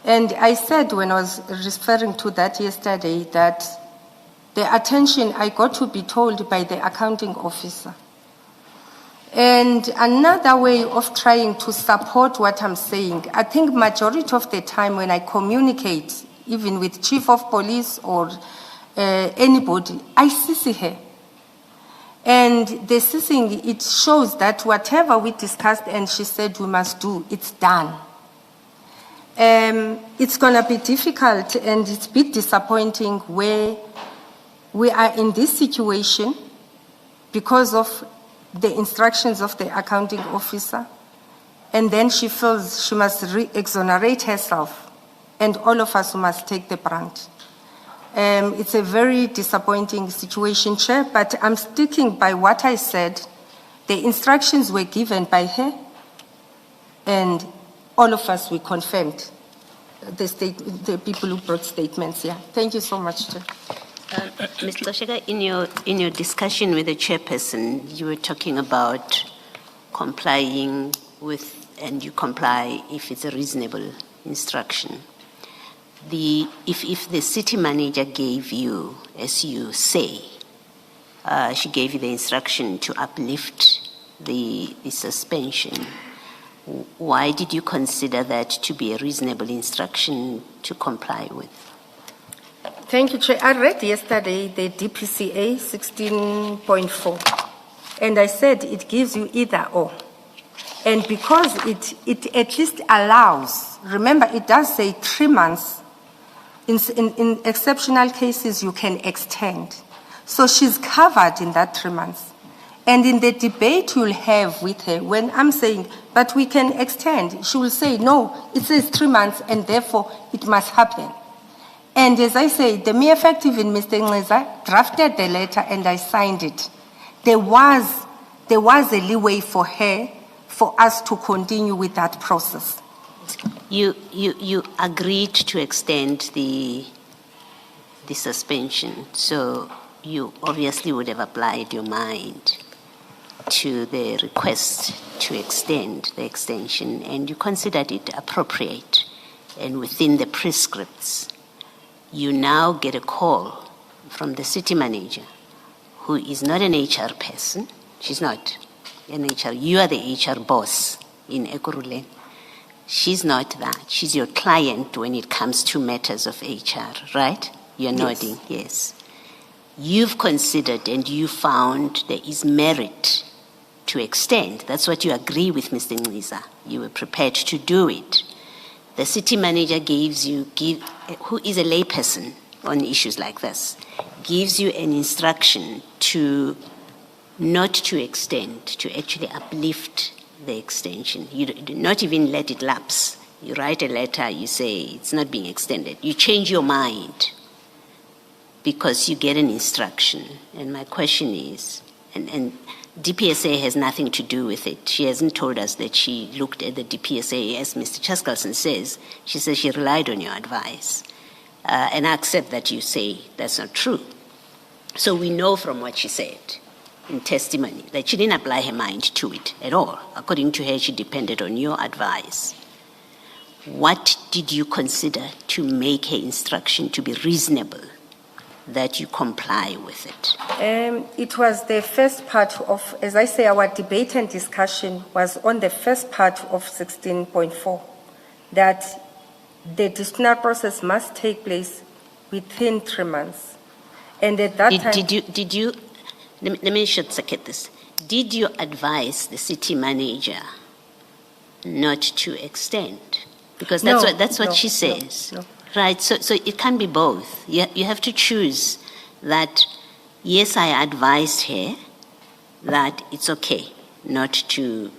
And I said when I was referring to that yesterday that the attention I got to be told by the accounting officer. And another way of trying to support what I'm saying, I think majority of the time when I communicate, even with chief of police or anybody, I CC her. And the CCing, it shows that whatever we discussed and she said we must do, it's done. It's going to be difficult and it's a bit disappointing where we are in this situation because of the instructions of the accounting officer, and then she feels she must exonerate herself, and all of us must take the brunt. It's a very disappointing situation, Chair, but I'm sticking by what I said. The instructions were given by her, and all of us, we confirmed. the people who brought statements. Yeah. Thank you so much, Chair. Mr. Gxaleka, in your discussion with the chairperson, you were talking about complying with, and you comply if it's a reasonable instruction. If the city manager gave you, as you say, she gave you the instruction to uplift the suspension, why did you consider that to be a reasonable instruction to comply with? Thank you, Chair. I read yesterday the DPCA 16.4, and I said it gives you either or. And because it at least allows, remember it does say 3 months, in exceptional cases you can extend. So she's covered in that 3 months. And in the debate you'll have with her, when I'm saying, but we can extend, she will say, no, it says 3 months and therefore it must happen. And as I say, the mere fact even Mr. Ngeza drafted the letter and I signed it. There was a leeway for her, for us to continue with that process. You agreed to extend the suspension, so you obviously would have applied your mind to the request to extend the extension, and you considered it appropriate and within the prescripts. You now get a call from the city manager, who is not an HR person. She's not an HR. You are the HR boss in Ekurhuleni. She's not that. She's your client when it comes to matters of HR, right? You're nodding, yes. You've considered and you found there is merit to extend. That's what you agree with Mr. Ngeza. You were prepared to do it. The city manager who is a layperson on issues like this, gives you an instruction to not to extend, to actually uplift the extension. You do not even let it lapse. You write a letter, you say it's not being extended. You change your mind because you get an instruction. And my question is, and DPSA has nothing to do with it. She hasn't told us that she looked at the DPSA, as Mr. Chaskalson says. She says she relied on your advice. And I accept that you say that's not true. So we know from what she said in testimony that she didn't apply her mind to it at all. According to her, she depended on your advice. What did you consider to make her instruction to be reasonable, that you comply with it? It was the first part of, as I say, our debate and discussion was on the first part of 16.4, that the disciplinary process must take place within 3 months. And at that time... Did you, let me short circuit this. Did you advise the city manager not to extend? Because that's what she says. No. Right, so it can be both. You have to choose that, yes, I advised her that it's okay not to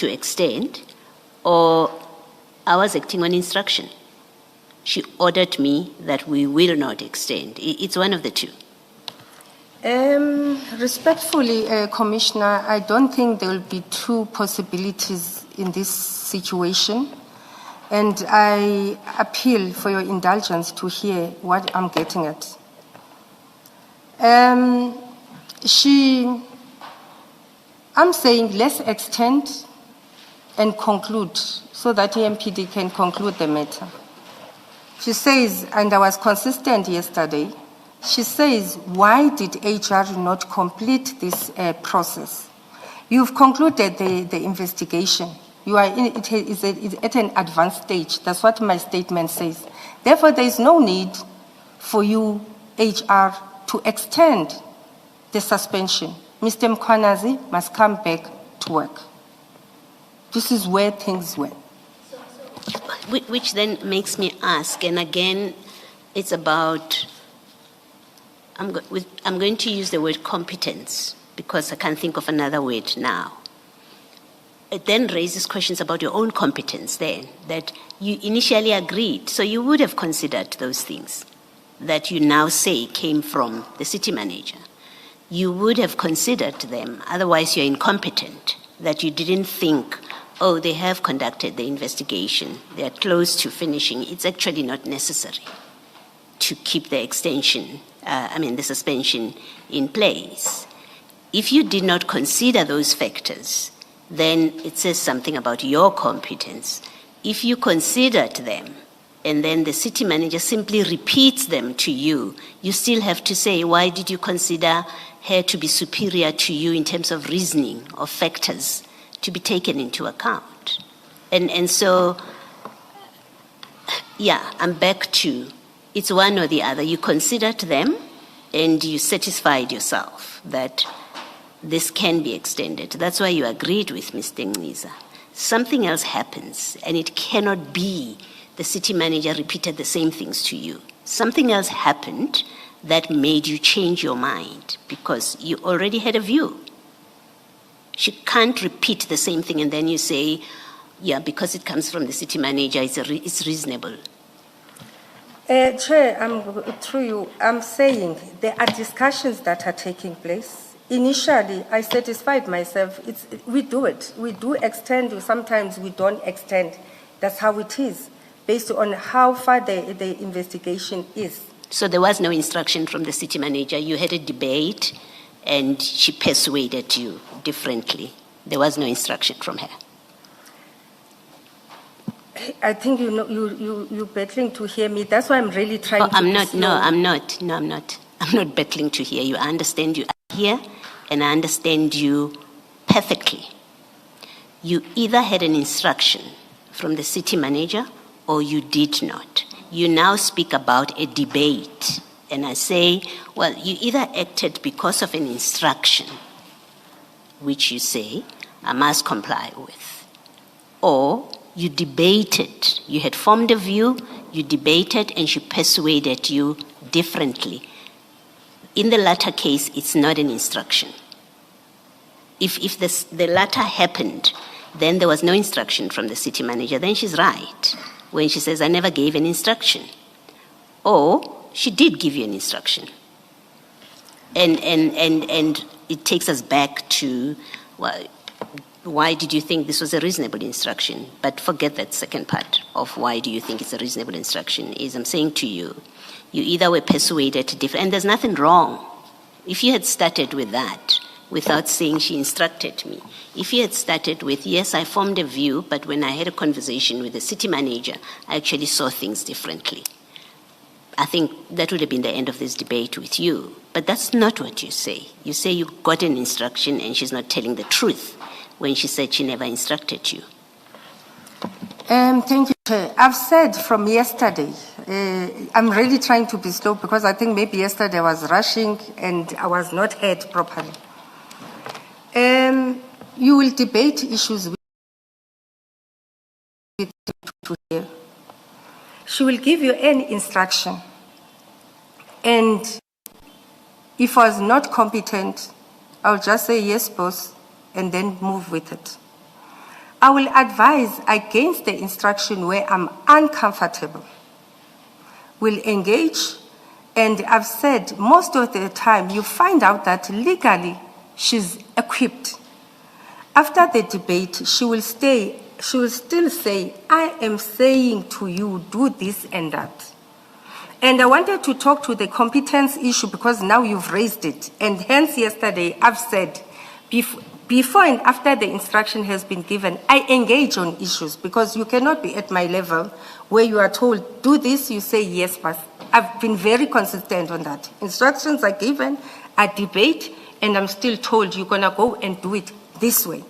extend, or I was acting on instruction. She ordered me that we will not extend. It's one of the two. Respectfully, Commissioner, I don't think there will be two possibilities in this situation. And I appeal for your indulgence to hear what I'm getting at. I'm saying let's extend and conclude so that EMPD can conclude the matter. She says, and I was consistent yesterday, she says, why did HR not complete this process? You've concluded the investigation. You are it is at an advanced stage. That's what my statement says. Therefore, there is no need for you, HR, to extend the suspension. Mr. Mkwanazi must come back to work. This is where things went. Which then makes me ask, and again, it's about, I'm going to use the word competence because I can't think of another word now. It then raises questions about your own competence then, that you initially agreed. So you would have considered those things that you now say came from the city manager. You would have considered them, otherwise you're incompetent, that you didn't think oh, they have conducted the investigation, they are close to finishing, it's actually not necessary to keep the extension, the suspension in place. If you did not consider those factors, then it says something about your competence. If you considered them, and then the city manager simply repeats them to you, you still have to say, why did you consider her to be superior to you in terms of reasoning or factors to be taken into account? And so, yeah, I'm back to, it's one or the other. You considered them and you satisfied yourself that this can be extended. That's why you agreed with Mr. Ngqiza. Something else happens and it cannot be the city manager repeated the same things to you. Something else happened that made you change your mind because you already had a view. She can't repeat the same thing and then you say, yeah, because it comes from the city manager, it's reasonable. Chair, through you, I'm saying there are discussions that are taking place. Initially, I satisfied myself. We do it. We do extend. Sometimes we don't extend. That's how it is, based on how far the investigation is. So there was no instruction from the city manager. You had a debate and she persuaded you differently. There was no instruction from her. I think you're battling to hear me. That's why I'm really trying to. I'm not. No, I'm not. I'm not battling to hear you. I understand you are here and I understand you perfectly. You either had an instruction from the city manager or you did not. You now speak about a debate and I say, well, you either acted because of an instruction, which you say I must comply with, or you debated. You had formed a view, you debated, and she persuaded you differently. In the latter case, it's not an instruction. If the latter happened, then there was no instruction from the city manager, then she's right when she says, I never gave an instruction. Or she did give you an instruction. And it takes us back to, well, why did you think this was a reasonable instruction? But forget that second part of why do you think it's a reasonable instruction is I'm saying to you, you either were persuaded different, and there's nothing wrong. If you had started with that, without saying she instructed me, if you had started with, yes, I formed a view, but when I had a conversation with the city manager, I actually saw things differently. I think that would have been the end of this debate with you. But that's not what you say. You say you got an instruction and she's not telling the truth when she said she never instructed you. Thank you, Chair. I've said from yesterday, I'm really trying to be slow because I think maybe yesterday I was rushing and I was not heard properly. You will debate issues with to hear. She will give you an instruction. And if I was not competent, I'll just say, yes, boss, and then move with it. I will advise against the instruction where I'm uncomfortable. We'll engage, and I've said most of the time you find out that legally she's equipped. After the debate, she will still say, I am saying to you, do this and that. And I wanted to talk to the competence issue because now you've raised it. And hence yesterday I've said, before and after the instruction has been given, I engage on issues because you cannot be at my level where you are told, do this, you say yes, but I've been very consistent on that. Instructions are given, I debate, and I'm still told you're gonna go and do it this way.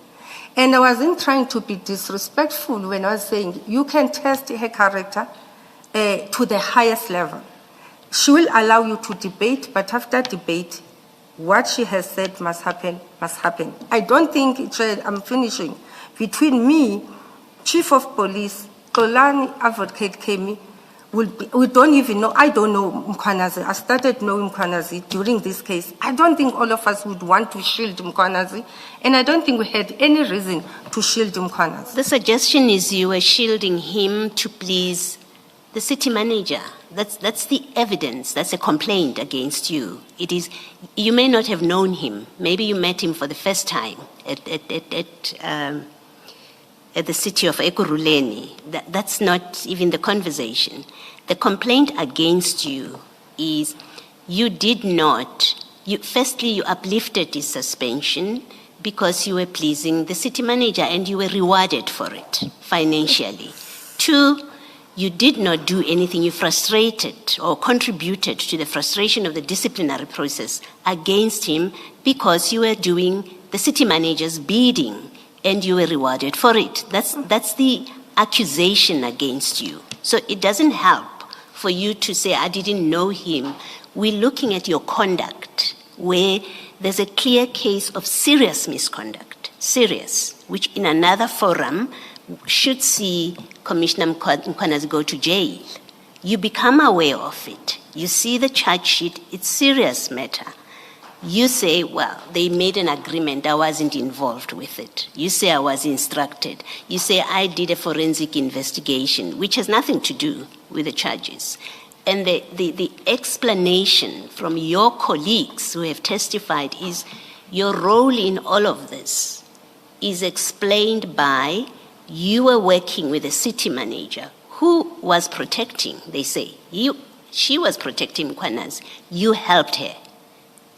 And I wasn't trying to be disrespectful when I was saying you can test her character to the highest level. She will allow you to debate, but after debate, what she has said must happen, must happen. I don't think, I'm finishing, between me, Chief of Police, Xolani, Advocate Kemi, we don't even know, I don't know Mkhwanazi. I started knowing Mkhwanazi during this case. I don't think all of us would want to shield Mkhwanazi, and I don't think we had any reason to shield Mkhwanazi. The suggestion is you were shielding him to please the city manager. That's the evidence. That's a complaint against you. It is, you may not have known him. Maybe you met him for the first time at the city of Ekurhuleni. That's not even the conversation. The complaint against you is you did not, firstly, you uplifted his suspension because you were pleasing the city manager and you were rewarded for it financially. 2, you did not do anything. You frustrated or contributed to the frustration of the disciplinary process against him because you were doing the city manager's bidding and you were rewarded for it. That's the accusation against you. So it doesn't help for you to say, I didn't know him. We're looking at your conduct where there's a clear case of serious misconduct, serious, which in another forum should see Commissioner Mkhwanazi go to jail. You become aware of it. You see the charge sheet, it's serious matter. You say, well, they made an agreement, I wasn't involved with it. You say I was instructed. You say I did a forensic investigation, which has nothing to do with the charges. And the explanation from your colleagues who have testified is your role in all of this is explained by you were working with a city manager who was protecting, they say. She was protecting Mkhwanazi. You helped her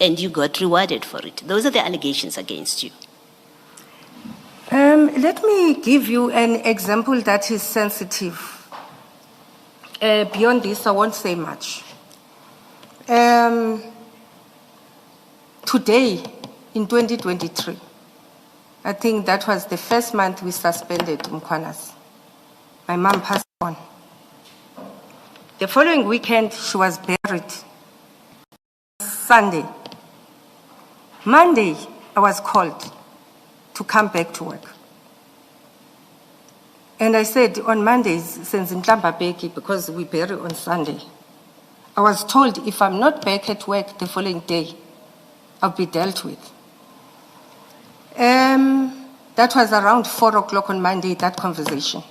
and you got rewarded for it. Those are the allegations against you. Let me give you an example that is sensitive. Beyond this, I won't say much. Today, in 2023, I think that was the first month we suspended Mkhwanazi. My mom passed on. The following weekend, she was buried. Sunday. Monday, I was called to come back to work. And I said, on Mondays, since Mhlamba because we bury on Sunday, I was told if I'm not back at work the following day, I'll be dealt with. That was around 4 o'clock on Monday, that conversation.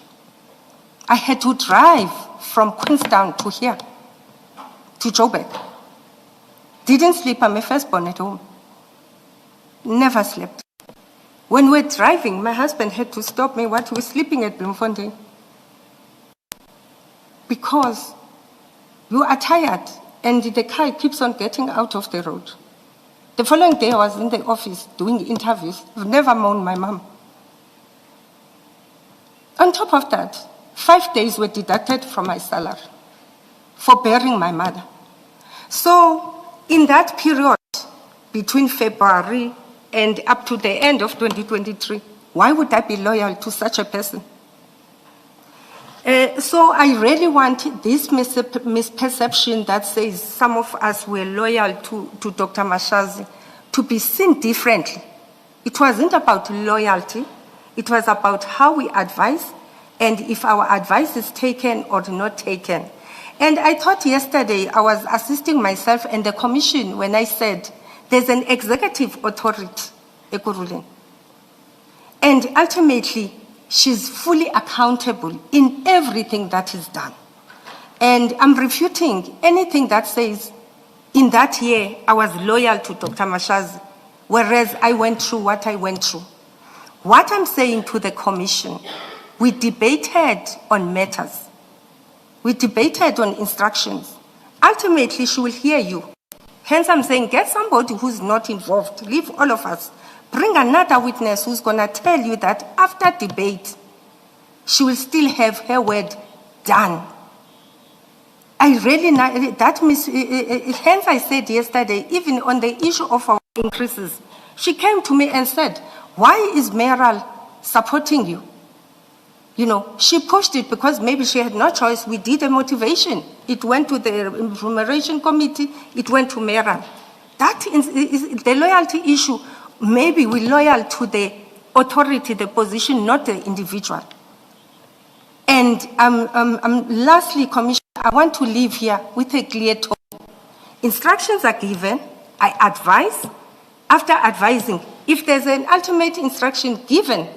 I had to drive from Queenstown to here, to Joburg. Didn't sleep, I'm a firstborn at home. Never slept. When we were driving, my husband had to stop me while we were sleeping at Bloemfontein. Because you are tired and the car keeps on getting out of the road. The following day, I was in the office doing interviews. I've never mourned my mom. On top of that, 5 days were deducted from my salary for burying my mother. So, in that period, between February and up to the end of 2023, why would I be loyal to such a person? So I really want this misperception that says some of us were loyal to Dr. Mashazi to be seen differently. It wasn't about loyalty. It was about how we advise and if our advice is taken or not taken. And I thought yesterday I was assisting myself and the commission when I said there's an executive authority, Ekurhuleni. And ultimately, she's fully accountable in everything that is done. And I'm refuting anything that says, in that year, I was loyal to Dr. Mashazi, whereas I went through what I went through. What I'm saying to the commission, we debated on matters. We debated on instructions. Ultimately, she will hear you. Hence, I'm saying, get somebody who's not involved. Leave all of us. Bring another witness who's going to tell you that after debate, she will still have her word done. I really, hence I said yesterday, even on the issue of our increases, she came to me and said, why is Mayoral supporting you? You know, she pushed it because maybe she had no choice. We did a motivation. It went to the remuneration committee. It went to Mayoral. That is the loyalty issue. Maybe we're loyal to the authority, the position, not the individual. And lastly, Commissioner, I want to leave here with a clear tone. Instructions are given. I advise. After advising, if there's an ultimate instruction given,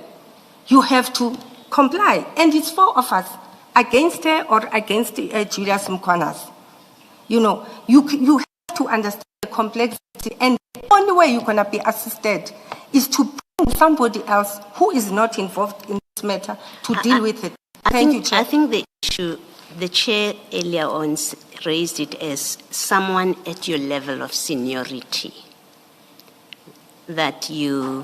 you have to comply. And it's 4 of us, against her or against Julius Mkhwanazi. You know, you have to understand the complexity, and the only way you're going to be assisted is to bring somebody else who is not involved in this matter to deal with it. I Thank you, think, Chair. I think the issue, the chair earlier on raised it as someone at your level of seniority, that you're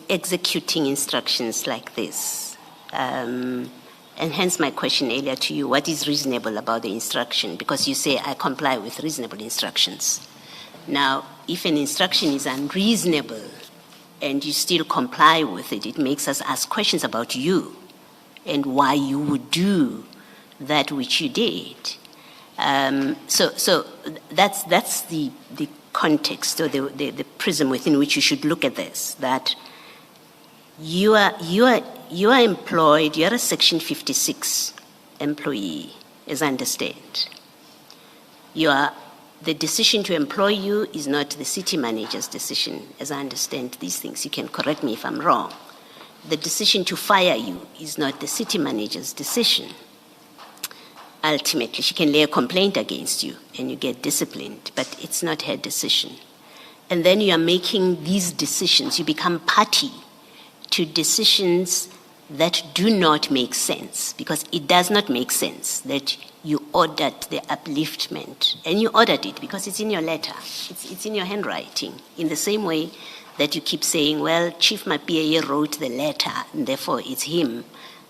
executing instructions like this. And hence my question earlier to you, what is reasonable about the instruction? Because you say, I comply with reasonable instructions. Now, if an instruction is unreasonable and you still comply with it, it makes us ask questions about you and why you would do that which you did. So that's the context or the prism within which you should look at this, that you are employed, you're a Section 56 employee, as I understand. The decision to employ you is not the city manager's decision, as I understand these things. You can correct me if I'm wrong. The decision to fire you is not the city manager's decision. Ultimately, she can lay a complaint against you and you get disciplined, but it's not her decision. And then you are making these decisions, you become party to decisions that do not make sense, because it does not make sense that you ordered the upliftment, and you ordered it because it's in your letter, it's in your handwriting, in the same way that you keep saying, well, Chief Mapia wrote the letter, and therefore it's him.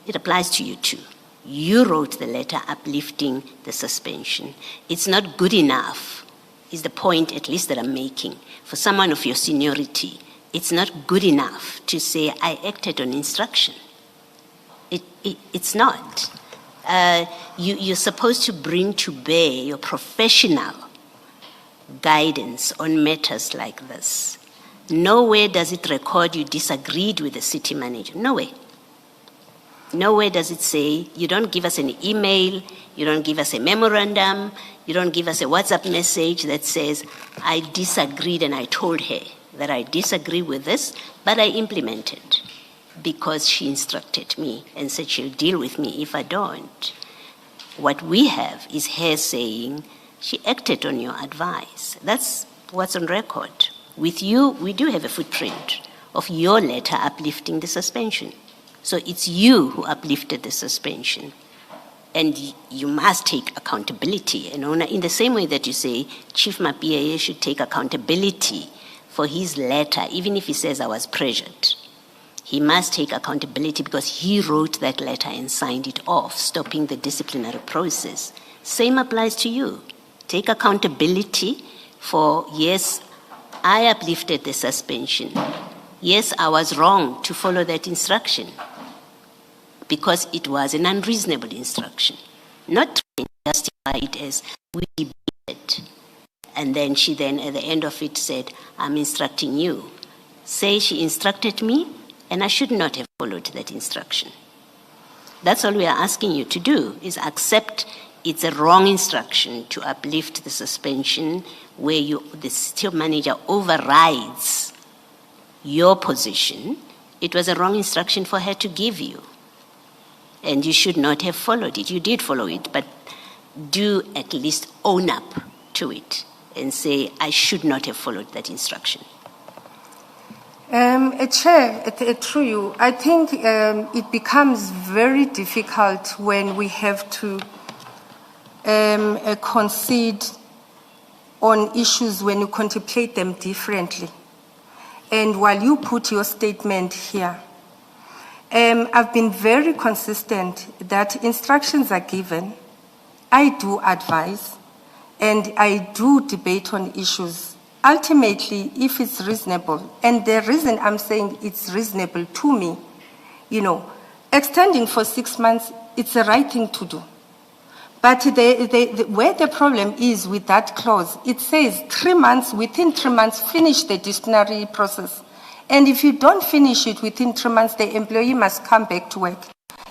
It applies to you too. You wrote the letter uplifting the suspension. It's not good enough, is the point at least that I'm making. For someone of your seniority, it's not good enough to say, I acted on instruction. It's not. You're supposed to bring to bear your professional guidance on matters like this. Nowhere does it record you disagreed with the city manager. Nowhere. Nowhere does it say, you don't give us an email, you don't give us a memorandum, you don't give us a WhatsApp message that says, I disagreed and I told her that I disagree with this, but I implemented because she instructed me and said she'll deal with me if I don't. What we have is her saying she acted on your advice. That's what's on record. With you, we do have a footprint of your letter uplifting the suspension. So it's you who uplifted the suspension. And you must take accountability. And in the same way that you say Chief Mapia should take accountability for his letter, even if he says I was pressured, he must take accountability because he wrote that letter and signed it off, stopping the disciplinary process. Same applies to you. Take accountability for, yes, I uplifted the suspension. Yes, I was wrong to follow that instruction because it was an unreasonable instruction. Not trying to justify it as we debated. And then she then at the end of it said, I'm instructing you. Say she instructed me and I should not have followed that instruction. That's all we are asking you to do, is accept it's a wrong instruction to uplift the suspension where the city manager overrides your position. It was a wrong instruction for her to give you. And you should not have followed it. You did follow it, but do at least own up to it and say, I should not have followed that instruction. Chair, through you, I think it becomes very difficult when we have to concede on issues when you contemplate them differently. And while you put your statement here, I've been very consistent that instructions are given, I do advise, and I do debate on issues. Ultimately, if it's reasonable, and the reason I'm saying it's reasonable to me, extending for 6 months, it's the right thing to do. But where the problem is with that clause, it says 3 months, within 3 months, finish the disciplinary process. And if you don't finish it within 3 months, the employee must come back to work.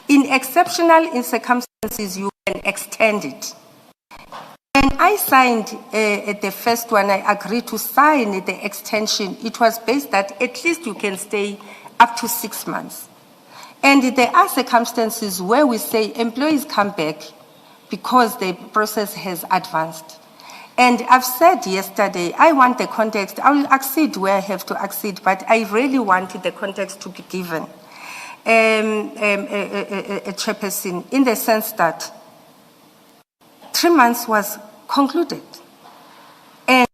In exceptional circumstances, you can extend it. When I signed the first one, I agreed to sign the extension. It was based that at least you can stay up to 6 months. And there are circumstances where we say employees come back because the process has advanced. And I've said yesterday, I want the context. I will accede where I have to accede, but I really want the context to be given. a chairperson, in the sense that 3 months was concluded. And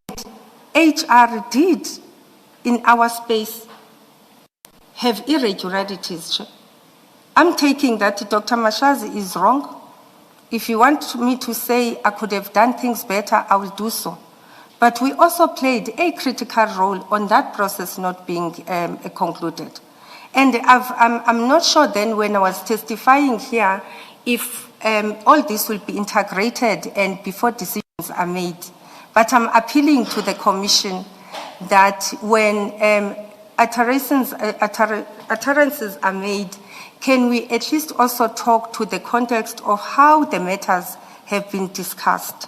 HR did, in our space, have irregularities. I'm taking that Dr. Mashazi is wrong. If you want me to say I could have done things better, I will do so. But we also played a critical role on that process not being concluded. And I'm not sure then when I was testifying here if all this will be integrated and before decisions are made. But I'm appealing to the Commission that when utterances are made, can we at least also talk to the context of how the matters have been discussed?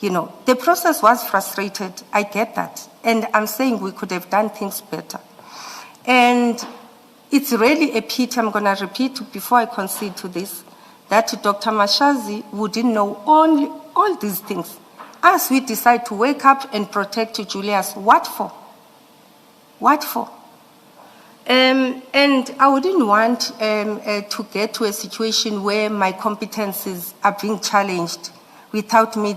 You know, the process was frustrated, I get that. And I'm saying we could have done things better. And it's really a pity, I'm gonna repeat before I concede to this, that Dr. Mashazi wouldn't know all these things. As we decide to wake up and protect Julius, what for? What for? And I wouldn't want to get to a situation where my competencies are being challenged without me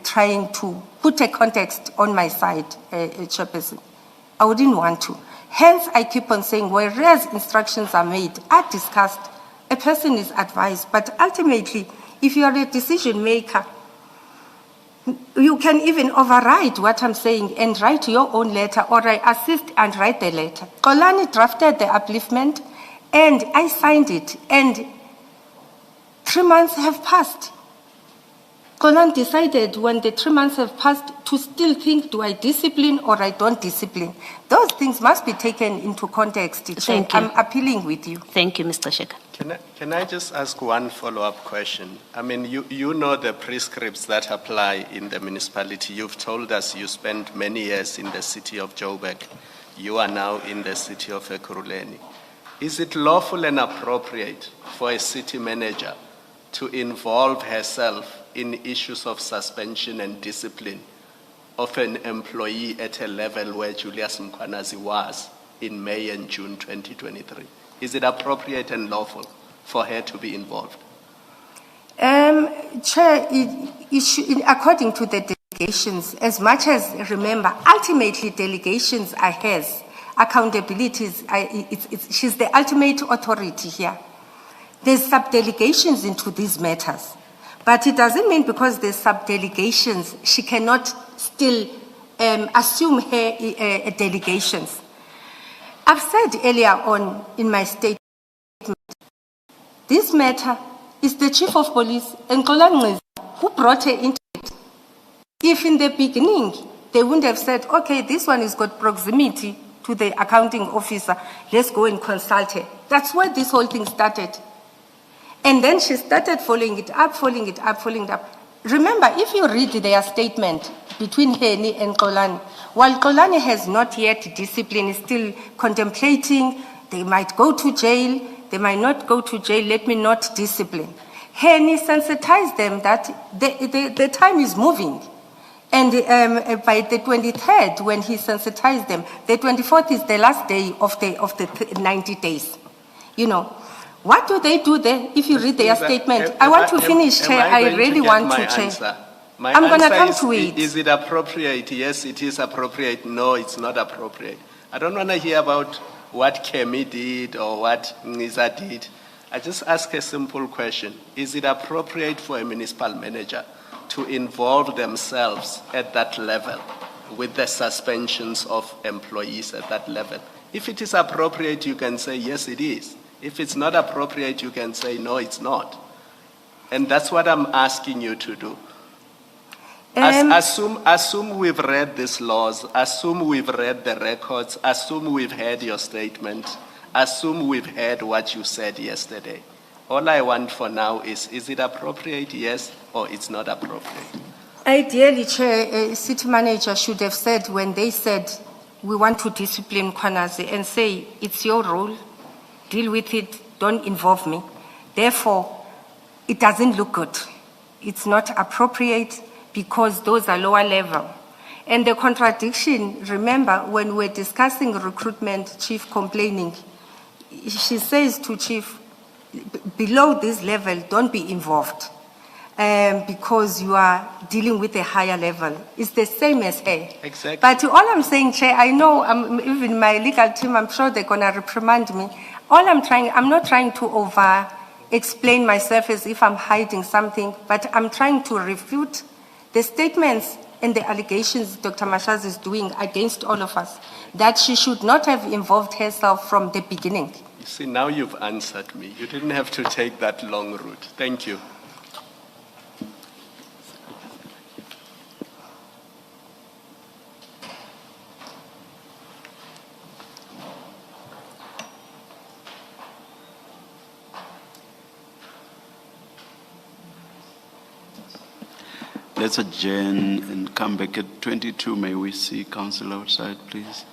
trying to put a context on my side, Chairperson. I wouldn't want to. Hence, I keep on saying, whereas instructions are made, are discussed, a person is advised, but ultimately, if you are a decision maker, you can even override what I'm saying and write your own letter, or I assist and write the letter. Xolani drafted the upliftment and I signed it, and 3 months have passed. Xolani decided when the 3 months have passed to still think, do I discipline or I don't discipline? Those things must be taken into context. Thank you. I'm appealing with you. Thank you, Mr. Shekhar. Can I just ask one follow-up question? I mean, you know the prescripts that apply in the municipality. You've told us you spent many years in the city of Joburg. You are now in the city of Ekurhuleni. Is it lawful and appropriate for a city manager to involve herself in issues of suspension and discipline of an employee at a level where Julius Mkhwanazi was in May and June 2023? Is it appropriate and lawful for her to be involved? Chair, according to the delegations, as much as, remember, ultimately delegations are hers, accountabilities, she's the ultimate authority here. There's sub-delegations into these matters. But it doesn't mean because there's sub-delegations, she cannot still assume her delegations. I've said earlier on in my statement, this matter is the Chief of Police and Xolani who brought her into it. If in the beginning they wouldn't have said, okay, this one has got proximity to the accounting officer, let's go and consult her. That's where this whole thing started. And then she started following it up. Remember, if you read their statement between Heni and Xolani, while Xolani has not yet disciplined, is still contemplating, they might go to jail, they might not go to jail, let me not discipline. Heni sensitized them that the time is moving. And by the 23rd, when he sensitized them, the 24th is the last day of the 90 days. You know, what do they do there? If you read their statement, I want to finish, Chair. I really want to, Chair. I'm going to come to it. Is it appropriate? Yes, it is appropriate. No, it's not appropriate. I don't want to hear about what Kemi did or what Nisa did. I just ask a simple question. Is it appropriate for a municipal manager to involve themselves at that level with the suspensions of employees at that level? If it is appropriate, you can say, yes, it is. If it's not appropriate, you can say, no, it's not. And that's what I'm asking you to do. Assume we've read these laws, assume we've read the records, assume we've heard your statement, assume we've heard what you said yesterday. All I want for now is it appropriate, yes, or it's not appropriate? Ideally, Chair, a city manager should have said when they said, we want to discipline Mkhwanazi, and say, it's your role, deal with it, don't involve me. Therefore, it doesn't look good. It's not appropriate because those are lower level. And the contradiction, remember, when we're discussing recruitment, chief complaining, she says to Chief, below this level, don't be involved because you are dealing with a higher level. It's the same as her. Exactly. But all I'm saying, Chair, I know even my legal team, I'm sure they're going to reprimand me. I'm not trying to over-explain myself as if I'm hiding something, but I'm trying to refute the statements and the allegations Dr. Mashaz is doing against all of us, that she should not have involved herself from the beginning. You see, now you've answered me. You didn't have to take that long route. Thank you. Let's adjourn and come back at 22. May we see council outside, please?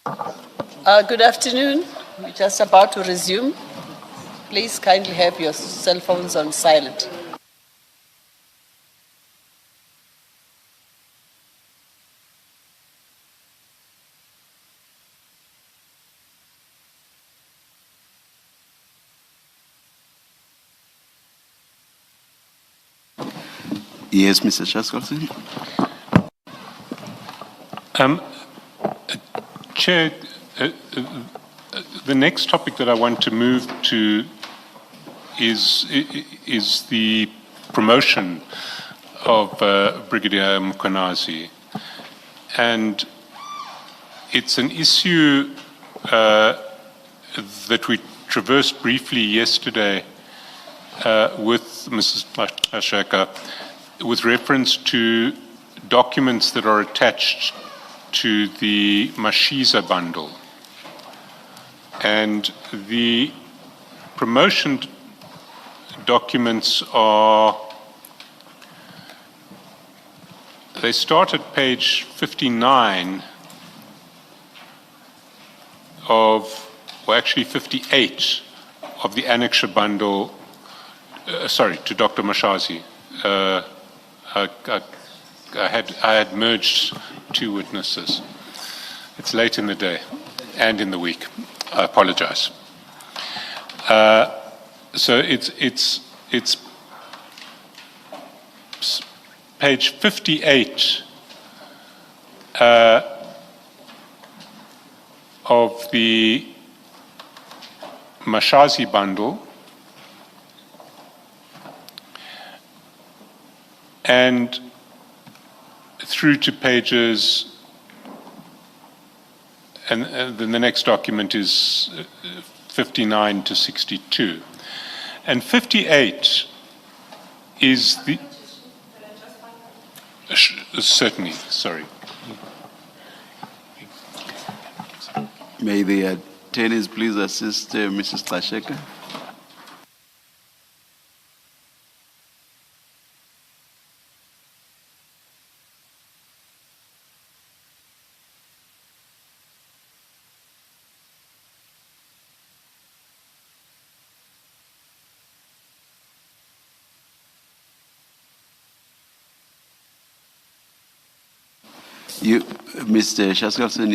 Good afternoon. We're just about to resume. Please kindly have your cell phones on silent. Yes, Mr. Chaskalson. Chair, the next topic that I want to move to is the promotion of Brigadier Mkhwanazi. And it's an issue that we traversed briefly yesterday with Mrs. Gxaleka with reference to documents that are attached to the Mashiza bundle. And the promotion documents they start at page 59 well actually 58 of the annexure bundle, to Dr. Mashazi. I had merged two witnesses. It's late in the day and in the week. I apologize. So it's page 58 of the Mashazi bundle, and through to pages, and then the next document is 59 to 62. And 58 is the... Certainly, sorry. May the attorneys please assist Mrs. Gxaleka. Mr. Chaskalson,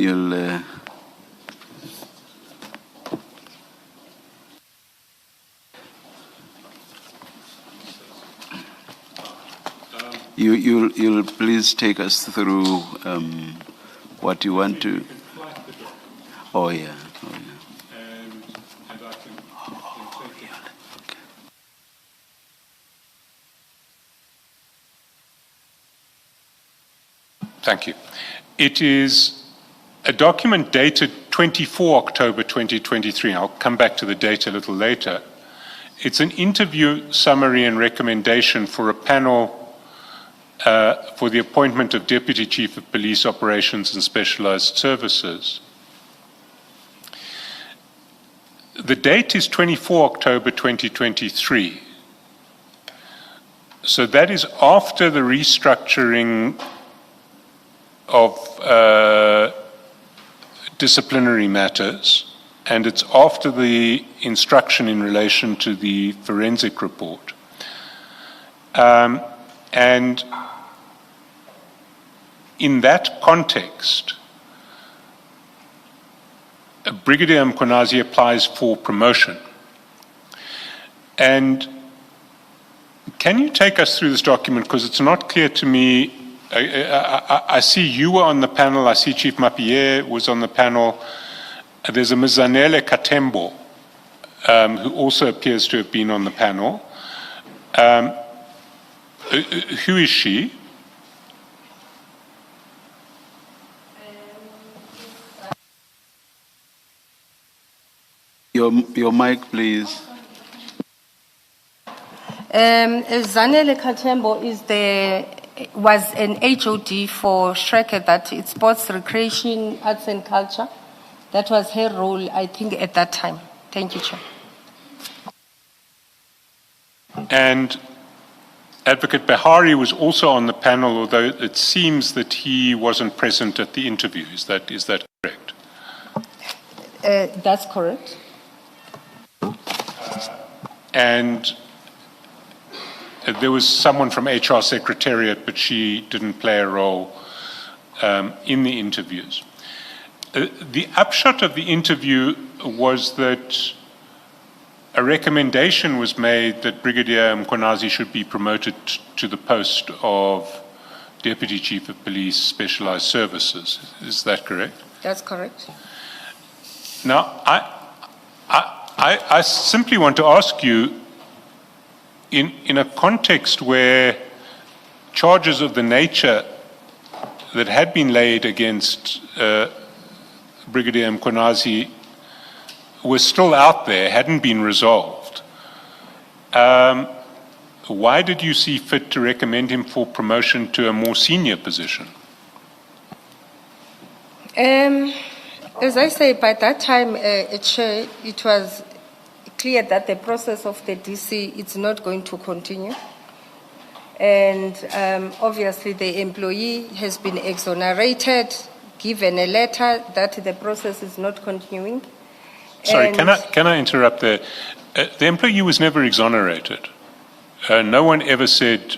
you'll please take us through what you want to. Oh yeah. Thank you. It is a document dated 24 October 2023. I'll come back to the date a little later. It's an interview summary and recommendation for a panel for the appointment of Deputy Chief of Police Operations and Specialized Services. The date is 24 October 2023. So that is after the restructuring of disciplinary matters, and it's after the instruction in relation to the forensic report. And in that context, Brigadier Mkhwanazi applies for promotion. And can you take us through this document, because it's not clear to me. I see you were on the panel. I see Chief Mapie was on the panel. There's a Mzanele Katembo, who also appears to have been on the panel. Who is she? Your mic, please. Zanele Katembo was an HOD for Shreke, that it's Sports, Recreation, Arts and Culture. That was her role, I think, at that time. Thank you, Chair. And Advocate Behari was also on the panel, although it seems that he wasn't present at the interview. Is that correct? That's correct. And there was someone from HR Secretariat, but she didn't play a role in the interviews. The upshot of the interview was that a recommendation was made that Brigadier Mkhwanazi should be promoted to the post of Deputy Chief of Police Specialized Services. Is that correct? That's correct. Now, I simply want to ask you, in a context where charges of the nature that had been laid against Brigadier Mkhwanazi were still out there, hadn't been resolved, why did you see fit to recommend him for promotion to a more senior position? As I say, by that time, it was clear that the process of the DC is not going to continue. And obviously the employee has been exonerated, given a letter that the process is not continuing. Sorry, And can I interrupt there? The employee was never exonerated. No one ever said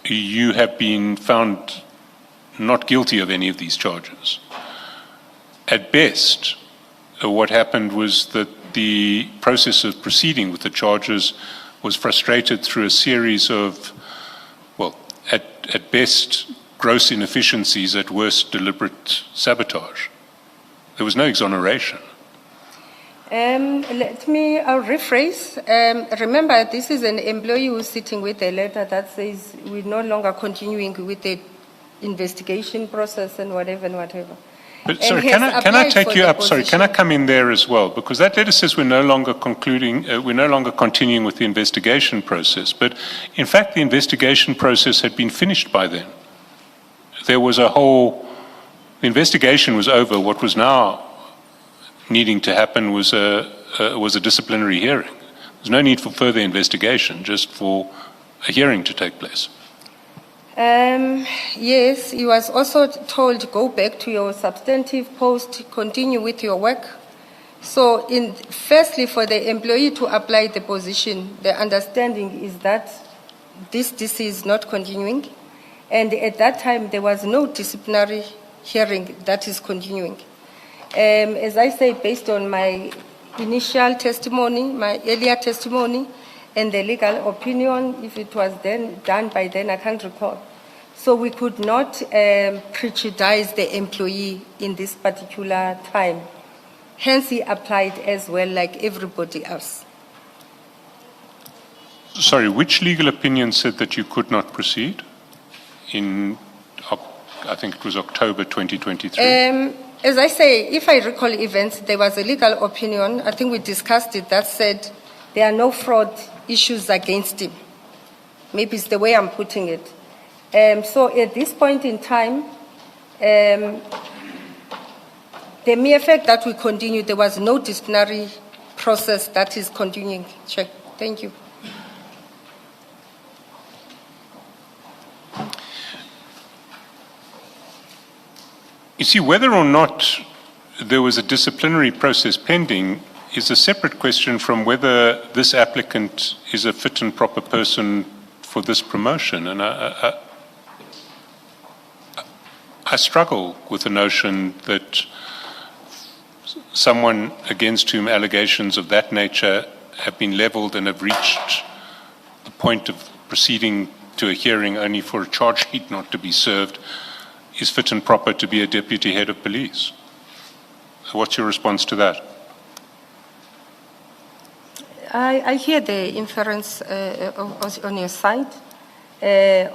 you have been found not guilty of any of these charges. At best, what happened was that the process of proceeding with the charges was frustrated through a series of, well, at best, gross inefficiencies, at worst, deliberate sabotage. There was no exoneration. I'll rephrase. Remember, this is an employee who's sitting with a letter that says we're no longer continuing with the investigation process and whatever and whatever. But And sorry, he can has I applied take for you the up? Sorry, can I position. come in there as well? Because that letter says we're no longer continuing with the investigation process. But in fact, the investigation process had been finished by then. There was the investigation was over. What was now needing to happen was a disciplinary hearing. There's no need for further investigation, just for a hearing to take place. Yes, he was also told, go back to your substantive post, continue with your work. So firstly, for the employee to apply the position, the understanding is that this DC is not continuing. And at that time, there was no disciplinary hearing that is continuing. As I say, based on my initial testimony, my earlier testimony, and the legal opinion, if it was then done by then, I can't recall. So we could not prejudice the employee in this particular time. Hence, he applied as well, like everybody else. Sorry, which legal opinion said that you could not proceed in, I think it was October 2023? As I say, if I recall events, there was a legal opinion, I think we discussed it, that said there are no fraud issues against him. Maybe it's the way I'm putting it. So at this point in time, the mere fact that we continue, there was no disciplinary process that is continuing. Check. Thank you. You see, whether or not there was a disciplinary process pending is a separate question from whether this applicant is a fit and proper person for this promotion. And I struggle with the notion that someone against whom allegations of that nature have been leveled and have reached the point of proceeding to a hearing only for a charge sheet not to be served is fit and proper to be a deputy head of police. What's your response to that? I hear the inference on your side.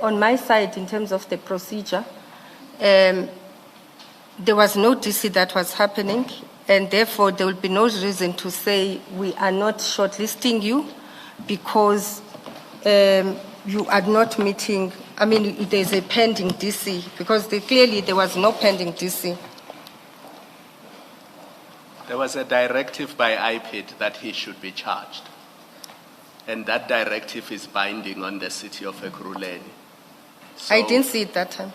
On my side, in terms of the procedure, there was no DC that was happening, and therefore there will be no reason to say we are not shortlisting you because you are not meeting. I mean, there's a pending DC, because clearly there was no pending DC. There was a directive by IPID that he should be charged. And that directive is binding on the city of Ekurhuleni. I didn't see it that time.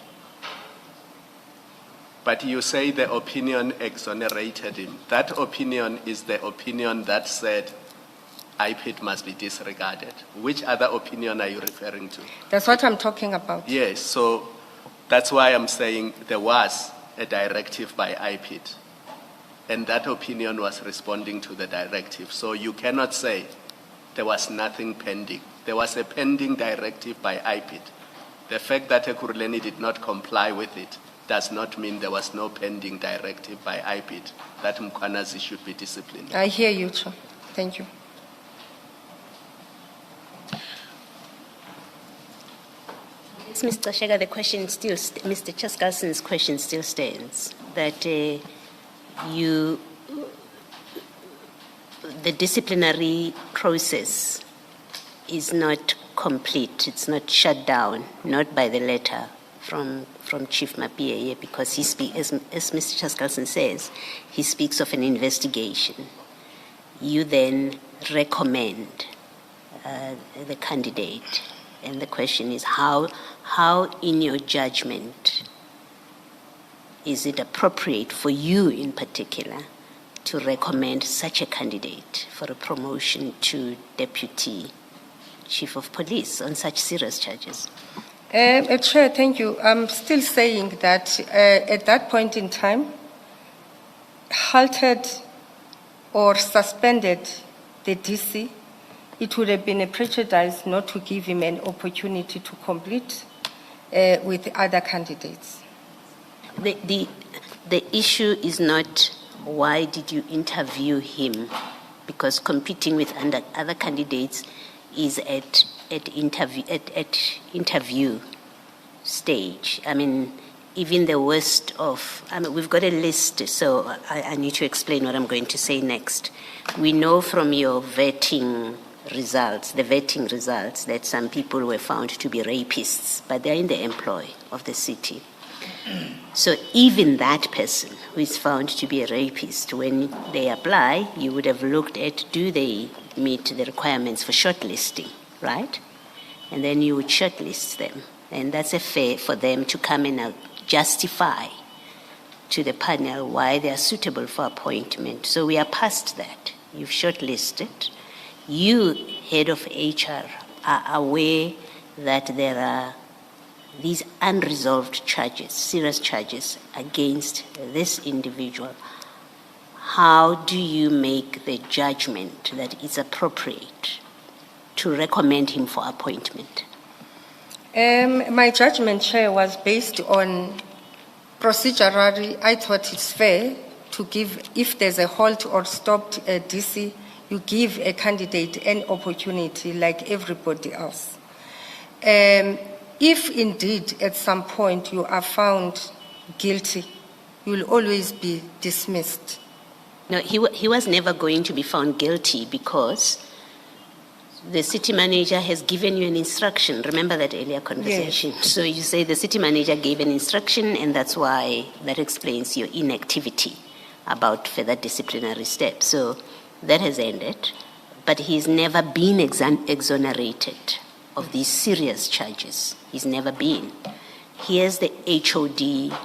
But you say the opinion exonerated him. That opinion is the opinion that said IPID must be disregarded. Which other opinion are you referring to? That's what I'm talking about. Yes, so that's why I'm saying there was a directive by IPID, and that opinion was responding to the directive. So you cannot say there was nothing pending. There was a pending directive by IPID. The fact that Ekurhuleni did not comply with it does not mean there was no pending directive by IPID that Mkwanazi should be disciplined. I hear you, Chair. Thank you. Yes, Mr. Gxaleka, the question still, Mr. Chaskalson's question still stands, that the disciplinary process is not complete, it's not shut down, not by the letter from Chief Mapie, because he as Mr. Chaskalson says, he speaks of an investigation. You then recommend the candidate, and the question is how in your judgment is it appropriate for you in particular to recommend such a candidate for a promotion to Deputy Chief of Police on such serious charges? Chair, thank you. I'm still saying that at that point in time, halted or suspended the DC, it would have been a prejudice not to give him an opportunity to complete with other candidates. The issue is not why did you interview him, because competing with other candidates is at interview stage. I mean, even the worst of, we've got a list, so I need to explain what I'm going to say next. We know from your vetting results, that some people were found to be rapists, but they're in the employ of the city. So even that person who is found to be a rapist, when they apply, you would have looked at, do they meet the requirements for shortlisting, right? And then you would shortlist them. And that's a fair for them to come and justify to the panel why they are suitable for appointment. So we are past that. You've shortlisted. You, head of HR, are aware that there are these unresolved charges, serious charges against this individual. How do you make the judgment that it's appropriate to recommend him for appointment? My judgment, Chair, was based on procedurally. I thought it's fair to give, if there's a halt or stopped DC, you give a candidate an opportunity like everybody else. If indeed at some point you are found guilty, you will always be dismissed. No, he was never going to be found guilty because the city manager has given you an instruction. Remember that earlier conversation? Yes. So you say the city manager gave an instruction, and that's why that explains your inactivity about further disciplinary steps. So that has ended, but he's never been exonerated of these serious charges. He's never been. Here's the HOD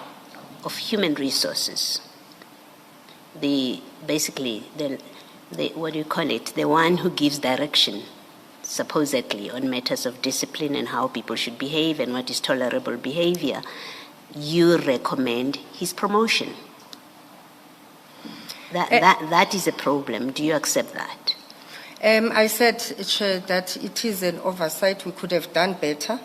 of Human Resources. The what do you call it? The one who gives direction, supposedly, on matters of discipline and how people should behave and what is tolerable behavior. You recommend his promotion. That is a problem. Do you accept that? I said, Chair, that it is an oversight. We could have done better.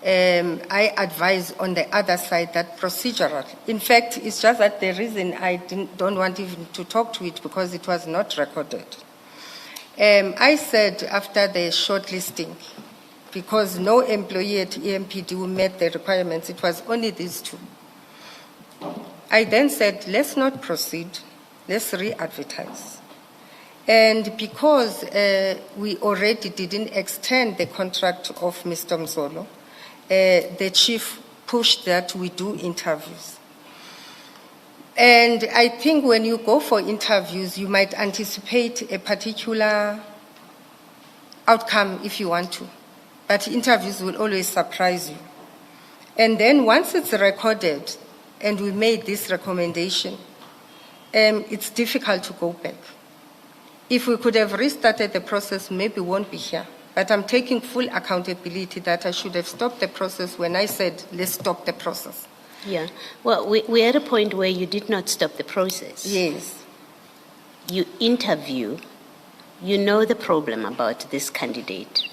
I advise on the other side that procedural. In fact, it's just that the reason I don't want even to talk to it because it was not recorded. I said after the shortlisting, because no employee at EMPD met the requirements, it was only these two. I then said, let's not proceed, let's re-advertise. And because we already didn't extend the contract of Mr. Mzolo, the chief pushed that we do interviews. And I think when you go for interviews, you might anticipate a particular outcome if you want to. But interviews will always surprise you. And then once it's recorded, and we made this recommendation, it's difficult to go back. If we could have restarted the process, maybe we won't be here. But I'm taking full accountability that I should have stopped the process when I said, let's stop the process. Yeah. Well, we're at a point where you did not stop the process. Yes. You interview, you know the problem about this candidate.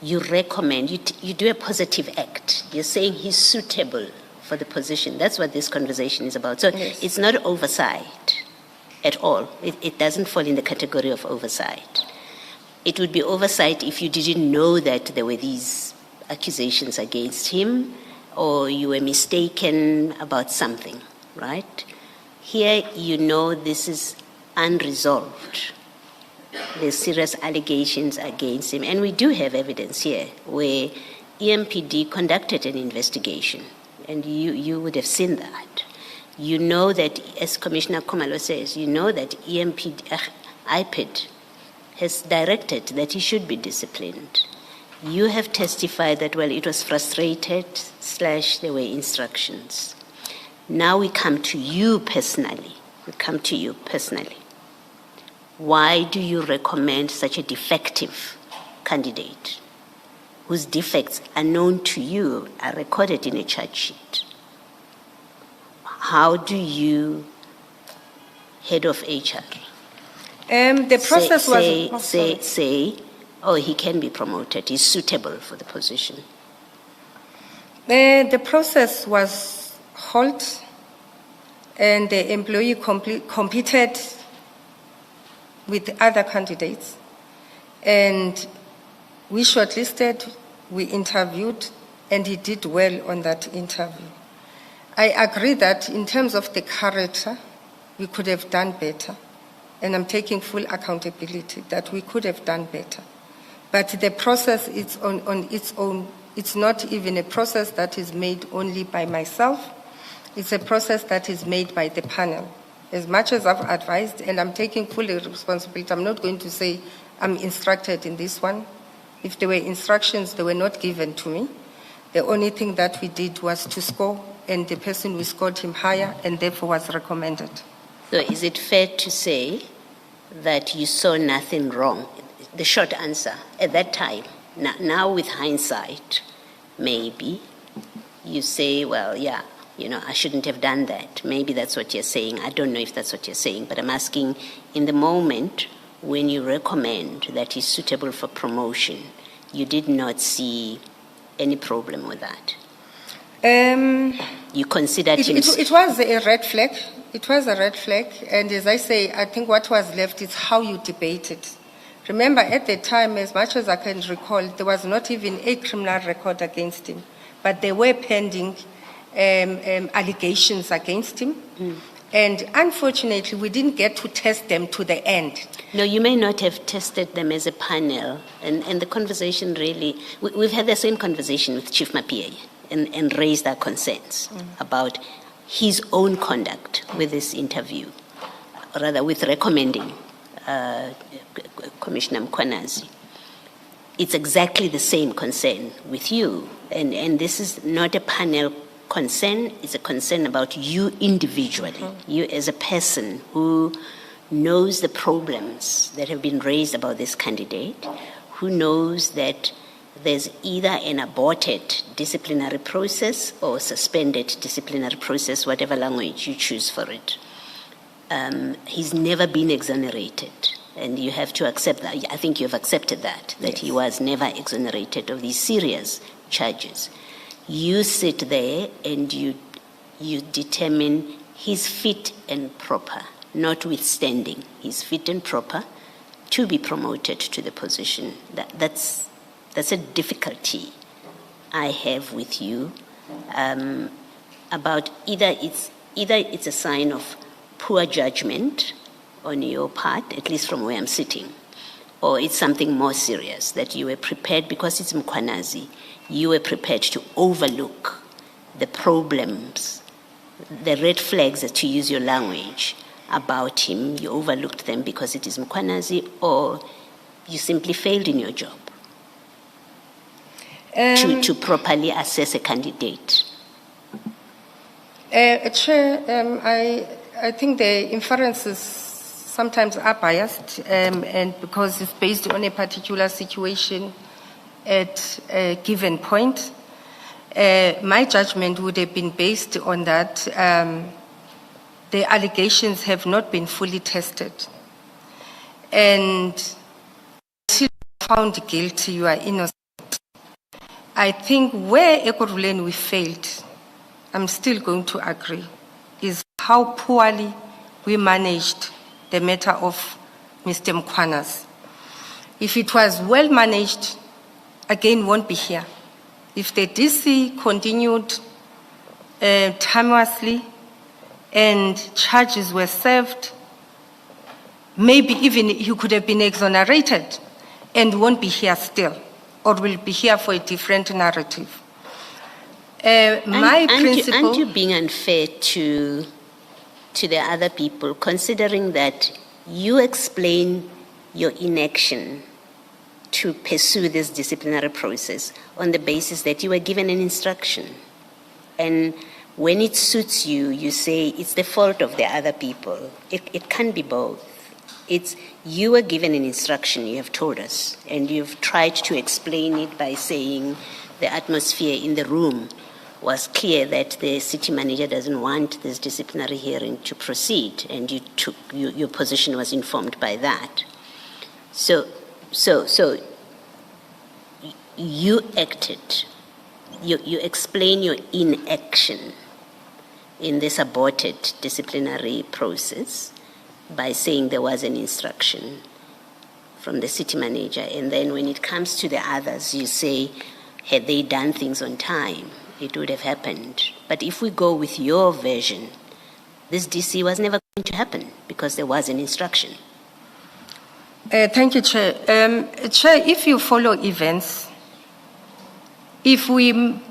You recommend, you do a positive act. You're saying he's suitable for the position. That's what this conversation is about. So Yes. it's not oversight at all. It doesn't fall in the category of oversight. It would be oversight if you didn't know that there were these accusations against him or you were mistaken about something, right? Here you know this is unresolved. There's serious allegations against him. And we do have evidence here where EMPD conducted an investigation, and you would have seen that. You know that, as Commissioner Khumalo says, you know that IPID has directed that he should be disciplined. You have testified that, well, it was frustrated / there were instructions. Now we come to you personally. Why do you recommend such a defective candidate whose defects are known to you, are recorded in a charge sheet? How do you, head of HR, The process say, oh, he can be promoted, he's suitable for the position? The process was halt, and the employee competed with other candidates, and we shortlisted, we interviewed, and he did well on that interview. I agree that in terms of the character, we could have done better, and I'm taking full accountability that we could have done better. But the process is on its own. It's not even a process that is made only by myself. It's a process that is made by the panel. As much as I've advised, and I'm taking full responsibility, I'm not going to say I'm instructed in this one. If there were instructions, they were not given to me. The only thing that we did was to score, and the person we scored him higher, and therefore was recommended. So is it fair to say that you saw nothing wrong? The short answer, at that time, now with hindsight, maybe you say, well, yeah, I shouldn't have done that. Maybe that's what you're saying. I don't know if that's what you're saying, but I'm asking, in the moment when you recommend that he's suitable for promotion, you did not see any problem with that? You considered him... It was a red flag. It was a red flag. And as I say, I think what was left is how you debate it. Remember, at the time, as much as I can recall, there was not even a criminal record against him, but there were pending allegations against him. And unfortunately, we didn't get to test them to the end. No, you may not have tested them as a panel. And the conversation really... We've had the same conversation with Chief Mapie and raised our concerns about his own conduct with this interview, rather with recommending Commissioner Mkhwanazi. It's exactly the same concern with you. And this is not a panel concern, it's a concern about you individually, you as a person who knows the problems that have been raised about this candidate, who knows that there's either an aborted disciplinary process or suspended disciplinary process, whatever language you choose for it. He's never been exonerated, and you have to accept that. I think you've accepted that yes. He was never exonerated of these serious charges. You sit there and you determine he's fit and proper, notwithstanding he's fit and proper to be promoted to the position. That's a difficulty I have with you about either it's a sign of poor judgment on your part, at least from where I'm sitting, or it's something more serious, that you were prepared, because it's Mkhwanazi, you were prepared to overlook the problems, the red flags, to use your language, about him. You overlooked them because it is Mkhwanazi, or you simply failed in your job to properly assess a candidate. Chair, I think the inferences sometimes are biased, and because it's based on a particular situation at a given point. My judgment would have been based on that the allegations have not been fully tested. And until found guilty, you are innocent. I think where Ekurhuleni we failed, I'm still going to agree, is how poorly we managed the matter of Mr. Mkhwana's. If it was well managed, again, won't be here. If the DC continued timelessly and charges were served, maybe even he could have been exonerated and won't be here still, or will be here for a different narrative. Aren't you being unfair to the other people, considering that you explain your inaction to pursue this disciplinary process on the basis that you were given an instruction? And when it suits you, you say it's the fault of the other people. It can be both. It's you were given an instruction, you have told us, and you've tried to explain it by saying the atmosphere in the room was clear that the city manager doesn't want this disciplinary hearing to proceed, and your position was informed by that. So you acted, you explain your inaction in this aborted disciplinary process by saying there was an instruction from the city manager, and then when it comes to the others, you say, had they done things on time, it would have happened. But if we go with your version, this DC was never going to happen because there was an instruction. Thank you, Chair. Chair, if you follow events, if we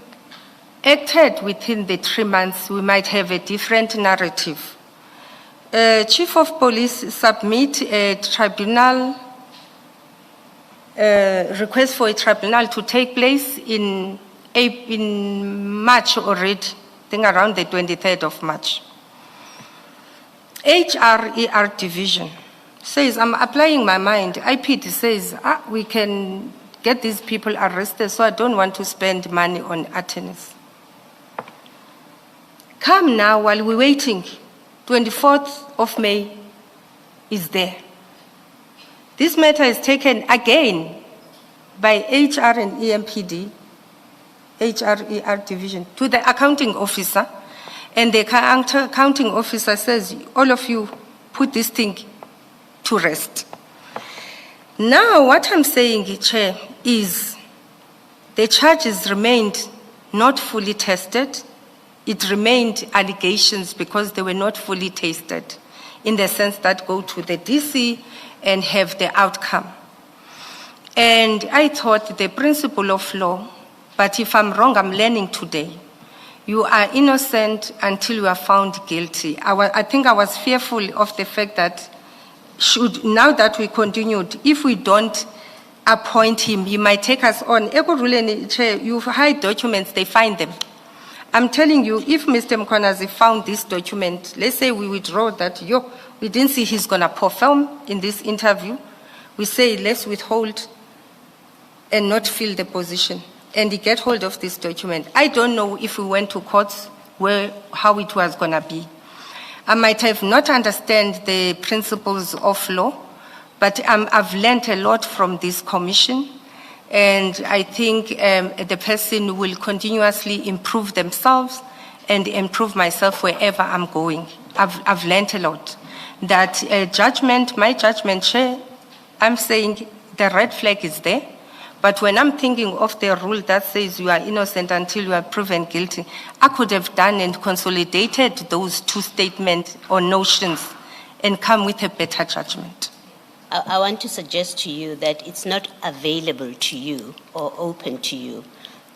acted within the 3 months, we might have a different narrative. Chief of Police submit a tribunal, request for a tribunal to take place in March already, I think around the 23rd of March. HRER division says, I'm applying my mind. IPD says, we can get these people arrested, so I don't want to spend money on attorneys. Come now, while we're waiting, 24th of May is there. This matter is taken again by HR and EMPD, HRER division, to the accounting officer, and the accounting officer says, all of you put this thing to rest. Now, what I'm saying, Chair, is the charges remained not fully tested. It remained allegations because they were not fully tested, in the sense that go to the DC and have the outcome. And I thought the principle of law, but if I'm wrong, I'm learning today. You are innocent until you are found guilty. I think I was fearful of the fact that now that we continued, if we don't appoint him, he might take us on. Ekurhuleni, Chair, you hide documents, they find them. I'm telling you, if Mr. Mkhwanazi found this document, let's say we withdraw that, we didn't see he's going to perform in this interview, we say let's withhold and not fill the position, and he get hold of this document. I don't know if we went to courts how it was going to be. I might have not understand the principles of law, but I've learned a lot from this commission, and I think the person will continuously improve themselves and improve myself wherever I'm going. I've learned a lot. That my judgment, Chair, I'm saying the red flag is there. But when I'm thinking of the rule that says you are innocent until you are proven guilty, I could have done and consolidated those two statements or notions and come with a better judgment. I want to suggest to you that it's not available to you or open to you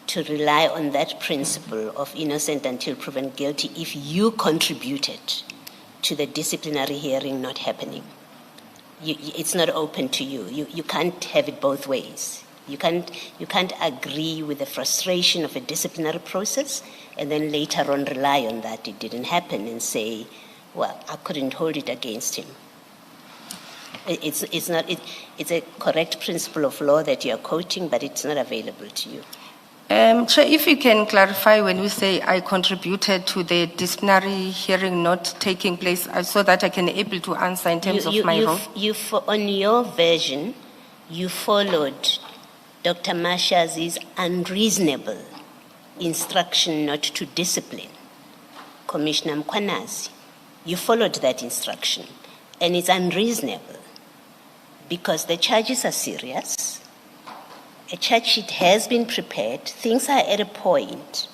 to rely on that principle of innocent until proven guilty if you contributed to the disciplinary hearing not happening. It's not open to you. You can't have it both ways. You can't agree with the frustration of a disciplinary process and then later on rely on that it didn't happen and say, well, I couldn't hold it against him. It's a correct principle of law that you are quoting, but it's not available to you. Chair, if you can clarify when you say I contributed to the disciplinary hearing not taking place, so that I can be able to answer in terms of my role. On your version, you followed Dr. Masha's unreasonable instruction not to discipline Commissioner Mkhwanazi. You followed that instruction, and it's unreasonable because the charges are serious. A charge sheet has been prepared. Things are at a point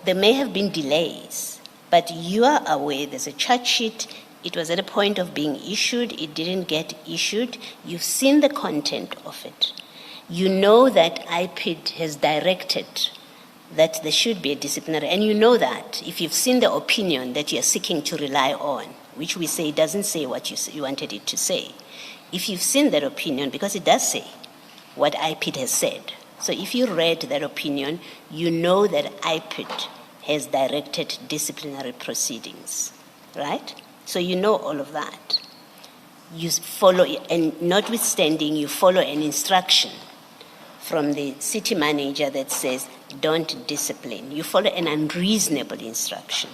there may have been delays, but you are aware there's a charge sheet. It was at a point of being issued. It didn't get issued. You've seen the content of it. You know that IPID has directed that there should be a disciplinary, and you know that if you've seen the opinion that you're seeking to rely on, which we say doesn't say what you wanted it to say, if you've seen that opinion, because it does say what IPID has said. So if you read that opinion, you know that IPID has directed disciplinary proceedings, right? So you know all of that. You follow, and notwithstanding, you follow an instruction from the city manager that says, don't discipline. You follow an unreasonable instruction.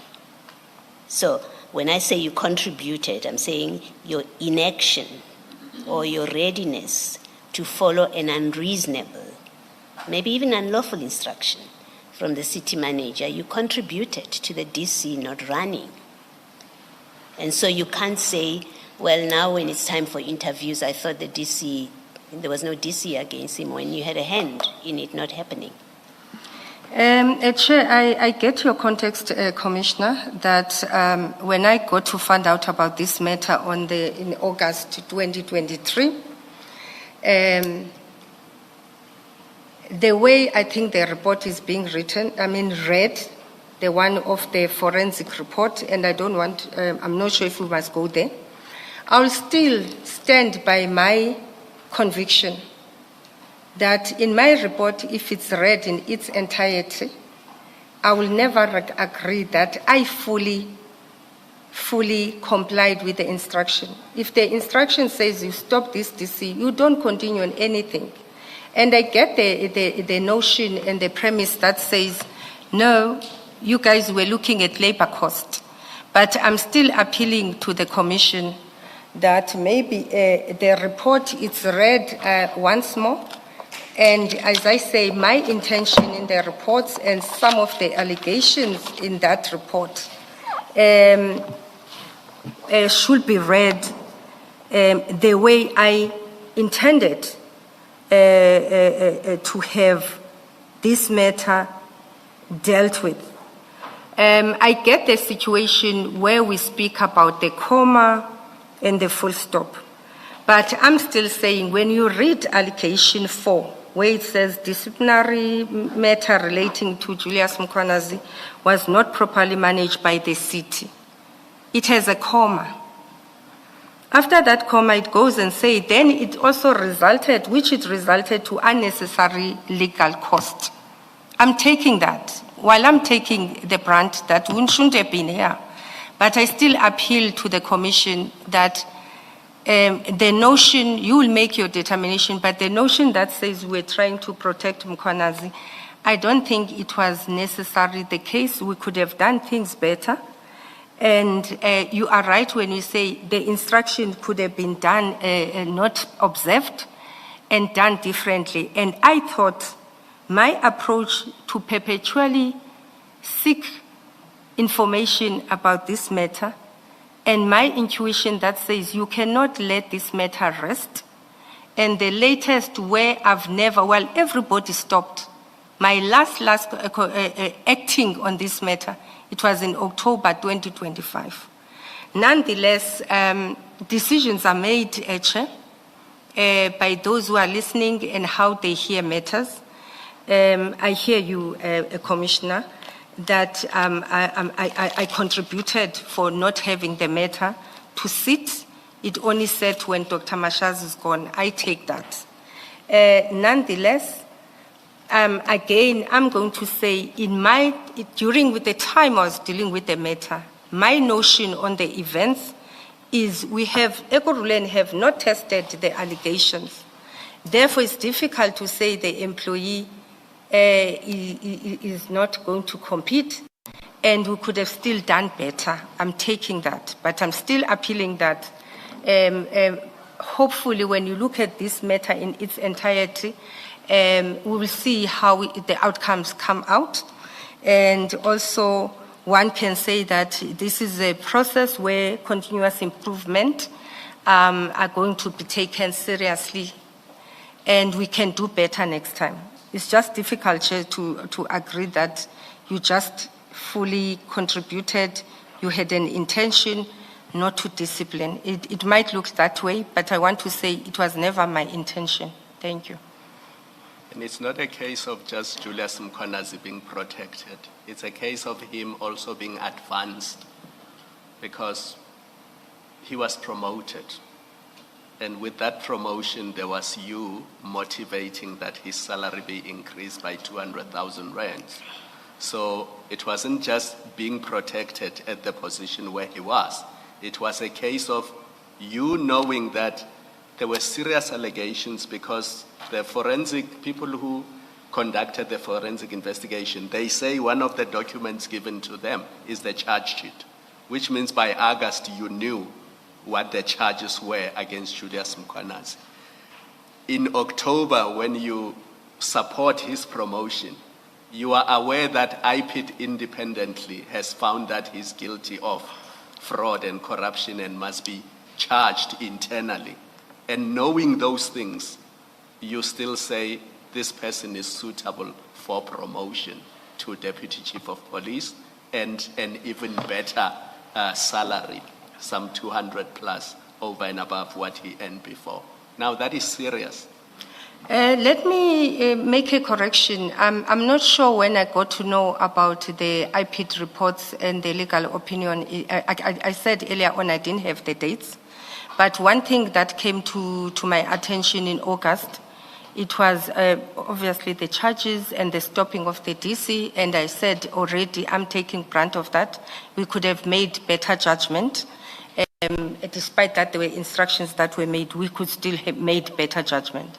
So when I say you contributed, I'm saying your inaction or your readiness to follow an unreasonable, maybe even unlawful instruction from the city manager, you contributed to the DC not running. And so you can't say, well, now when it's time for interviews, I thought the DC, there was no DC against him, when you had a hand in it not happening. Chair, I get your context, Commissioner, that when I got to find out about this matter in August 2023, the way I think the report is being read, the one of the forensic report, and I don't want, I'm not sure if we must go there. I'll still stand by my conviction that in my report, if it's read in its entirety, I will never agree that I fully complied with the instruction. If the instruction says you stop this DC, you don't continue on anything. And I get the notion and the premise that says, no, you guys were looking at labor cost. But I'm still appealing to the Commission that maybe the report is read once more. And as I say, my intention in the reports and some of the allegations in that report should be read the way I intended to have this matter dealt with. I get the situation where we speak about the comma and the full stop. But I'm still saying when you read allegation 4, where it says disciplinary matter relating to Julius Mkhwanazi was not properly managed by the city, it has a comma. After that comma, it goes and says, then it also resulted to unnecessary legal cost. I'm taking that. While I'm taking the brunt that we shouldn't have been here, but I still appeal to the Commission that the notion, you will make your determination, but the notion that says we're trying to protect Mkhwanazi, I don't think it was necessarily the case. We could have done things better. And you are right when you say the instruction could have been done, not observed, and done differently. And I thought my approach to perpetually seek information about this matter and my intuition that says you cannot let this matter rest. And the latest where I've never, well, everybody stopped. My last acting on this matter, it was in October 2025. Nonetheless, decisions are made, Chair, by those who are listening and how they hear matters. I hear you, Commissioner, that I contributed for not having the matter to sit. It only said when Dr. Mashaz is gone. I take that. Nonetheless, again, I'm going to say during the time I was dealing with the matter, my notion on the events is Ekurhuleni have not tested the allegations. Therefore, it's difficult to say the employee is not going to compete, and we could have still done better. I'm taking that, but I'm still appealing that hopefully when you look at this matter in its entirety, we will see how the outcomes come out. And also, one can say that this is a process where continuous improvement are going to be taken seriously, and we can do better next time. It's just difficult to agree that you just fully contributed, you had an intention not to discipline. It might look that way, but I want to say it was never my intention. Thank you. And it's not a case of just Julius Mkhwanazi being protected. It's a case of him also being advanced because he was promoted. And with that promotion, there was you motivating that his salary be increased by 200,000 rands. So it wasn't just being protected at the position where he was. It was a case of you knowing that there were serious allegations because the forensic people who conducted the forensic investigation, they say one of the documents given to them is the charge sheet, which means by August you knew what the charges were against Julius Mkhwanazi. In October, when you support his promotion, you are aware that IPID independently has found that he's guilty of fraud and corruption and must be charged internally. And knowing those things, you still say this person is suitable for promotion to Deputy Chief of Police and an even better salary, some 200 plus over and above what he earned before. Now that is serious. Let me make a correction. I'm not sure when I got to know about the IPID reports and the legal opinion. I said earlier on I didn't have the dates. But one thing that came to my attention in August, it was obviously the charges and the stopping of the DC. And I said already, I'm taking grant of that. We could have made better judgment. Despite that there were instructions that were made, we could still have made better judgment.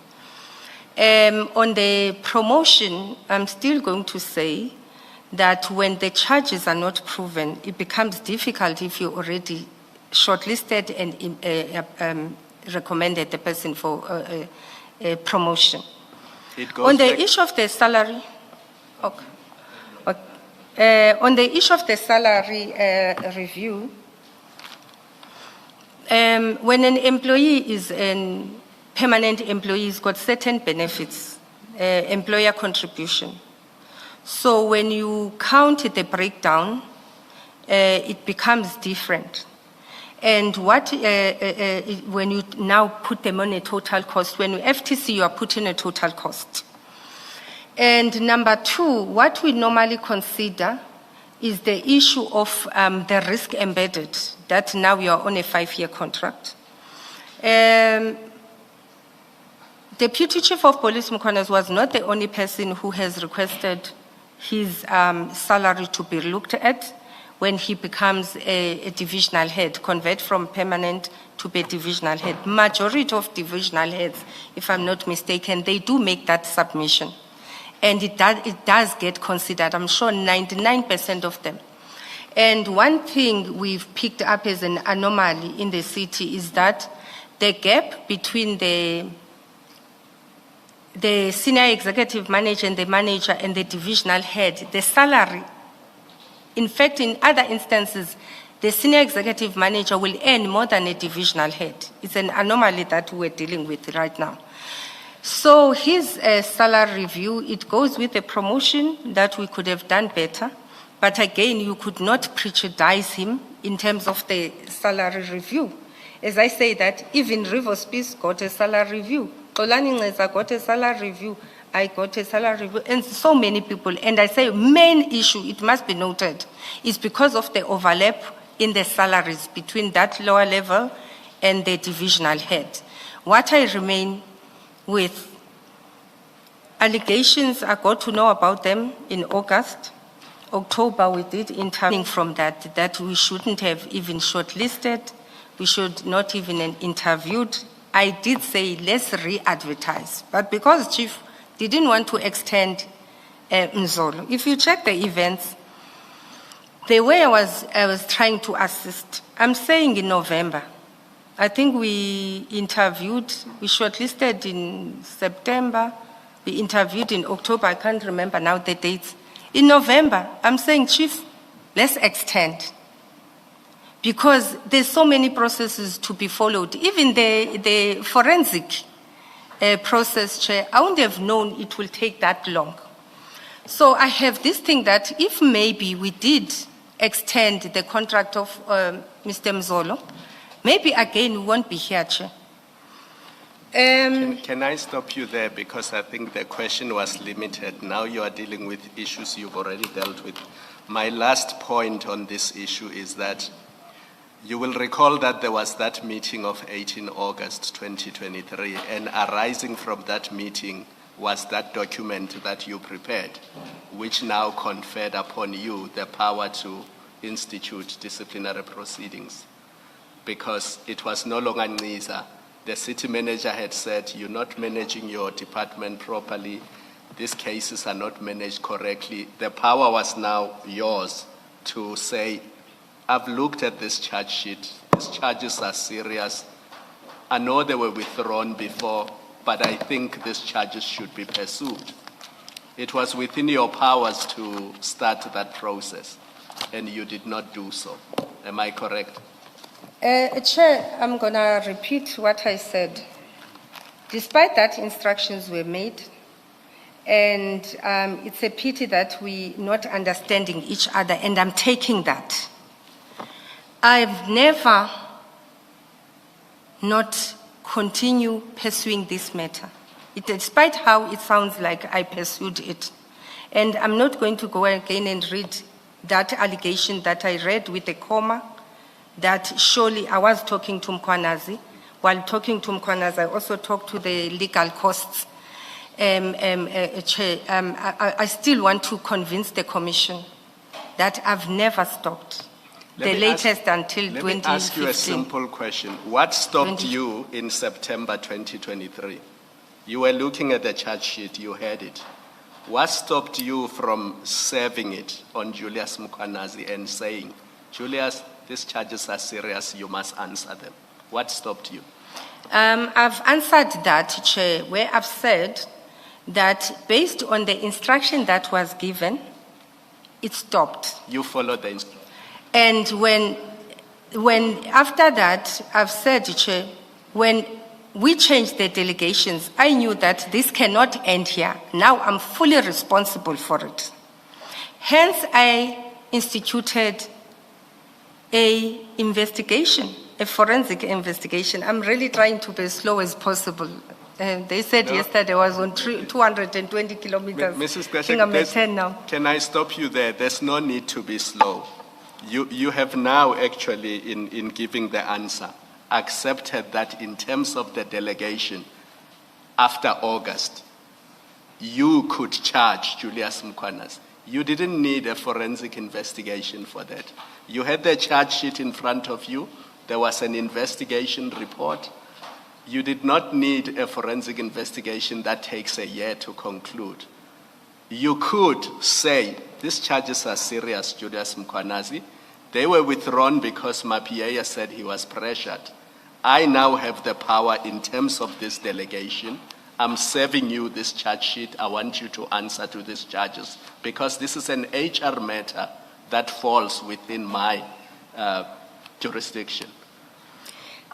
On the promotion, I'm still going to say that when the charges are not proven, it becomes difficult if you already shortlisted and recommended the person for promotion. On the issue of the salary, on the issue of the salary review, when an employee is a permanent employee, has got certain benefits, employer contribution. So when you count the breakdown, it becomes different. And when you now put them on a total cost, when you FTC, you are putting a total cost. And number two, what we normally consider is the issue of the risk embedded, that now we are on a 5-year contract. Deputy Chief of Police Mkhwanazi was not the only person who has requested his salary to be looked at when he becomes a divisional head, convert from permanent to be divisional head. Majority of divisional heads, if I'm not mistaken, they do make that submission. And it does get considered, I'm sure 99% of them. And one thing we've picked up as an anomaly in the city is that the gap between the senior executive manager and the divisional head, the salary. In fact, in other instances, the senior executive manager will earn more than a divisional head. It's an anomaly that we're dealing with right now. So his salary review, it goes with a promotion that we could have done better. But again, you could not prejudice him in terms of the salary review. As I say that, even Rivers Peace got a salary review. Xolani Ngeza got a salary review. I got a salary review, and so many people. And I say main issue, it must be noted, is because of the overlap in the salaries between that lower level and the divisional head. What I remain with allegations, I got to know about them in August. October, we did interview from that we shouldn't have even shortlisted, we should not even interviewed. I did say, let's re-advertise. But because Chief didn't want to extend Mzolo, if you check the events, the way I was trying to assist, I'm saying in November, I think we interviewed, we shortlisted in September, we interviewed in October, I can't remember now the dates. In November, I'm saying, Chief, let's extend. Because there's so many processes to be followed. Even the forensic process, Chair, I wouldn't have known it will take that long. So I have this thing that if maybe we did extend the contract of Mr. Mzolo, maybe again we won't be here, Chair. Can I stop you there, because I think the question was limited. Now you are dealing with issues you've already dealt with. My last point on this issue is that you will recall that there was that meeting of 18 August 2023, and arising from that meeting was that document that you prepared, which now conferred upon you the power to institute disciplinary proceedings, because it was no longer NISA. The city manager had said, you're not managing your department properly, these cases are not managed correctly. The power was now yours to say, I've looked at this charge sheet, these charges are serious. I know they were withdrawn before, but I think these charges should be pursued. It was within your powers to start that process, and you did not do so. Am I correct? Chair, I'm going to repeat what I said. Despite that, instructions were made, and it's a pity that we're not understanding each other, and I'm taking that. I've never not continue pursuing this matter, despite how it sounds like I pursued it. And I'm not going to go again and read that allegation that I read with a comma, that surely I was talking to Mkwanazi. While talking to Mkwanazi, I also talked to the legal costs. Chair, I still want to convince the Commission that I've never stopped. Until 2015. Let me ask you a simple question. What stopped you in September 2023? You were looking at the charge sheet, you had it. What stopped you from serving it on Julius Mkwanazi and saying, Julius, these charges are serious, you must answer them? What stopped you? I've answered that, Chair, where I've said that based on the instruction that was given, it stopped. You followed the instruction? And when after that, I've said, Chair, when we changed the delegations, I knew that this cannot end here. Now I'm fully responsible for it. Hence, I instituted a investigation, a forensic investigation. I'm really trying to be as slow as possible. They said yesterday I was on 220 kilometers. Mrs. I think I'm at 10 now. Can I stop you there? There's no need to be slow. You have now actually, in giving the answer, accepted that in terms of the delegation, after August, you could charge Julius Mkwanazi. You didn't need a forensic investigation for that. You had the charge sheet in front of you. There was an investigation report. You did not need a forensic investigation that takes a year to conclude. You could say, these charges are serious, Julius Mkwanazi. They were withdrawn because Mapiea said he was pressured. I now have the power in terms of this delegation. I'm serving you this charge sheet. I want you to answer to these charges because this is an HR matter that falls within my jurisdiction.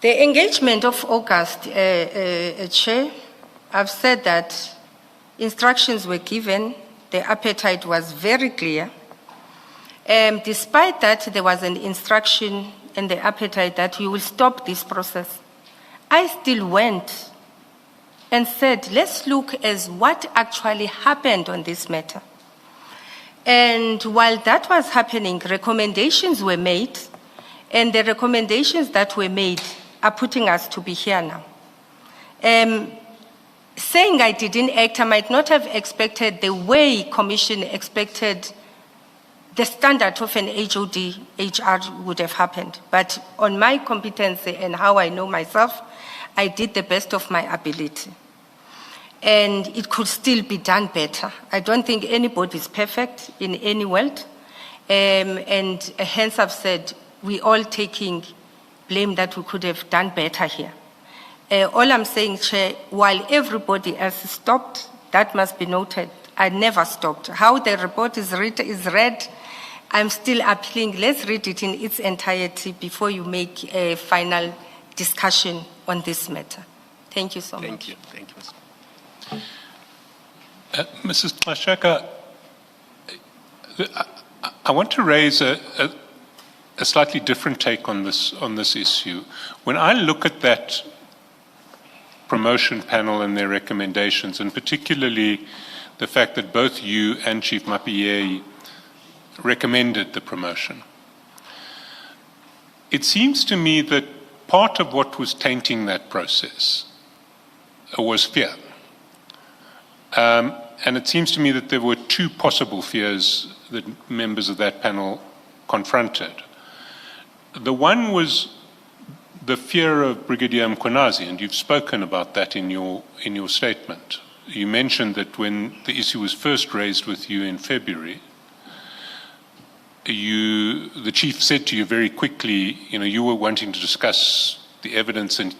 The engagement of August, Chair, I've said that instructions were given. The appetite was very clear. Despite that, there was an instruction and the appetite that we will stop this process. I still went and said, let's look at what actually happened on this matter. And while that was happening, recommendations were made, and the recommendations that were made are putting us to be here now. saying I didn't act, I might not have expected the way Commission expected the standard of an HOD, HR would have happened. But on my competency and how I know myself, I did the best of my ability. And it could still be done better. I don't think anybody is perfect in any world. And hence I've said, we all taking blame that we could have done better here. All I'm saying, Chair, while everybody else stopped, that must be noted, I never stopped. How the report is read, I'm still appealing, let's read it in its entirety before you make a final discussion on this matter. Thank you so much. Thank you. Thank you, Mr. Mrs. Gxaleka, I want to raise a slightly different take on this issue. When I look at that promotion panel and their recommendations, and particularly the fact that both you and Chief Mapie recommended the promotion, it seems to me that part of what was tainting that process was fear. And it seems to me that there were two possible fears that members of that panel confronted. The one was the fear of Brigadier Mkhwanazi, and you've spoken about that in your statement. You mentioned that when the issue was first raised with you in February, the chief said to you very quickly, you were wanting to discuss the evidence, and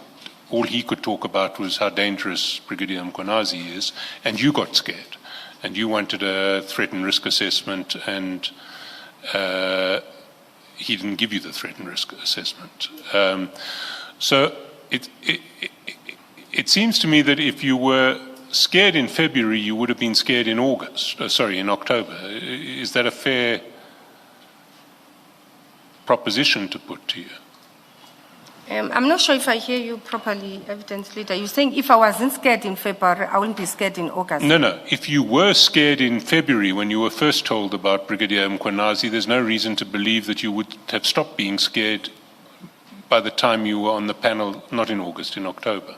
all he could talk about was how dangerous Brigadier Mkhwanazi is, and you got scared, and you wanted a threat and risk assessment, and he didn't give you the threat and risk assessment. So it seems to me that if you were scared in February, you would have been scared in in October. Is that a fair proposition to put to you? I'm not sure if I hear you properly, Evidence Leader. You're saying if I wasn't scared in February, I wouldn't be scared in August? No. If you were scared in February when you were first told about Brigadier Mkhwanazi, there's no reason to believe that you would have stopped being scared by the time you were on the panel, not in August, in October.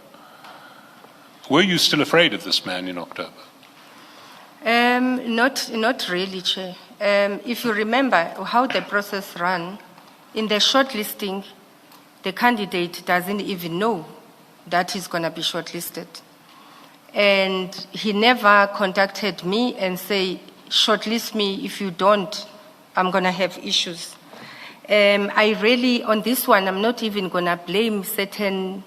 Were you still afraid of this man in October? Not really, Chair. If you remember how the process ran, in the shortlisting, the candidate doesn't even know that he's going to be shortlisted. And he never contacted me and say, shortlist me, if you don't, I'm going to have issues. I really, on this one, I'm not even going to blame certain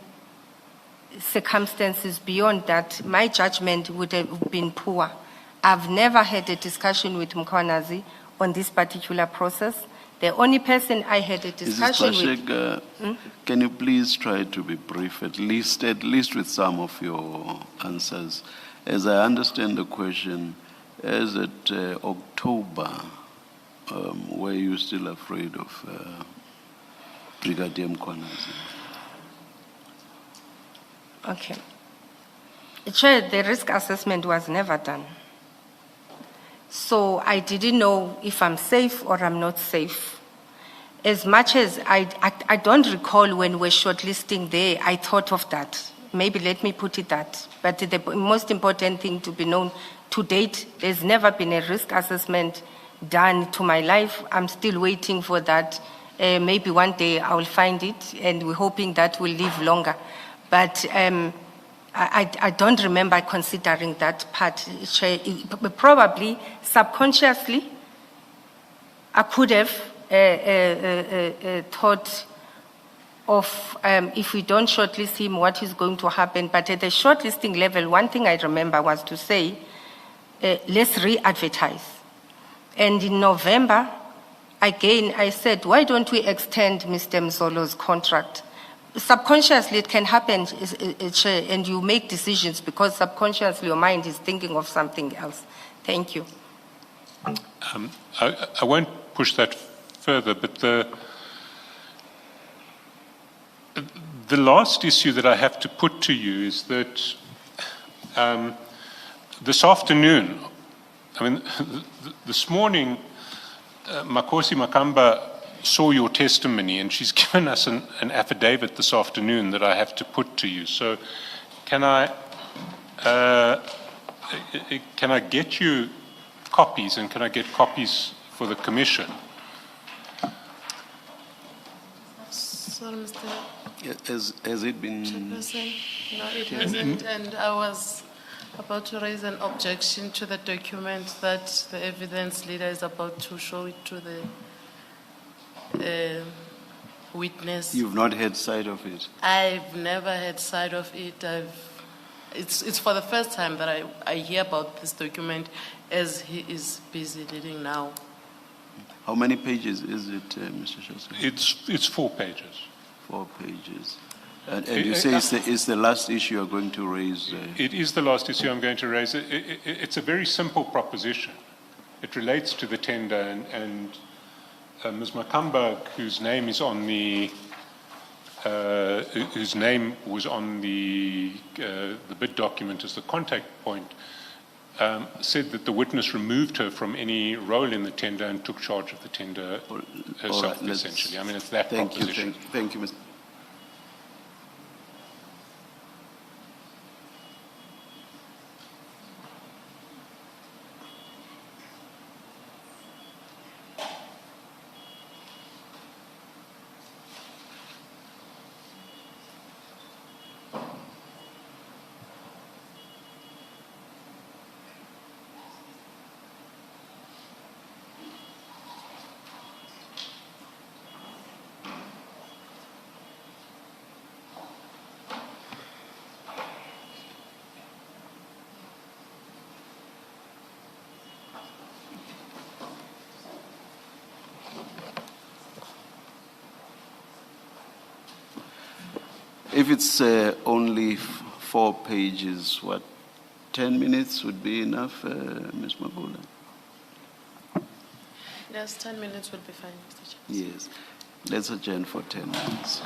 circumstances beyond that. My judgment would have been poor. I've never had a discussion with Mkhwanazi on this particular process. The only person I had a discussion with... Can you please try to be brief, at least with some of your answers? As I understand the question, is it October, were you still afraid of Brigadier Mkhwanazi? Okay. Chair, the risk assessment was never done. So I didn't know if I'm safe or I'm not safe. As much as I don't recall when we're shortlisting there, I thought of that. Maybe let me put it that. But the most important thing to be known, to date, there's never been a risk assessment done to my life. I'm still waiting for that. Maybe one day I will find it, and we're hoping that will live longer. But I don't remember considering that part. Probably subconsciously, I could have thought of if we don't shortlist him, what is going to happen. But at the shortlisting level, one thing I remember was to say, let's re-advertise. And in November, again, I said, why don't we extend Mr. Mzolo's contract? Subconsciously, it can happen, and you make decisions because subconsciously your mind is thinking of something else. Thank you. I won't push that further, but the last issue that I have to put to you is that this afternoon, this morning, Makosi Makamba saw your testimony, and she's given us an affidavit this afternoon that I have to put to you. So can I Can I get you copies, and can I get copies for the commission? Sorry, Mr. Has it been? Chairperson. No, it hasn't, and I was about to raise an objection to the document that the evidence leader is about to show it to the witness. You've not had sight of it? I've never had sight of it. It's for the first time that I hear about this document as he is busy leading now. How many pages is it, Mr. Shaska? It's 4 pages. 4 pages. And you say it's the last issue you're going to raise? It is the last issue I'm going to raise. It's a very simple proposition. It relates to the tender, and Ms. Makamba, whose name is on the whose name was on the bid document as the contact point, said that the witness removed her from any role in the tender and took charge of the tender herself, right, essentially. I mean, it's that thank proposition. Thank you, Mr. If it's only 4 pages, what, 10 minutes would be enough, Ms. Mabula? Yes, 10 minutes will be fine, Mr. Chairman. Yes. Let's adjourn for 10 minutes.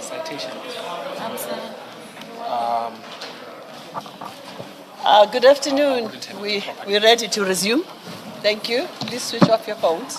Citation. Good afternoon. We're ready to resume. Thank you. Please switch off your phones.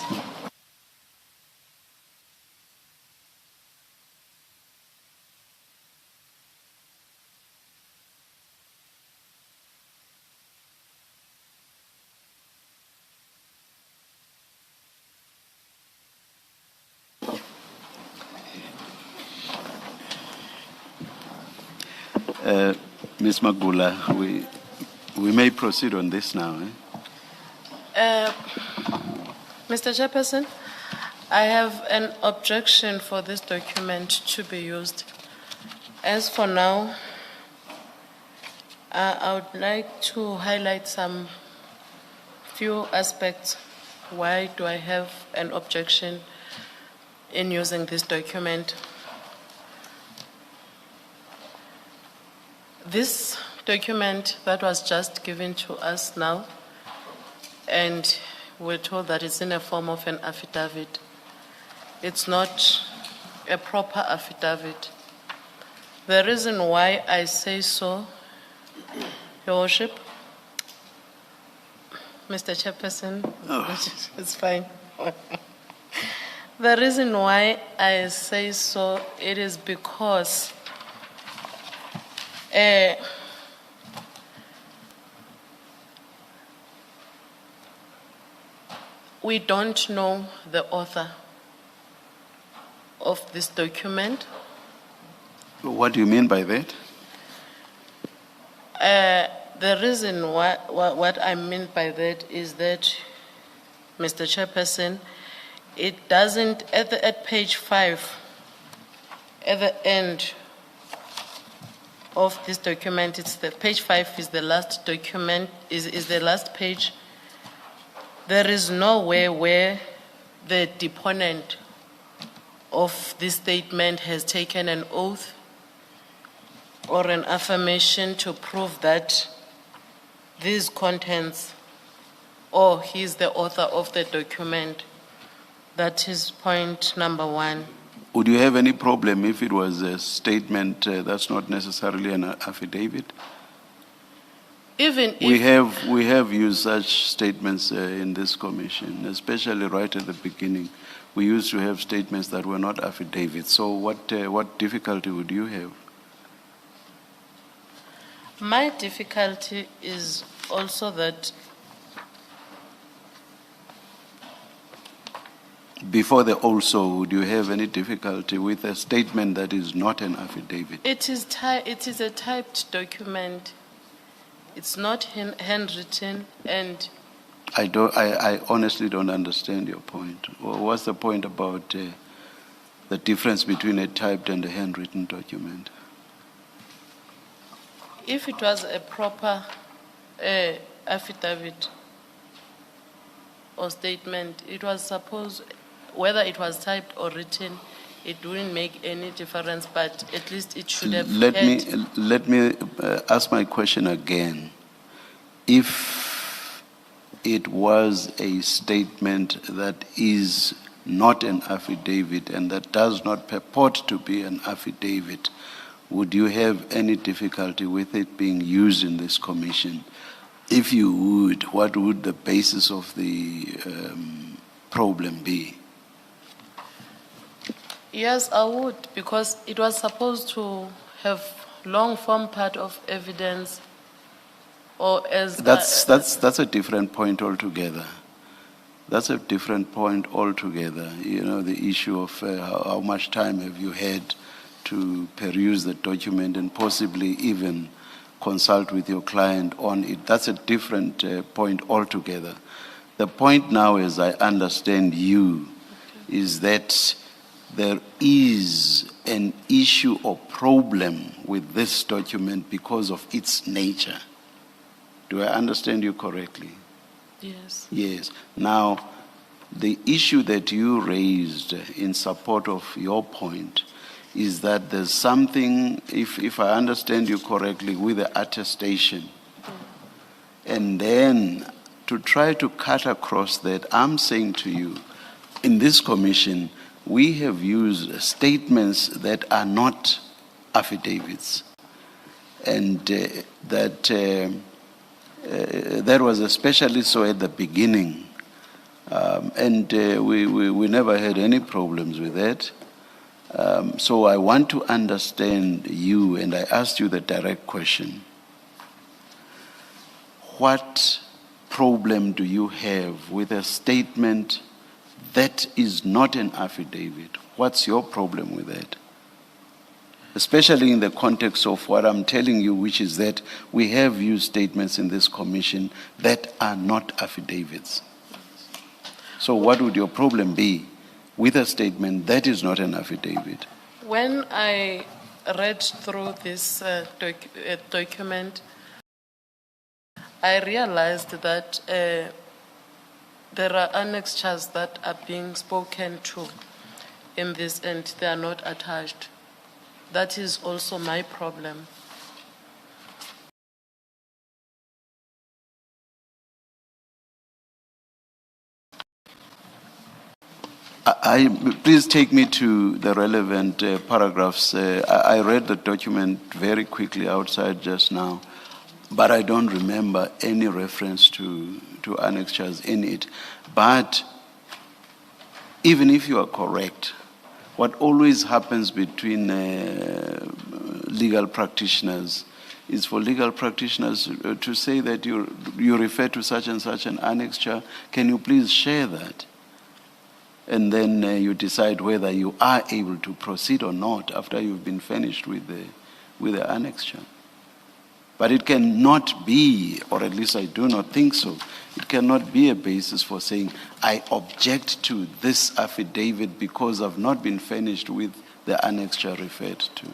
Ms. Magula, we may proceed on this now. Mr. Chairperson, I have an objection for this document to be used. As for now, I would like to highlight some few aspects. Why do I have an objection in using this document? This document that was just given to us now, and we're told that it's in a form of an affidavit. It's not a proper affidavit. The reason why I say so, Your Worship, Mr. Chairperson, it's fine. The reason why I say so, it is because we don't know the author of this document. What do you mean by that? The reason what I mean by that is that, Mr. Chairperson, it doesn't, at page 5, at the end of this document, it's the page 5 is the last document, is the last page. There is nowhere where the deponent of this statement has taken an oath or an affirmation to prove that these contents, or he is the author of the document. That is point number 1. Would you have any problem if it was a statement that's not necessarily an affidavit? Even if We have used such statements in this commission, especially right at the beginning. We used to have statements that were not affidavits. So what difficulty would you have? my difficulty is also that Before the also, would you have any difficulty with a statement that is not an affidavit? it is a typed document. It's not handwritten, and I honestly don't understand your point. What's the point about the difference between a typed and a handwritten document? if it was a proper affidavit or statement, it was supposed, whether it was typed or written, it wouldn't make any difference, but at least it should have Let me ask my question again. If it was a statement that is not an affidavit and that does not purport to be an affidavit, would you have any difficulty with it being used in this commission? If you would, what would the basis of the problem be? Yes, I would, because it was supposed to have long form part of evidence, or as That's a different point altogether. That's a different point altogether. You know, the issue of how much time have you had to peruse the document and possibly even consult with your client on it. That's a different point altogether. The point now, as I understand you, is that there is an issue or problem with this document because of its nature. Do I understand you correctly? yes. Yes. Now, the issue that you raised in support of your point is that there's something, if I understand you correctly, with the attestation. And then to try to cut across that, I'm saying to you, in this commission, we have used statements that are not affidavits. And that was especially so at the beginning. We never had any problems with that. So I want to understand you, and I asked you the direct question. What problem do you have with a statement that is not an affidavit? What's your problem with that? Especially in the context of what I'm telling you, which is that we have used statements in this commission that are not affidavits. So what would your problem be with a statement that is not an affidavit? When I read through this document, I realized that there are annexures that are being spoken to in this and they are not attached. That is also my problem. Please take me to the relevant paragraphs. I read the document very quickly outside just now, but I don't remember any reference to annexures in it. But even if you are correct, what always happens between legal practitioners is for legal practitioners to say that you refer to such and such an annexure. Can you please share that? And then you decide whether you are able to proceed or not after you've been finished with the annexure. But it cannot be, or at least I do not think so, it cannot be a basis for saying, I object to this affidavit because I've not been finished with the annexure referred to.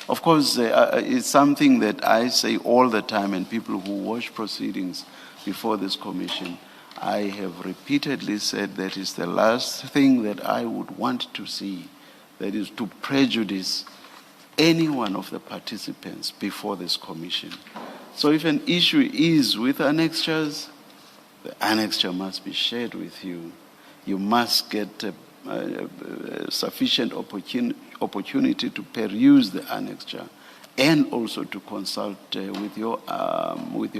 Of course, it's something that I say all the time, and people who watch proceedings before this commission, I have repeatedly said that is the last thing that I would want to see, that is to prejudice any one of the participants before this commission. So if an issue is with annexures, the annexure must be shared with you. You must get sufficient opportunity to peruse the annexure and also to consult with your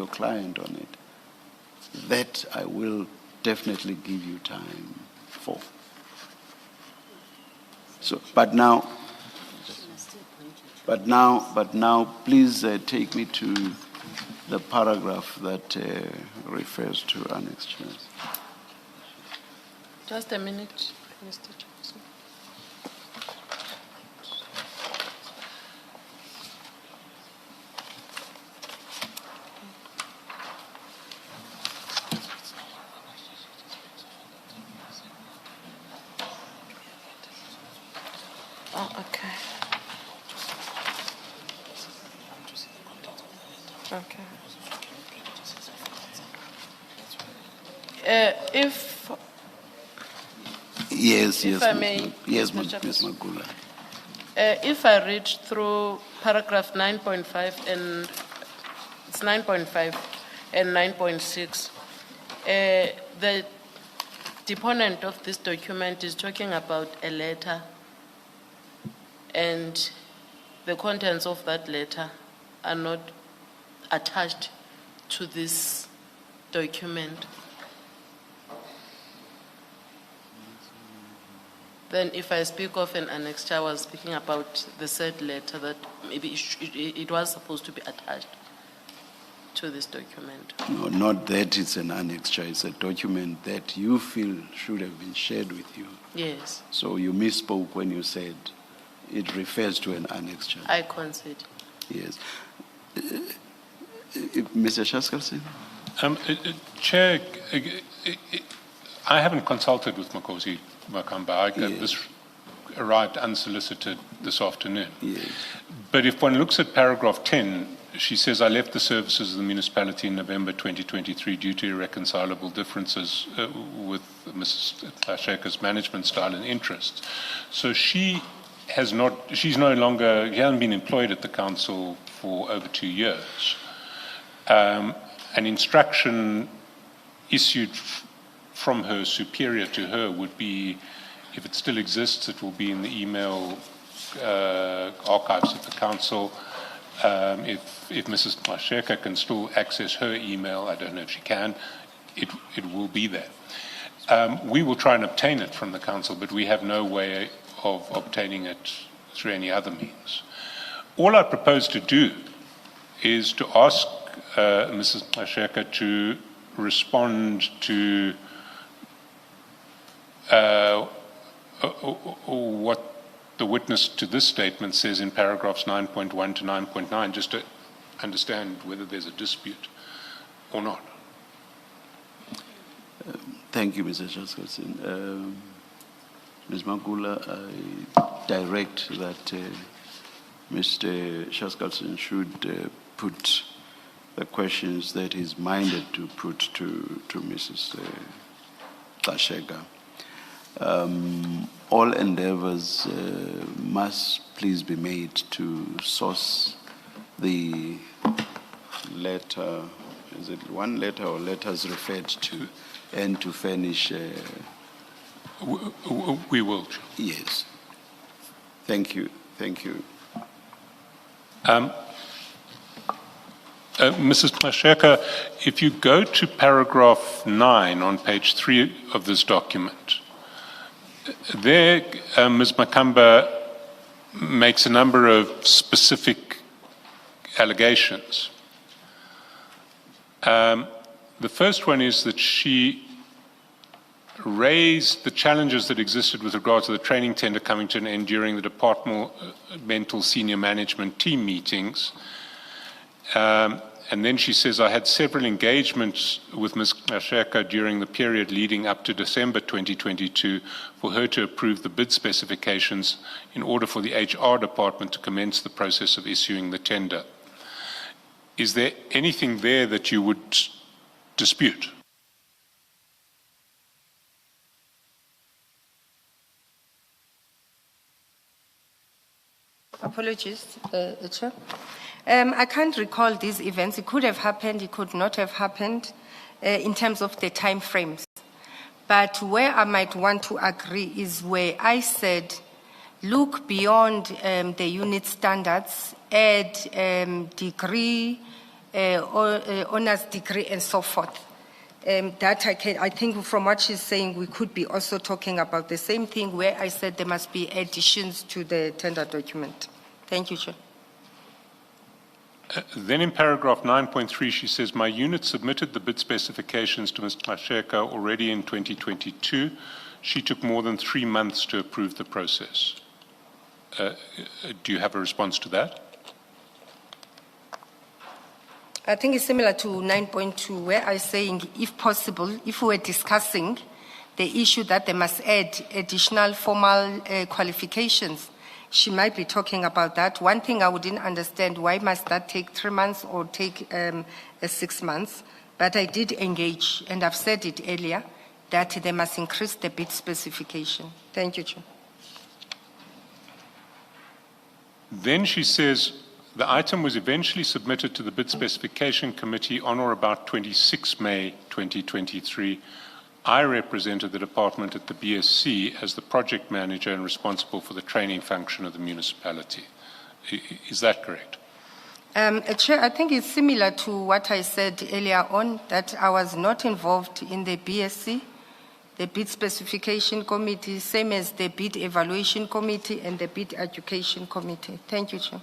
client on it. That I will definitely give you time for. So, but now, please take me to the paragraph that refers to annexures. Just a minute, Mr. Johnson. Oh, okay. Okay. If I may, Yes, Mr. Ms. Magula. If I read through paragraph 9.5 and it's 9.5 and 9.6, the deponent of this document is talking about a letter, and the contents of that letter are not attached to this document. Then if I speak of an annexure, I was speaking about the said letter that maybe it was supposed to be attached to this document. No, not that it's an annexure. It's a document that you feel should have been shared with you. Yes. So you misspoke when you said it refers to an annexure. I concede. Yes. Mr. Shaskalsen? Chair, I haven't consulted with Makosi Makamba. This arrived unsolicited this afternoon. Yes. But if one looks at paragraph 10, she says, I left the services of the municipality in November 2023 due to irreconcilable differences with Mrs. Gxaleka's management style and interests. So she hasn't been employed at the council for over 2 years. An instruction issued from her superior to her would be If it still exists, it will be in the email archives of the council. If Mrs. Gxaleka can still access her email, I don't know if she can, it will be there. We will try and obtain it from the council, but we have no way of obtaining it through any other means. All I propose to do is to ask Mrs. Gxaleka to respond to what the witness to this statement says in paragraphs 9.1 to 9.9, just to understand whether there's a dispute or not. Thank you, Mr. Shaskalson. Ms. Magula, I direct that Mr. Shaskalson should put the questions that he's minded to put to Mrs. Gxaleka. All endeavors must please be made to source the letter, is it one letter or letters referred to, and to furnish. We will. Yes. Thank you. Thank you. Mrs. Gxaleka, if you go to paragraph 9 on page 3 of this document, there Ms. Makamba makes a number of specific allegations. The first one is that she raised the challenges that existed with regard to the training tender coming to an end during the departmental senior management team meetings. And then she says, I had several engagements with Ms. Gxaleka during the period leading up to December 2022 for her to approve the bid specifications in order for the HR department to commence the process of issuing the tender. Is there anything there that you would dispute? Apologies, Chair. I can't recall these events. It could have happened, it could not have happened in terms of the time frames. But where I might want to agree is where I said, look beyond the unit standards, add degree, honors degree, and so forth. That I think from what she's saying, we could be also talking about the same thing where I said there must be additions to the tender document. Thank you, Chair. Then in paragraph 9.3, she says, my unit submitted the bid specifications to Ms. Gxaleka already in 2022. She took more than 3 months to approve the process. Do you have a response to that? I think it's similar to 9.2, where I'm saying, if possible, if we're discussing the issue that they must add additional formal qualifications, she might be talking about that. One thing I wouldn't understand, why must that take 3 months or take 6 months? But I did engage, and I've said it earlier, that they must increase the bid specification. Thank you, Chair. Then she says, the item was eventually submitted to the bid specification committee on or about 26 May 2023. I represented the department at the BSC as the project manager and responsible for the training function of the municipality. Is that correct? Chair, I think it's similar to what I said earlier on, that I was not involved in the BSC, the bid specification committee, same as the bid evaluation committee and the bid education committee. Thank you, Chair.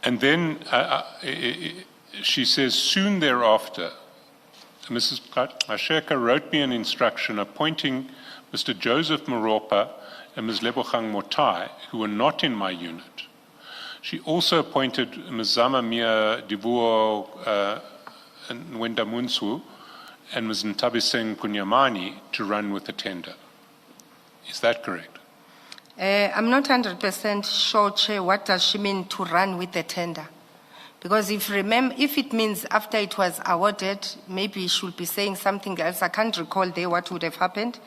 And then she says, soon thereafter, Mrs. Gxaleka wrote me an instruction appointing Mr. Joseph Moropa and Ms. Lebogang Motai, who were not in my unit. She also appointed Ms. Zamamia Divuo Nwendamunsu and Ms. Ntabiseng Punyamani to run with the tender. Is that correct? I'm not 100% sure, Chair, what does she mean to run with the tender? Because if it means after it was awarded, maybe she should be saying something else. I can't recall there what would have happened.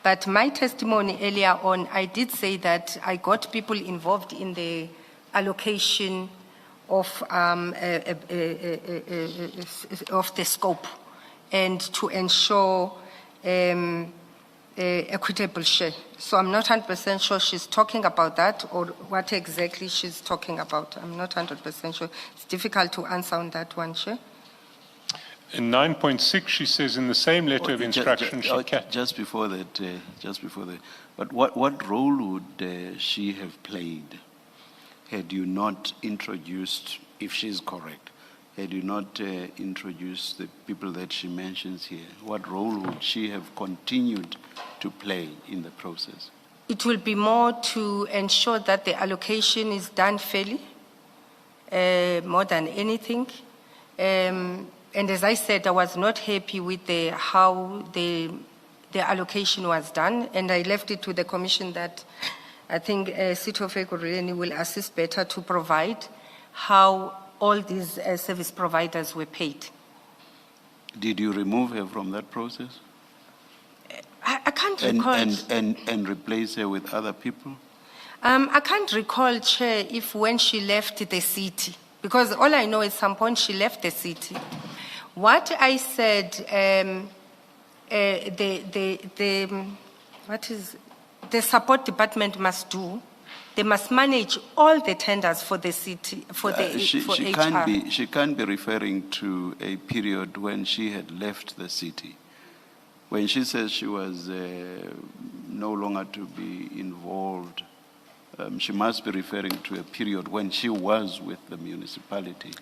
But my testimony earlier on, I did say that I got people involved in the allocation of the scope and to ensure equitable share. So I'm not 100% sure she's talking about that or what exactly she's talking about. I'm not 100% sure. It's difficult to answer on that one, Chair. In 9.6, she says in the same letter of instruction, Just before that, but what role would she have played had you not introduced, if she's correct, had you not introduced the people that she mentions here? What role would she have continued to play in the process? It will be more to ensure that the allocation is done fairly, more than anything. And as I said, I was not happy with how the allocation was done, and I left it to the Commission that I think City of Ekurhuleni will assist better to provide how all these service providers were paid. Did you remove her from that process? I can't recall. And replace her with other people? I can't recall, Chair, if when she left the city, because all I know at some point she left the city. What I said, the support department must do, they must manage all the tenders for the city, for HR. She can't be referring to a period when she had left the city. When she says she was no longer to be involved, she must be referring to a period when she was with the municipality.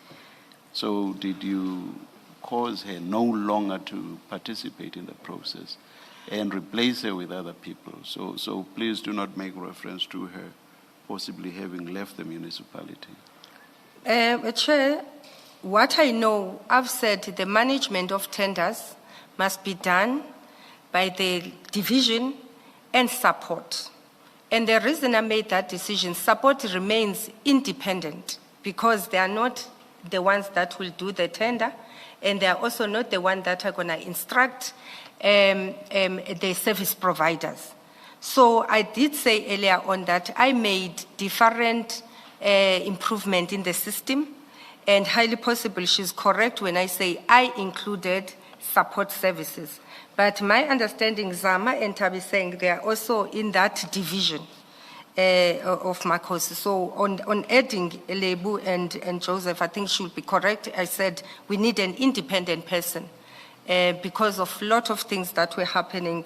So did you cause her no longer to participate in the process and replace her with other people? So please do not make reference to her possibly having left the municipality. Chair, what I know, I've said the management of tenders must be done by the division and support. And the reason I made that decision, support remains independent because they are not the ones that will do the tender, and they are also not the ones that are going to instruct the service providers. So I did say earlier on that I made different improvement in the system, and highly possible she's correct when I say I included support services. But my understanding, Zama and Tabi saying they are also in that division of Makosi. So on adding Lebu and Joseph, I think she will be correct. I said we need an independent person because of a lot of things that were happening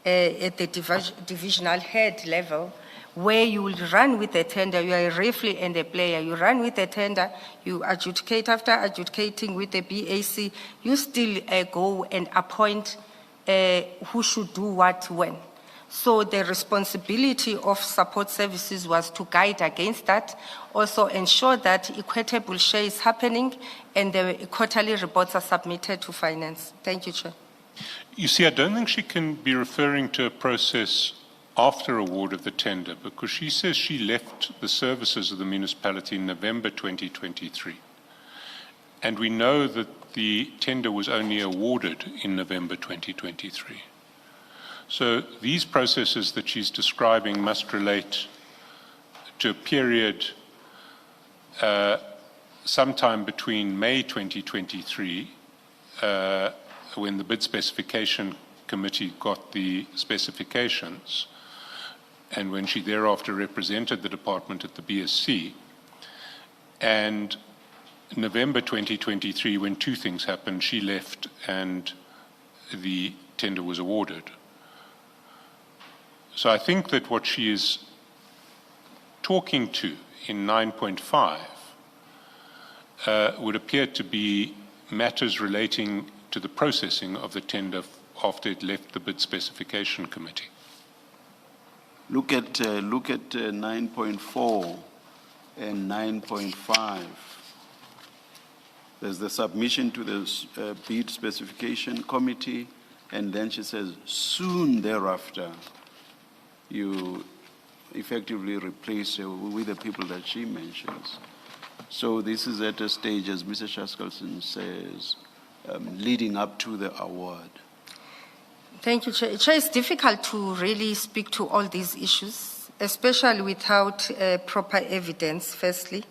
at the divisional head level, where you will run with a tender, you are a referee and a player, you run with a tender, you adjudicate, after adjudicating with the BAC, you still go and appoint who should do what when. So the responsibility of support services was to guide against that, also ensure that equitable share is happening and the quarterly reports are submitted to finance. Thank you, Chair. You see, I don't think she can be referring to a process after award of the tender, because she says she left the services of the municipality in November 2023. And we know that the tender was only awarded in November 2023. So these processes that she's describing must relate to a period sometime between May 2023, when the bid specification committee got the specifications, and when she thereafter represented the department at the BSC, and November 2023, when two things happened: she left and the tender was awarded. So I think that what she is talking to in 9.5 would appear to be matters relating to the processing of the tender after it left the bid specification committee. Look at 9.4 and 9.5. There's the submission to the bid specification committee, and then she says, soon thereafter, you effectively replace her with the people that she mentions. So this is at a stage, as Mr. Shaskalson says, leading up to the award. Thank you, Chair. Chair, it's difficult to really speak to all these issues, especially without proper evidence, firstly.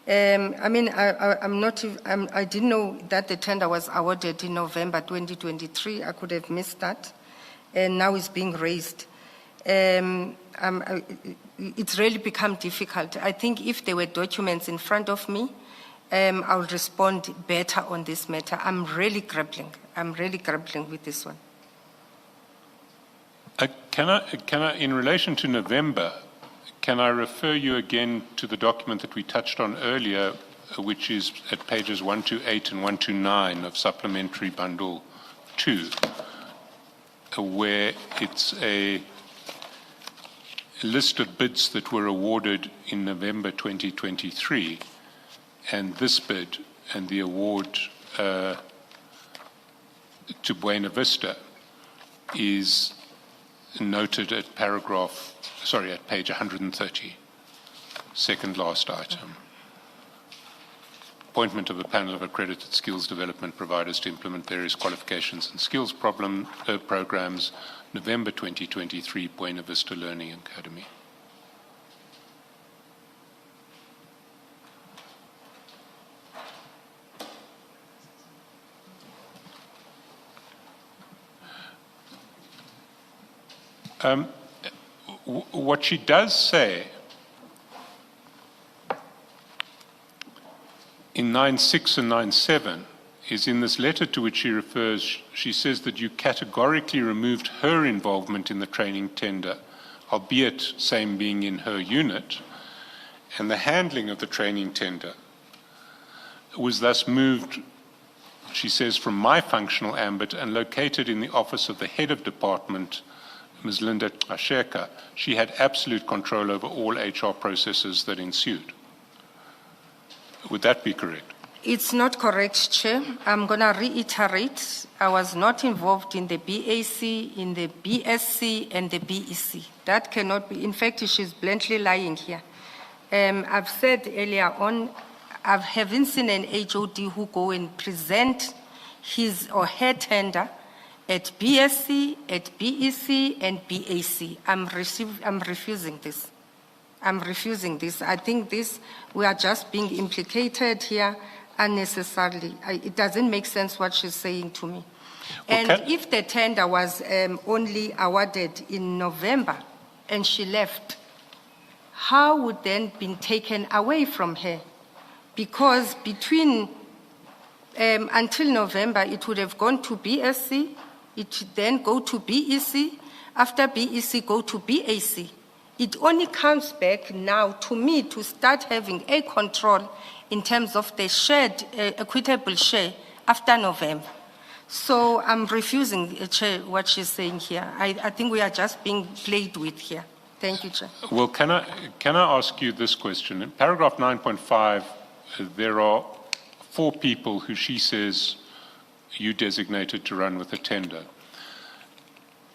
I mean, I didn't know that the tender was awarded in November 2023. I could have missed that. and now it's being raised. It's really become difficult. I think if there were documents in front of me, I would respond better on this matter. I'm really grappling with this one. Can I, in relation to November, can I refer you again to the document that we touched on earlier, which is at pages 128 and 129 of Supplementary Bundle 2, where it's a list of bids that were awarded in November 2023, and this bid and the award to Buena Vista is noted at at page 130, second last item. Appointment of a panel of accredited skills development providers to implement various qualifications and skills programs, November 2023, Buena Vista Learning Academy. What she does say in 9.6 and 9.7 is in this letter to which she refers, she says that you categorically removed her involvement in the training tender, albeit same being in her unit, and the handling of the training tender was thus moved, she says, from my functional ambit and located in the office of the head of department, Ms. Linda Gxaleka. She had absolute control over all HR processes that ensued. Would that be correct? It's not correct, Chair. I'm going to reiterate. I was not involved in the BAC, in the BSc, and the BEC. That cannot be. In fact, she's bluntly lying here. I've said earlier on, I haven't seen an HOD who go and present his or her tender at BSc, at BEC, and BAC. I'm refusing this. I'm refusing this. I think we are just being implicated here unnecessarily. It doesn't make sense what she's saying to me. And if the tender was only awarded in November and she left, how would then been taken away from her? Because between until November, it would have gone to BSc, it would then go to BEC, after BEC go to BAC. It only comes back now to me to start having a control in terms of the shared, equitable share after November. So I'm refusing, Chair, what she's saying here. I think we are just being played with here. Thank you, Chair. Well, can I ask you this question? In paragraph 9.5, there are 4 people who she says you designated to run with the tender.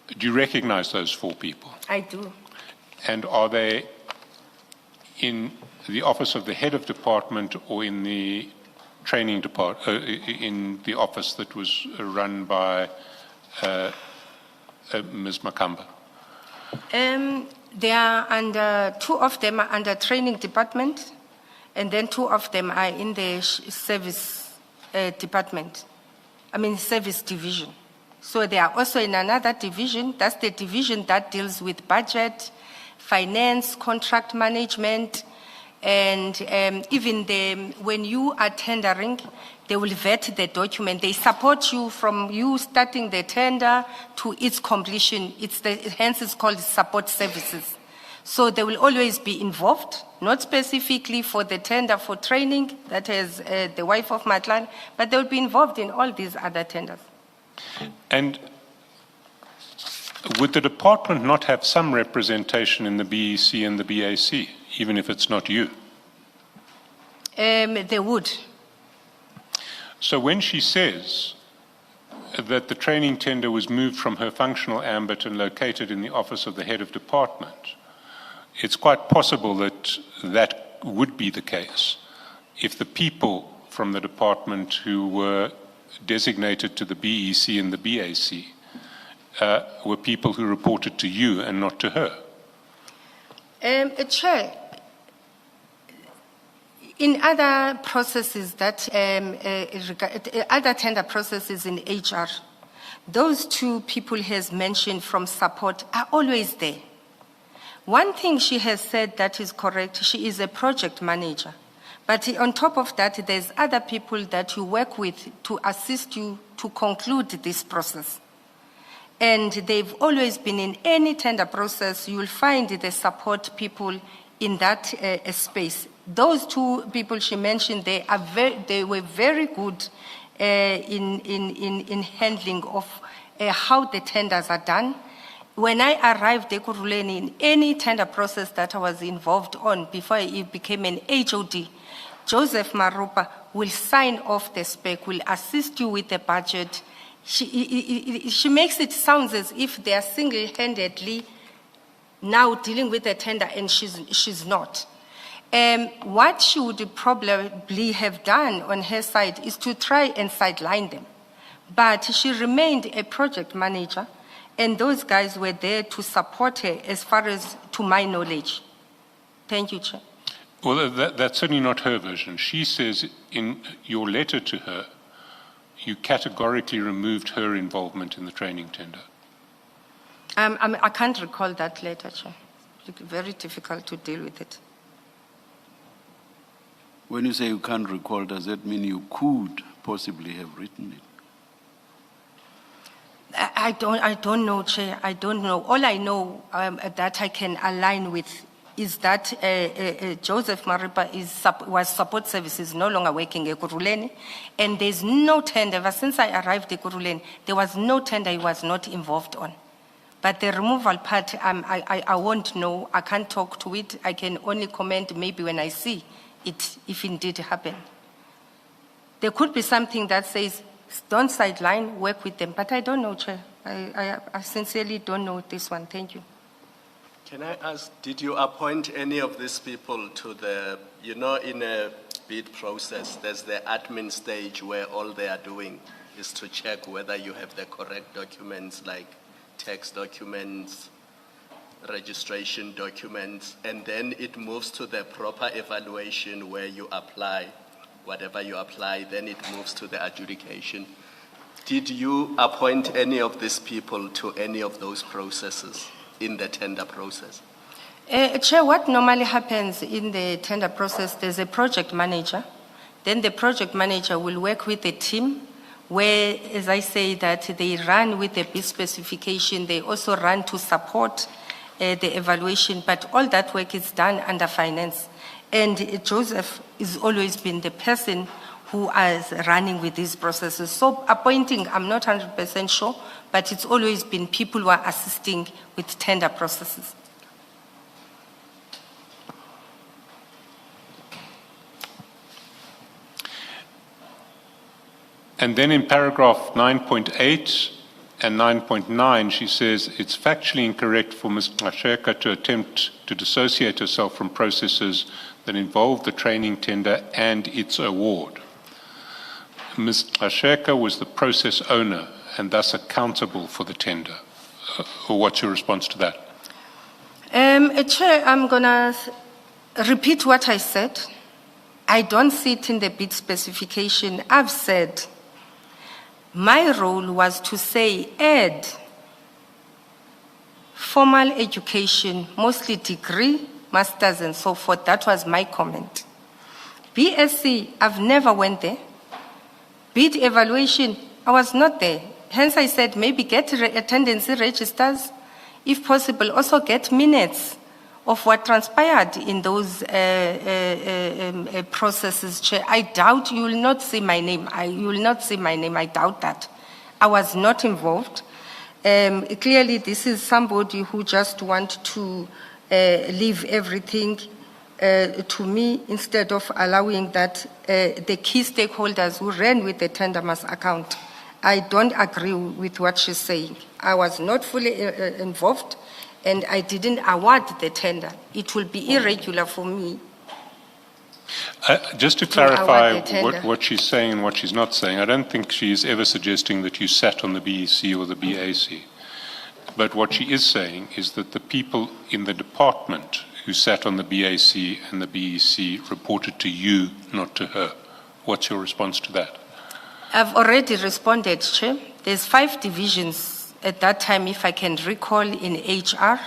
Do you recognize those 4 people? I do. And are they in the office of the head of department or in the training department, in the office that was run by Ms. Makamba? They are under, 2 of them are under training department, and then 2 of them are in the service department. I mean, service division. So they are also in another division. That's the division that deals with budget, finance, contract management, and even when you are tendering, they will vet the document. They support you from you starting the tender to its completion. Hence it's called support services. So they will always be involved, not specifically for the tender for training, that is the wife of Madlanga, but they will be involved in all these other tenders. And would the department not have some representation in the BEC and the BAC, even if it's not you? They would. So when she says that the training tender was moved from her functional ambit and located in the office of the head of department, it's quite possible that that would be the case if the people from the department who were designated to the BEC and the BAC were people who reported to you and not to her. Chair, in other processes that, other tender processes in HR, Those two people he has mentioned from support are always there. One thing she has said that is correct, she is a project manager. But on top of that, there's other people that you work with to assist you to conclude this process. And they've always been in any tender process, you'll find the support people in that space. Those two people she mentioned, they were very good in handling of how the tenders are done. When I arrived at Ekurhuleni, in any tender process that I was involved on before I became an HOD, Joseph Marupa will sign off the spec, will assist you with the budget. She makes it sound as if they are single-handedly now dealing with the tender, and she's not. What she would probably have done on her side is to try and sideline them. But she remained a project manager, and those guys were there to support her as far as to my knowledge. Thank you, Chair. Well, that's certainly not her version. She says in your letter to her, you categorically removed her involvement in the training tender. I can't recall that letter, Chair. It's very difficult to deal with it. When you say you can't recall, does that mean you could possibly have written it? I don't know, Chair. I don't know. All I know that I can align with is that Joseph Maripa was support services, no longer working at Ekurhuleni, and there's no tender. Ever since I arrived at Ekurhuleni, there was no tender he was not involved on. But the removal part, I won't know. I can't talk to it. I can only comment maybe when I see it, if indeed it happened. There could be something that says, don't sideline, work with them. But I don't know, Chair. I sincerely don't know this one. Thank you. Can I ask, did you appoint any of these people to the, in a bid process, there's the admin stage where all they are doing is to check whether you have the correct documents, like tax documents, registration documents, and then it moves to the proper evaluation where you apply whatever you apply, then it moves to the adjudication. Did you appoint any of these people to any of those processes in the tender process? Chair, what normally happens in the tender process, there's a project manager. Then the project manager will work with the team where, as I say, that they run with the bid specification. They also run to support the evaluation, but all that work is done under finance. And Joseph has always been the person who is running with these processes. So appointing, I'm not 100% sure, but it's always been people who are assisting with tender processes. And then in paragraph 9.8 and 9.9, she says it's factually incorrect for Ms. Gxaleka to attempt to dissociate herself from processes that involve the training tender and its award. Ms. Gxaleka was the process owner and thus accountable for the tender. What's your response to that? Chair, I'm going to repeat what I said. I don't see it in the bid specification. I've said my role was to say add formal education, mostly degree, masters and so forth. That was my comment. BSc, I've never went there. Bid evaluation, I was not there. Hence I said maybe get attendance registers, if possible, also get minutes of what transpired in those processes. Chair, I doubt you will not see my name. You will not see my name. I doubt that. I was not involved. Clearly, this is somebody who just wants to leave everything to me instead of allowing that the key stakeholders who ran with the tender must account. I don't agree with what she's saying. I was not fully involved, and I didn't award the tender. It will be irregular for me. Just to clarify what she's saying and what she's not saying, I don't think she's ever suggesting that you sat on the BEC or the BAC. But what she is saying is that the people in the department who sat on the BAC and the BEC reported to you, not to her. What's your response to that? I've already responded, Chair. there's 5 divisions at that time, if I can recall, in HR.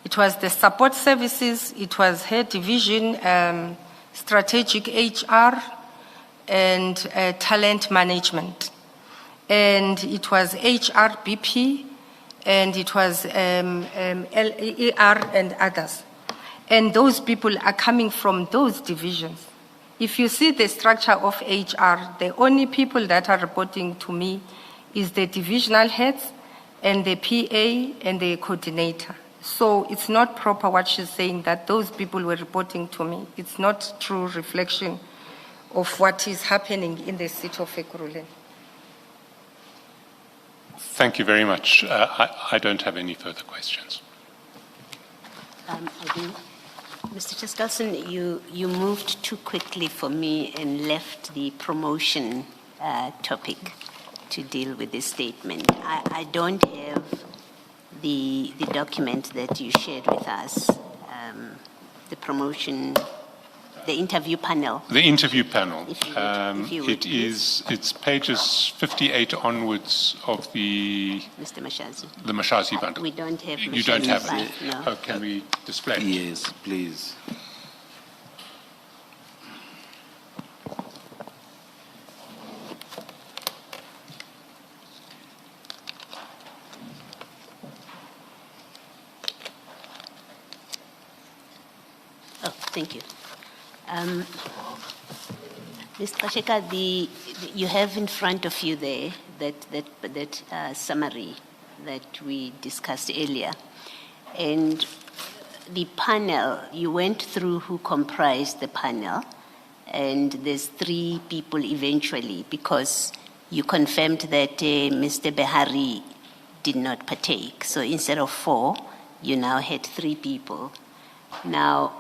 It was the support services, it was her division, strategic HR, and talent management. And it was HRBP, and it was LER and others. And those people are coming from those divisions. If you see the structure of HR, the only people that are reporting to me is the divisional heads and the PA and the coordinator. So it's not proper what she's saying, that those people were reporting to me. It's not true reflection of what is happening in the city of Ekurhuleni. Thank you very much. I don't have any further questions. I do. Mr. Chaskalson, you moved too quickly for me and left the promotion topic to deal with this statement. I don't have the document that you shared with us, the promotion, the interview panel. The interview panel. If you would, It's pages 58 onwards of the Mr. Mashazi. The Mashazi bundle. We don't have You don't have Mashazi it? file, no. Oh, can we display it? Yes, please. Oh, thank you. Mr. Gxaleka, you have in front of you there that summary that we discussed earlier. And the panel, you went through who comprised the panel, and there's 3 people eventually, because you confirmed that Mr. Behari did not partake. So instead of 4, you now had 3 people. Now,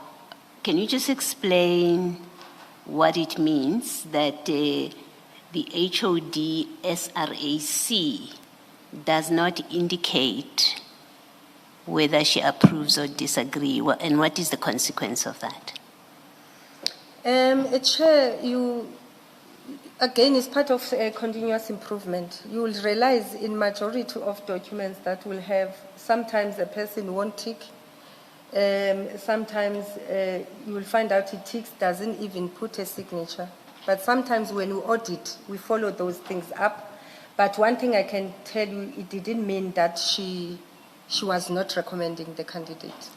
can you just explain what it means that the HOD SRAC does not indicate whether she approves or disagrees, and what is the consequence of that? Chair, again, it's part of continuous improvement. You will realize in majority of documents that will have, sometimes a person won't tick. Sometimes you will find out it ticks, doesn't even put a signature. But sometimes when we audit, we follow those things up. But one thing I can tell you, it didn't mean that she was not recommending the candidate.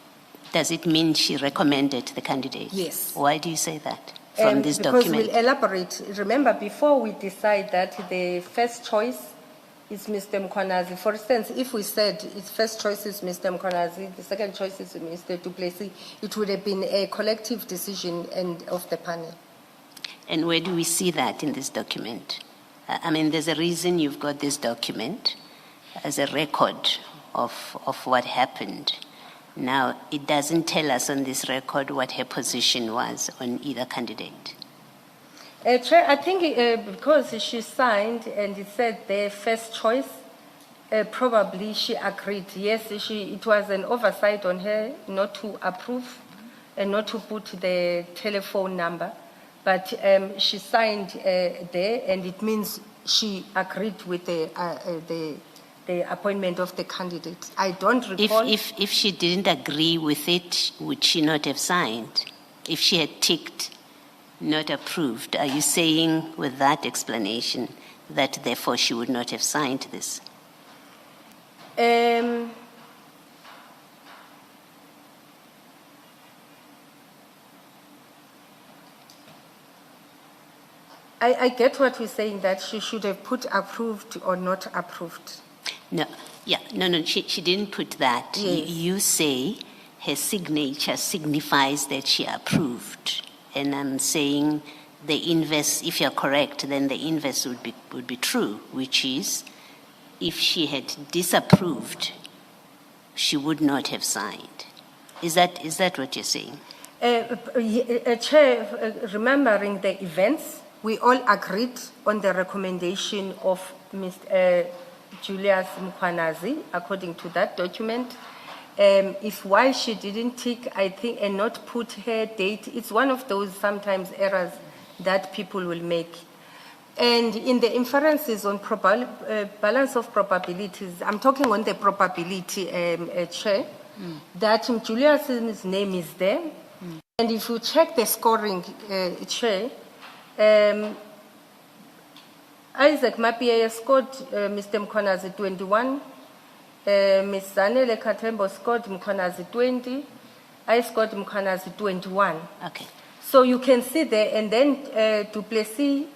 Does it mean she recommended the candidate? Yes. Why do you say that from this because document? we'll elaborate. Remember, before we decide that the first choice is Mr. Mkhwanazi. For instance, if we said its first choice is Mr. Mkhwanazi, the second choice is Mr. Du Plessis, it would have been a collective decision of the panel. And where do we see that in this document? I mean, there's a reason you've got this document as a record of what happened. Now, it doesn't tell us on this record what her position was on either candidate. Chair, I think because she signed and it said their first choice, probably she agreed. Yes, it was an oversight on her not to approve and not to put the telephone number. But she signed there, and it means she agreed with the appointment of the candidate. I don't recall. If she didn't agree with it, would she not have signed? If she had ticked not approved, are you saying with that explanation that therefore she would not have signed this? I get what we're saying, that she should have put approved or not approved. No, she didn't put that. Yes. You say her signature signifies that she approved. And I'm saying the inverse, if you're correct, then the inverse would be true, which is if she had disapproved, she would not have signed. Is that what you're saying? Chair, remembering the events, we all agreed on the recommendation of Mr. Julius Mkhwanazi, according to that document. If why she didn't tick, I think, and not put her date, it's one of those sometimes errors that people will make. And in the inferences on balance of probabilities, I'm talking on the probability, Chair, that Julius's name is there. And if you check the scoring, Chair, Isaac Mapia scored Mr. Mkonazi 21, Ms. Zanele Katembo scored Mkonazi 20, I scored Mkonazi 21. Okay. So you can see there, and then Duplessis,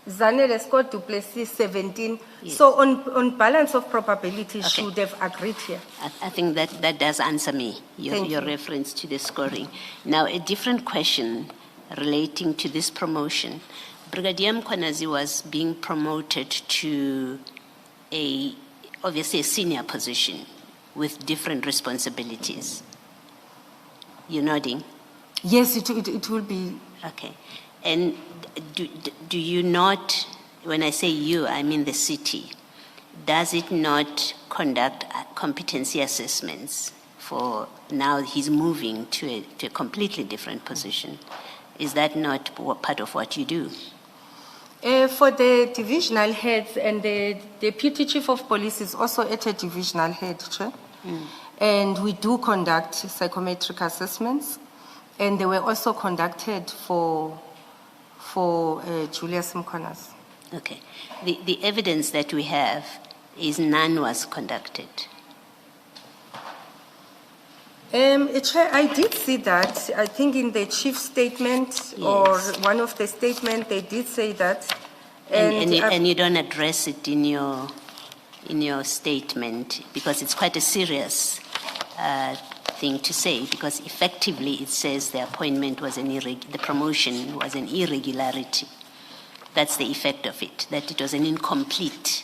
Zanele scored Duplessis 17. Yes. So on balance of probability, Okay. should have agreed here. I think that does answer me, your Thank you. reference to the scoring. Now, a different question relating to this promotion. Brigadier Mkonazi was being promoted to obviously a senior position with different responsibilities. You're nodding? Yes, it will be. Okay. And do you not, when I say you, I mean the city, does it not conduct competency assessments for now he's moving to a completely different position? Is that not part of what you do? For the divisional heads, and the deputy chief of police is also at a divisional head, Chair. And we do conduct psychometric assessments, and they were also conducted for Julius Mkonazi. Okay. The evidence that we have is none was conducted. Chair, I did see that. I think in the chief statement or one of the statements, they did say that. And you don't address it in your statement because it's quite a serious thing to say, because effectively it says the appointment was the promotion was an irregularity. That's the effect of it, that it was an incomplete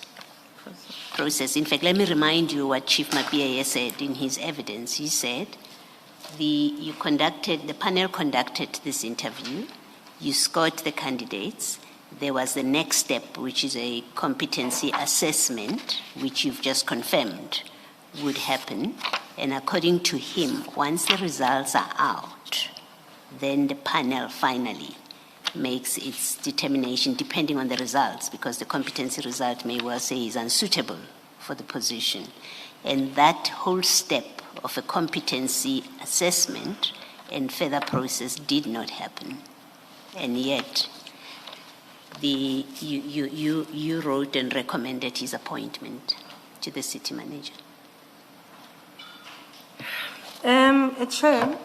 process. In fact, let me remind you what Chief Mapia said in his evidence. He said the panel conducted this interview, you scored the candidates, there was the next step, which is a competency assessment, which you've just confirmed would happen. And according to him, once the results are out, then the panel finally makes its determination depending on the results, because the competency result may well say is unsuitable for the position. And that whole step of a competency assessment and further process did not happen. And yet, you wrote and recommended his appointment to the city manager. Chair,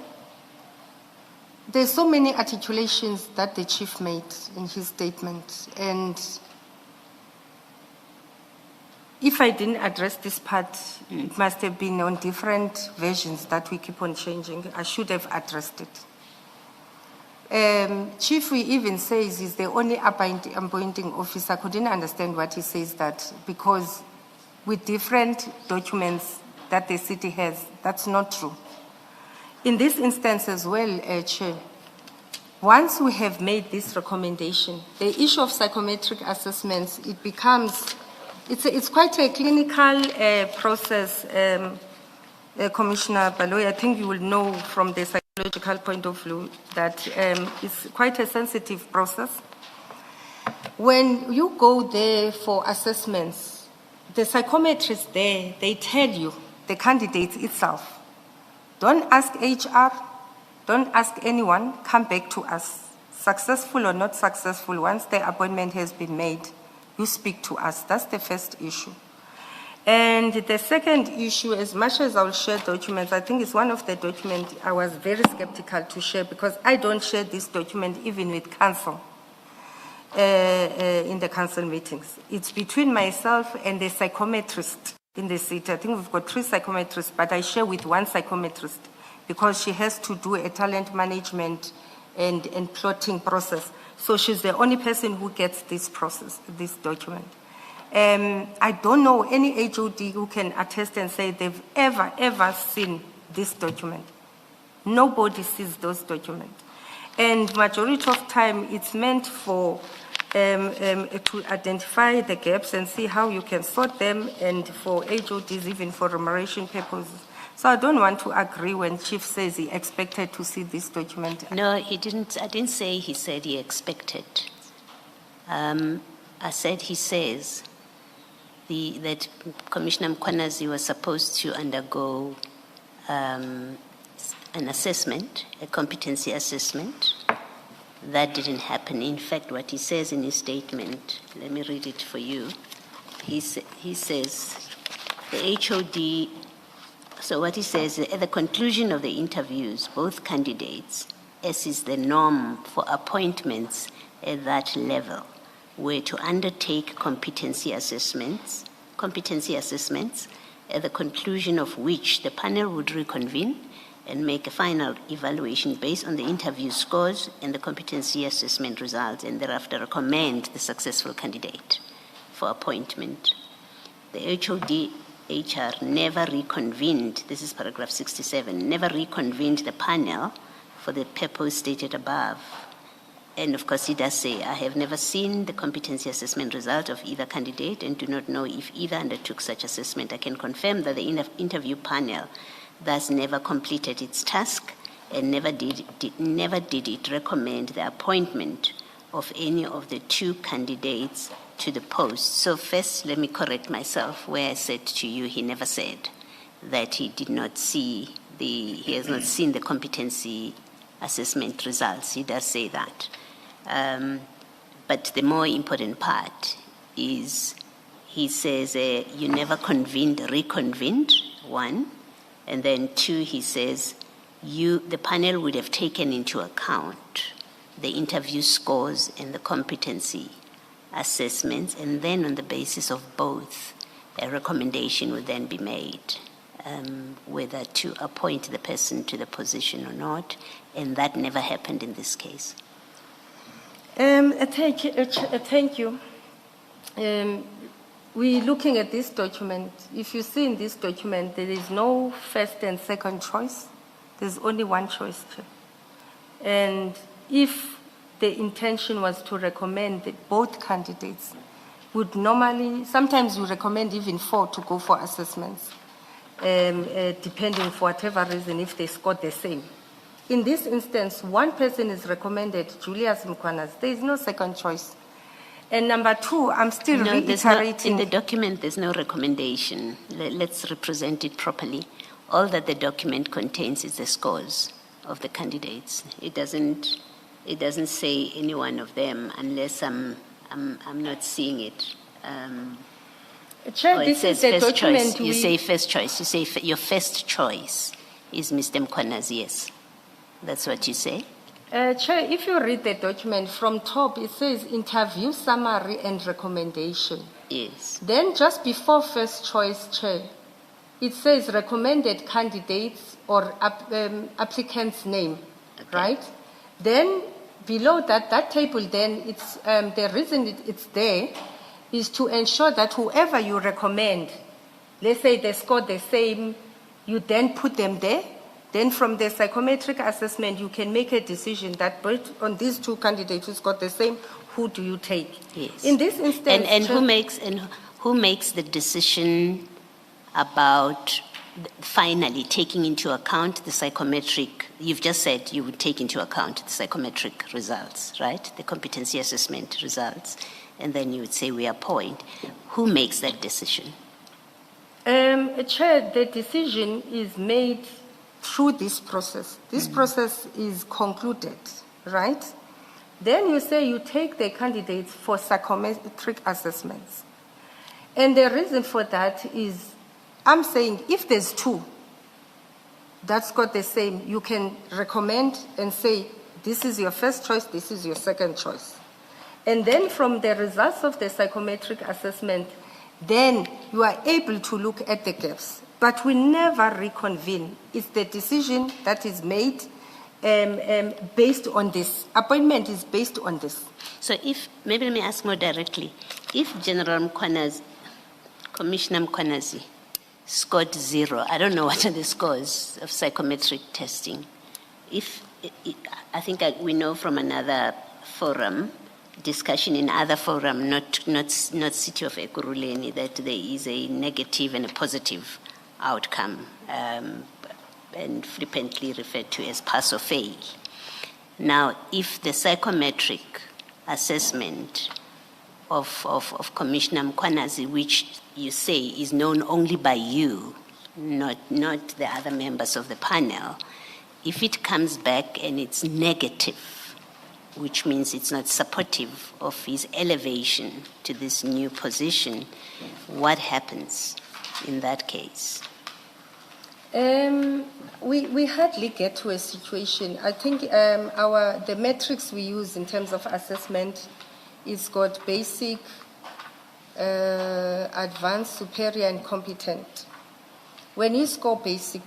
there's so many articulations that the chief made in his statement, and if I didn't address this part, it must have been on different versions that we keep on changing. I should have addressed it. Chief, he even says he's the only appointing officer. I couldn't understand what he says that, because with different documents that the city has, that's not true. In this instance as well, Chair, once we have made this recommendation, the issue of psychometric assessments, it becomes, it's quite a clinical process, Commissioner Baloyi. I think you will know from the psychological point of view that it's quite a sensitive process. When you go there for assessments, the psychometrists there, they tell you, the candidate itself, don't ask HR, don't ask anyone, come back to us. Successful or not successful, once the appointment has been made, you speak to us. That's the first issue. And the second issue, as much as I will share documents, I think it's one of the documents I was very skeptical to share, because I don't share this document even with council in the council meetings. It's between myself and the psychometrist in the city. I think we've got 3 psychometrists, but I share with 1 psychometrist because she has to do a talent management and plotting process. So she's the only person who gets this process, this document. I don't know any HOD who can attest and say they've ever seen this document. Nobody sees those documents. And majority of time, it's meant for to identify the gaps and see how you can sort them, and for HODs, even for remuneration purposes. So I don't want to agree when Chief says he expected to see this document. No, he didn't. I didn't say he said he expected. I said he says that Commissioner Mkhwanazi was supposed to undergo an assessment, a competency assessment. That didn't happen. In fact, what he says in his statement, let me read it for you. He says, the HOD, so what he says, at the conclusion of the interviews, both candidates, as is the norm for appointments at that level, were to undertake competency assessments, at the conclusion of which the panel would reconvene and make a final evaluation based on the interview scores and the competency assessment results, and thereafter recommend the successful candidate for appointment. The HOD HR never reconvened, this is paragraph 67, never reconvened the panel for the purpose stated above. And of course, he does say, I have never seen the competency assessment result of either candidate and do not know if either undertook such assessment. I can confirm that the interview panel thus never completed its task and never did it recommend the appointment of any of the two candidates to the post. So first, let me correct myself where I said to you, he never said that he did not see he has not seen the competency assessment results. He does say that. But the more important part is he says you never reconvened, one, and then two, he says the panel would have taken into account the interview scores and the competency assessments, and then on the basis of both, a recommendation would then be made whether to appoint the person to the position or not, and that never happened in this case. Thank you. We're looking at this document. If you see in this document, there is no first and second choice. There's only one choice. And if the intention was to recommend that both candidates would normally, sometimes you recommend even 4 to go for assessments, depending for whatever reason if they scored the same. In this instance, one person is recommended, Julius Mkhwanazi. There is no second choice. And number two, I'm still reiterating. In the document, there's no recommendation. Let's represent it properly. All that the document contains is the scores of the candidates. It doesn't say any one of them unless I'm not seeing it. Chair, this is the first document. Choice. You say first choice. You say your first choice is Mr. Mkhwanazi, yes. That's what you say? Chair, if you read the document from top, it says interview summary and recommendation. Yes. Then just before first choice, Chair, it says recommended candidates or applicant's name, okay. Right? Then below that table, then it's the reason it's there is to ensure that whoever you recommend, let's say they score the same, you then put them there. Then from the psychometric assessment, you can make a decision that both on these two candidates who's got the same, who do you take? Yes. In this instance, and who makes the decision about finally taking into account the psychometric? You've just said you would take into account the psychometric results, right? The competency assessment results, and then you would say we appoint. Who makes that decision? Chair, the decision is made through this process. This process is concluded, right? Then you say you take the candidates for psychometric assessments. And the reason for that is, I'm saying if there's two that's got the same, you can recommend and say, this is your first choice, this is your second choice. And then from the results of the psychometric assessment, then you are able to look at the gaps. But we never reconvene. It's the decision that is made based on this. Appointment is based on this. So maybe let me ask more directly. If General Mkhwanazi, Commissioner Mkhwanazi, scored 0, I don't know what are the scores of psychometric testing. I think we know from another forum, discussion in other forum, not City of Ekurhuleni, that there is a negative and a positive outcome, and flippantly referred to as pass or fail. Now, if the psychometric assessment of Commissioner Mkwanazi, which you say is known only by you, not the other members of the panel, if it comes back and it's negative, which means it's not supportive of his elevation to this new position, what happens in that case? We hardly get to a situation. I think the metrics we use in terms of assessment is got basic, advanced, superior, and competent. When you score basic,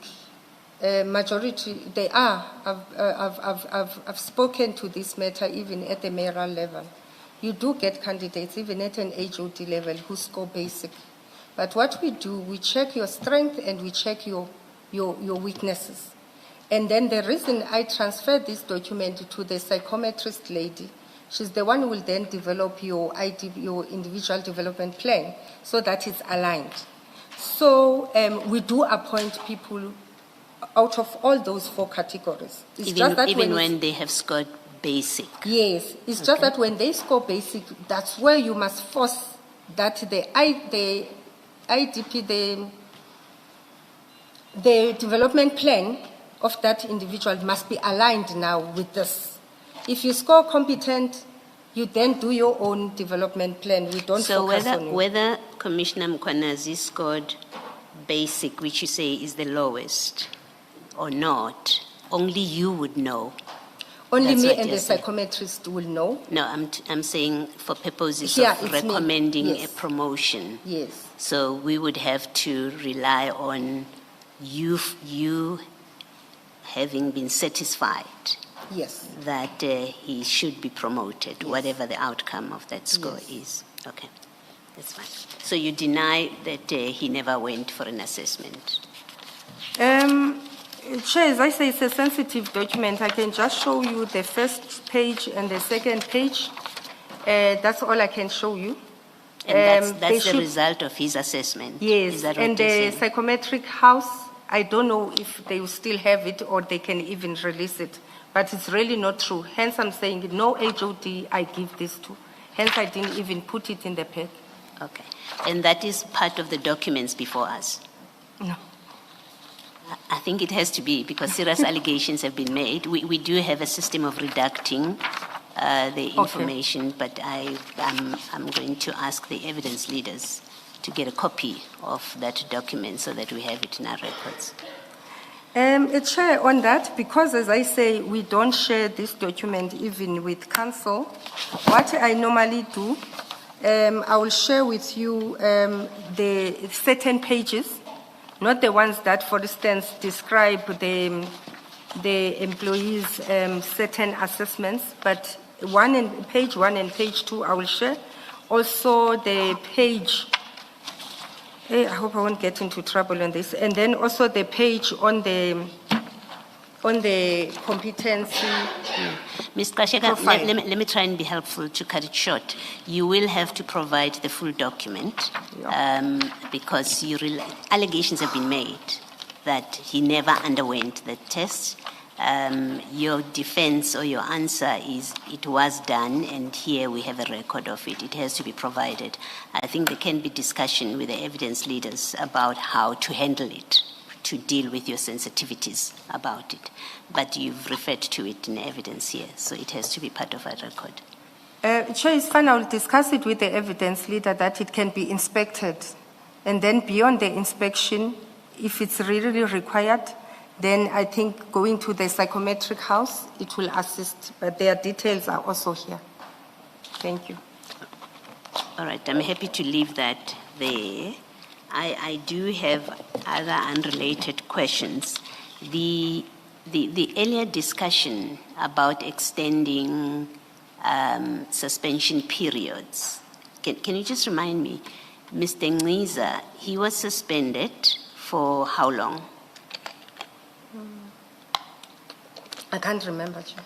majority, they are, I've spoken to this matter even at the mayoral level. You do get candidates, even at an HOD level, who score basic. But what we do, we check your strength and we check your weaknesses. And then the reason I transfer this document to the psychometrist lady, she's the one who will then develop your individual development plan so that it's aligned. So we do appoint people out of all those 4 categories. It's just that even when they have scored basic? Yes, it's just that when they score basic, that's where you must force that the IDP, the development plan of that individual must be aligned now with this. If you score competent, you then do your own development plan. We don't focus on it. Whether Commissioner Mkwanazi scored basic, which you say is the lowest, or not, only you would know. Only That's me what and you're the saying. psychometrist will know. No, I'm saying for purposes Yeah, of it's me. recommending Yes. a promotion. Yes. So we would have to rely on you having been satisfied Yes. that he should be promoted, whatever the outcome of that score Yes. is. Okay, that's fine. So you deny that he never went for an assessment? Chair, as I say, it's a sensitive document. I can just show you the first page and the second page. That's all I can show you. And they that's the should- result of his assessment? Yes, Is that and what you're the saying? psychometric house, I don't know if they will still have it or they can even release it, but it's really not true. Hence, I'm saying no HOD I give this to. Hence, I didn't even put it in the pack. Okay. And that is part of the documents before us? No. I think it has to be because serious allegations have been made. We do have a system of redacting the information, but I'm going to ask the evidence leaders to get a copy of that document so that we have it in our records. Chair, on that, because as I say, we don't share this document even with council, what I normally do, I will share with you the certain pages, not the ones that, for instance, describe the employees' certain assessments, but page 1 and page 2 I will share. Also the page, I hope I won't get into trouble on this, and then also the page on the competency. Ms. Gxaleka, Profile. let me try and be helpful to cut it short. You will have to provide the full document because allegations have been made that he never underwent the test. Your defense or your answer is it was done and here we have a record of it. It has to be provided. I think there can be discussion with the evidence leaders about how to handle it, to deal with your sensitivities about it. But you've referred to it in evidence here, so it has to be part of our record. Chair, it's fine. I will discuss it with the evidence leader that it can be inspected. And then beyond the inspection, if it's really required, then I think going to the psychometric house, it will assist. But their details are also here. Thank you. All right, I'm happy to leave that there. I do have other unrelated questions. The earlier discussion about extending suspension periods, can you just remind me, Mr. Ngqiza, he was suspended for how long? I can't remember, Chair.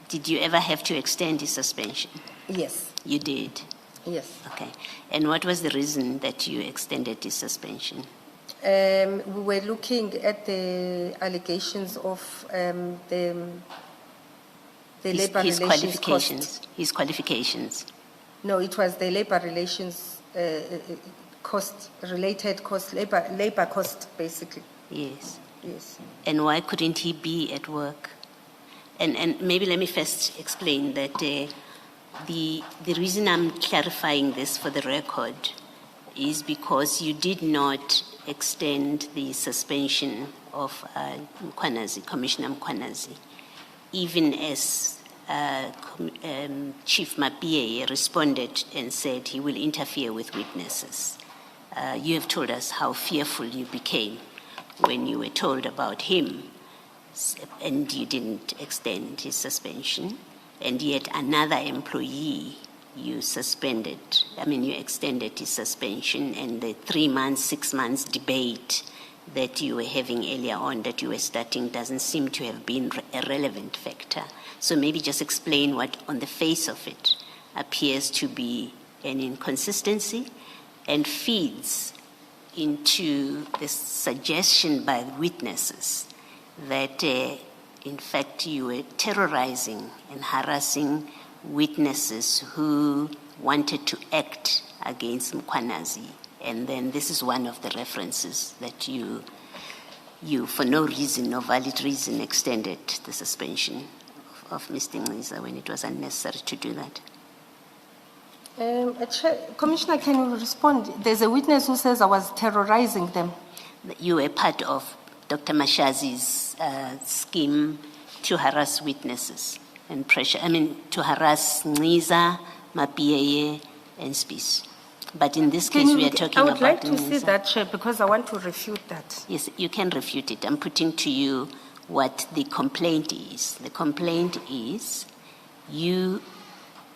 Did you ever have to extend his suspension? Yes, You did? yes. Okay. And what was the reason that you extended his suspension? We were looking at the allegations of the labor His relations qualifications. cost. His qualifications. No, it was the labor relations cost-related cost, labor cost, basically. Yes. Yes. And why couldn't he be at work? And maybe let me first explain that the reason I'm clarifying this for the record is because you did not extend the suspension of Commissioner Mkwanazi, even as Chief Mabie responded and said he will interfere with witnesses. You have told us how fearful you became when you were told about him, and you didn't extend his suspension, and yet another employee you extended his suspension, and the 3 months, 6 months debate that you were having earlier on, that you were starting, doesn't seem to have been a relevant factor. So maybe just explain what on the face of it appears to be an inconsistency and feeds into the suggestion by witnesses that in fact you were terrorizing and harassing witnesses who wanted to act against Mkwanazi. And then this is one of the references that you for no reason, no valid reason, extended the suspension of Mr. Ngqiza when it was unnecessary to do that. Commissioner, can you respond? There's a witness who says I was terrorizing them. You were part of Dr. Mashazi's scheme to harass witnesses and to harass Ngqiza, Mabie, and Spies. But in this case, we are talking about I would like to see that, Chair, because I want to refute that. Yes, you can refute it. I'm putting to you what the complaint is. The complaint is Mr.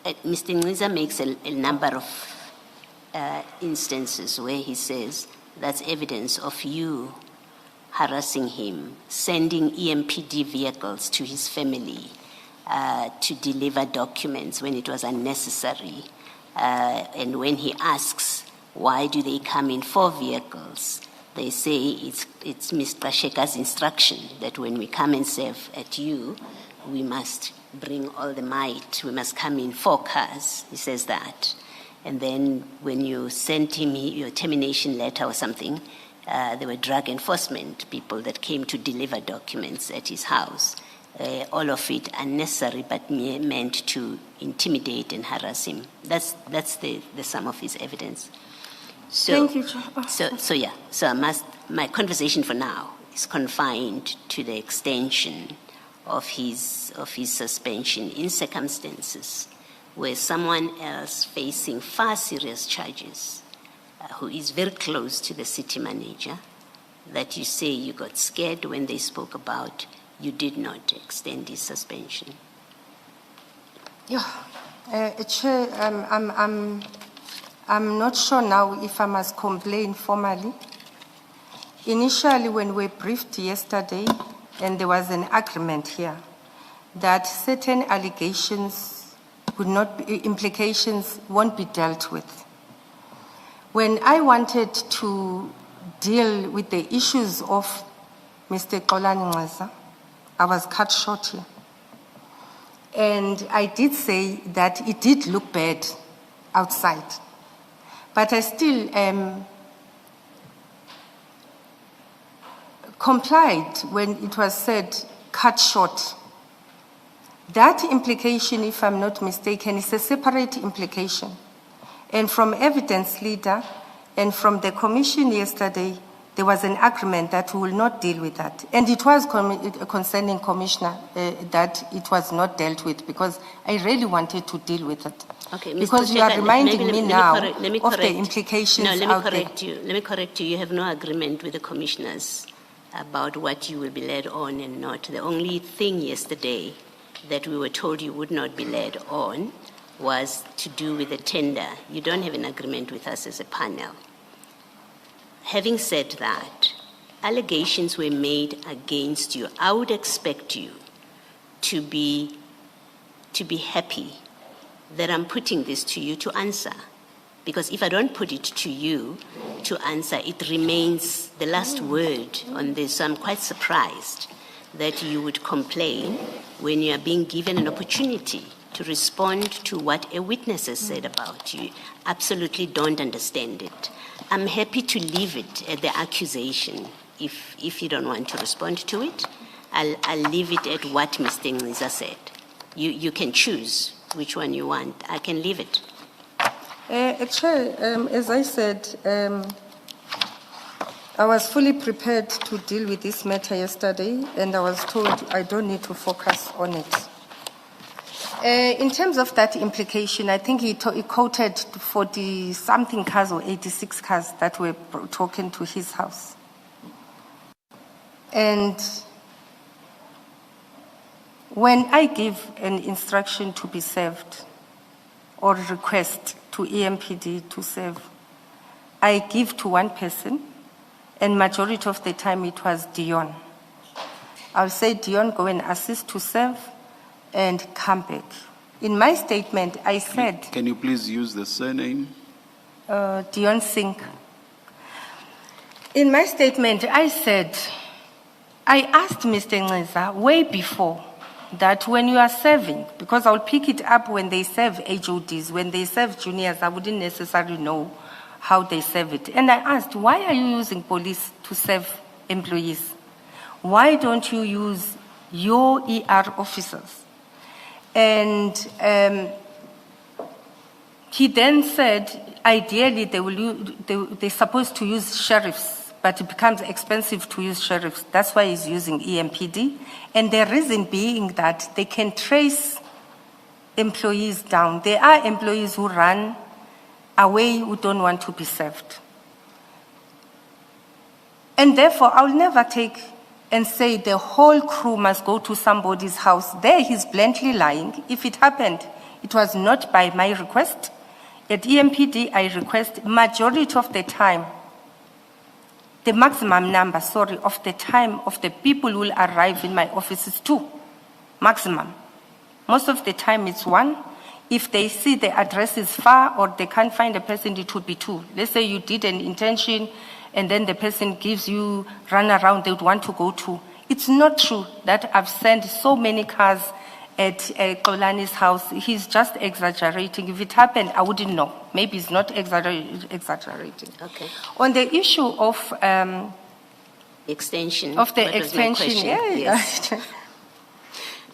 Ngqiza makes a number of instances where he says that's evidence of you harassing him, sending EMPD vehicles to his family to deliver documents when it was unnecessary. And when he asks, why do they come in 4 vehicles? They say it's Mr. Sheka's instruction that when we come and serve at you, we must bring all the might. We must come in 4 cars. He says that. And then when you sent him your termination letter or something, there were drug enforcement people that came to deliver documents at his house. All of it unnecessary, but meant to intimidate and harass him. That's the sum of his evidence. So, thank you. So my conversation for now is confined to the extension of his suspension in circumstances where someone else facing far serious charges, who is very close to the city manager, that you say you got scared when they spoke about, you did not extend his suspension. Yeah, Chair, I'm not sure now if I must complain formally. Initially, when we briefed yesterday, and there was an agreement here that certain allegations would not be, implications won't be dealt with. When I wanted to deal with the issues of Mr. Ngqiza, I was cut short here. And I did say that it did look bad outside. But I still complied when it was said cut short. That implication, if I'm not mistaken, is a separate implication. And from evidence leader and from the commission yesterday, there was an agreement that we will not deal with that. And it was concerning Commissioner that it was not dealt with because I really wanted to deal with it. Okay, because you are reminding me now of the implications out there. Let me correct you. You have no agreement with the commissioners about what you will be led on and not. The only thing yesterday that we were told you would not be led on was to do with the tender. You don't have an agreement with us as a panel. Having said that, allegations were made against you. I would expect you to be happy that I'm putting this to you to answer. Because if I don't put it to you to answer, it remains the last word on this. So I'm quite surprised that you would complain when you are being given an opportunity to respond to what a witness has said about you. Absolutely don't understand it. I'm happy to leave it at the accusation. If you don't want to respond to it, I'll leave it at what Mr. Ngqiza said. You can choose which one you want. I can leave it. Chair, as I said, I was fully prepared to deal with this matter yesterday, and I was told I don't need to focus on it. In terms of that implication, I think he quoted 40-something cars or 86 cars that were taken to his house. And when I give an instruction to be served or request to EMPD to serve, I give to one person, and majority of the time it was Dion. I'll say, Dion, go and assist to serve and come back. In my statement, I said... Can you please use the surname? Dion Singh. In my statement, I said, I asked Mr. Ngqiza way before that when you are serving, because I'll pick it up when they serve HODs, when they serve juniors, I wouldn't necessarily know how they serve it. And I asked, why are you using police to serve employees? Why don't you use your ER officers? And he then said, ideally they're supposed to use sheriffs, but it becomes expensive to use sheriffs. That's why he's using EMPD. And the reason being that they can trace employees down. There are employees who run away who don't want to be served. And therefore, I'll never take and say the whole crew must go to somebody's house. There he's bluntly lying. If it happened, it was not by my request. At EMPD, I request majority of the time, the maximum number, of the time of the people who will arrive in my office is 2, maximum. Most of the time it's 1. If they see the address is far or they can't find a person, it would be 2. Let's say you did an intention and then the person gives you run around, they would want to go to. It's not true that I've sent so many cars at Ekurhuleni's house. He's just exaggerating. If it happened, I wouldn't know. Maybe he's not exaggerating. Okay. On the issue of Extension. of the What was my extension, question? yeah. Yes.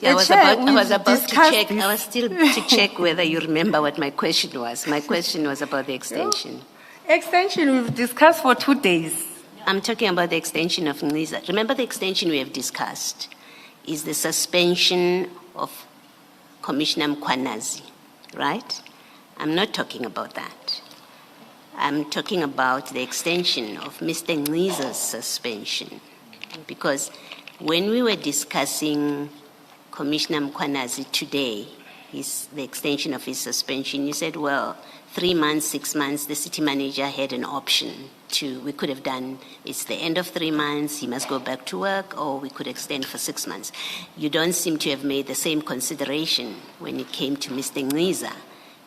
I was Chair, about to we've check. discussed this. I was still to check whether you remember what my question was. My question was about the extension. Extension we've discussed for 2 days. I'm talking about the extension of Ngqiza. Remember the extension we have discussed is the suspension of Commissioner Mkhwanazi, right? I'm not talking about that. I'm talking about the extension of Mr. Ngqiza's suspension. Because when we were discussing Commissioner Mkhwanazi today, the extension of his suspension, you said, well, 3 months, 6 months, the city manager had an option we could have done, it's the end of 3 months, he must go back to work, or we could extend for 6 months. You don't seem to have made the same consideration when it came to Mr. Ngqiza.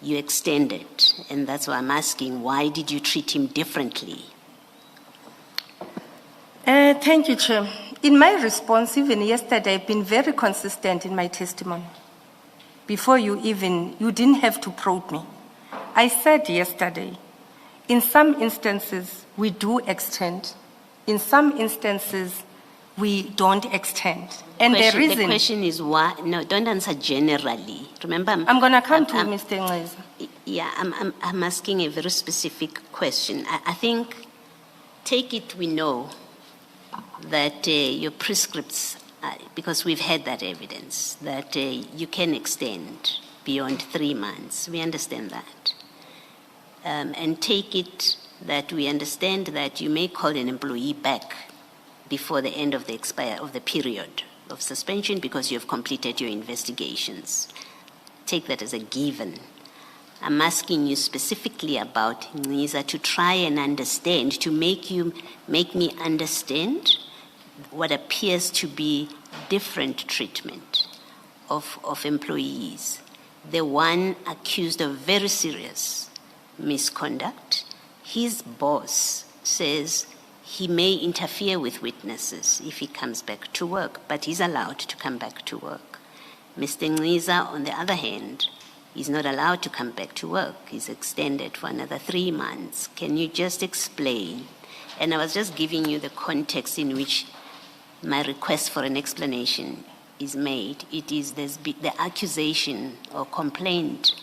You extended, and that's why I'm asking, why did you treat him differently? Thank you, Chair. In my response, even yesterday, I've been very consistent in my testimony. Before you didn't have to probe me. I said yesterday, in some instances, we do extend. In some instances, we don't extend. And the reason... The question is why... No, don't answer generally. Remember... I'm going to come to Mr. Ngqiza. Yeah, I'm asking a very specific question. I think, take it we know that your prescripts, because we've had that evidence, that you can extend beyond 3 months. We understand that. And take it that we understand that you may call an employee back before the end of the period of suspension because you have completed your investigations. Take that as a given. I'm asking you specifically about Ngqiza to try and understand, to make me understand what appears to be different treatment of employees. The one accused of very serious misconduct, his boss says he may interfere with witnesses if he comes back to work, but he's allowed to come back to work. Mr. Ngiza, on the other hand, is not allowed to come back to work. He's extended for another 3 months. Can you just explain? And I was just giving you the context in which my request for an explanation is made. It is the accusation or complaint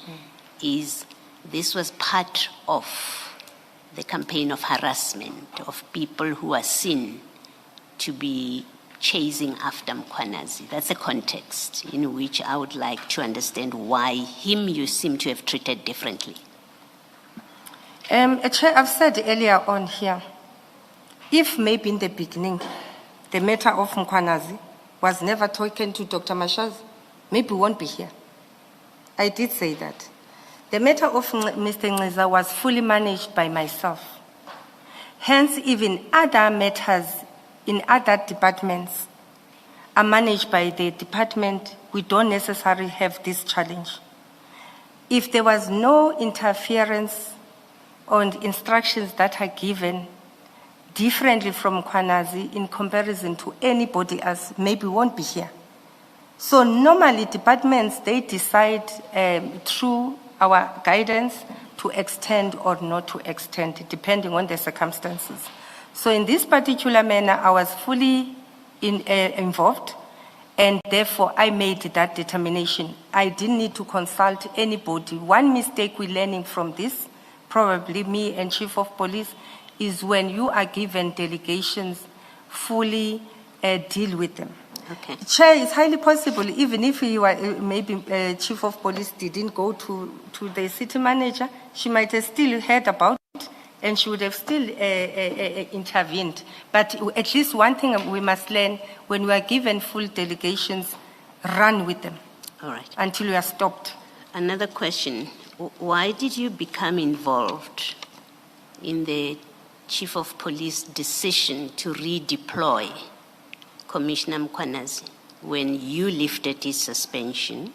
is this was part of the campaign of harassment of people who are seen to be chasing after Mkhwanazi. That's the context in which I would like to understand why him you seem to have treated differently. Chair, I've said earlier on here, if maybe in the beginning, the matter of Mkhwanazi was never taken to Dr. Mashaz, maybe we won't be here. I did say that. The matter of Mr. Ngiza was fully managed by myself. Hence, even other matters in other departments are managed by the department. We don't necessarily have this challenge. If there was no interference on instructions that are given differently from Mkhwanazi in comparison to anybody else, maybe we won't be here. So normally departments, they decide through our guidance to extend or not to extend, depending on the circumstances. So in this particular manner, I was fully involved, and therefore I made that determination. I didn't need to consult anybody. One mistake we're learning from this, probably me and Chief of Police, is when you are given delegations, fully deal with them. Okay. Chair, it's highly possible, even if you were, maybe Chief of Police didn't go to the city manager, she might have still heard about it and she would have still intervened. But at least one thing we must learn, when we are given full delegations, run with them. All right. Until we are stopped. Another question. Why did you become involved in the Chief of Police decision to redeploy Commissioner Mkhwanazi when you lifted his suspension?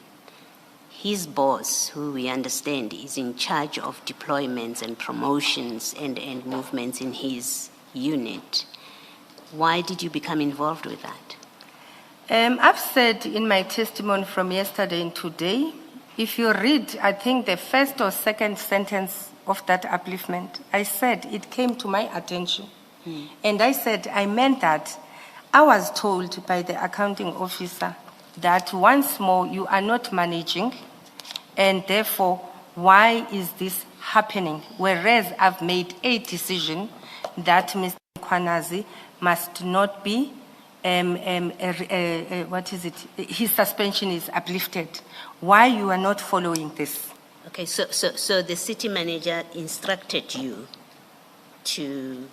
His boss, who we understand is in charge of deployments and promotions and movements in his unit. Why did you become involved with that? I've said in my testimony from yesterday and today, if you read, I think the first or second sentence of that upliftment, I said it came to my attention. And I said, I meant that I was told by the accounting officer that once more you are not managing, and therefore why is this happening? Whereas I've made a decision that Mr. Mkhwanazi must not be, his suspension is uplifted. Why you are not following this? Okay, so the city manager instructed you to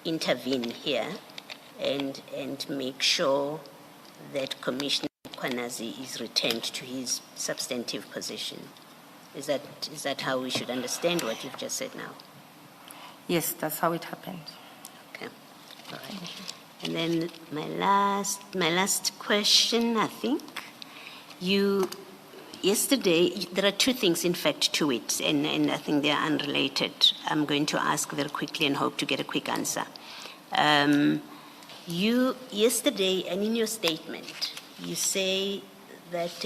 intervene here and make sure that Commissioner Mkhwanazi is returned to his substantive position. Is that how we should understand what you've just said now? Yes, that's how it happened. Okay, all right. And then my last question, I think. Yesterday, there are two things, in fact, to it, and I think they are unrelated. I'm going to ask very quickly and hope to get a quick answer. You, yesterday, and in your statement, you say that,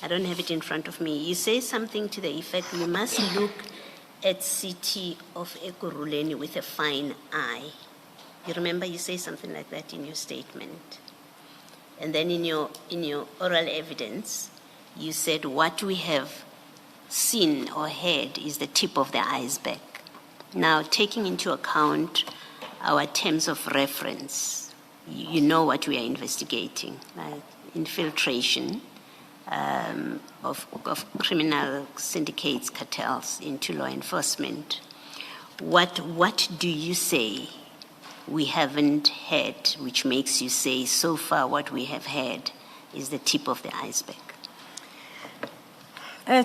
I don't have it in front of me, you say something to the effect, we must look at city of Ekurhuleni with a fine eye. You remember you say something like that in your statement? And then in your oral evidence, you said what we have seen or heard is the tip of the iceberg. Now, taking into account our terms of reference, you know what we are investigating, like infiltration of criminal syndicates, cartels into law enforcement. What do you say we haven't heard, which makes you say so far what we have heard is the tip of the iceberg?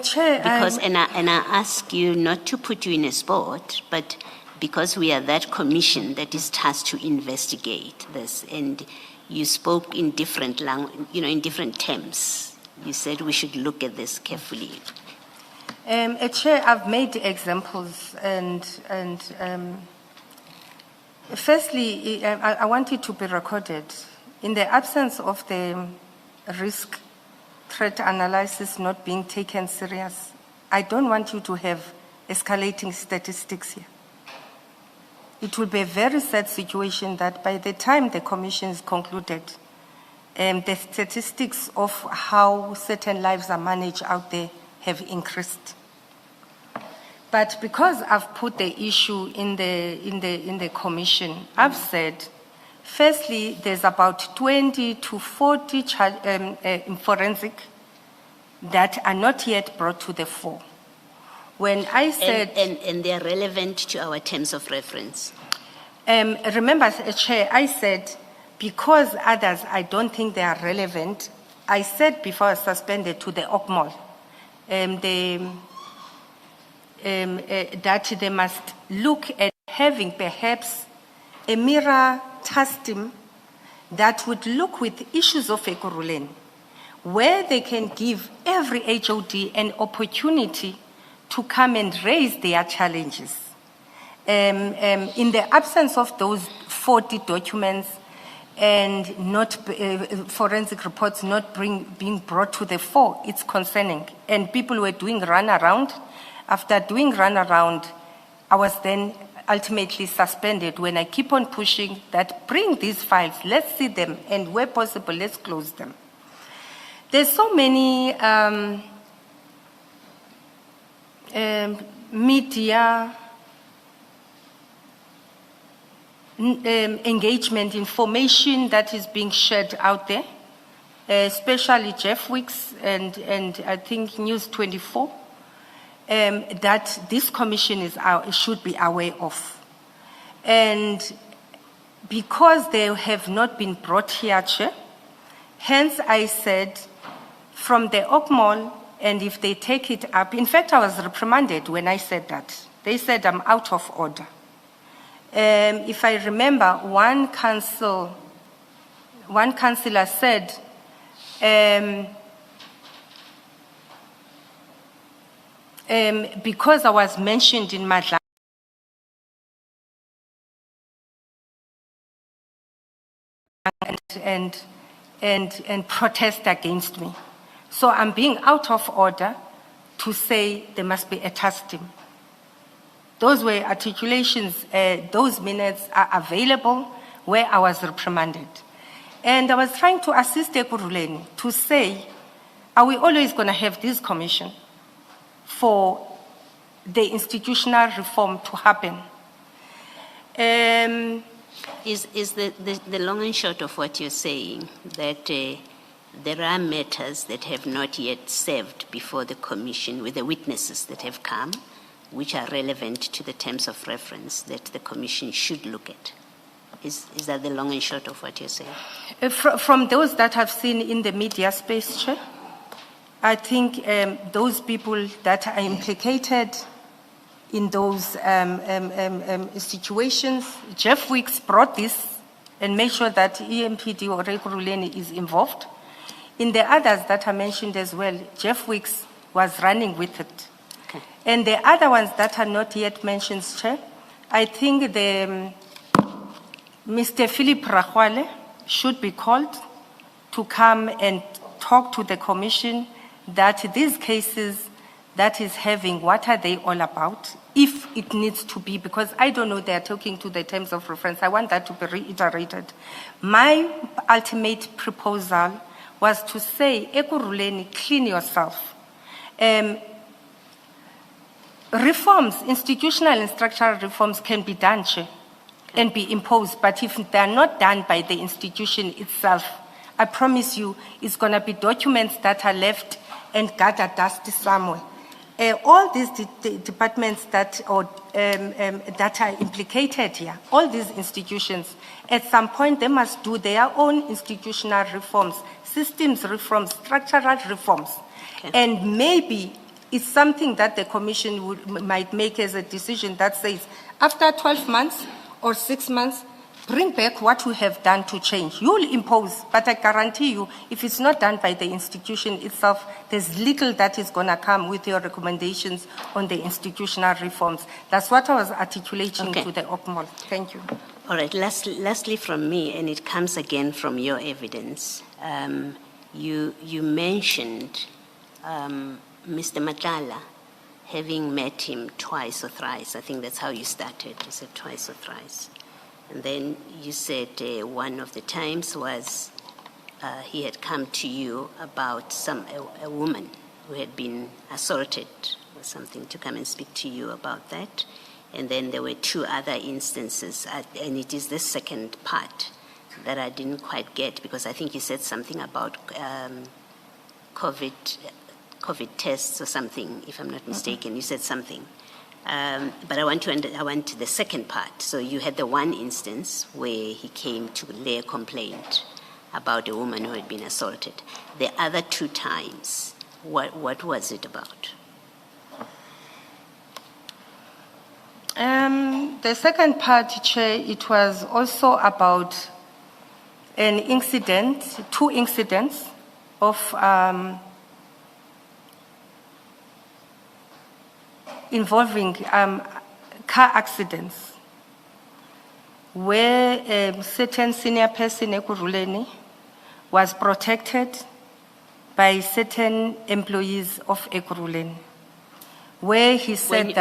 Chair, because, and I ask you not to put you in a spot, but because we are that commission that is tasked to investigate this, and you spoke in different in different terms. You said we should look at this carefully. Chair, I've made examples, and firstly, I want it to be recorded. In the absence of the risk threat analysis not being taken serious. I don't want you to have escalating statistics here. It will be a very sad situation that by the time the commission is concluded, the statistics of how certain lives are managed out there have increased. But because I've put the issue in the commission, I've said, firstly, there's about 20 to 40 forensic that are not yet brought to the fore. When I said... And they are relevant to our terms of reference. Remember, Chair, I said, because others, I don't think they are relevant, I said before I suspended to the OCMOL, that they must look at having perhaps a mirror task team that would look with issues of Ekurhuleni, where they can give every HOD an opportunity to come and raise their challenges. In the absence of those 40 documents and not forensic reports not being brought to the fore, it's concerning. And people were doing runaround. After doing runaround, I was then ultimately suspended when I keep on pushing that bring these files, let's see them, and where possible, let's close them. There's so many media engagement information that is being shared out there, especially Jeff Wicks and I think News 24, that this commission should be aware of. And because they have not been brought here, Chair, hence I said from the OCMOL, and if they take it up, in fact I was reprimanded when I said that. They said I'm out of order. If I remember, one councillor said, because I was mentioned in Madlanga and protest against me. So I'm being out of order to say there must be a task team. Those were articulations, those minutes are available where I was reprimanded. And I was trying to assist Ekurhuleni to say, are we always going to have this commission for the institutional reform to happen? Is the long and short of what you're saying that there are matters that have not yet served before the commission with the witnesses that have come, which are relevant to the terms of reference that the commission should look at? Is that the long and short of what you're saying? From those that I've seen in the media space, Chair, I think those people that are implicated in those situations, Jeff Wicks brought this and made sure that EMPD or Ekurhuleni is involved. In the others that I mentioned as well, Jeff Wicks was running with it. Okay. And the other ones that are not yet mentioned, Chair, I think Mr. Philip Rahwale should be called to come and talk to the commission that these cases that is having, what are they all about, if it needs to be, because I don't know they are talking to the terms of reference. I want that to be reiterated. My ultimate proposal was to say, Ekurhuleni, clean yourself. Reforms, institutional and structural reforms can be done, Chair, and be imposed, but if they are not done by the institution itself, I promise you it's going to be documents that are left and gather dust somewhere. All these departments that are implicated here, all these institutions, at some point they must do their own institutional reforms, systems reforms, structural reforms. Okay. And maybe it's something that the commission might make as a decision that says, after 12 months or 6 months, bring back what we have done to change. You'll impose, but I guarantee you, if it's not done by the institution itself, there's little that is going to come with your recommendations on the institutional reforms. That's what I was articulating to the OCMOL. Thank you. All right, lastly from me, and it comes again from your evidence. you mentioned Mr. Madlanga having met him twice or thrice. I think that's how you started. You said twice or thrice. And then you said one of the times was he had come to you about a woman who had been assaulted or something, to come and speak to you about that. And then there were two other instances, and it is the second part that I didn't quite get, because I think you said something about COVID tests or something, if I'm not mistaken. You said something. But I want the second part. So you had the one instance where he came to lay a complaint about a woman who had been assaulted. The other two times, what was it about? The second part, Chair, it was also about an incident, two incidents of involving car accidents, where a certain senior person, Ekurhuleni, was protected by certain employees of Ekurhuleni, where he said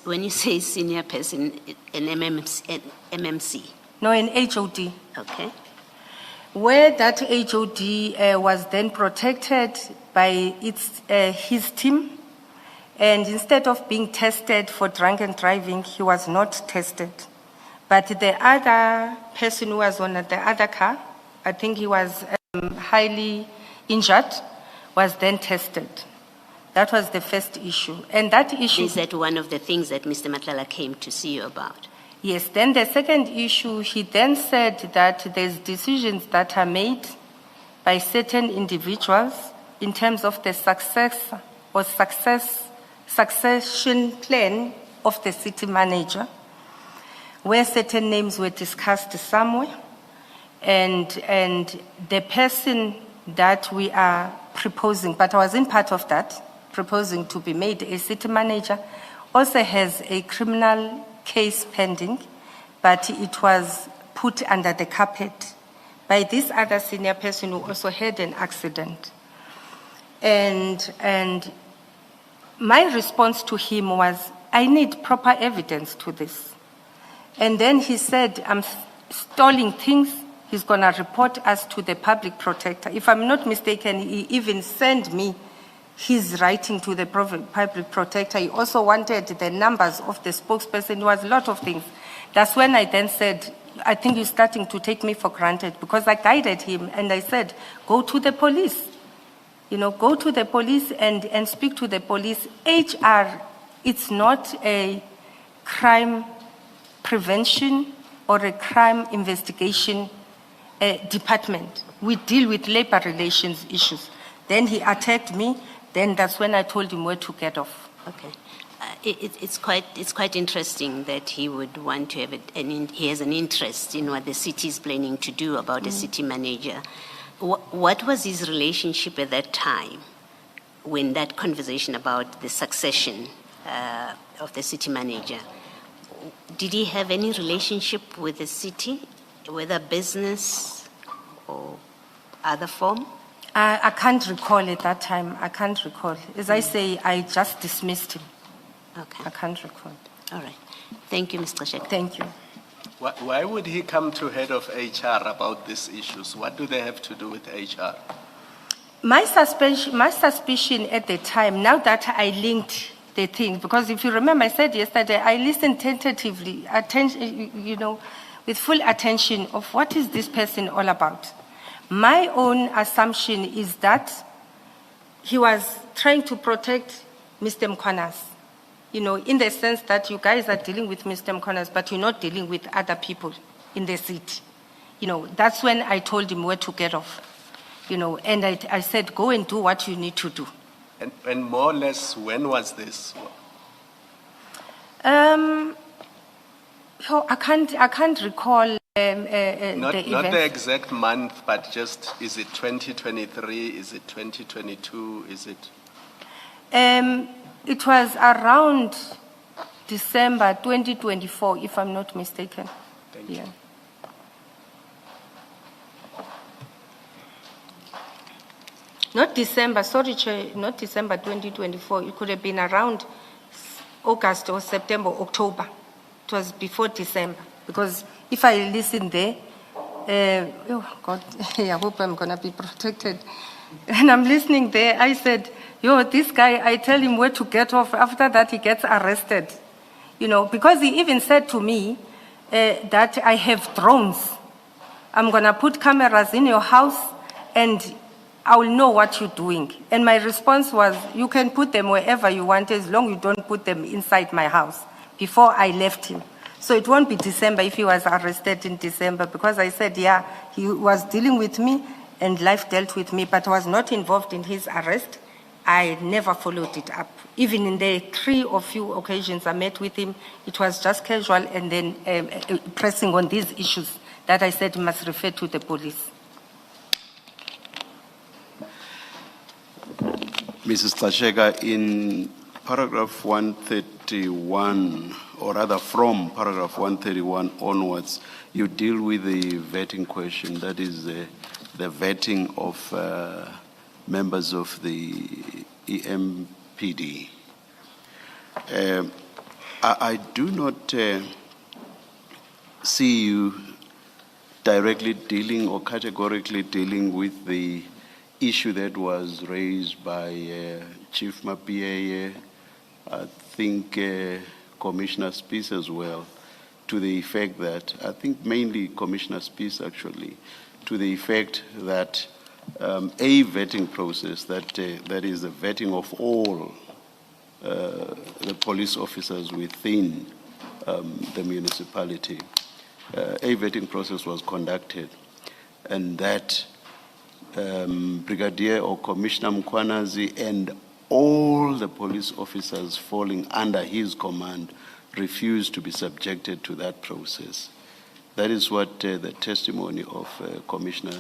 when you say senior person, an MMC. No, an HOD. Okay. Where that HOD was then protected by his team, and instead of being tested for drunken driving, he was not tested. But the other person who was on the other car, I think he was highly injured, was then tested. That was the first issue. And that issue... Is that one of the things that Mr. Madlanga came to see you about? Yes. Then the second issue, he then said that there's decisions that are made by certain individuals in terms of the success or succession plan of the city manager, where certain names were discussed somewhere, and the person that we are proposing, but I wasn't part of that, proposing to be made a city manager, also has a criminal case pending, but it was put under the carpet by this other senior person who also had an accident. And my response to him was, I need proper evidence to this. And then he said, I'm stalling things. He's going to report us to the public protector. If I'm not mistaken, he even sent me his writing to the public protector. He also wanted the numbers of the spokesperson. It was a lot of things. That's when I then said, I think you're starting to take me for granted, because I guided him and I said, go to the police. Go to the police and speak to the police. HR, it's not a crime prevention or a crime investigation department. We deal with labor relations issues. Then he attacked me. Then that's when I told him where to get off. Okay. It's quite interesting that he would want to have he has an interest in what the city is planning to do about a city manager. What was his relationship at that time when that conversation about the succession of the city manager? Did he have any relationship with the city, whether business or other form? I can't recall at that time. I can't recall. As I say, I just dismissed him. Okay. I can't recall. All right. Thank you, Mr. Gxaleka. Thank you. Why would he come to head of HR about these issues? What do they have to do with HR? My suspicion at the time, now that I linked the thing, because if you remember, I said yesterday, I listened tentatively, with full attention of what is this person all about. My own assumption is that he was trying to protect Mr. Mkhonas, in the sense that you guys are dealing with Mr. Mkhonas, but you're not dealing with other people in the city. That's when I told him where to get off, and I said, go and do what you need to do. And more or less, when was this? I can't recall Not the the exact month, but just, is it 2023? Is it 2022? Is it? It was around December 2024, if I'm not mistaken. Thank you. Not December, sorry, Chair, not December 2024. It could have been around August or September, October. It was before December. Because if I listen there, oh God, I hope I'm going to be protected. And I'm listening there, I said, yo, this guy, I tell him where to get off. After that, he gets arrested. You know, because he even said to me that I have drones. I'm going to put cameras in your house and I will know what you're doing. And my response was, you can put them wherever you want as long as you don't put them inside my house, before I left him. So it won't be December if he was arrested in December, because I said, yeah, he was dealing with me and life dealt with me, but was not involved in his arrest. I never followed it up. Even in the 3 or few occasions I met with him, it was just casual and then pressing on these issues that I said must refer to the police. Mrs. Gxaleka, in paragraph 131, or rather from paragraph 131 onwards, you deal with the vetting question, that is the vetting of members of the EMPD. I do not see you directly dealing or categorically dealing with the issue that was raised by Chief Mapie, I think Commissioner Spies as well, to the effect that, I think mainly Commissioner Spies actually, to the effect that a vetting process, that is the vetting of all the police officers within the municipality, a vetting process was conducted, and that Brigadier or Commissioner Mkwanazi and all the police officers falling under his command refused to be subjected to that process. That is what the testimony of Commissioner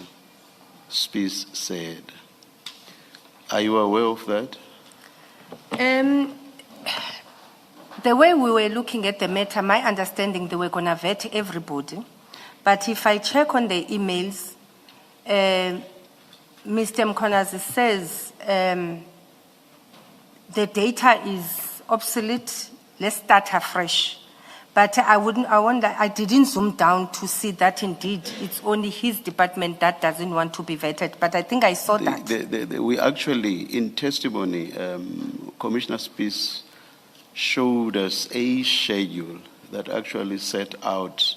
Spies said. Are you aware of that? The way we were looking at the matter, my understanding, they were going to vet everybody. But if I check on the emails, Mr. Mkonazi says the data is obsolete, let's start afresh. But I didn't zoom down to see that indeed it's only his department that doesn't want to be vetted. But I think I saw that. We actually, in testimony, Commissioner Spies showed us a schedule that actually set out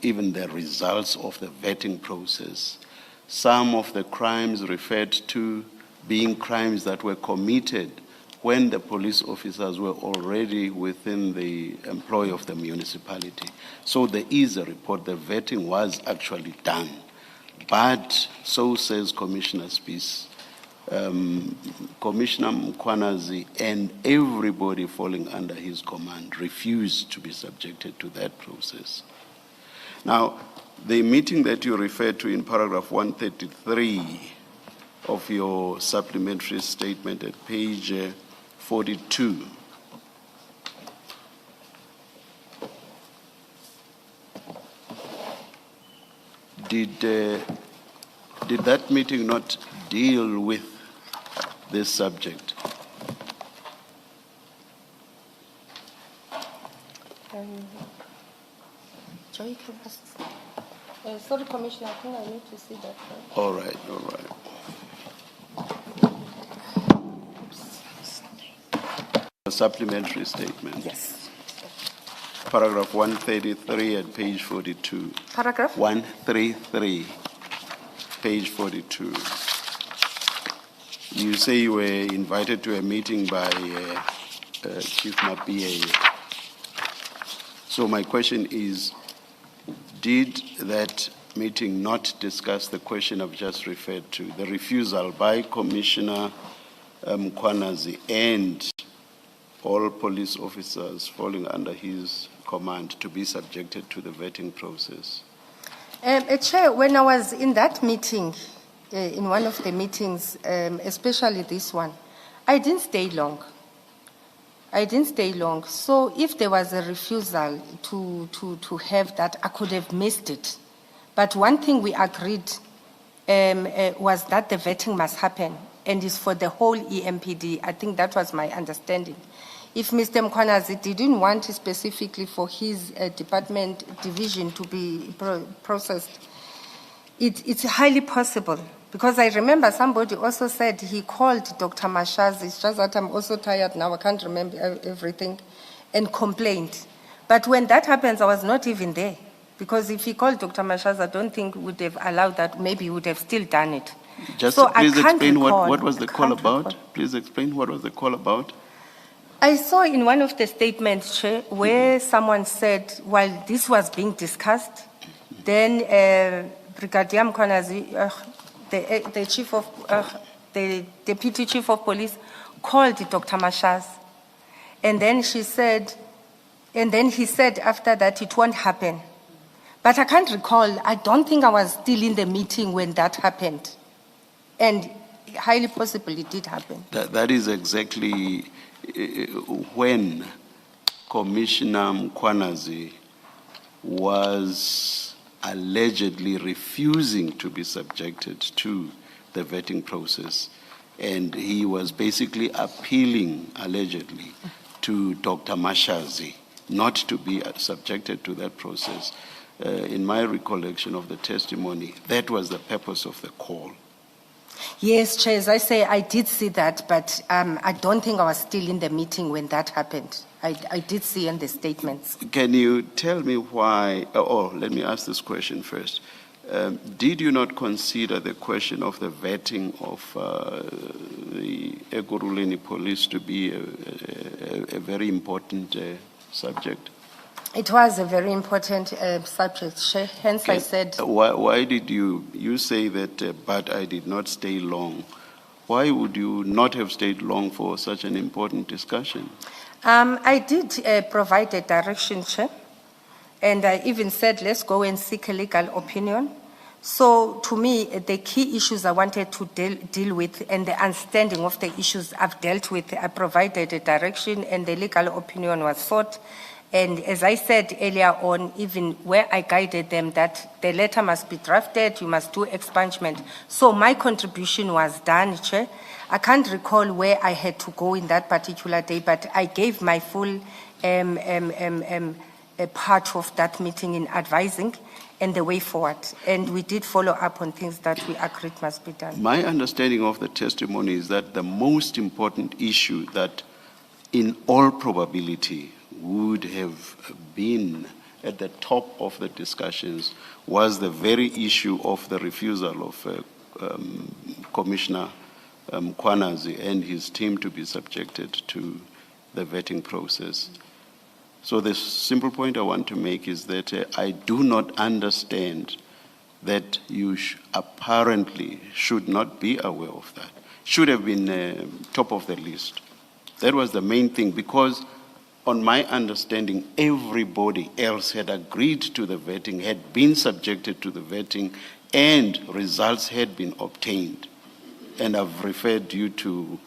even the results of the vetting process. Some of the crimes referred to being crimes that were committed when the police officers were already within the employ of the municipality. So there is a report, the vetting was actually done. But, so says Commissioner Spies, Commissioner Mkwanazi and everybody falling under his command refused to be subjected to that process. Now, the meeting that you referred to in paragraph 133 of your supplementary statement at page 42. Did that meeting not deal with this subject? Joy, sorry, Commissioner, I think I need to see that. All right, all right. A supplementary statement. Yes. Paragraph 133 at page 42. Paragraph? 133, page 42. You say you were invited to a meeting by Chief Mapie. So my question is, did that meeting not discuss the question I've just referred to, the refusal by Commissioner Mkwanazi and all police officers falling under his command to be subjected to the vetting process? Chair, when I was in that meeting, in one of the meetings, especially this one, I didn't stay long. So if there was a refusal to have that, I could have missed it. But one thing we agreed was that the vetting must happen and is for the whole EMPD. I think that was my understanding. If Mr. Mkwanazi didn't want specifically for his department division to be processed, it's highly possible. Because I remember somebody also said he called Dr. Mashaz, it's just that I'm also tired now, I can't remember everything, and complained. But when that happens, I was not even there. Because if he called Dr. Mashaz, I don't think would have allowed that, maybe he would have still done it. Just So please I can't explain recall. what was the I call can't about. recall. Please explain what was the call about. I saw in one of the statements, Chair, where someone said, while this was being discussed, then Brigadier Mkwanazi, the chief of, the deputy chief of police, called Dr. Mashaz, and then she said, and then he said after that it won't happen. But I can't recall. I don't think I was still in the meeting when that happened, and highly possible it did happen. That is exactly when Commissioner Mkwanazi was allegedly refusing to be subjected to the vetting process. And he was basically appealing, allegedly, to Dr. Mashazi not to be subjected to that process. In my recollection of the testimony, that was the purpose of the call. Yes, Chair, as I say, I did see that, but I don't think I was still in the meeting when that happened. I did see in the statements. Can you tell me why, let me ask this question first. Did you not consider the question of the vetting of the Ekurhuleni police to be a very important subject? It was a very important subject, Chair. Hence I said... Why did you say that, but I did not stay long? Why would you not have stayed long for such an important discussion? I did provide a direction, Chair, and I even said, let's go and seek a legal opinion. So to me, the key issues I wanted to deal with and the understanding of the issues I've dealt with, I provided a direction and the legal opinion was sought. And as I said earlier on, even where I guided them that the letter must be drafted, you must do expungement. So my contribution was done, Chair. I can't recall where I had to go in that particular day, but I gave my full part of that meeting in advising and the way forward. And we did follow up on things that we agreed must be done. My understanding of the testimony is that the most important issue that in all probability would have been at the top of the discussions was the very issue of the refusal of Commissioner Mkwanazi and his team to be subjected to the vetting process. So the simple point I want to make is that I do not understand that you apparently should not be aware of that. Should have been top of the list. That was the main thing, because on my understanding, everybody else had agreed to the vetting, had been subjected to the vetting, and results had been obtained. And I've referred you to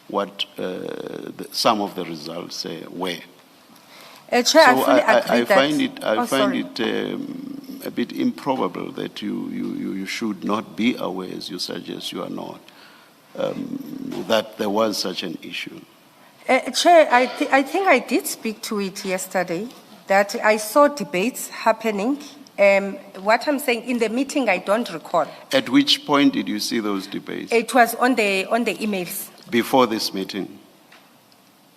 what some of the results were. Chair, So I fully agree I that... find it a bit improbable that you should not be aware, as you suggest you are not, that there was such an issue. Chair, I think I did speak to it yesterday, that I saw debates happening. What I'm saying, in the meeting, I don't recall. At which point did you see those debates? It was on the emails. Before this meeting?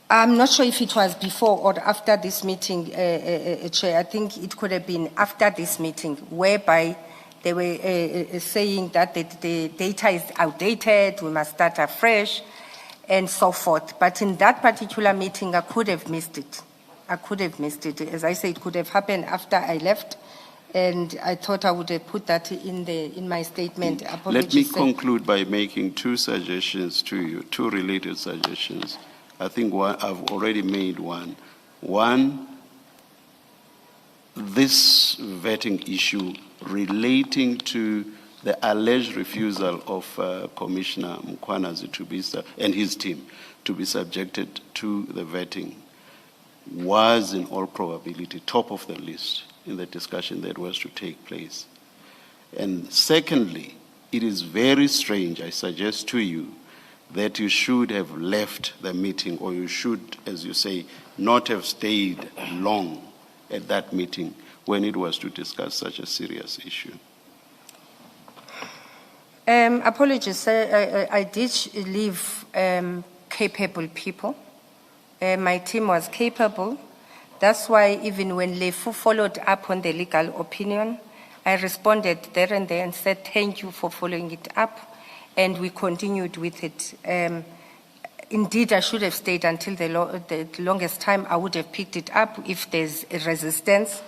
I'm not sure if it was before or after this meeting, Chair. I think it could have been after this meeting, whereby they were saying that the data is outdated, we must start afresh, and so forth. But in that particular meeting, I could have missed it. I could have missed it. As I say, it could have happened after I left, and I thought I would have put that in my statement. Let me conclude by making two suggestions to you, two related suggestions. I think I've already made one. One, this vetting issue relating to the alleged refusal of Commissioner Mkwanazi and his team to be subjected to the vetting was in all probability top of the list in the discussion that was to take place. And secondly, it is very strange, I suggest to you, that you should have left the meeting, or you should, as you say, not have stayed long at that meeting when it was to discuss such a serious issue. Apologies, sir. I did leave capable people. My team was capable. That's why even when Lefu followed up on the legal opinion, I responded there and there and said, thank you for following it up. And we continued with it. Indeed, I should have stayed until the longest time. I would have picked it up if there's a resistance.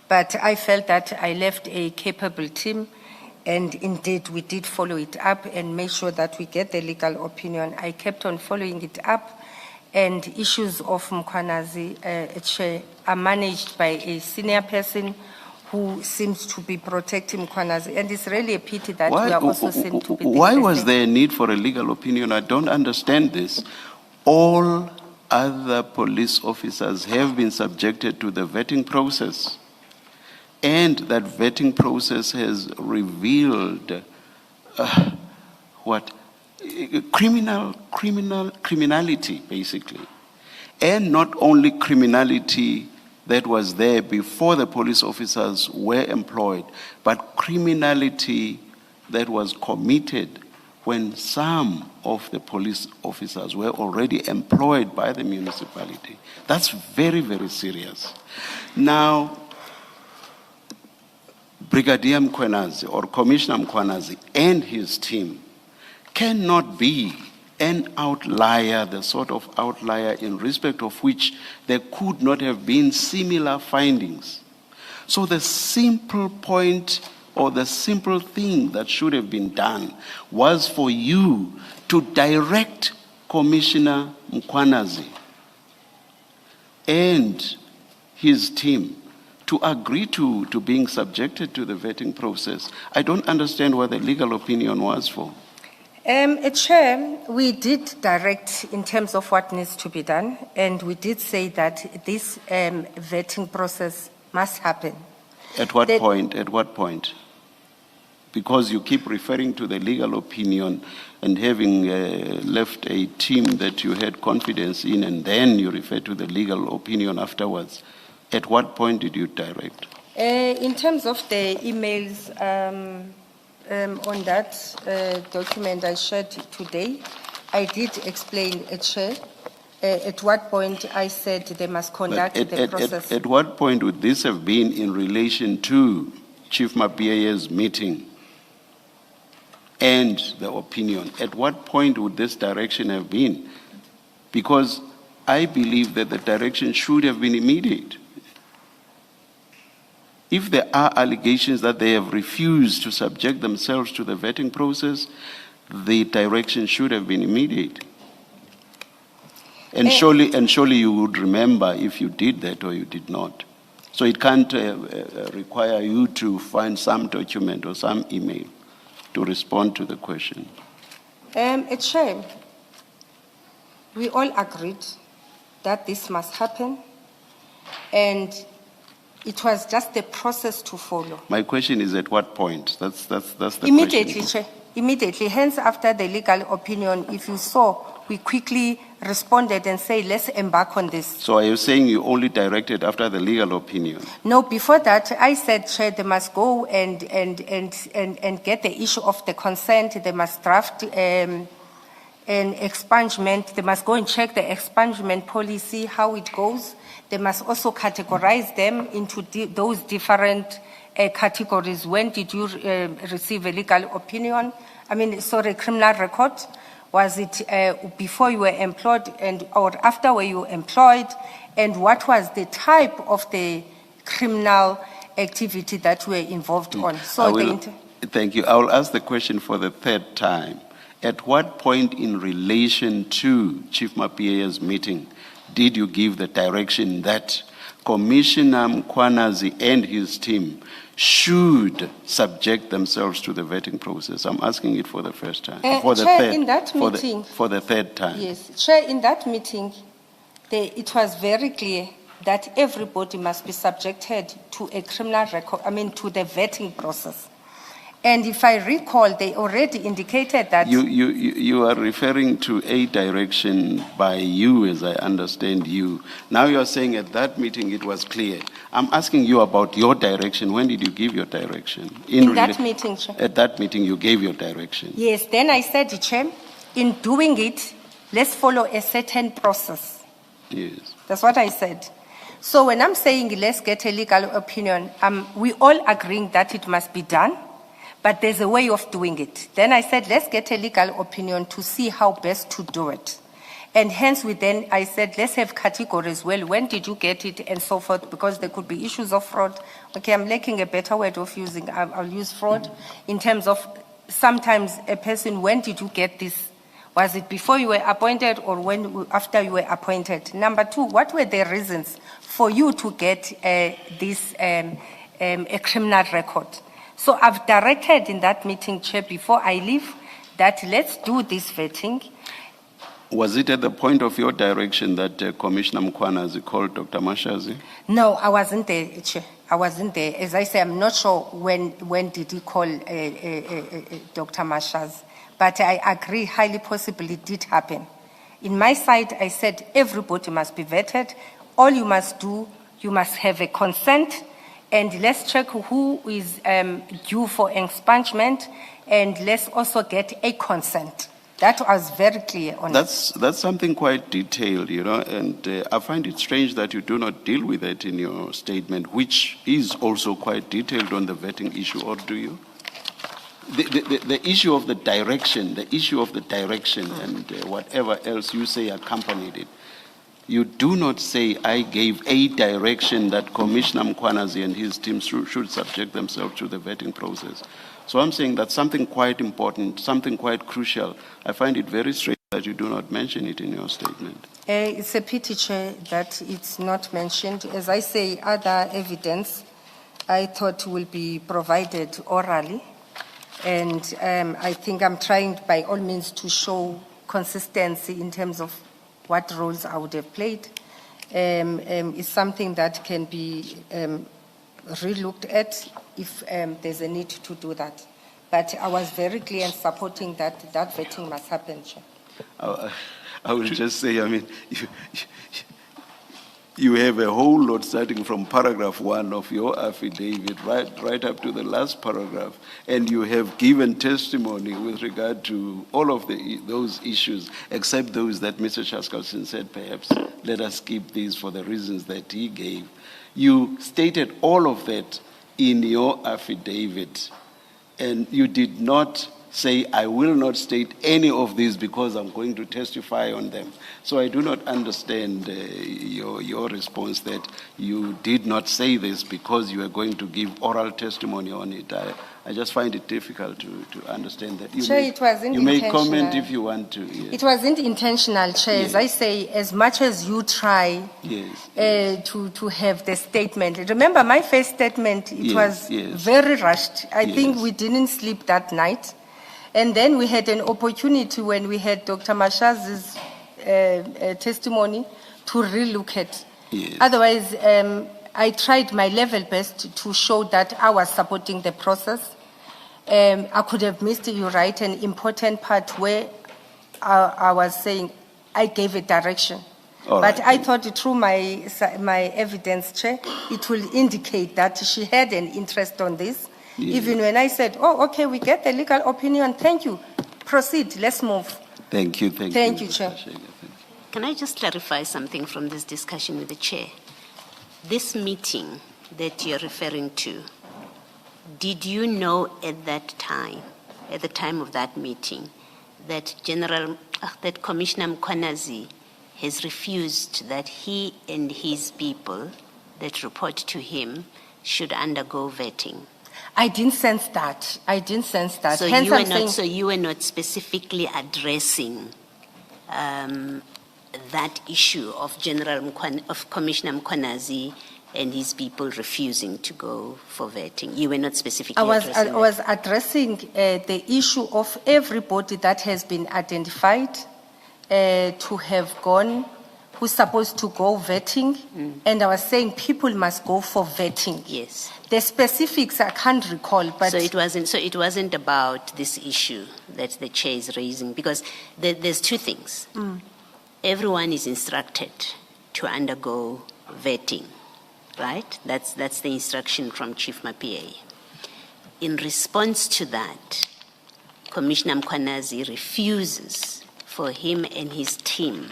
But I felt that I left a capable team. And indeed, we did follow it up and make sure that we get the legal opinion. I kept on following it up. And issues of Mkhwanazi Chair are managed by a senior person who seems to be protecting Mkhwanazi. And it's really a pity that we are also seen to be Why was there a need for a legal opinion? I don't understand this. All other police officers have been subjected to the vetting process. And that vetting process has revealed criminality, basically. And not only criminality that was there before the police officers were employed, but criminality that was committed when some of the police officers were already employed by the municipality. That's very, very serious. Now, Brigadier Mkhwanazi or Commissioner Mkhwanazi and his team cannot be an outlier, the sort of outlier in respect of which there could not have been similar findings. So the simple point or the simple thing that should have been done was for you to direct Commissioner Mkhwanazi and his team to agree to being subjected to the vetting process. I don't understand what the legal opinion was for. Chair, we did direct in terms of what needs to be done, and we did say that this vetting process must happen. At what point? At what point? Because you keep referring to the legal opinion and having left a team that you had confidence in, and then you refer to the legal opinion afterwards. At what point did you direct? In terms of the emails on that document I shared today, I did explain, Chair, at what point I said they must conduct the process. At what point would this have been in relation to Chief Mapia's meeting and the opinion? At what point would this direction have been? Because I believe that the direction should have been immediate. If there are allegations that they have refused to subject themselves to the vetting process, the direction should have been immediate. And surely you would remember if you did that or you did not. So it can't require you to find some document or some email to respond to the question. Chair, we all agreed that this must happen, and it was just the process to follow. My question is at what point? That's the Immediately, question. Chair. Immediately. Hence, after the legal opinion, if you saw, we quickly responded and say, let's embark on this. So are you saying you only directed after the legal opinion? No, before that, I said, Chair, they must go and get the issue of the consent. They must draft an expungement. They must go and check the expungement policy, how it goes. They must also categorize them into those different categories. When did you receive a legal opinion? Criminal record. Was it before you were employed or after were you employed? And what was the type of the criminal activity that you were involved on? Thank you. I will ask the question for the third time. At what point in relation to Chief Mapia's meeting did you give the direction that Commissioner Mkhwanazi and his team should subject themselves to the vetting process? I'm asking it for the first time. For the third time. Yes, Chair, in that meeting, it was very clear that everybody must be subjected to a criminal record, to the vetting process. And if I recall, they already indicated that. You are referring to a direction by you, as I understand you. Now you are saying at that meeting it was clear. I'm asking you about your direction. When did you give your direction? In that meeting, Chair. At that meeting, you gave your direction. Yes, then I said, Chair, in doing it, let's follow a certain process. Yes. That's what I said. So when I'm saying let's get a legal opinion, we all agreeing that it must be done, but there's a way of doing it. Then I said, let's get a legal opinion to see how best to do it. And hence I said, let's have categories. Well, when did you get it and so forth, because there could be issues of fraud. Okay, I'm lacking a better word of using, I'll use fraud in terms of sometimes a person, when did you get this? Was it before you were appointed or after you were appointed? Number two, what were the reasons for you to get a criminal record? So I've directed in that meeting, Chair, before I leave, that let's do this vetting. Was it at the point of your direction that Commissioner Mkhwanazi called Dr. Mashazi? No, I wasn't there, Chair. I wasn't there. As I say, I'm not sure when did he call Dr. Mashazi. But I agree, highly possibly it did happen. In my side, I said everybody must be vetted. All you must do, you must have a consent, and let's check who is due for expungement, and let's also get a consent. That was very clear on it. That's something quite detailed, and I find it strange that you do not deal with it in your statement, which is also quite detailed on the vetting issue, or do you? The issue of the direction, and whatever else you say accompanied it. You do not say, I gave a direction that Commissioner Mkhwanazi and his team should subject themselves to the vetting process. So I'm saying that's something quite important, something quite crucial. I find it very strange that you do not mention it in your statement. It's a pity, Chair, that it's not mentioned. As I say, other evidence I thought will be provided orally. And I think I'm trying by all means to show consistency in terms of what roles I would have played. It's something that can be relooked at if there's a need to do that. But I was very clear in supporting that vetting must happen, Chair. I will just say, you have a whole lot starting from paragraph 1 of your affidavit right up to the last paragraph, and you have given testimony with regard to all of those issues, except those that Mr. Chaskalson said, perhaps let us keep these for the reasons that he gave. You stated all of that in your affidavit, and you did not say, I will not state any of these because I'm going to testify on them. So I do not understand your response that you did not say this because you are going to give oral testimony on it. I just find it difficult to understand that. You may comment if you want to. Yes. It wasn't intentional, Chair. As I say, as much as you try to have the statement. Remember, my first statement, it was very rushed. I think we didn't sleep that night. And then we had an opportunity when we had Dr. Mashazi's testimony to relook at. Yes. Otherwise, I tried my level best to show that I was supporting the process. I could have missed, you right, an important part where I was saying I gave a direction. But I thought through my evidence, Chair, it will indicate that she had an interest on this. Yes. Even when I said, oh, okay, we get the legal opinion, thank you. Proceed, let's move. Thank you, Thank you, Chair. Can I just clarify something from this discussion with the Chair? This meeting that you're referring to, did you know at that time, at the time of that meeting, that that Commissioner Mkhwanazi has refused that he and his people that report to him should undergo vetting? I didn't sense that. So you were not specifically addressing that issue of Commissioner Mkhwanazi and his people refusing to go for vetting. You were not specifically addressing that. I was addressing the issue of everybody that has been identified to have gone, who's supposed to go vetting, and I was saying people must go for vetting. Yes. The specifics I can't recall, but So it wasn't about this issue that the chair is raising, because there's two things. Everyone is instructed to undergo vetting, right? That's the instruction from Chief Mapie. In response to that, Commissioner Mkhwanazi refuses for him and his team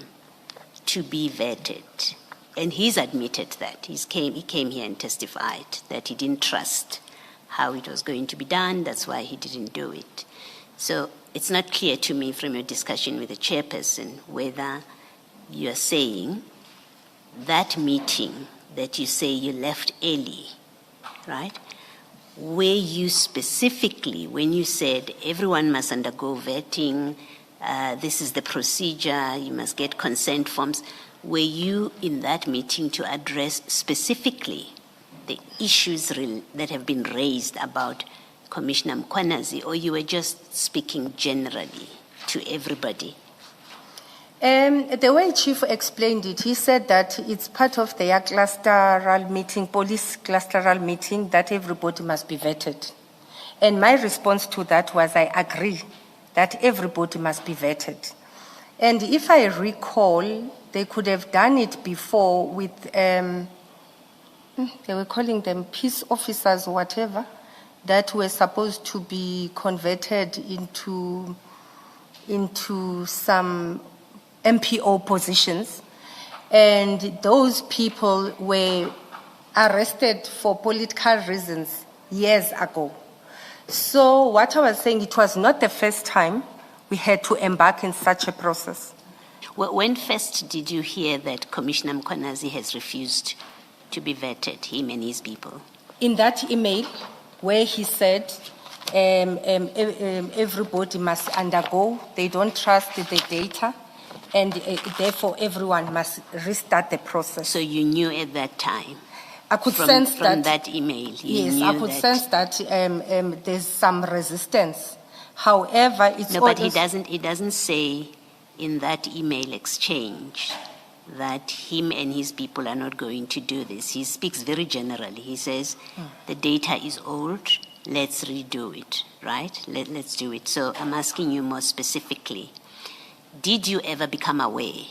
to be vetted. And he's admitted that. He came here and testified that he didn't trust how it was going to be done. That's why he didn't do it. So it's not clear to me from your discussion with the chairperson whether you're saying that meeting that you say you left early, right? Where you specifically, when you said everyone must undergo vetting, this is the procedure, you must get consent forms, were you in that meeting to address specifically the issues that have been raised about Commissioner Mkhwanazi, or you were just speaking generally to everybody? The way Chief explained it, he said that it's part of their clusteral meeting, police clusteral meeting, that everybody must be vetted. And my response to that was, I agree that everybody must be vetted. And if I recall, they could have done it before with, they were calling them peace officers or whatever, that were supposed to be converted into some MPO positions. And those people were arrested for political reasons years ago. So what I was saying, it was not the first time we had to embark in such a process. When first did you hear that Commissioner Mkhwanazi has refused to be vetted, him and his people? In that email where he said everybody must undergo, they don't trust the data, and therefore everyone must restart the process. So you knew at that time? I could sense that. From that email? Yes, I could sense that there's some resistance. However, it's no, but he doesn't say in that email exchange that him and his people are not going to do this. He speaks very generally. He says, the data is old, let's redo it, right? Let's do it. So I'm asking you more specifically, did you ever become aware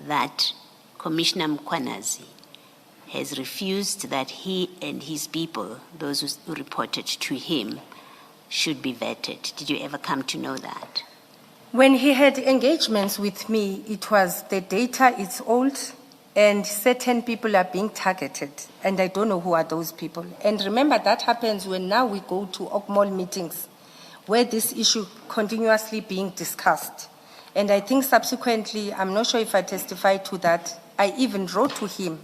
that Commissioner Mkhwanazi has refused that he and his people, those who reported to him, should be vetted? Did you ever come to know that? When he had engagements with me, it was the data is old and certain people are being targeted, and I don't know who are those people. And remember, that happens when now we go to OCMOL meetings where this issue continuously being discussed. And I think subsequently, I'm not sure if I testified to that, I even wrote to him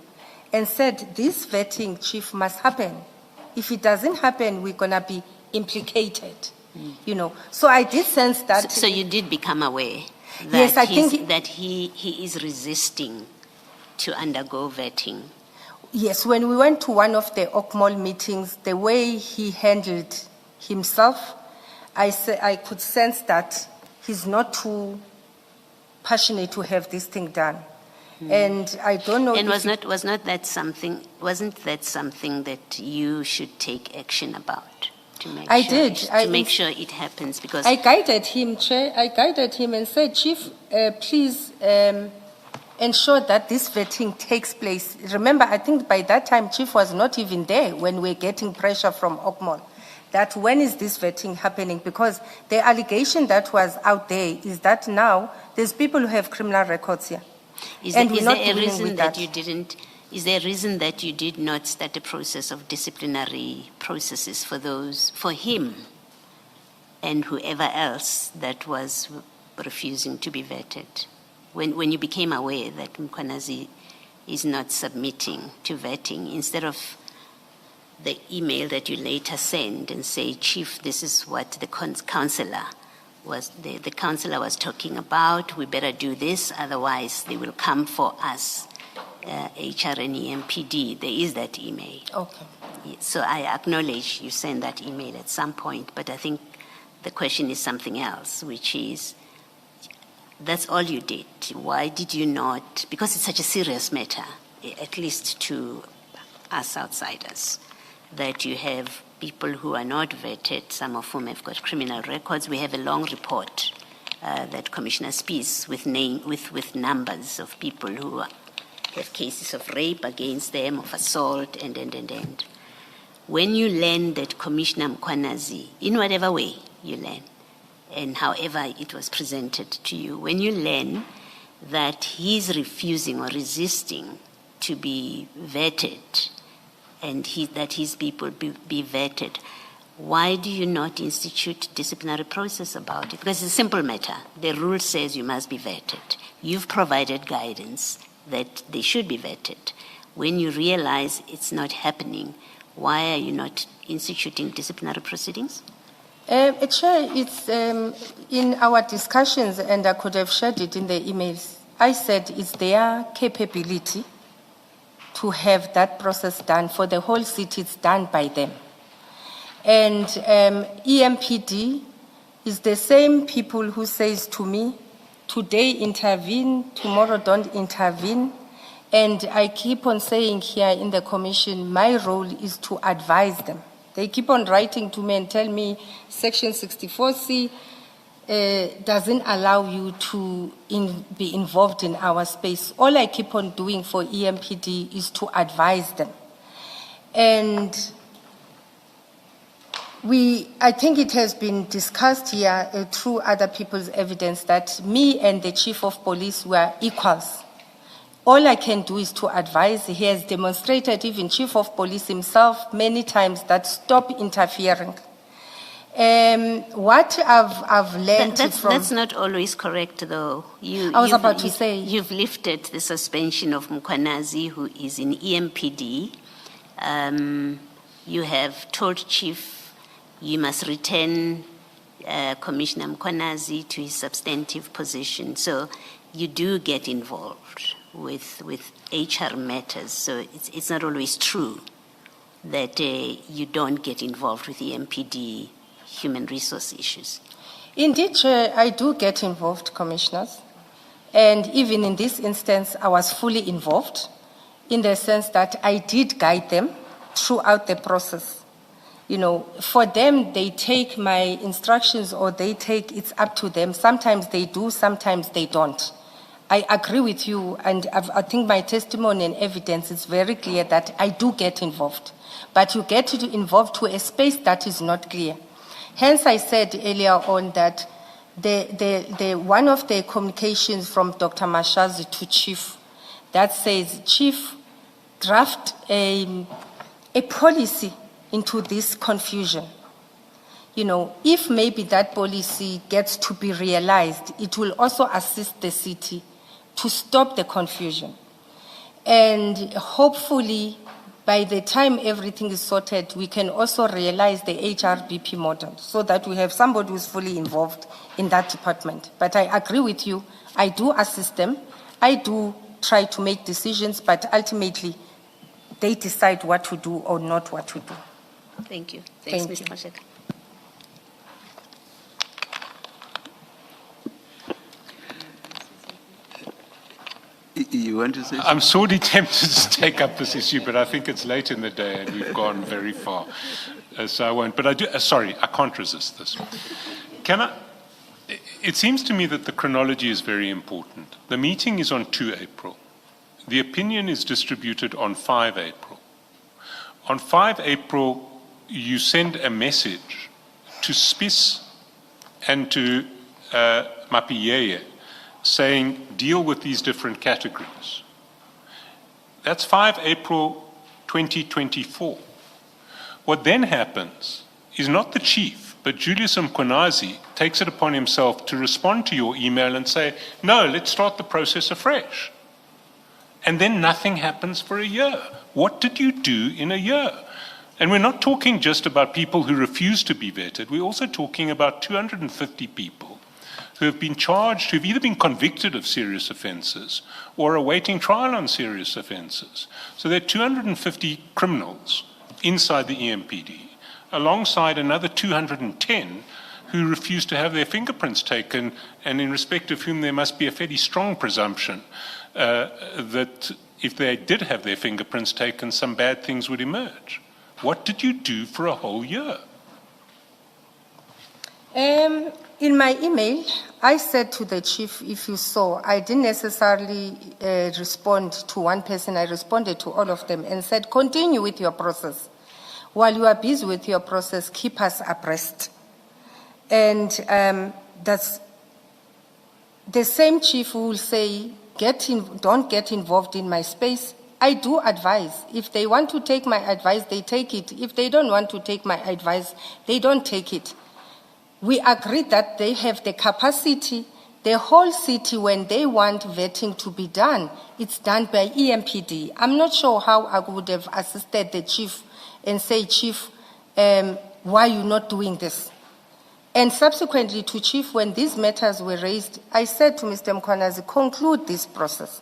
and said, this vetting, Chief, must happen. If it doesn't happen, we're going to be implicated. You know, so I did sense that. So you did become aware that, yes, I think that he is resisting to undergo vetting. Yes, when we went to one of the OCMOL meetings, the way he handled himself, I could sense that he's not too passionate to have this thing done. And I don't know. And wasn't that something that you should take action about? To make sure it happens, because I guided him, Chair. I guided him and said, Chief, please ensure that this vetting takes place. Remember, I think by that time, Chief was not even there when we were getting pressure from OCMOL. That when is this vetting happening? Because the allegation that was out there is that now there's people who have criminal records here. Is there a reason that you did not start a process of disciplinary processes for him and whoever else that was refusing to be vetted? When you became aware that Mkhwanazi is not submitting to vetting, instead of the email that you later send and say, Chief, this is what the councillor was talking about, we better do this, otherwise they will come for us. HRNE MPD, there is that email. Okay. So I acknowledge you sent that email at some point, but I think the question is something else, which is, that's all you did. Why did you not, because it's such a serious matter, at least to us outsiders, that you have people who are not vetted, some of whom have got criminal records. We have a long report that Commissioner speaks with numbers of people who have cases of rape against them, of assault, and. When you learn that Commissioner Mkhwanazi, in whatever way you learn, and however it was presented to you, when you learn that he's refusing or resisting to be vetted, and that his people be vetted, why do you not institute disciplinary process about it? Because it's a simple matter. The rule says you must be vetted. You've provided guidance that they should be vetted. When you realize it's not happening, why are you not instituting disciplinary proceedings? Chair, it's in our discussions, and I could have shared it in the emails. I said it's their capability to have that process done. For the whole city, it's done by them. And EMPD is the same people who says to me, today intervene, tomorrow don't intervene. And I keep on saying here in the commission, my role is to advise them. They keep on writing to me and tell me Section 64C doesn't allow you to be involved in our space. All I keep on doing for EMPD is to advise them. And I think it has been discussed here through other people's evidence that me and the Chief of Police were equals. All I can do is to advise. He has demonstrated, even Chief of Police himself, many times that stop interfering. What I've learned that's not always correct, though. I was about to say. You've lifted the suspension of Mkhwanazi, who is in EMPD. You have told Chief you must return Commissioner Mkhwanazi to his substantive position. So you do get involved with HR matters. So it's not always true that you don't get involved with the MPD human resource issues. Indeed, Chair, I do get involved, Commissioners. And even in this instance, I was fully involved in the sense that I did guide them throughout the process. You know, for them, they take my instructions or it's up to them. Sometimes they do, sometimes they don't. I agree with you, and I think my testimony and evidence is very clear that I do get involved. But you get involved to a space that is not clear. Hence, I said earlier on that one of the communications from Dr. Mashazi to Chief that says, Chief, draft a policy into this confusion. You know, if maybe that policy gets to be realized, it will also assist the city to stop the confusion. And hopefully, by the time everything is sorted, we can also realize the HRBP model so that we have somebody who's fully involved in that department. But I agree with you. I do assist them. I do try to make decisions, but ultimately, they decide what to do or not what to do. Thank you. Thanks, Thank Mr. you. Mashaka. You want to say something? I'm sorely tempted to take up this issue, but I think it's late in the day and we've gone very far. So I won't. But I do. Sorry, I can't resist this. It seems to me that the chronology is very important. The meeting is on 2 April. The opinion is distributed on 5 April. On 5 April, you send a message to SPIS and to Mapiyeye saying, deal with these different categories. That's 5 April 2024. What then happens is not the chief, but Julius Mkhwanazi takes it upon himself to respond to your email and say, no, let's start the process afresh. And then nothing happens for a year. What did you do in a year? And we're not talking just about people who refuse to be vetted. We're also talking about 250 people who have been charged, who've either been convicted of serious offences or awaiting trial on serious offences. So there are 250 criminals inside the EMPD, alongside another 210 who refuse to have their fingerprints taken, and in respect of whom there must be a fairly strong presumption that if they did have their fingerprints taken, some bad things would emerge. What did you do for a whole year? In my email, I said to the chief, if you saw, I didn't necessarily respond to one person. I responded to all of them and said, continue with your process. While you are busy with your process, keep us abreast. And that's the same chief who will say, don't get involved in my space. I do advise. If they want to take my advice, they take it. If they don't want to take my advice, they don't take it. We agreed that they have the capacity, the whole city, when they want vetting to be done, it's done by EMPD. I'm not sure how I would have assisted the chief and say, Chief, why are you not doing this? And subsequently to Chief, when these matters were raised, I said to Mr. Mkhwanazi, conclude this process.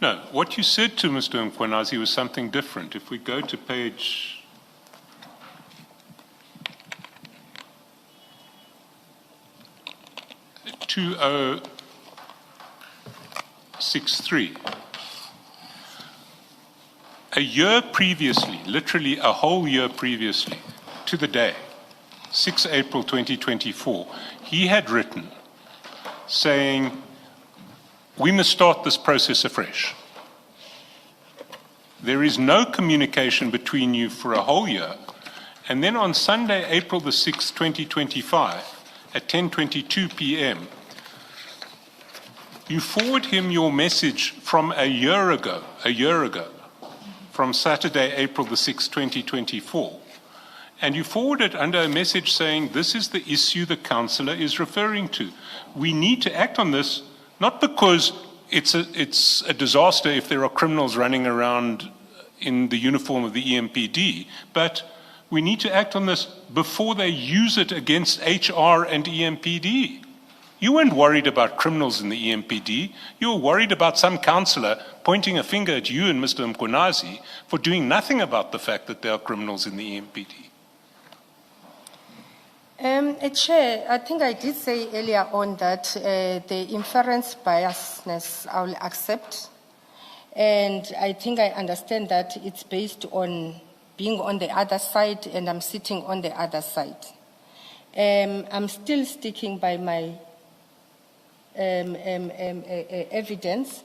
No, what you said to Mr. Mkhwanazi was something different. If we go to page 2063. A year previously, literally a whole year previously, to the day, 6 April 2024, he had written saying, we must start this process afresh. There is no communication between you for a whole year. And then on Sunday, April the 6th, 2025, at 10:22 p.m., you forward him your message from a year ago, from Saturday, April the 6th, 2024, and you forward it under a message saying, this is the issue the councillor is referring to. We need to act on this, not because it's a disaster if there are criminals running around in the uniform of the EMPD, but we need to act on this before they use it against HR and EMPD. You weren't worried about criminals in the EMPD. You were worried about some councillor pointing a finger at you and Mr. Mkhwanazi for doing nothing about the fact that there are criminals in the EMPD. Chair, I think I did say earlier on that the inference biasness I will accept. And I think I understand that it's based on being on the other side and I'm sitting on the other side. I'm still sticking by my evidence.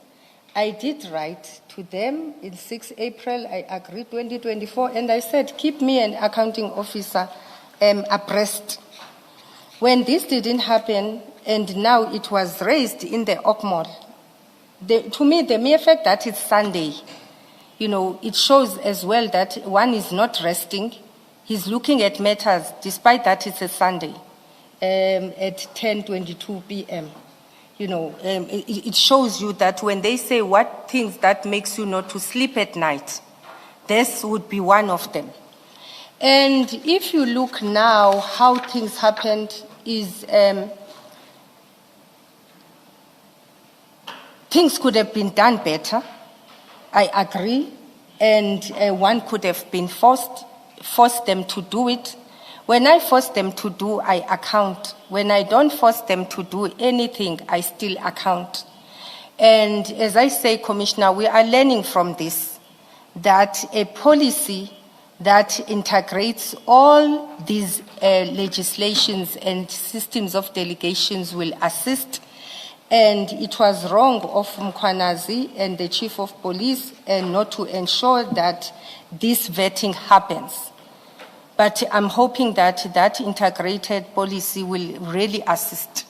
I did write to them in 6 April, I agreed 2024, and I said, keep me an accounting officer abreast. When this didn't happen, and now it was raised in the OCMOL, to me, the mere fact that it's Sunday, you know, it shows as well that one is not resting. He's looking at matters, despite that it's a Sunday, at 10:22 p.m. You know, it shows you that when they say what things that makes you not to sleep at night, this would be one of them. And if you look now, how things happened is things could have been done better. I agree, and one could have been forced them to do it. When I force them to do, I account. When I don't force them to do anything, I still account. And as I say, Commissioner, we are learning from this, that a policy that integrates all these legislations and systems of delegations will assist. And it was wrong of Mkhwanazi and the Chief of Police and not to ensure that this vetting happens. But I'm hoping that that integrated policy will really assist.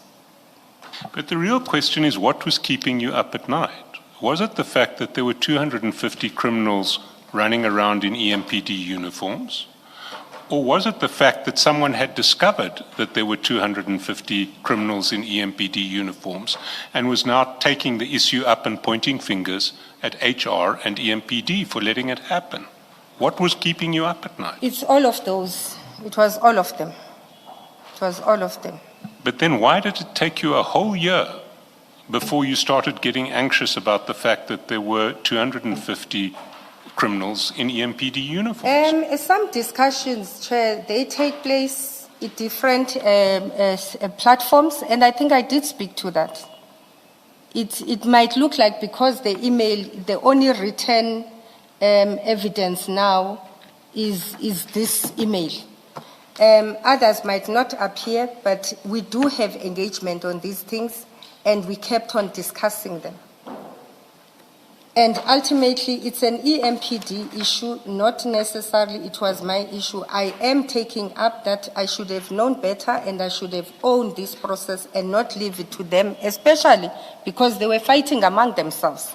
But the real question is, what was keeping you up at night? Was it the fact that there were 250 criminals running around in EMPD uniforms? Or was it the fact that someone had discovered that there were 250 criminals in EMPD uniforms and was now taking the issue up and pointing fingers at HR and EMPD for letting it happen? What was keeping you up at night? It's all of those. It was all of them. It was all of them. But then why did it take you a whole year before you started getting anxious about the fact that there were 250 criminals in EMPD uniforms? Some discussions, Chair, they take place at different platforms, and I think I did speak to that. It might look like because the email, the only written evidence now is this email. Others might not appear, but we do have engagement on these things, and we kept on discussing them. And ultimately, it's an EMPD issue, not necessarily it was my issue. I am taking up that I should have known better and I should have owned this process and not leave it to them, especially because they were fighting among themselves.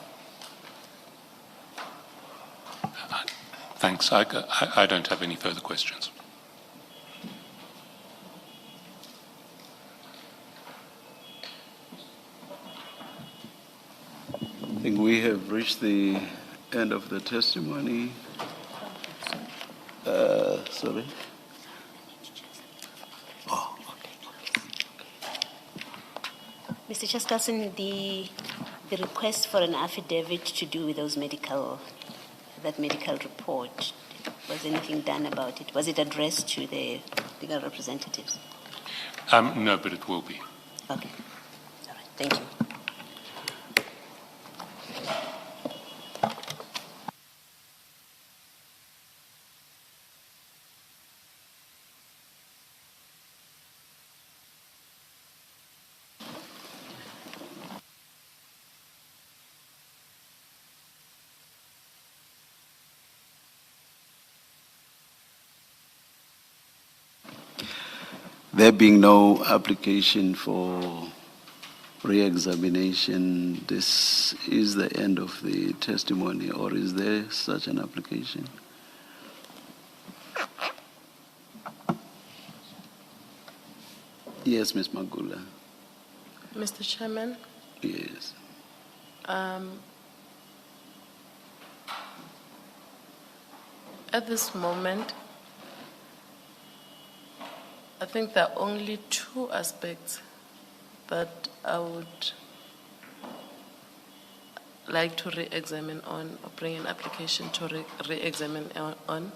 Thanks. I don't have any further questions. I think we have reached the end of the testimony. Sorry. Oh, okay. Mr. Chaskalson, the request for an affidavit to do with that medical report, was anything done about it? Was it addressed to the legal representatives? No, but it will be. Okay. All right. Thank you. There being no application for re-examination, this is the end of the testimony, or is there such an application? Yes, Ms. Magula. Mr. Chairman, Yes. at this moment, I think there are only two aspects that I would like to re-examine on, or bring an application to re-examine on.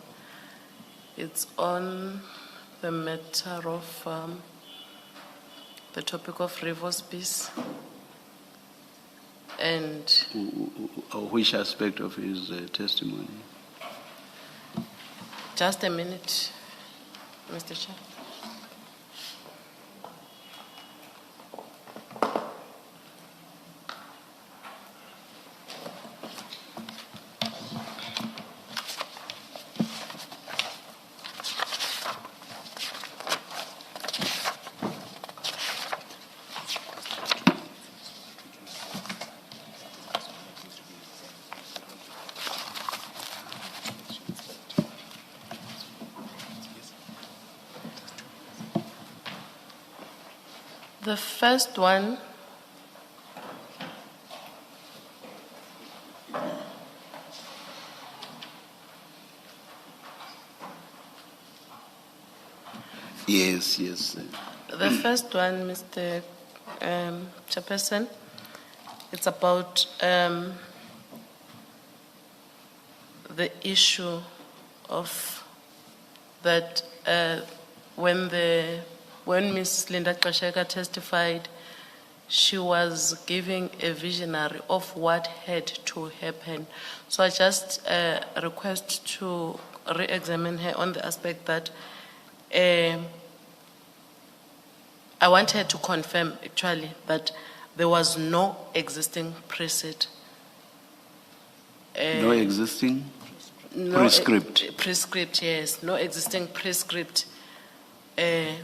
It's on the matter of the topic of reverse peace and Which aspect of his testimony? just a minute, Mr. Chair. The first one Yes. The first one, Mr. Chairperson, it's about the issue of that when Ms. Linda Gxaleka testified, she was giving a visionary of what had to happen. So I just request to re-examine her on the aspect that I want her to confirm actually that there was no existing precedent. No existing No, prescript. Prescript, yes. No existing prescript to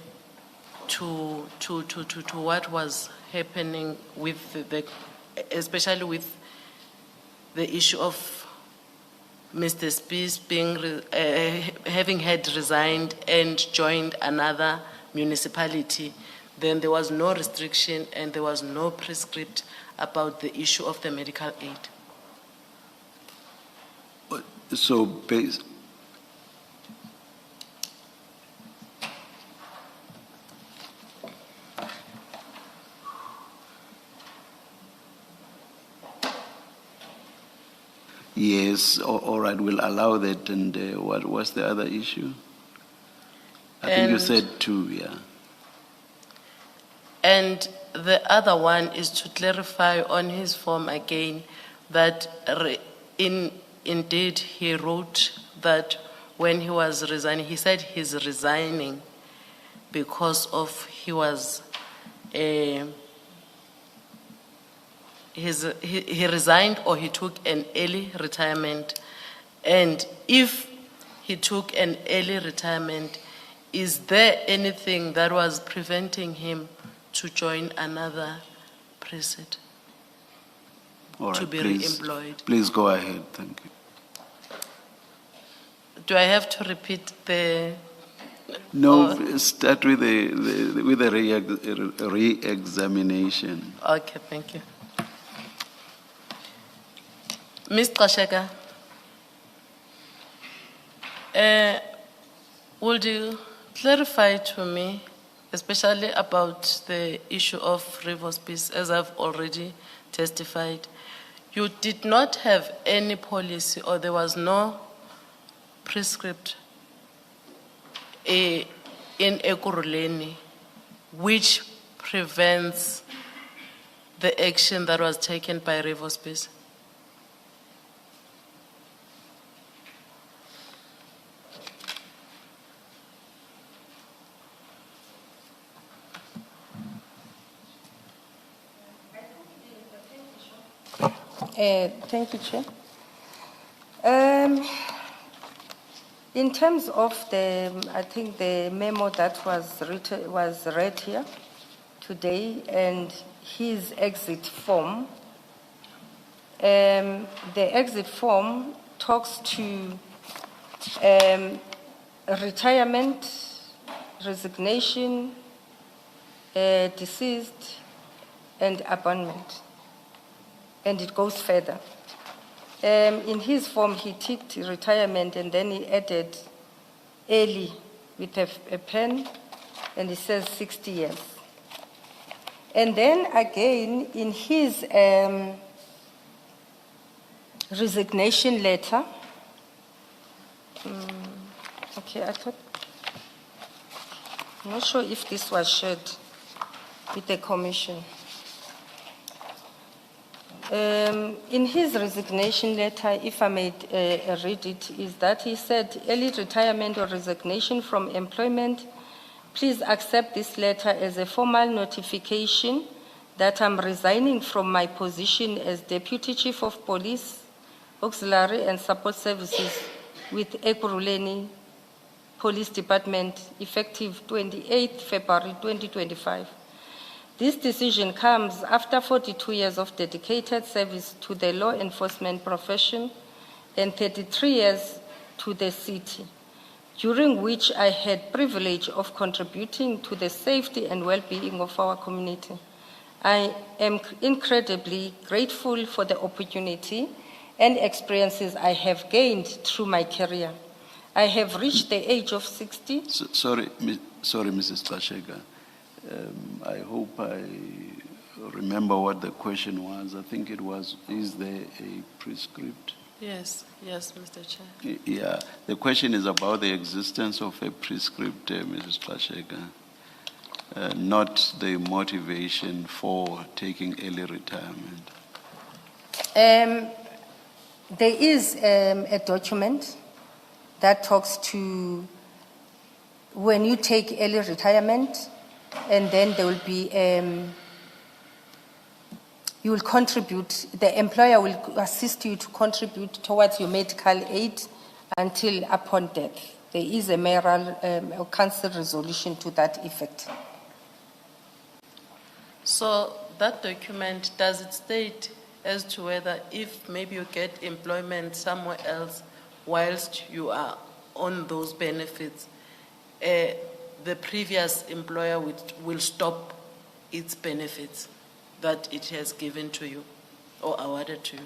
what was happening with especially with the issue of Mr. Spies having had resigned and joined another municipality. Then there was no restriction and there was no prescript about the issue of the medical aid. So, yes, all right, we'll allow that. And what was the other issue? I think you said two, yeah. And the other one is to clarify on his form again that indeed he wrote that when he was resigning, he said he's resigning because of he resigned or he took an early retirement. And if he took an early retirement, is there anything that was preventing him to join another precinct? All right, To be please, re-employed. Please go ahead, thank you. Do I have to repeat the? No, start with the re-examination. Okay, thank you. Ms. Gxaleka, would you clarify to me, especially about the issue of Rivers Peace, as I've already testified, you did not have any policy or there was no prescript in Ekurhuleni which prevents the action that was taken by Rivers Peace? Thank you, Chair. In terms of I think the memo that was read here today and his exit form, the exit form talks to retirement, resignation, deceased, and abandonment. And it goes further. In his form, he ticked retirement and then he added early with a pen, and it says 60 years. And then again, in his resignation letter, okay, I'm not sure if this was shared with the commission. In his resignation letter, if I may read it, is that he said, early retirement or resignation from employment, please accept this letter as a formal notification that I'm resigning from my position as Deputy Chief of Police, Auxiliary and Support Services with Ekurhuleni Police Department, effective 28 February 2025. This decision comes after 42 years of dedicated service to the law enforcement profession and 33 years to the city, during which I had privilege of contributing to the safety and well-being of our community. I am incredibly grateful for the opportunity and experiences I have gained through my career. I have reached the age of 60. Sorry, Mrs. Gxaleka. I hope I remember what the question was. I think it was, is there a prescript? Yes, Mr. Chair. Yeah, the question is about the existence of a prescript, Mrs. Gxaleka, not the motivation for taking early retirement. There is a document that talks to when you take early retirement, and then there will be, you will contribute, the employer will assist you to contribute towards your medical aid until upon death. There is a mayoral or council resolution to that effect. So that document, does it state as to whether if maybe you get employment somewhere else whilst you are on those benefits, the previous employer will stop its benefits that it has given to you or awarded to you?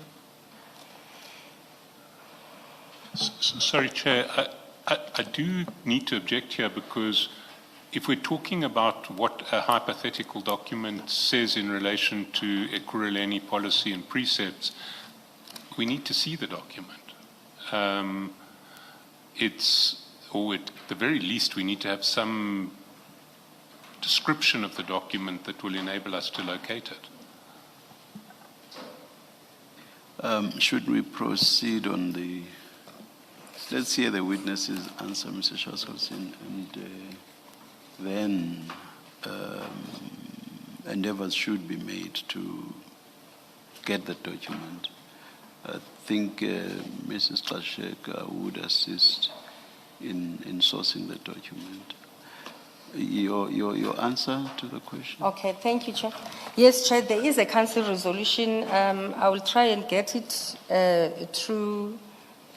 Sorry, Chair, I do need to object here because if we're talking about what a hypothetical document says in relation to Ekurhuleni policy and precepts, we need to see the document. Or at the very least, we need to have some description of the document that will enable us to locate it. Should we proceed on the let's hear the witnesses answer, Mr. Shaskalsin, and then endeavors should be made to get the document. I think Mrs. Gxaleka would assist in sourcing the document. Your answer to the question? Okay, thank you, Chair. Yes, Chair, there is a council resolution. I will try and get it through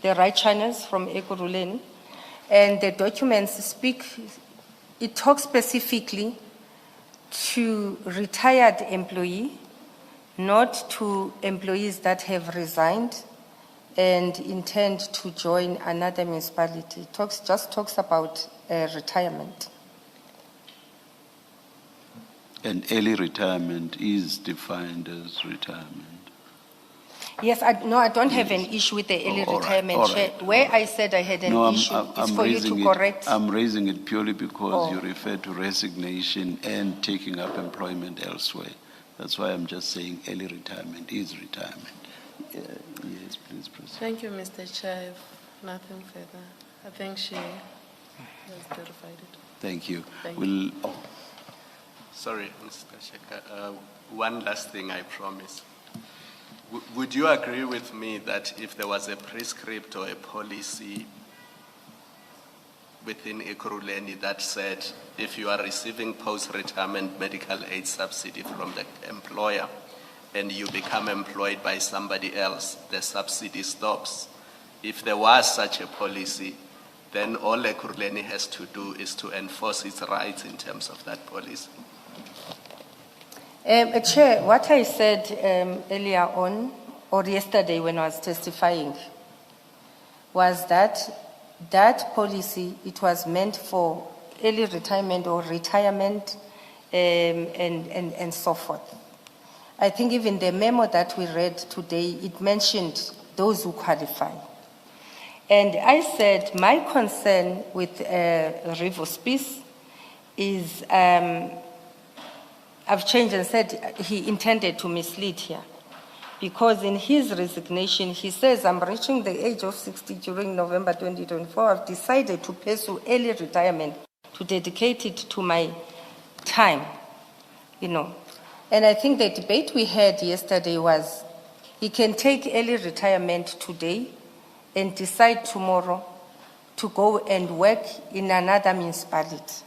the right channels from Ekurhuleni. And the documents speak, it talks specifically to retired employee, not to employees that have resigned and intend to join another municipality. It just talks about retirement. And early retirement is defined as retirement. Yes, I don't have an issue with the early All right, retirement, all Chair. right, Where I said I had an issue, it's for you to correct. I'm raising it purely because Oh. you refer to resignation and taking up employment elsewhere. That's why I'm just saying early retirement is retirement. Yes, please proceed. Thank you, Mr. Chair. If nothing further. I think she has clarified it. Thank you. Thank Sorry, Mr. Gxaleka. One last thing, I promise. Would you agree with me that if there was a prescript or a policy within Ekurhuleni that said if you are receiving post-retirement medical aid subsidy from the employer and you become employed by somebody else, the subsidy stops? If there was such a policy, then all Ekurhuleni has to do is to enforce its rights in terms of that policy. Chair, what I said earlier on, or yesterday when I was testifying, was that that policy, it was meant for early retirement or retirement and so forth. I think even the memo that we read today, it mentioned those who qualify. And I said my concern with Rivo Spies is, I've changed and said he intended to mislead here. Because in his resignation, he says, I'm reaching the age of 60 during November 2024. I've decided to pursue early retirement to dedicate it to my time, you know. And I think the debate we had yesterday was he can take early retirement today and decide tomorrow to go and work in another municipality.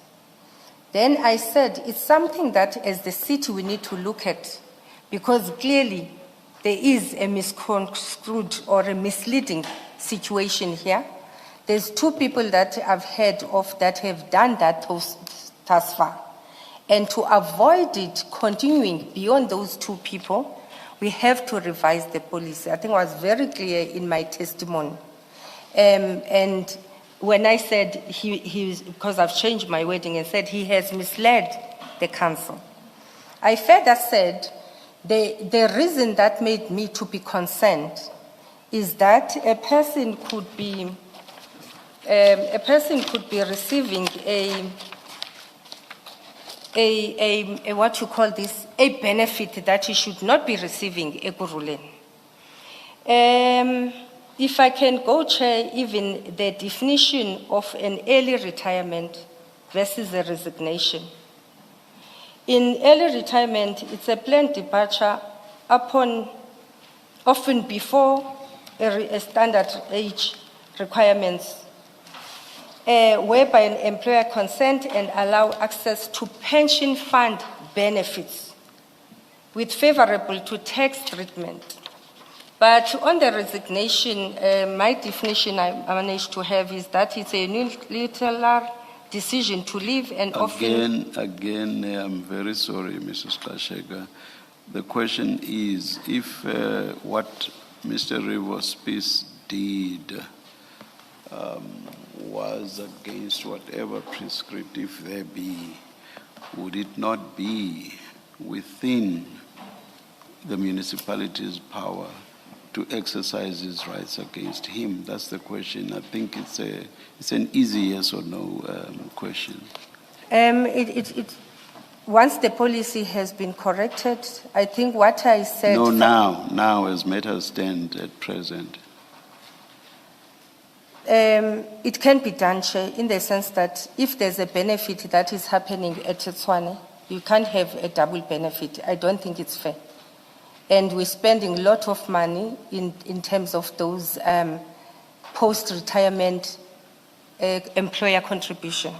Then I said it's something that as the city we need to look at, because clearly there is a misconstrued or a misleading situation here. There's two people that I've heard of that have done that thus far. And to avoid it continuing beyond those two people, we have to revise the policy. I think I was very clear in my testimony. And when I said because I've changed my wording and said he has misled the council, I further said the reason that made me to be concerned is that a person could be receiving a what you call this, a benefit that he should not be receiving, Ekurhuleni. If I can go, Chair, even the definition of an early retirement versus a resignation. In early retirement, it's a planned departure often before a standard age requirements, whereby an employer consent and allow access to pension fund benefits with favorable to tax treatment. But on the resignation, my definition I managed to have is that it's a unilateral decision to leave and often... Again, I'm very sorry, Mrs. Gxaleka. The question is, if what Mr. Rivo-Spies did was against whatever prescript, if there be, would it not be within the municipality's power to exercise his rights against him? That's the question. I think it's an easy yes or no question. Once the policy has been corrected, I think what I said... No, now as matters stand at present. It can be done, Chair, in the sense that if there's a benefit that is happening at Tswane, you can't have a double benefit. I don't think it's fair. And we're spending a lot of money in terms of those post-retirement employer contribution.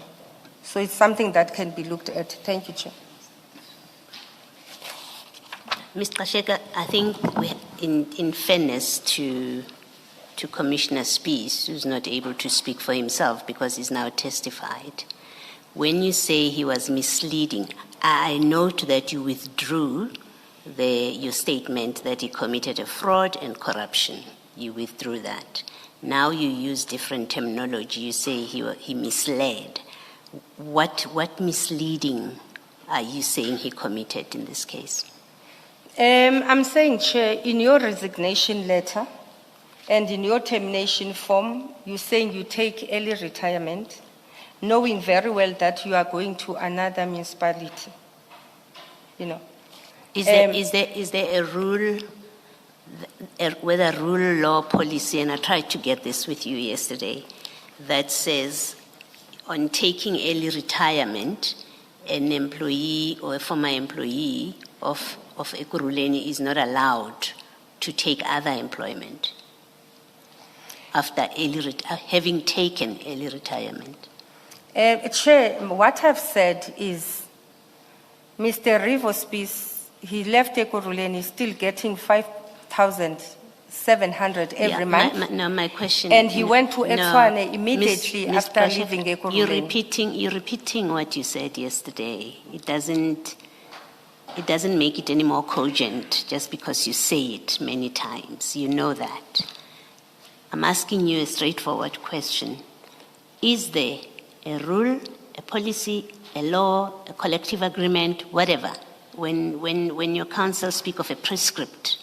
So it's something that can be looked at. Thank you, Chair. Ms. Gxaleka, I think in fairness to Commissioner Spies, who's not able to speak for himself because he's now testified, when you say he was misleading, I note that you withdrew your statement that he committed a fraud and corruption. You withdrew that. Now you use different terminology. You say he misled. What misleading are you saying he committed in this case? I'm saying, Chair, in your resignation letter and in your termination form, you're saying you take early retirement, knowing very well that you are going to another municipality. You know. Is there a rule, whether rule, law, policy, and I tried to get this with you yesterday, that says on taking early retirement, an employee or a former employee of Ekurhuleni is not allowed to take other employment after having taken early retirement? Chair, what I've said is Mr. Rivospis, he left Ekurhuleni still getting 5,700 every month. My question. And he went to Tswane immediately after leaving Ekurhuleni. You're repeating what you said yesterday. It doesn't make it any more cogent just because you say it many times. You know that. I'm asking you a straightforward question. Is there a rule, a policy, a law, a collective agreement, whatever, when your counsel speak of a prescript,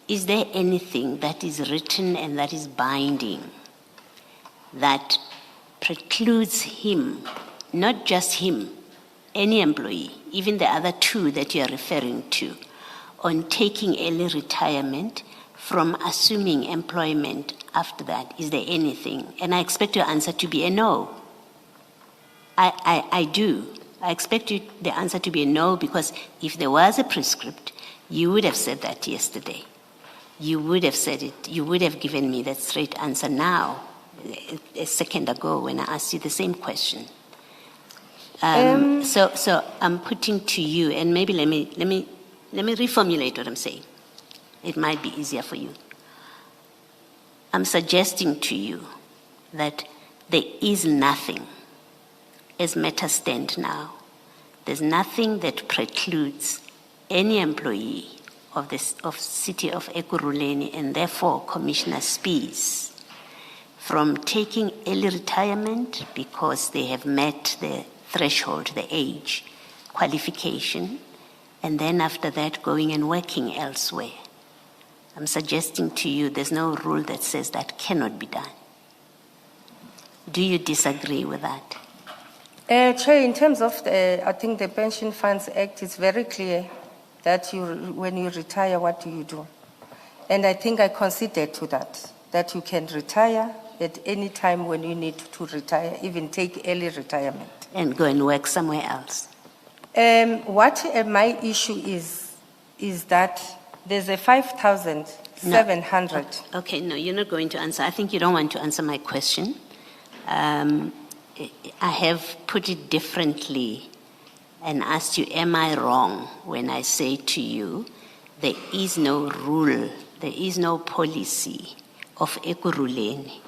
is there anything that is written and that is binding that precludes him, not just him, any employee, even the other two that you are referring to, on taking early retirement from assuming employment after that? Is there anything? And I expect your answer to be a no. I do. I expect the answer to be a no, because if there was a prescript, you would have said that yesterday. You would have said it. You would have given me that straight answer now, a second ago when I asked you the same question. So I'm putting to you, and maybe let me reformulate what I'm saying. It might be easier for you. I'm suggesting to you that there is nothing, as matters stand now, there's nothing that precludes any employee of the city of Ekurhuleni, and therefore Commissioner Spies, from taking early retirement because they have met the threshold, the age, qualification, and then after that going and working elsewhere. I'm suggesting to you there's no rule that says that cannot be done. Do you disagree with that? Chair, in terms of I think the Pension Funds Act is very clear that when you retire, what do you do? And I think I conceded to that you can retire at any time when you need to retire, even take early retirement. And go and work somewhere else. What my issue is that there's a 5,700. No. Okay, no, you're not going to answer. I think you don't want to answer my question. I have put it differently and asked you, am I wrong when I say to you, there is no rule, there is no policy of Ekurhuleni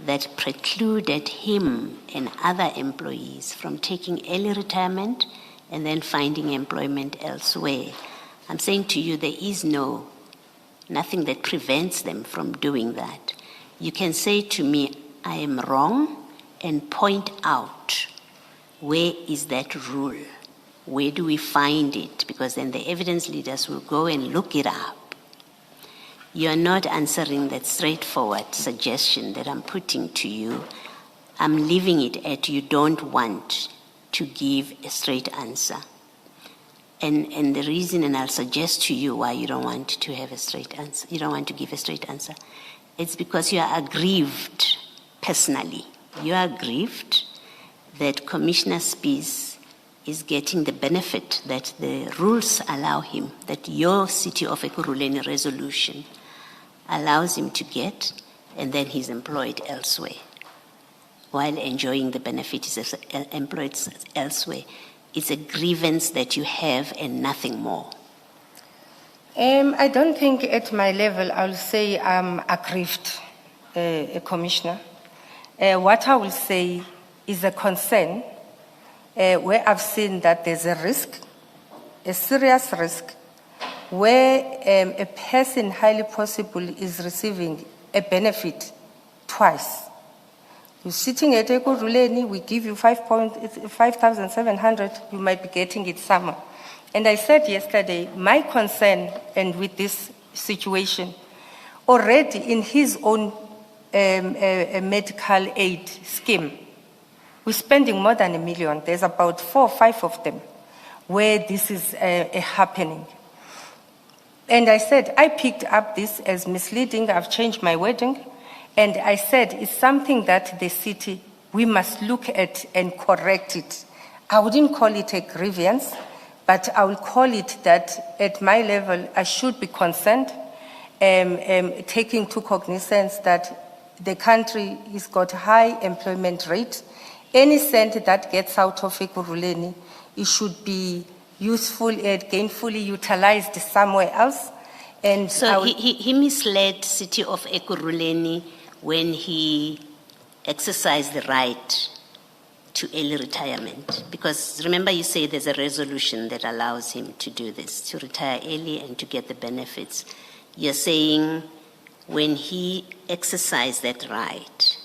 that precluded him and other employees from taking early retirement and then finding employment elsewhere? I'm saying to you, there is nothing that prevents them from doing that. You can say to me, I am wrong, and point out where is that rule? Where do we find it? Because then the evidence leaders will go and look it up. You are not answering that straightforward suggestion that I'm putting to you. I'm leaving it at you don't want to give a straight answer. And the reason, and I'll suggest to you why you don't want to have a straight answer, you don't want to give a straight answer, it's because you are aggrieved personally, you are aggrieved that Commissioner Spies is getting the benefit that the rules allow him, that your City of Ekurhuleni resolution allows him to get, and then he's employed elsewhere. While enjoying the benefit, he's employed elsewhere. It's a grievance that you have and nothing more. I don't think at my level I'll say I'm aggrieved, Commissioner. What I will say is a concern where I've seen that there's a risk, a serious risk, where a person highly possible is receiving a benefit twice. You're sitting at Ekurhuleni, we give you 5,700, you might be getting it somewhere. And I said yesterday, my concern, and with this situation, already in his own medical aid scheme, we're spending more than $1 million. There's about 4 or 5 of them where this is happening. And I said, I picked up this as misleading. I've changed my wording. And I said, it's something that the city, we must look at and correct it. I wouldn't call it a grievance, but I will call it that at my level, I should be concerned, taking to cognizance that the country has got high employment rate. Any cent that gets out of Ekurhuleni, it should be useful and gainfully utilized somewhere else. And so he misled City of Ekurhuleni when he exercised the right to early retirement. Because remember you say there's a resolution that allows him to do this, to retire early and to get the benefits. You're saying when he exercised that right,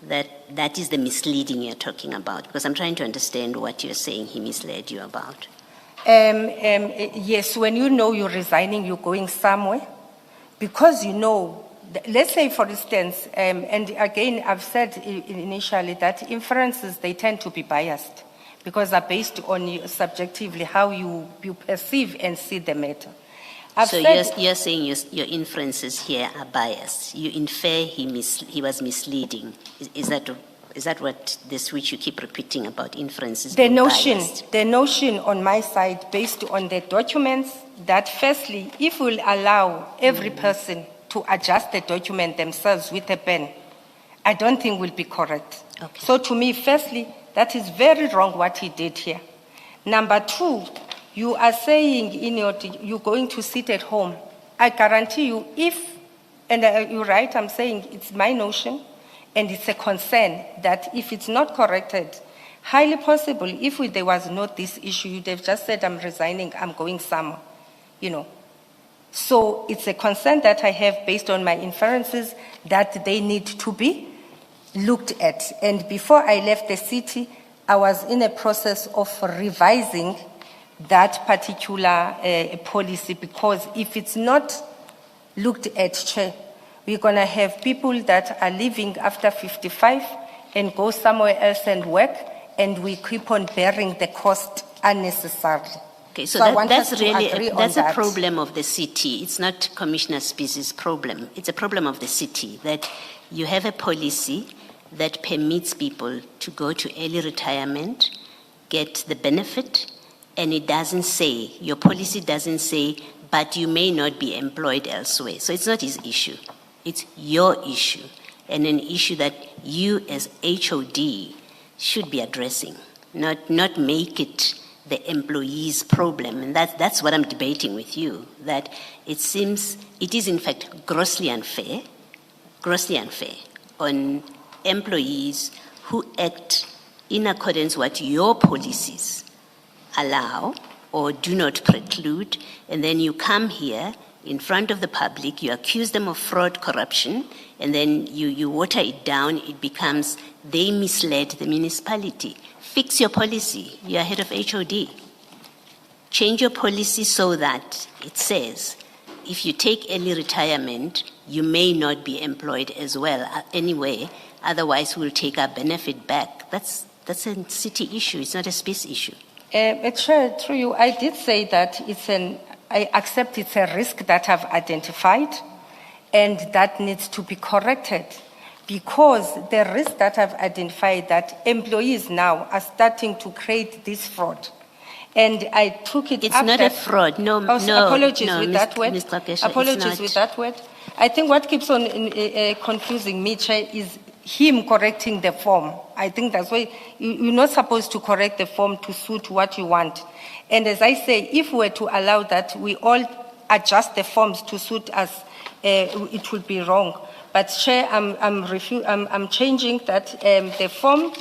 that is the misleading you're talking about, because I'm trying to understand what you're saying he misled you about. Yes, when you know you're resigning, you're going somewhere, because you know, let's say for instance, and again, I've said initially that inferences, they tend to be biased because they're based on you subjectively how you perceive and see the matter. So you're saying your inferences here are biased. You infer he was misleading. Is that what the switch you keep repeating about inferences? The notion on my side, based on the documents, that firstly, if we'll allow every person to adjust the document themselves with a pen, I don't think will be correct. Okay. So to me, firstly, that is very wrong what he did here. Number 2, you are saying you're going to sit at home. I guarantee you, and you're right, I'm saying it's my notion, and it's a concern that if it's not corrected, highly possible, if there was not this issue, you'd have just said, I'm resigning, I'm going somewhere, So it's a concern that I have based on my inferences that they need to be looked at. And before I left the city, I was in a process of revising that particular policy, because if it's not looked at, Chair, we're going to have people that are leaving after 55 and go somewhere else and work, and we keep on bearing the cost unnecessarily. Okay, so that's a problem of the city. It's not Commissioner Spies' problem. It's a problem of the city that you have a policy that permits people to go to early retirement, get the benefit, and it doesn't say, your policy doesn't say, but you may not be employed elsewhere. So it's not his issue. It's your issue, and an issue that you as HOD should be addressing, not make it the employee's problem. And that's what I'm debating with you, that it seems it is in fact grossly unfair on employees who act in accordance with what your policies allow or do not preclude, and then you come here in front of the public, you accuse them of fraud, corruption, and then you water it down, it becomes they misled the municipality. Fix your policy. You're head of HOD. Change your policy so that it says, if you take early retirement, you may not be employed as well anyway, otherwise we'll take our benefit back. That's a city issue, it's not a space issue. Chair, through you, I did say that I accept it's a risk that I've identified and that needs to be corrected. because the risk that I've identified that employees now are starting to create this fraud. And I took it It's after... not a fraud. No, Oh, no. apologies no, with that word. Mr. Kesha, Apologies it's with not. that word. I think what keeps on confusing me, Chair, is him correcting the form. I think that's why you're not supposed to correct the form to suit what you want. And as I say, if we were to allow that, we all adjust the forms to suit us, it would be wrong. But Chair, I'm changing that the form,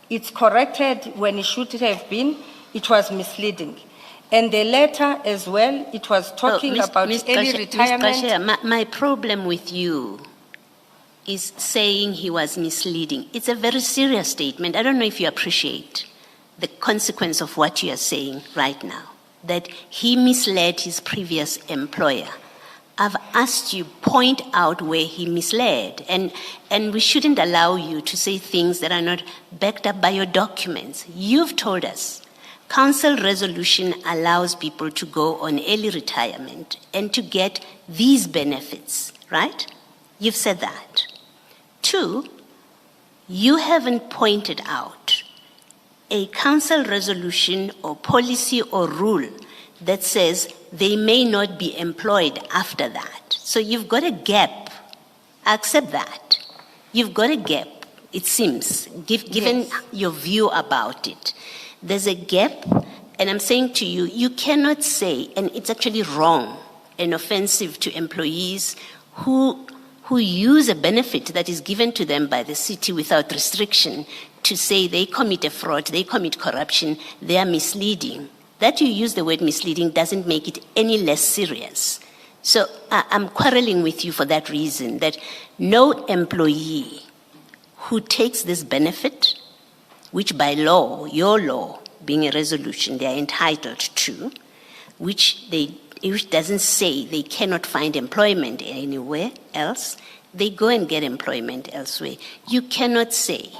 it's corrected when it should have been. It was misleading. And the letter as well, it was talking about early retirement. Mr. Kasha, my problem with you is saying he was misleading. It's a very serious statement. I don't know if you appreciate the consequence of what you are saying right now, that he misled his previous employer. I've asked you point out where he misled, and we shouldn't allow you to say things that are not backed up by your documents. You've told us council resolution allows people to go on early retirement and to get these benefits, right? You've said that. 2, you haven't pointed out a council resolution or policy or rule that says they may not be employed after that. So you've got a gap. I accept that. You've got a gap, it seems, given Yes. your view about it. There's a gap, and I'm saying to you, you cannot say, and it's actually wrong and offensive to employees who use a benefit that is given to them by the city without restriction to say they commit a fraud, they commit corruption, they are misleading. That you use the word misleading doesn't make it any less serious. So I'm quarreling with you for that reason, that no employee who takes this benefit, which by law, your law, being a resolution, they are entitled to, which doesn't say they cannot find employment anywhere else, they go and get employment elsewhere. You cannot say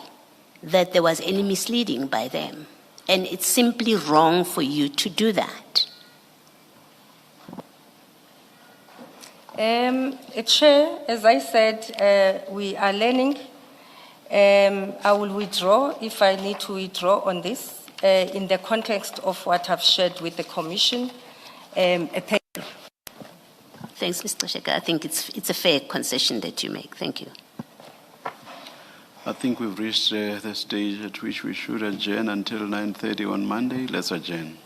that there was any misleading by them. And it's simply wrong for you to do that. Chair, as I said, we are learning. I will withdraw if I need to withdraw on this in the context of what I've shared with the Commission. Thank you. Thanks, Mr. Gxaleka. I think it's a fair concession that you make. Thank you. I think we've reached the stage at which we should adjourn until 9:30 on Monday. Let's adjourn.